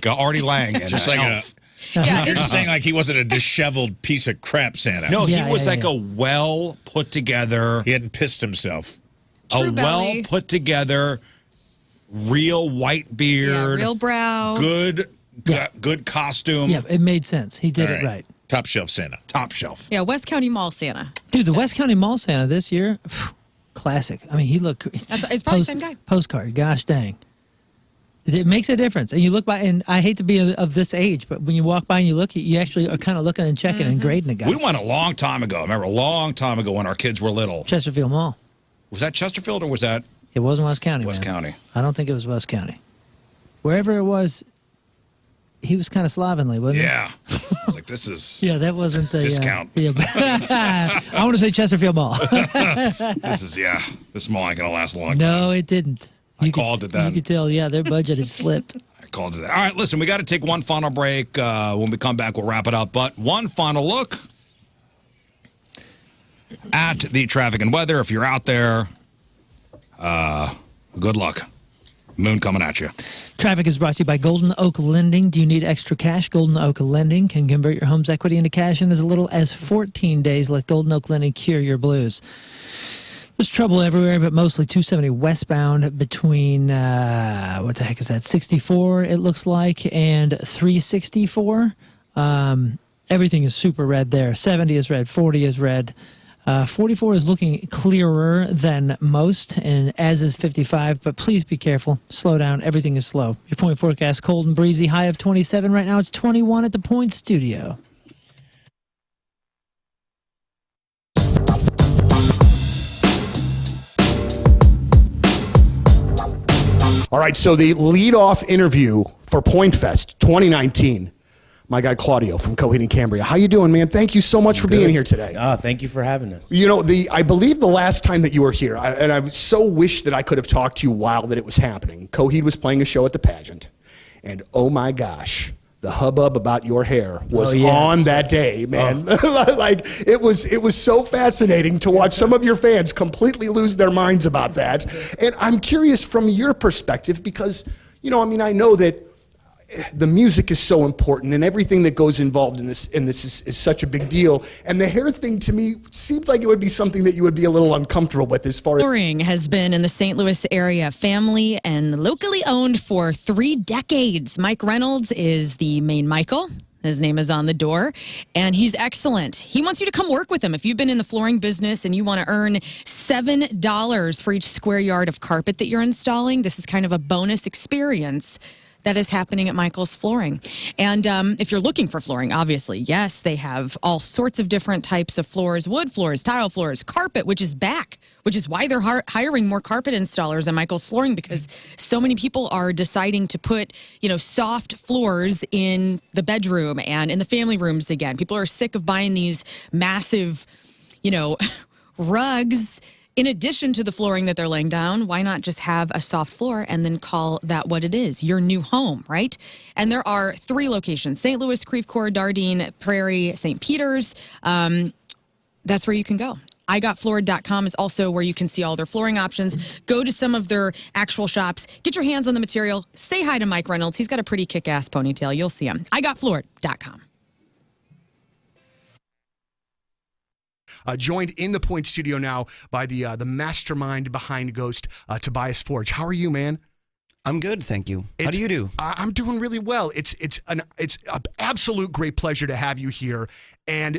F: Artie Lang and
G: Just like
F: Elf.
J: Yeah,
G: You're just saying like he wasn't a disheveled piece of crap Santa.
F: No,
H: Yeah,
F: he was
H: yeah,
F: like
H: yeah.
F: a well put together,
G: He hadn't pissed himself.
J: True
F: a
J: belly.
F: well put together, real white beard,
J: real brow.
F: good costume,
H: Yeah, it made sense. He did
G: All
H: it right.
G: Top shelf Santa.
F: top shelf.
J: Yeah, West County Mall Santa.
H: Dude, the West County Mall Santa this year, classic. I mean, he looked.
J: It's probably the same guy.
H: Postcard. Gosh dang. It makes a difference. And you look by, and I hate to be of this age, but when you walk by and you look, you actually are kind of looking and checking and grading a guy.
F: We went a long time ago. I remember a long time ago when our kids were little.
H: Chesterfield Mall.
F: Was that Chesterfield or was that
H: It wasn't West County.
F: West
H: man.
F: County?
H: I don't think it was West County. Wherever it was, he was kind of slovenly, wasn't
F: Yeah. I was like, this is
H: he? Yeah, that wasn't the
F: Discount.
H: Yeah, I want to say Chesterfield Mall.
F: this mall ain't gonna last a long time.
H: No, it didn't.
F: I called it then.
H: You could tell, yeah, their budget had slipped.
F: I called it that. All right, listen, we got to take one final break. When we come back, we'll wrap it up. But one final look at the traffic and weather. If you're out there, good luck. Moon coming at you.
H: Traffic is brought to you by Golden Oak Lending. Do you need extra cash? Golden Oak Lending can convert your home's equity into cash in as little as 14 days. Let Golden Oak Lending cure your blues. There's trouble everywhere, but mostly 270 westbound between, what the heck is that, 64, it looks like, and 364. Everything is super red there. 70 is red, 40 is red. 44 is looking clearer than most, and as is 55, but please be careful. Slow down. Everything is slow. Your point forecast, cold and breezy, high of 27. Right now it's 21 at the Point Studio.
R: All right, so the lead-off interview for Point Fest 2019, my guy Claudio from Coheed and Cambria. How you doing, man? Thank you so much for being here today.
M: Thank you for having us.
R: You know, I believe the last time that you were here, and I so wish that I could have talked to you while that it was happening. Coheed was playing a show at the pageant, and oh my gosh, the hubbub about your hair was on that day, man. Like it was so fascinating to watch some of your fans completely lose their minds about that. And I'm curious from your perspective because, you know, I mean, I know that the music is so important and everything that goes involved in this is such a big deal. And the hair thing to me seems like it would be something that you would be a little uncomfortable with as far as...
J: Flooring has been in the St. Louis area, family and locally owned for 3 decades. Mike Reynolds is the main Michael. His name is on the door, and he's excellent. He wants you to come work with him. If you've been in the flooring business and you want to earn $7 for each square yard of carpet that you're installing, this is kind of a bonus experience that is happening at Michael's Flooring. And if you're looking for flooring, obviously, yes, they have all sorts of different types of floors, wood floors, tile floors, carpet, which is back, which is why they're hiring more carpet installers at Michael's Flooring, because so many people are deciding to put, you know, soft floors in the bedroom and in the family rooms again. People are sick of buying these massive, you know, rugs. In addition to the flooring that they're laying down, why not just have a soft floor and then call that what it is, your new home, right? And there are 3 locations, St. Louis, Creve Coeur, Dardenne, Prairie, St. Peters. That's where you can go. IGotFloored.com is also where you can see all their flooring options. Go to some of their actual shops, get your hands on the material, say hi to Mike Reynolds. He's got a pretty kick-ass ponytail. You'll see him. IGotFloored.com.
R: Joined in the Point Studio now by the mastermind behind Ghost, Tobias Forge. How are you, man?
M: I'm good, thank you. How do you do?
R: I'm doing really well. It's an absolute great pleasure to have you here, and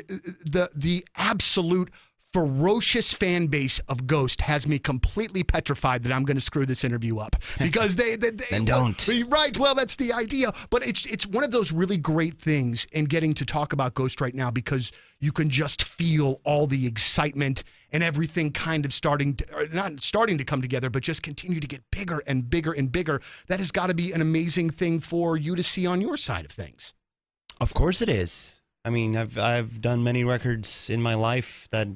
R: the absolute ferocious fan base of Ghost has me completely petrified that I'm going to screw this interview up because they
M: Then don't.
R: Right. Well, that's the idea. But it's one of those really great things in getting to talk about Ghost right now because you can just feel all the excitement and everything kind of not starting to come together, but just continue to get bigger and bigger and bigger. That has got to be an amazing thing for you to see on your side of things.
M: Of course it is. I mean, I've done many records in my life that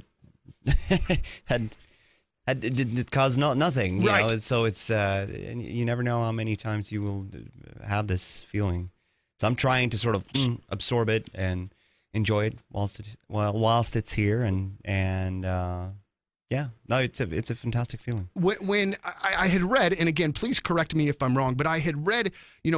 M: had it caused nothing. You
C: Right.
M: know? So it's you never know how many times you will have this feeling. So I'm trying to sort of absorb it and enjoy it whilst it's here, and yeah, no, it's a fantastic feeling.
C: When I had read, and again, please correct me if I'm wrong, but I had read,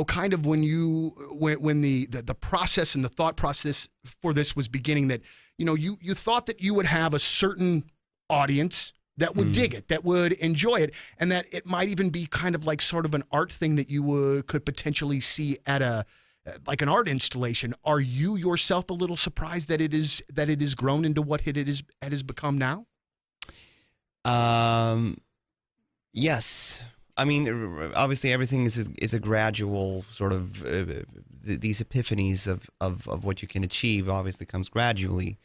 C: kind of when the process and the thought process for this was beginning, that you thought that you would have a certain audience that would dig it, that would enjoy it, and that it might even be kind of like sort of an art thing that you could potentially see at like an art installation. Are you yourself a little surprised that it is grown into what it has become now?
M: Yes. I mean, obviously everything is a gradual sort of, these epiphanies of what you can achieve obviously comes gradually.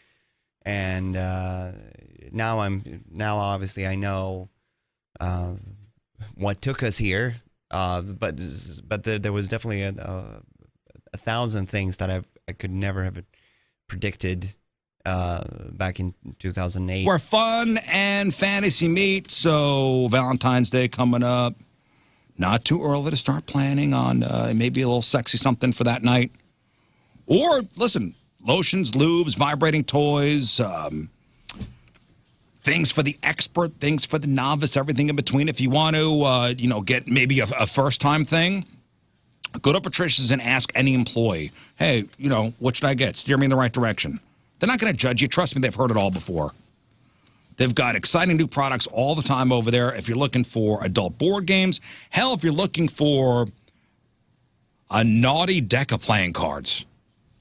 M: And now obviously I know what took us here, but there was definitely a thousand things that I could never have predicted back in 2008.
F: Where fun and fantasy meet. So Valentine's Day coming up. Not too early to start planning on maybe a little sexy something for that night. Or, listen, lotions, lubes, vibrating toys, things for the expert, things for the novice, everything in between. If you want to, get maybe a first-time thing, go to Patricia's and ask any employee, hey, what should I get? Steer me in the right direction. They're not going to judge you. Trust me, they've heard it all before. They've got exciting new products all the time over there. If you're looking for adult board games, hell, if you're looking for a naughty deck of playing cards,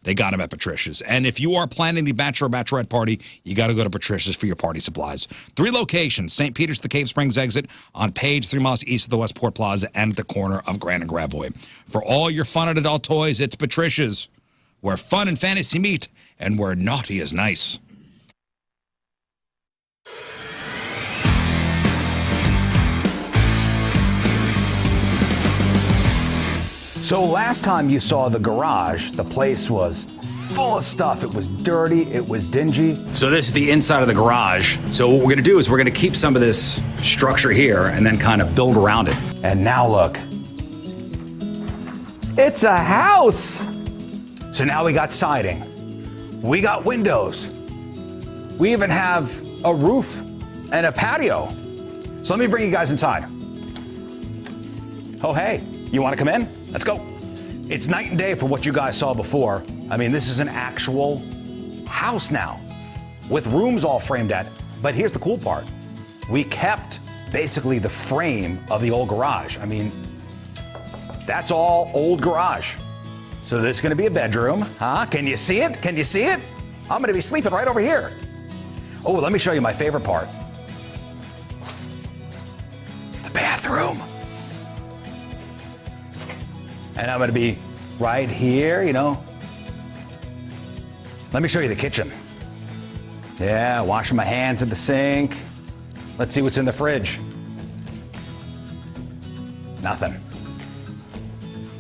F: they got them at Patricia's. And if you are planning the bachelor or bachelorette party, you got to go to Patricia's for your party supplies. 3 locations: St. Peter's, the Cave Springs exit on Page, 3 miles east of the Westport Plaza, and at the corner of Grand and Gravois. For all your fun and adult toys, it's Patricia's, where fun and fantasy meet, and where naughty is nice.
B: So last time you saw the garage, the place was full of stuff. It was dirty, it was dingy. So this is the inside of the garage. So what we're gonna do is we're gonna keep some of this structure here and then kind of build around it. And now look. It's a house! So now we got siding. We got windows. We even have a roof and a patio. So let me bring you guys inside. Oh, hey, you wanna come in? Let's go. It's night and day for what you guys saw before. I mean, this is an actual house now with rooms all framed at it. But here's the cool part. We kept basically the frame of the old garage. I mean, that's all old garage. So this is gonna be a bedroom, huh? Can you see it? Can you see it? I'm gonna be sleeping right over here. Oh, let me show you my favorite part. The bathroom. And I'm gonna be right here, Let me show you the kitchen. Yeah, washing my hands at the sink. Let's see what's in the fridge. Nothing.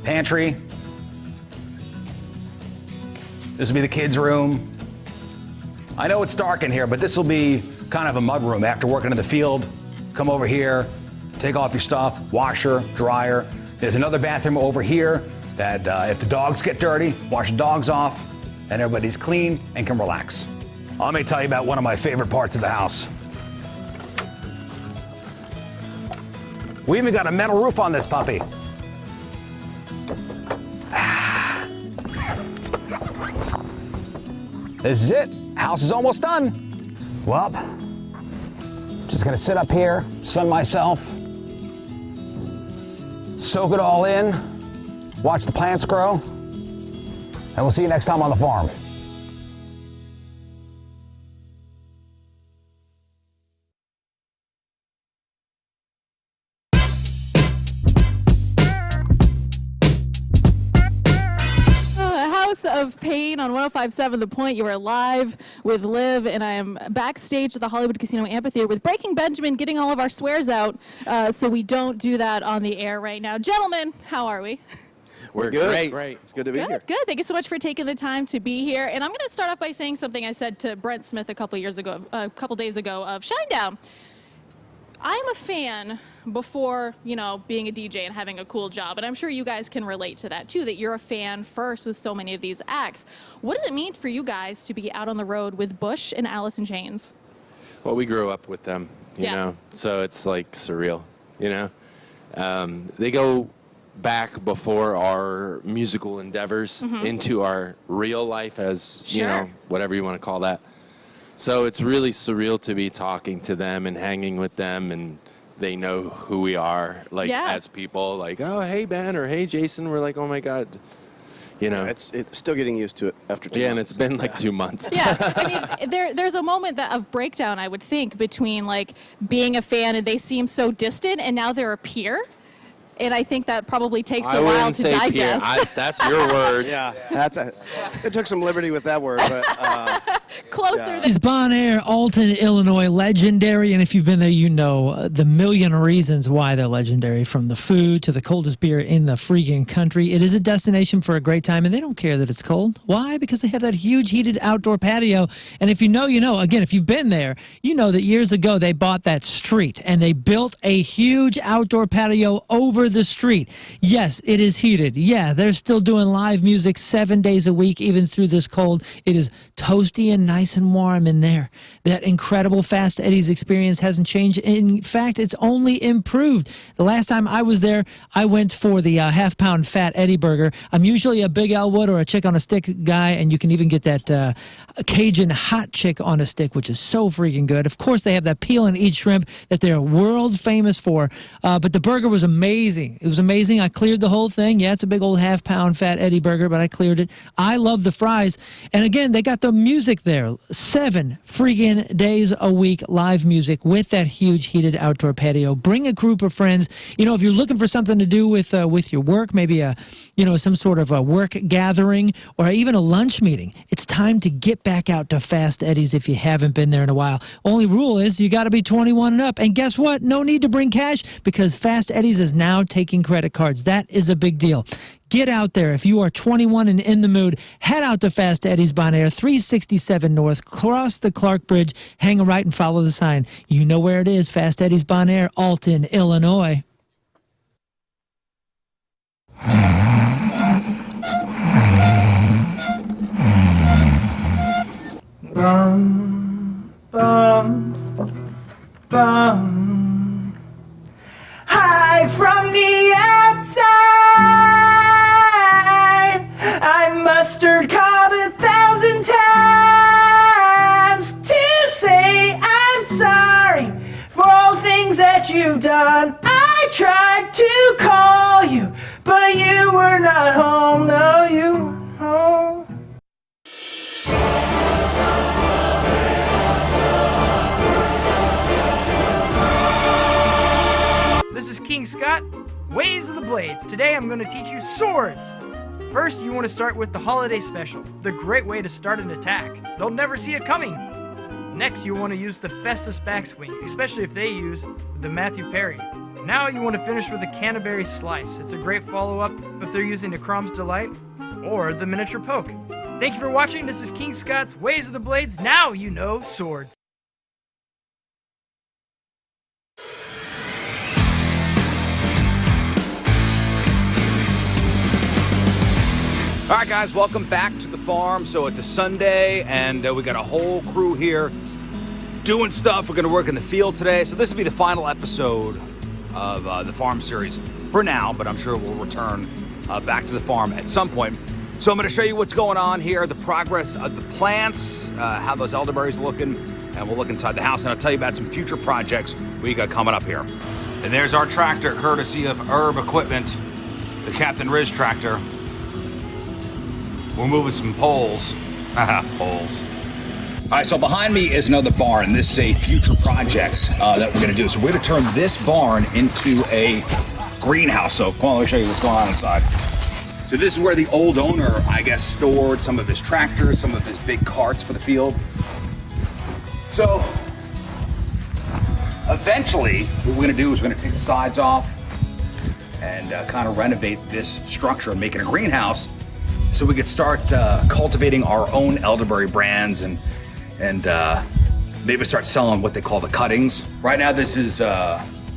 B: Pantry. This will be the kids' room. I know it's dark in here, but this will be kind of a mud room. After working in the field, come over here, take off your stuff, washer, dryer. There's another bathroom over here that if the dogs get dirty, wash the dogs off, and everybody's clean and can relax. Let me tell you about one of my favorite parts of the house. We even got a metal roof on this puppy. This is it. House is almost done. Well, just gonna sit up here, sun myself, soak it all in, watch the plants grow, and we'll see you next time on the farm.
A: Of Pain on 105.7 The Point. You are live with Liv, and I am backstage at the Hollywood Casino Amphitheater with Breaking Benjamin, getting all of our swears out so we don't do that on the air right now. Gentlemen, how are we?
T: We're good. Great. It's good to be here.
A: Good. Thank you so much for taking the time to be here. And I'm going to start off by saying something I said to Brent Smith a couple days ago of Shinedown. I'm a fan before, being a DJ and having a cool job. And I'm sure you guys can relate to that too, that you're a fan first with so many of these acts. What does it mean for you guys to be out on the road with Bush and Alice in Chains?
E: Well, we grew up with them, you know, so it's like surreal, They go back before our musical endeavors into our real life as, whatever you want to call that. So it's really surreal to be talking to them and hanging with them, and they know who we are, as people, like, oh, hey, Ben, or hey, Jason. We're like, oh, my God.
K: It's still getting used to it after 2 months.
E: Yeah, and it's been like 2 months.
A: Yeah, I mean, there's a moment of breakdown, I would think, between, being a fan and they seem so distant, and now they're a peer. And I think that probably takes a while to digest.
E: That's your word.
K: Yeah, it took some liberty with that word, but
A: closer
H: Is Bon Air, Alton, Illinois, legendary, and if you've been there, you know the million reasons why they're legendary, from the food to the coldest beer in the freaking country. It is a destination for a great time, and they don't care that it's cold. Why? Because they have that huge heated outdoor patio, and if you know, you know. Again, if you've been there, you know that years ago they bought that street, and they built a huge outdoor patio over the street. Yes, it is heated. Yeah, they're still doing live music 7 days a week, even through this cold. It is toasty and nice and warm in there. That incredible Fast Eddie's experience hasn't changed. In fact, it's only improved. The last time I was there, I went for the half-pound Fat Eddie burger. I'm usually a Big Elwood or a chick on a stick guy, and you can even get that Cajun hot chick on a stick, which is so freaking good. Of course, they have that peel and eat shrimp that they're world famous for, but the burger was amazing. It was amazing. I cleared the whole thing. Yeah, it's a big old half-pound Fat Eddie burger, but I cleared it. I love the fries. And again, they got the music there. 7 freaking days a week, live music with that huge heated outdoor patio. Bring a group of friends. If you're looking for something to do with your work, maybe some sort of a work gathering or even a lunch meeting, it's time to get back out to Fast Eddie's if you haven't been there in a while. Only rule is you got to be 21 and up. And guess what? No need to bring cash, because Fast Eddie's is now taking credit cards. That is a big deal. Get out there. If you are 21 and in the mood, head out to Fast Eddie's Bon Air, 367 North, cross the Clark Bridge, hang a right and follow the sign. You know where it is, Fast Eddie's Bon Air, Alton, Illinois.
S: Bum, bum, bum. Hi from the outside. I mustard called 1,000 times to say I'm sorry for all things that you've done. I tried to call you, but you were not home. No, you weren't home. This is King Scott, Ways of the Blades. Today I'm going to teach you swords. First, you want to start with the holiday special, the great way to start an attack. They'll never see it coming. Next, you want to use the Festus backswing, especially if they use the Matthew Perry. Now you want to finish with the Canterbury slice. It's a great follow-up if they're using the Crom's Delight or the miniature poke. Thank you for watching. This is King Scott's Ways of the Blades. Now you know swords.
B: All right, guys, welcome back to the farm. So it's a Sunday, and we got a whole crew here doing stuff. We're going to work in the field today. So this will be the final episode of the farm series for now, but I'm sure we'll return back to the farm at some point. So I'm going to show you what's going on here, the progress of the plants, how those elderberries are looking, and we'll look inside the house, and I'll tell you about some future projects we got coming up here. And there's our tractor, courtesy of Herb Equipment, the Captain Rizz tractor. We're moving some poles. Poles. All right, so behind me is another barn. This is a future project that we're going to do. So we're going to turn this barn into a greenhouse. So come on, let me show you what's going on inside. So this is where the old owner, I guess, stored some of his tractors, some of his big carts for the field. So eventually, what we're going to do is we're going to take the sides off and kind of renovate this structure and make it a greenhouse, so we could start cultivating our own elderberry brands and maybe start selling what they call the cuttings. Right now, this is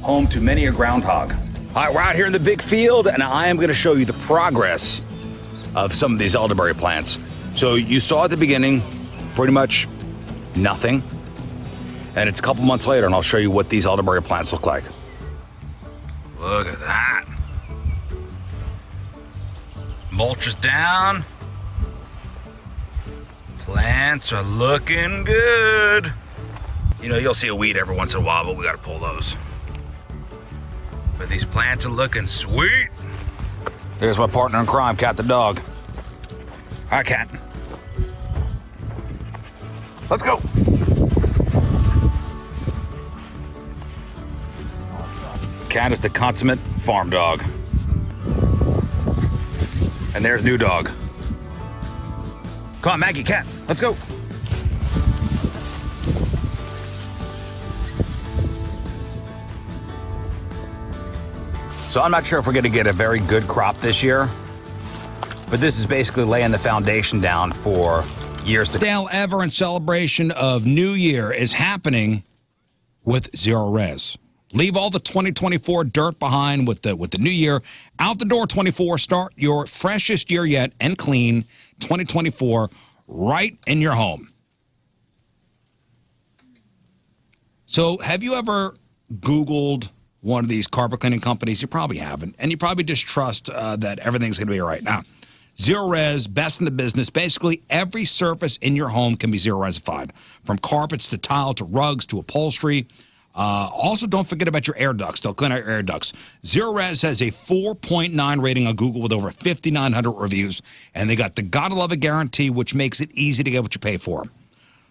B: home to many a groundhog. All right, we're out here in the big field, and I am going to show you the progress of some of these elderberry plants. So you saw at the beginning, pretty much nothing. And it's a couple months later, and I'll show you what these elderberry plants look like. Look at that. Mulch is down. Plants are looking good. You know, you'll see a weed every once in a while, but we gotta pull those. But these plants are looking sweet. There's my partner in crime, Cat the dog. Hi, Cat. Let's go. Cat is the consummate farm dog. And there's new dog. Come on, Maggie, Cat, let's go. So I'm not sure if we're gonna get a very good crop this year, but this is basically laying the foundation down for years to come.
F: Dale ever in celebration of New Year is happening with Zero Res. Leave all the 2024 dirt behind with the new year. Out the door 24. Start your freshest year yet and clean 2024 right in your home. So have you ever Googled one of these carpet cleaning companies? You probably haven't. And you probably just trust that everything's going to be all right. Now, Zero Res, best in the business. Basically, every surface in your home can be Zero Resified. From carpets to tile to rugs to upholstery. Also, don't forget about your air ducts. They'll clean out your air ducts. Zero Res has a 4.9 rating on Google with over 5,900 reviews, and they got the Gotta Love It guarantee, which makes it easy to get what you pay for.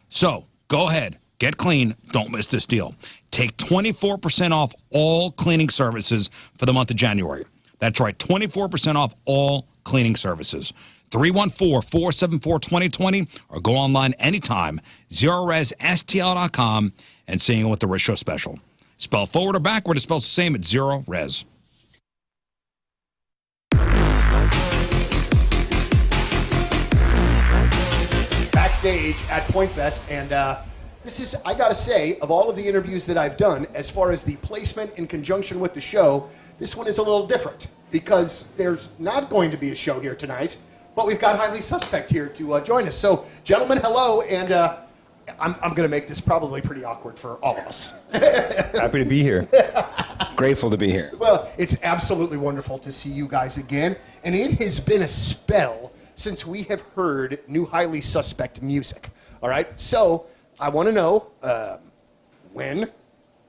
F: So, go ahead. Get clean. Don't miss this deal. Take 24% off all cleaning services for the month of January. That's right, 24% off all cleaning services. 314-474-2020 or go online anytime, ZeroResSTL.com, and seeing with the RizzShow special. Spell forward or backward, it spells the same at Zero Res.
R: Backstage at Point Fest, and this is, I gotta say, of all of the interviews that I've done, as far as the placement in conjunction with the show, this one is a little different because there's not going to be a show here tonight, but we've got Highly Suspect here to join us. So, gentlemen, hello, and I'm going to make this probably pretty awkward for all of us.
L: Happy to be here. Grateful to be here.
R: Well, it's absolutely wonderful to see you guys again, and it has been a spell since we have heard new Highly Suspect music. All right, so I want to know when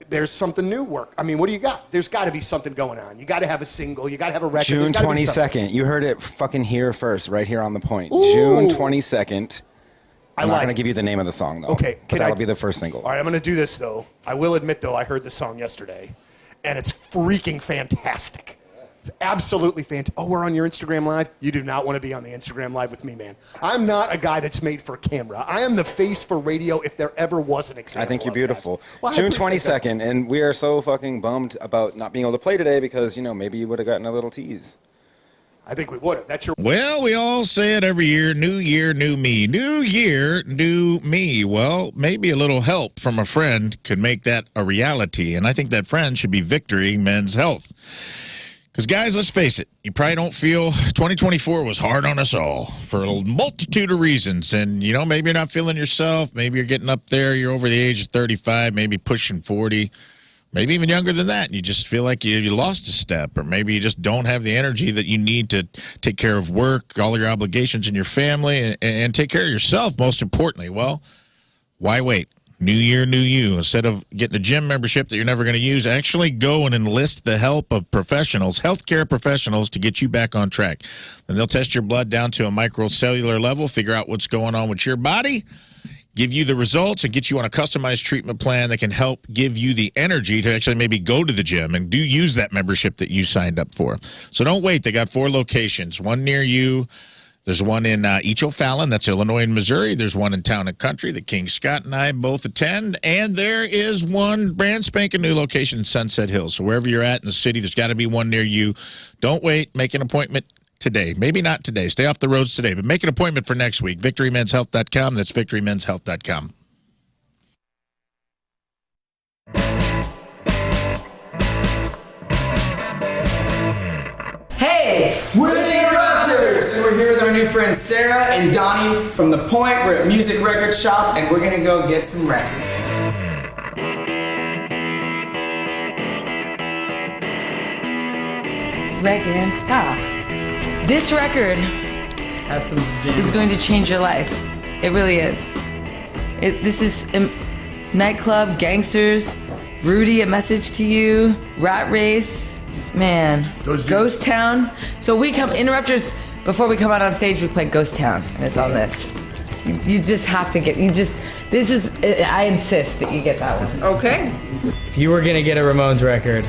R: there's something new work. I mean, what do you got? There's got to be something going on. You got to have a single. You got to have a record.
L: June 22nd. You heard it fucking here first, right here on the point.
R: Ooh.
L: June 22nd. I'm not
R: like
L: going to give you the name of the song, though.
R: Okay.
L: But that'll be the first single.
R: All right, I'm going to do this, though. I will admit, though, I heard the song yesterday, and it's freaking fantastic. Absolutely fantastic. Oh, we're on your Instagram Live? You do not want to be on the Instagram Live with me, man. I'm not a guy that's made for camera. I am the face for radio if there ever was an example.
L: I think you're beautiful.
R: Well,
L: June 22nd, and we are so fucking bummed about not being able to play today because, you know, maybe you would have gotten a little tease.
R: I think we would have. That's your...
G: Well, we all say it every year, new year, new me. New year, new me. Well, maybe a little help from a friend could make that a reality, and I think that friend should be Victory Men's Health. Because, guys, let's face it, you probably don't feel 2024 was hard on us all for a multitude of reasons. And, you know, maybe you're not feeling yourself. Maybe you're getting up there. You're over the age of 35, maybe pushing 40, maybe even younger than that. And you just feel like you lost a step, or maybe you just don't have the energy that you need to take care of work, all your obligations in your family, and take care of yourself, most importantly. Well, why wait? New year, new you. Instead of getting a gym membership that you're never going to use, actually go and enlist the help of professionals, healthcare professionals, to get you back on track. And they'll test your blood down to a microcellular level, figure out what's going on with your body, give you the results, and get you on a customized treatment plan that can help give you the energy to actually maybe go to the gym and use that membership that you signed up for. So don't wait. They got 4 locations, one near you. There's one in Echo Fallon, that's Illinois and Missouri. There's one in Town and Country that King Scott and I both attend. And there is one brand spanking new location in Sunset Hills. So wherever you're at in the city, there's got to be one near you. Don't wait. Make an appointment today. Maybe not today. Stay off the roads today. But make an appointment for next week. VictoryMen'sHealth.com. That's VictoryMen'sHealth.com.
N: We're the Interrupters! And we're here with our new friends Sarah and Donnie from The Point. We're at Music Record Shop and we're gonna go get some records.
D: Reggae and ska. This record is going to change your life. It really is. This is nightclub, gangsters, Rudy, A Message to You, Rat Race, man, Ghost Town. So we come, Interrupters, before we come out on stage, we play Ghost Town, and it's on this. You just have to get, this is, I insist that you get that one. Okay.
N: If you were gonna get a Ramones record,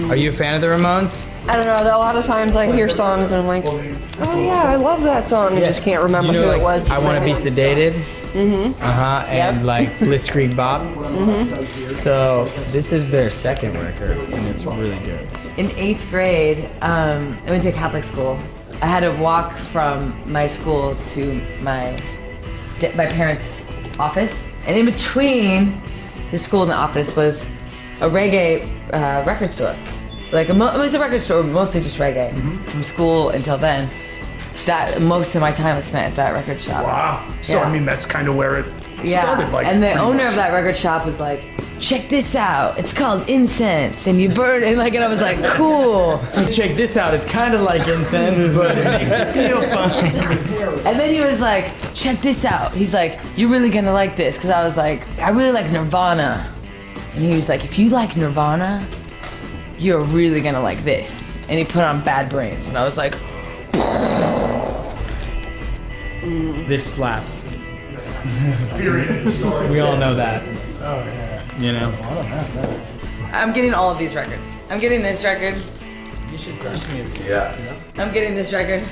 N: are you a fan of the Ramones?
Q: I don't know, a lot of times I hear songs and I'm like, oh yeah, I love that song. I just can't remember who it was.
N: I Want to Be Sedated. And like Blitzkrieg Bop. So this is their second record, and it's really good.
D: In 8th grade, I went to a Catholic school. I had to walk from my school to my parents' office, and in between the school and the office was a reggae record store. Like it was a record store, mostly just reggae. From school until then, that most of my time was spent at that record shop.
R: Wow. So I mean, that's kind of where it started. Like,
D: and the owner of that record shop was like, check this out. It's called incense, and you burn it. And I was like, cool.
N: Check this out. It's kind of like incense, but it makes you feel fun.
D: And then he was like, check this out. He's like, you're really gonna like this, because I was like, I really like Nirvana. And he was like, if you like Nirvana, you're really gonna like this. And he put on Bad Brains, and I was like,
N: this slaps. We all know that. Oh yeah. You know.
D: I'm getting all of these records. I'm getting this record.
N: You should push me.
R: Yes.
D: I'm getting this record.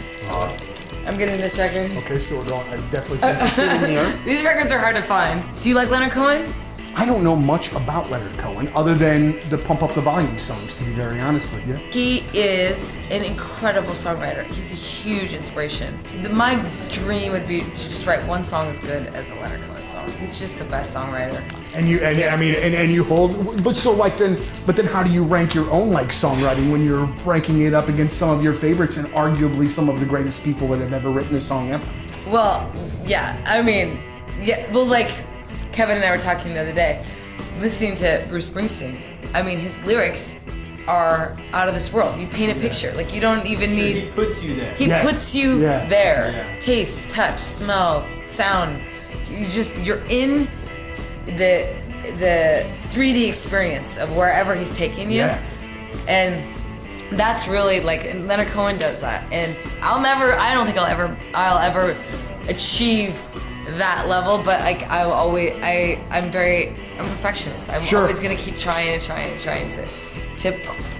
D: I'm getting this record.
R: Okay, so we're going. I definitely.
D: These records are hard to find. Do you like Leonard Cohen?
R: I don't know much about Leonard Cohen other than the Pump Up the Volume songs, to be very honest with you.
D: He is an incredible songwriter. He's a huge inspiration. My dream would be to just write one song as good as a Leonard Cohen song. He's just the best songwriter.
R: And you, and I mean, and you hold, but so like then, but then how do you rank your own like songwriting when you're ranking it up against some of your favorites and arguably some of the greatest people that have ever written a song ever?
D: Well, yeah, I mean, yeah, well, like Kevin and I were talking the other day, listening to Bruce Springsteen. I mean, his lyrics are out of this world. You paint a picture, like you don't even need.
N: He puts you there.
D: He puts you there. Yeah. Taste, touch, smell, sound. You're in the 3D experience of wherever he's taking you, and that's really like Leonard Cohen does that. And I don't think I'll ever achieve that level, but like I'm a perfectionist. I'm always gonna keep trying to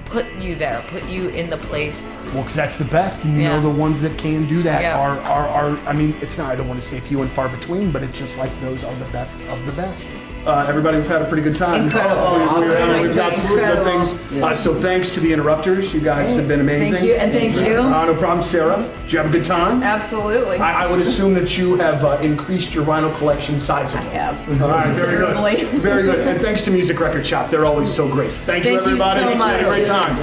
D: put you there, put you in the place.
R: Well, because that's the best, and you know the ones that can do that are I mean, it's not, I don't want to say few and far between, but it's just like those are the best of the best. Everybody, we've had a pretty good time.
D: Incredible.
R: We've got some really good things. So thanks to the Interrupters. You guys have been amazing.
D: Thank you, and thank you.
R: No problem, Sarah. Did you have a good time?
D: Absolutely.
R: I would assume that you have increased your vinyl collection sizably.
D: I have.
R: All right, very good. Very good. And thanks to Music Record Shop. They're always so great. Thank you, everybody.
D: Thank you so much.
R: Had a great time.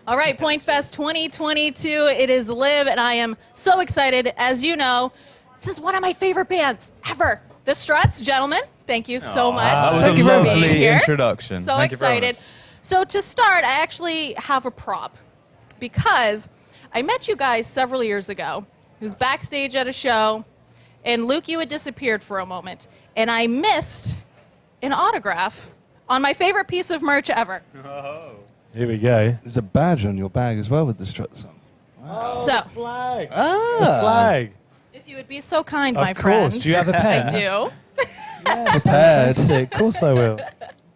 A: All right, Point Fest 2022. It is Liv, and I am so excited. As you know, this is one of my favorite bands ever. The Struts, gentlemen. Thank you so much.
U: That was a lovely introduction.
A: So excited. So to start, I actually have a prop because I met you guys several years ago. It was backstage at a show, and Luke, you had disappeared for a moment, and I missed an autograph on my favorite piece of merch ever.
U: Oh. Here we go.
V: There's a badge on your bag as well with the Struts on.
A: Wow. So,
U: flag. The flag.
A: If you would be so kind, my friend.
U: Of course. Do you have a pen?
A: I do.
U: Yeah, fantastic. Of course I will.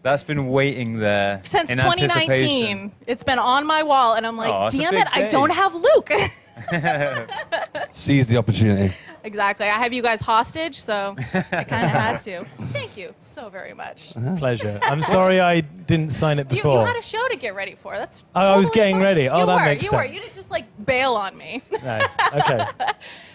W: That's been waiting there
A: since
W: in
A: 2019. It's been on my wall, and I'm like, damn it, I don't have Luke.
V: Seize the opportunity.
A: Exactly. I have you guys hostage, so I kind of had to. Thank you so very much.
U: Pleasure. I'm sorry I didn't sign it before.
A: You had a show to get ready for. That's
U: I was getting ready. Oh, that makes sense.
A: You didn't just like bail on me.
U: No. Okay.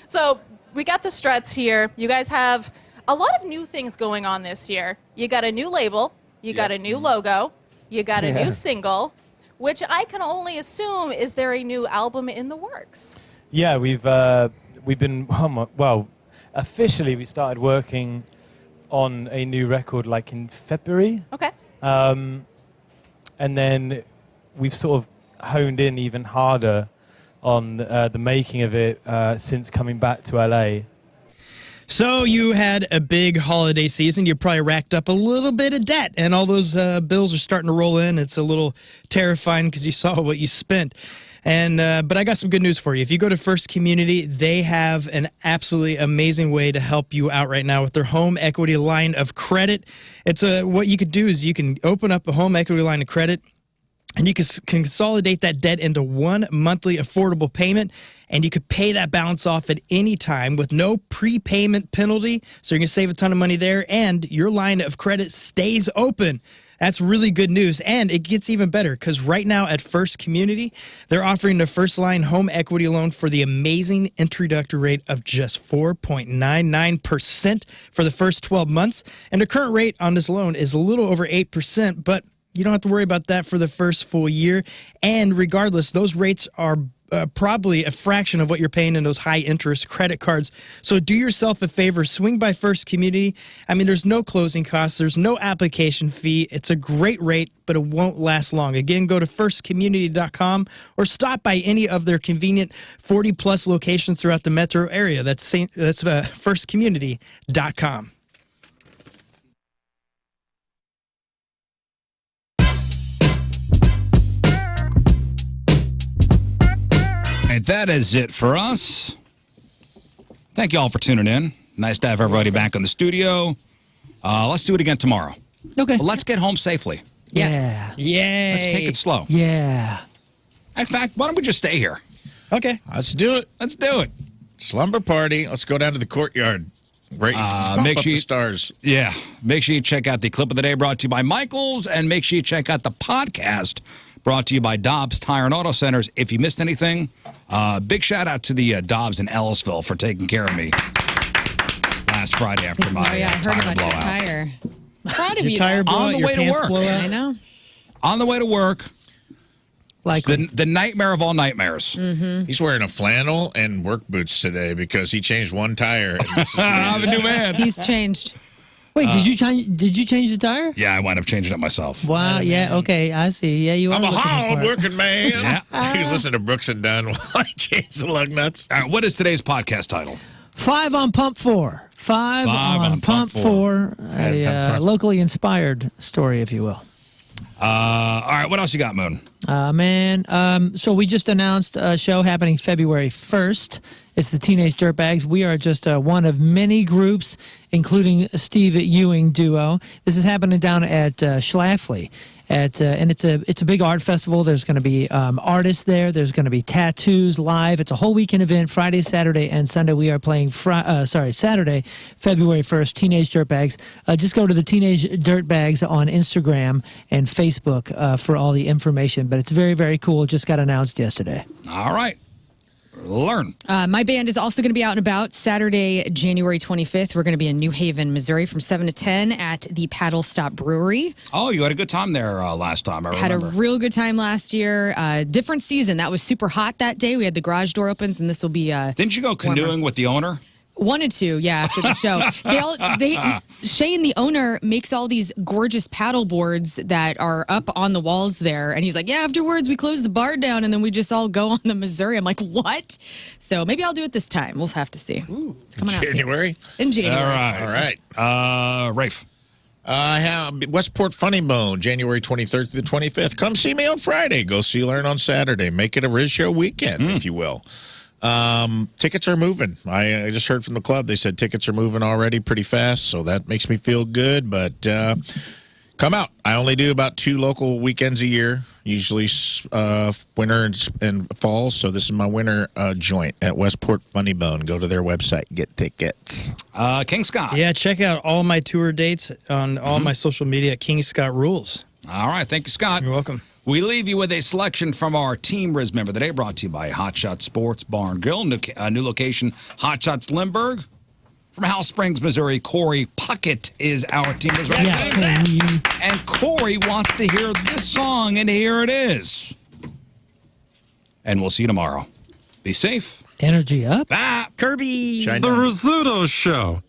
A: So we got the struts here. You guys have a lot of new things going on this year. You got a new label. You got a new logo. You got a new single, which I can only assume, is there a new album in the works?
V: Yeah, we've been, well, officially we started working on a new record like in February.
A: Okay.
V: And then we've sort of honed in even harder on the making of it since coming back to LA.
I: So you had a big holiday season. You probably racked up a little bit of debt, and all those bills are starting to roll in. It's a little terrifying because you saw what you spent. And but I got some good news for you. If you go to First Community, they have an absolutely amazing way to help you out right now with their home equity line of credit. It's what you could do is you can open up a home equity line of credit, and you can consolidate that debt into one monthly affordable payment, and you could pay that balance off at any time with no prepayment penalty. So you're going to save a ton of money there, and your line of credit stays open. That's really good news, and it gets even better because right now at First Community, they're offering the first line home equity loan for the amazing introductory rate of just 4.99% for the first 12 months. And the current rate on this loan is a little over 8%, but you don't have to worry about that for the first full year. And regardless, those rates are probably a fraction of what you're paying in those high-interest credit cards. So do yourself a favor. Swing by First Community. I mean, there's no closing costs. There's no application fee. It's a great rate, but it won't last long. Again, go to firstcommunity.com or stop by any of their convenient 40-plus locations throughout the metro area. That's firstcommunity.com.
F: And that is it for us. Thank you all for tuning in. Nice to have everybody back in the studio. Let's do it again tomorrow.
H: Okay.
F: But let's get home safely.
J: Yes.
I: Yay.
F: Let's take it slow.
H: Yeah.
F: In fact, why don't we just stay here?
I: Okay.
G: Let's do it.
F: Let's do it.
G: Slumber party. Let's go down to the courtyard. Right.
F: Make sure
G: the stars.
F: Yeah. Make sure you check out the clip of the day brought to you by Michaels, and make sure you check out the podcast brought to you by Dobbs Tire and Auto Centers. If you missed anything, big shout out to the Dobbs in Ellisville for taking care of me last Friday after my
J: I heard
F: tire
J: about
F: blowout.
J: your tire. Proud of
I: Your
J: you.
I: tire
J: though.
I: blowout,
F: On the
I: your
F: way to
I: pants
F: work.
I: blowout.
J: I know.
F: On the way to work,
H: Like
F: the nightmare of all nightmares.
G: He's wearing a flannel and work boots today because he changed one tire. And this is
F: I'm a new man.
J: He's changed.
H: Wait, did you change the tire?
F: Yeah, I wound up changing it myself.
H: Wow. Yeah. Okay. I see. Yeah, you are.
G: I'm a
H: looking the part.
G: hard-working man.
F: Yeah.
G: He was listening to Brooks and Dunn while I changed the lug nuts.
F: All right, what is today's podcast title?
H: 5 on Pump 4. Five on Pump 4. A locally inspired story, if you will.
F: All right, what else you got, Moon?
H: So we just announced a show happening February 1st. It's the Teenage Dirtbags. We are just one of many groups, including Steve Ewing duo. This is happening down at Schlafly. And it's a big art festival. There's going to be artists there. There's going to be tattoos live. It's a whole weekend event, Friday, Saturday, and Sunday. We are playing Saturday, February 1st, Teenage Dirtbags. Just go to the Teenage Dirtbags on Instagram and Facebook for all the information. But it's very, very cool. Just got announced yesterday.
F: All right. Learn.
J: My band is also going to be out and about Saturday, January 25th. We're going to be in New Haven, Missouri from 7 to 10 at the Paddle Stop Brewery.
F: Oh, you had a good time there last time, I remember.
J: Had a real good time last year. Different season. That was super hot that day. We had the garage door opens, and this will be
F: Didn't you go canoeing
J: warmer.
F: with the owner?
J: Wanted to, yeah, after the show. Shane, the owner, makes all these gorgeous paddle boards that are up on the walls there. And he's like, yeah, afterwards we close the bar down and then we just all go on the Missouri. I'm like, what? So maybe I'll do it this time. We'll have to see. It's coming out
G: January?
J: in January.
G: All right.
F: Rafe.
G: I have Westport Funny Bone, January 23rd through the 25th. Come see me on Friday. Go see Lern on Saturday. Make it a RizzShow weekend, if you will. Tickets are moving. I just heard from the club. They said tickets are moving already pretty fast, so that makes me feel good. But come out. I only do about 2 local weekends a year, usually winter and fall. So this is my winter joint at Westport Funny Bone. Go to their website, get tickets.
F: King Scott.
I: Yeah, check out all my tour dates on all my social media at King Scott Rules.
F: All right. Thank you, Scott.
I: You're welcome.
F: We leave you with a selection from our Team Rizz member of the day, brought to you by Hot Shot Sports Bar and Grill, new location, Hot Shots Lindbergh. From House Springs, Missouri, Corey Puckett is our Team Rizz representative. And Corey wants to hear this song, and here it is. And we'll see you tomorrow. Be safe.
H: Energy up.
F: Bye.
I: Kirby.
G: Shine
C: The
G: down.
C: Rizzuto Show.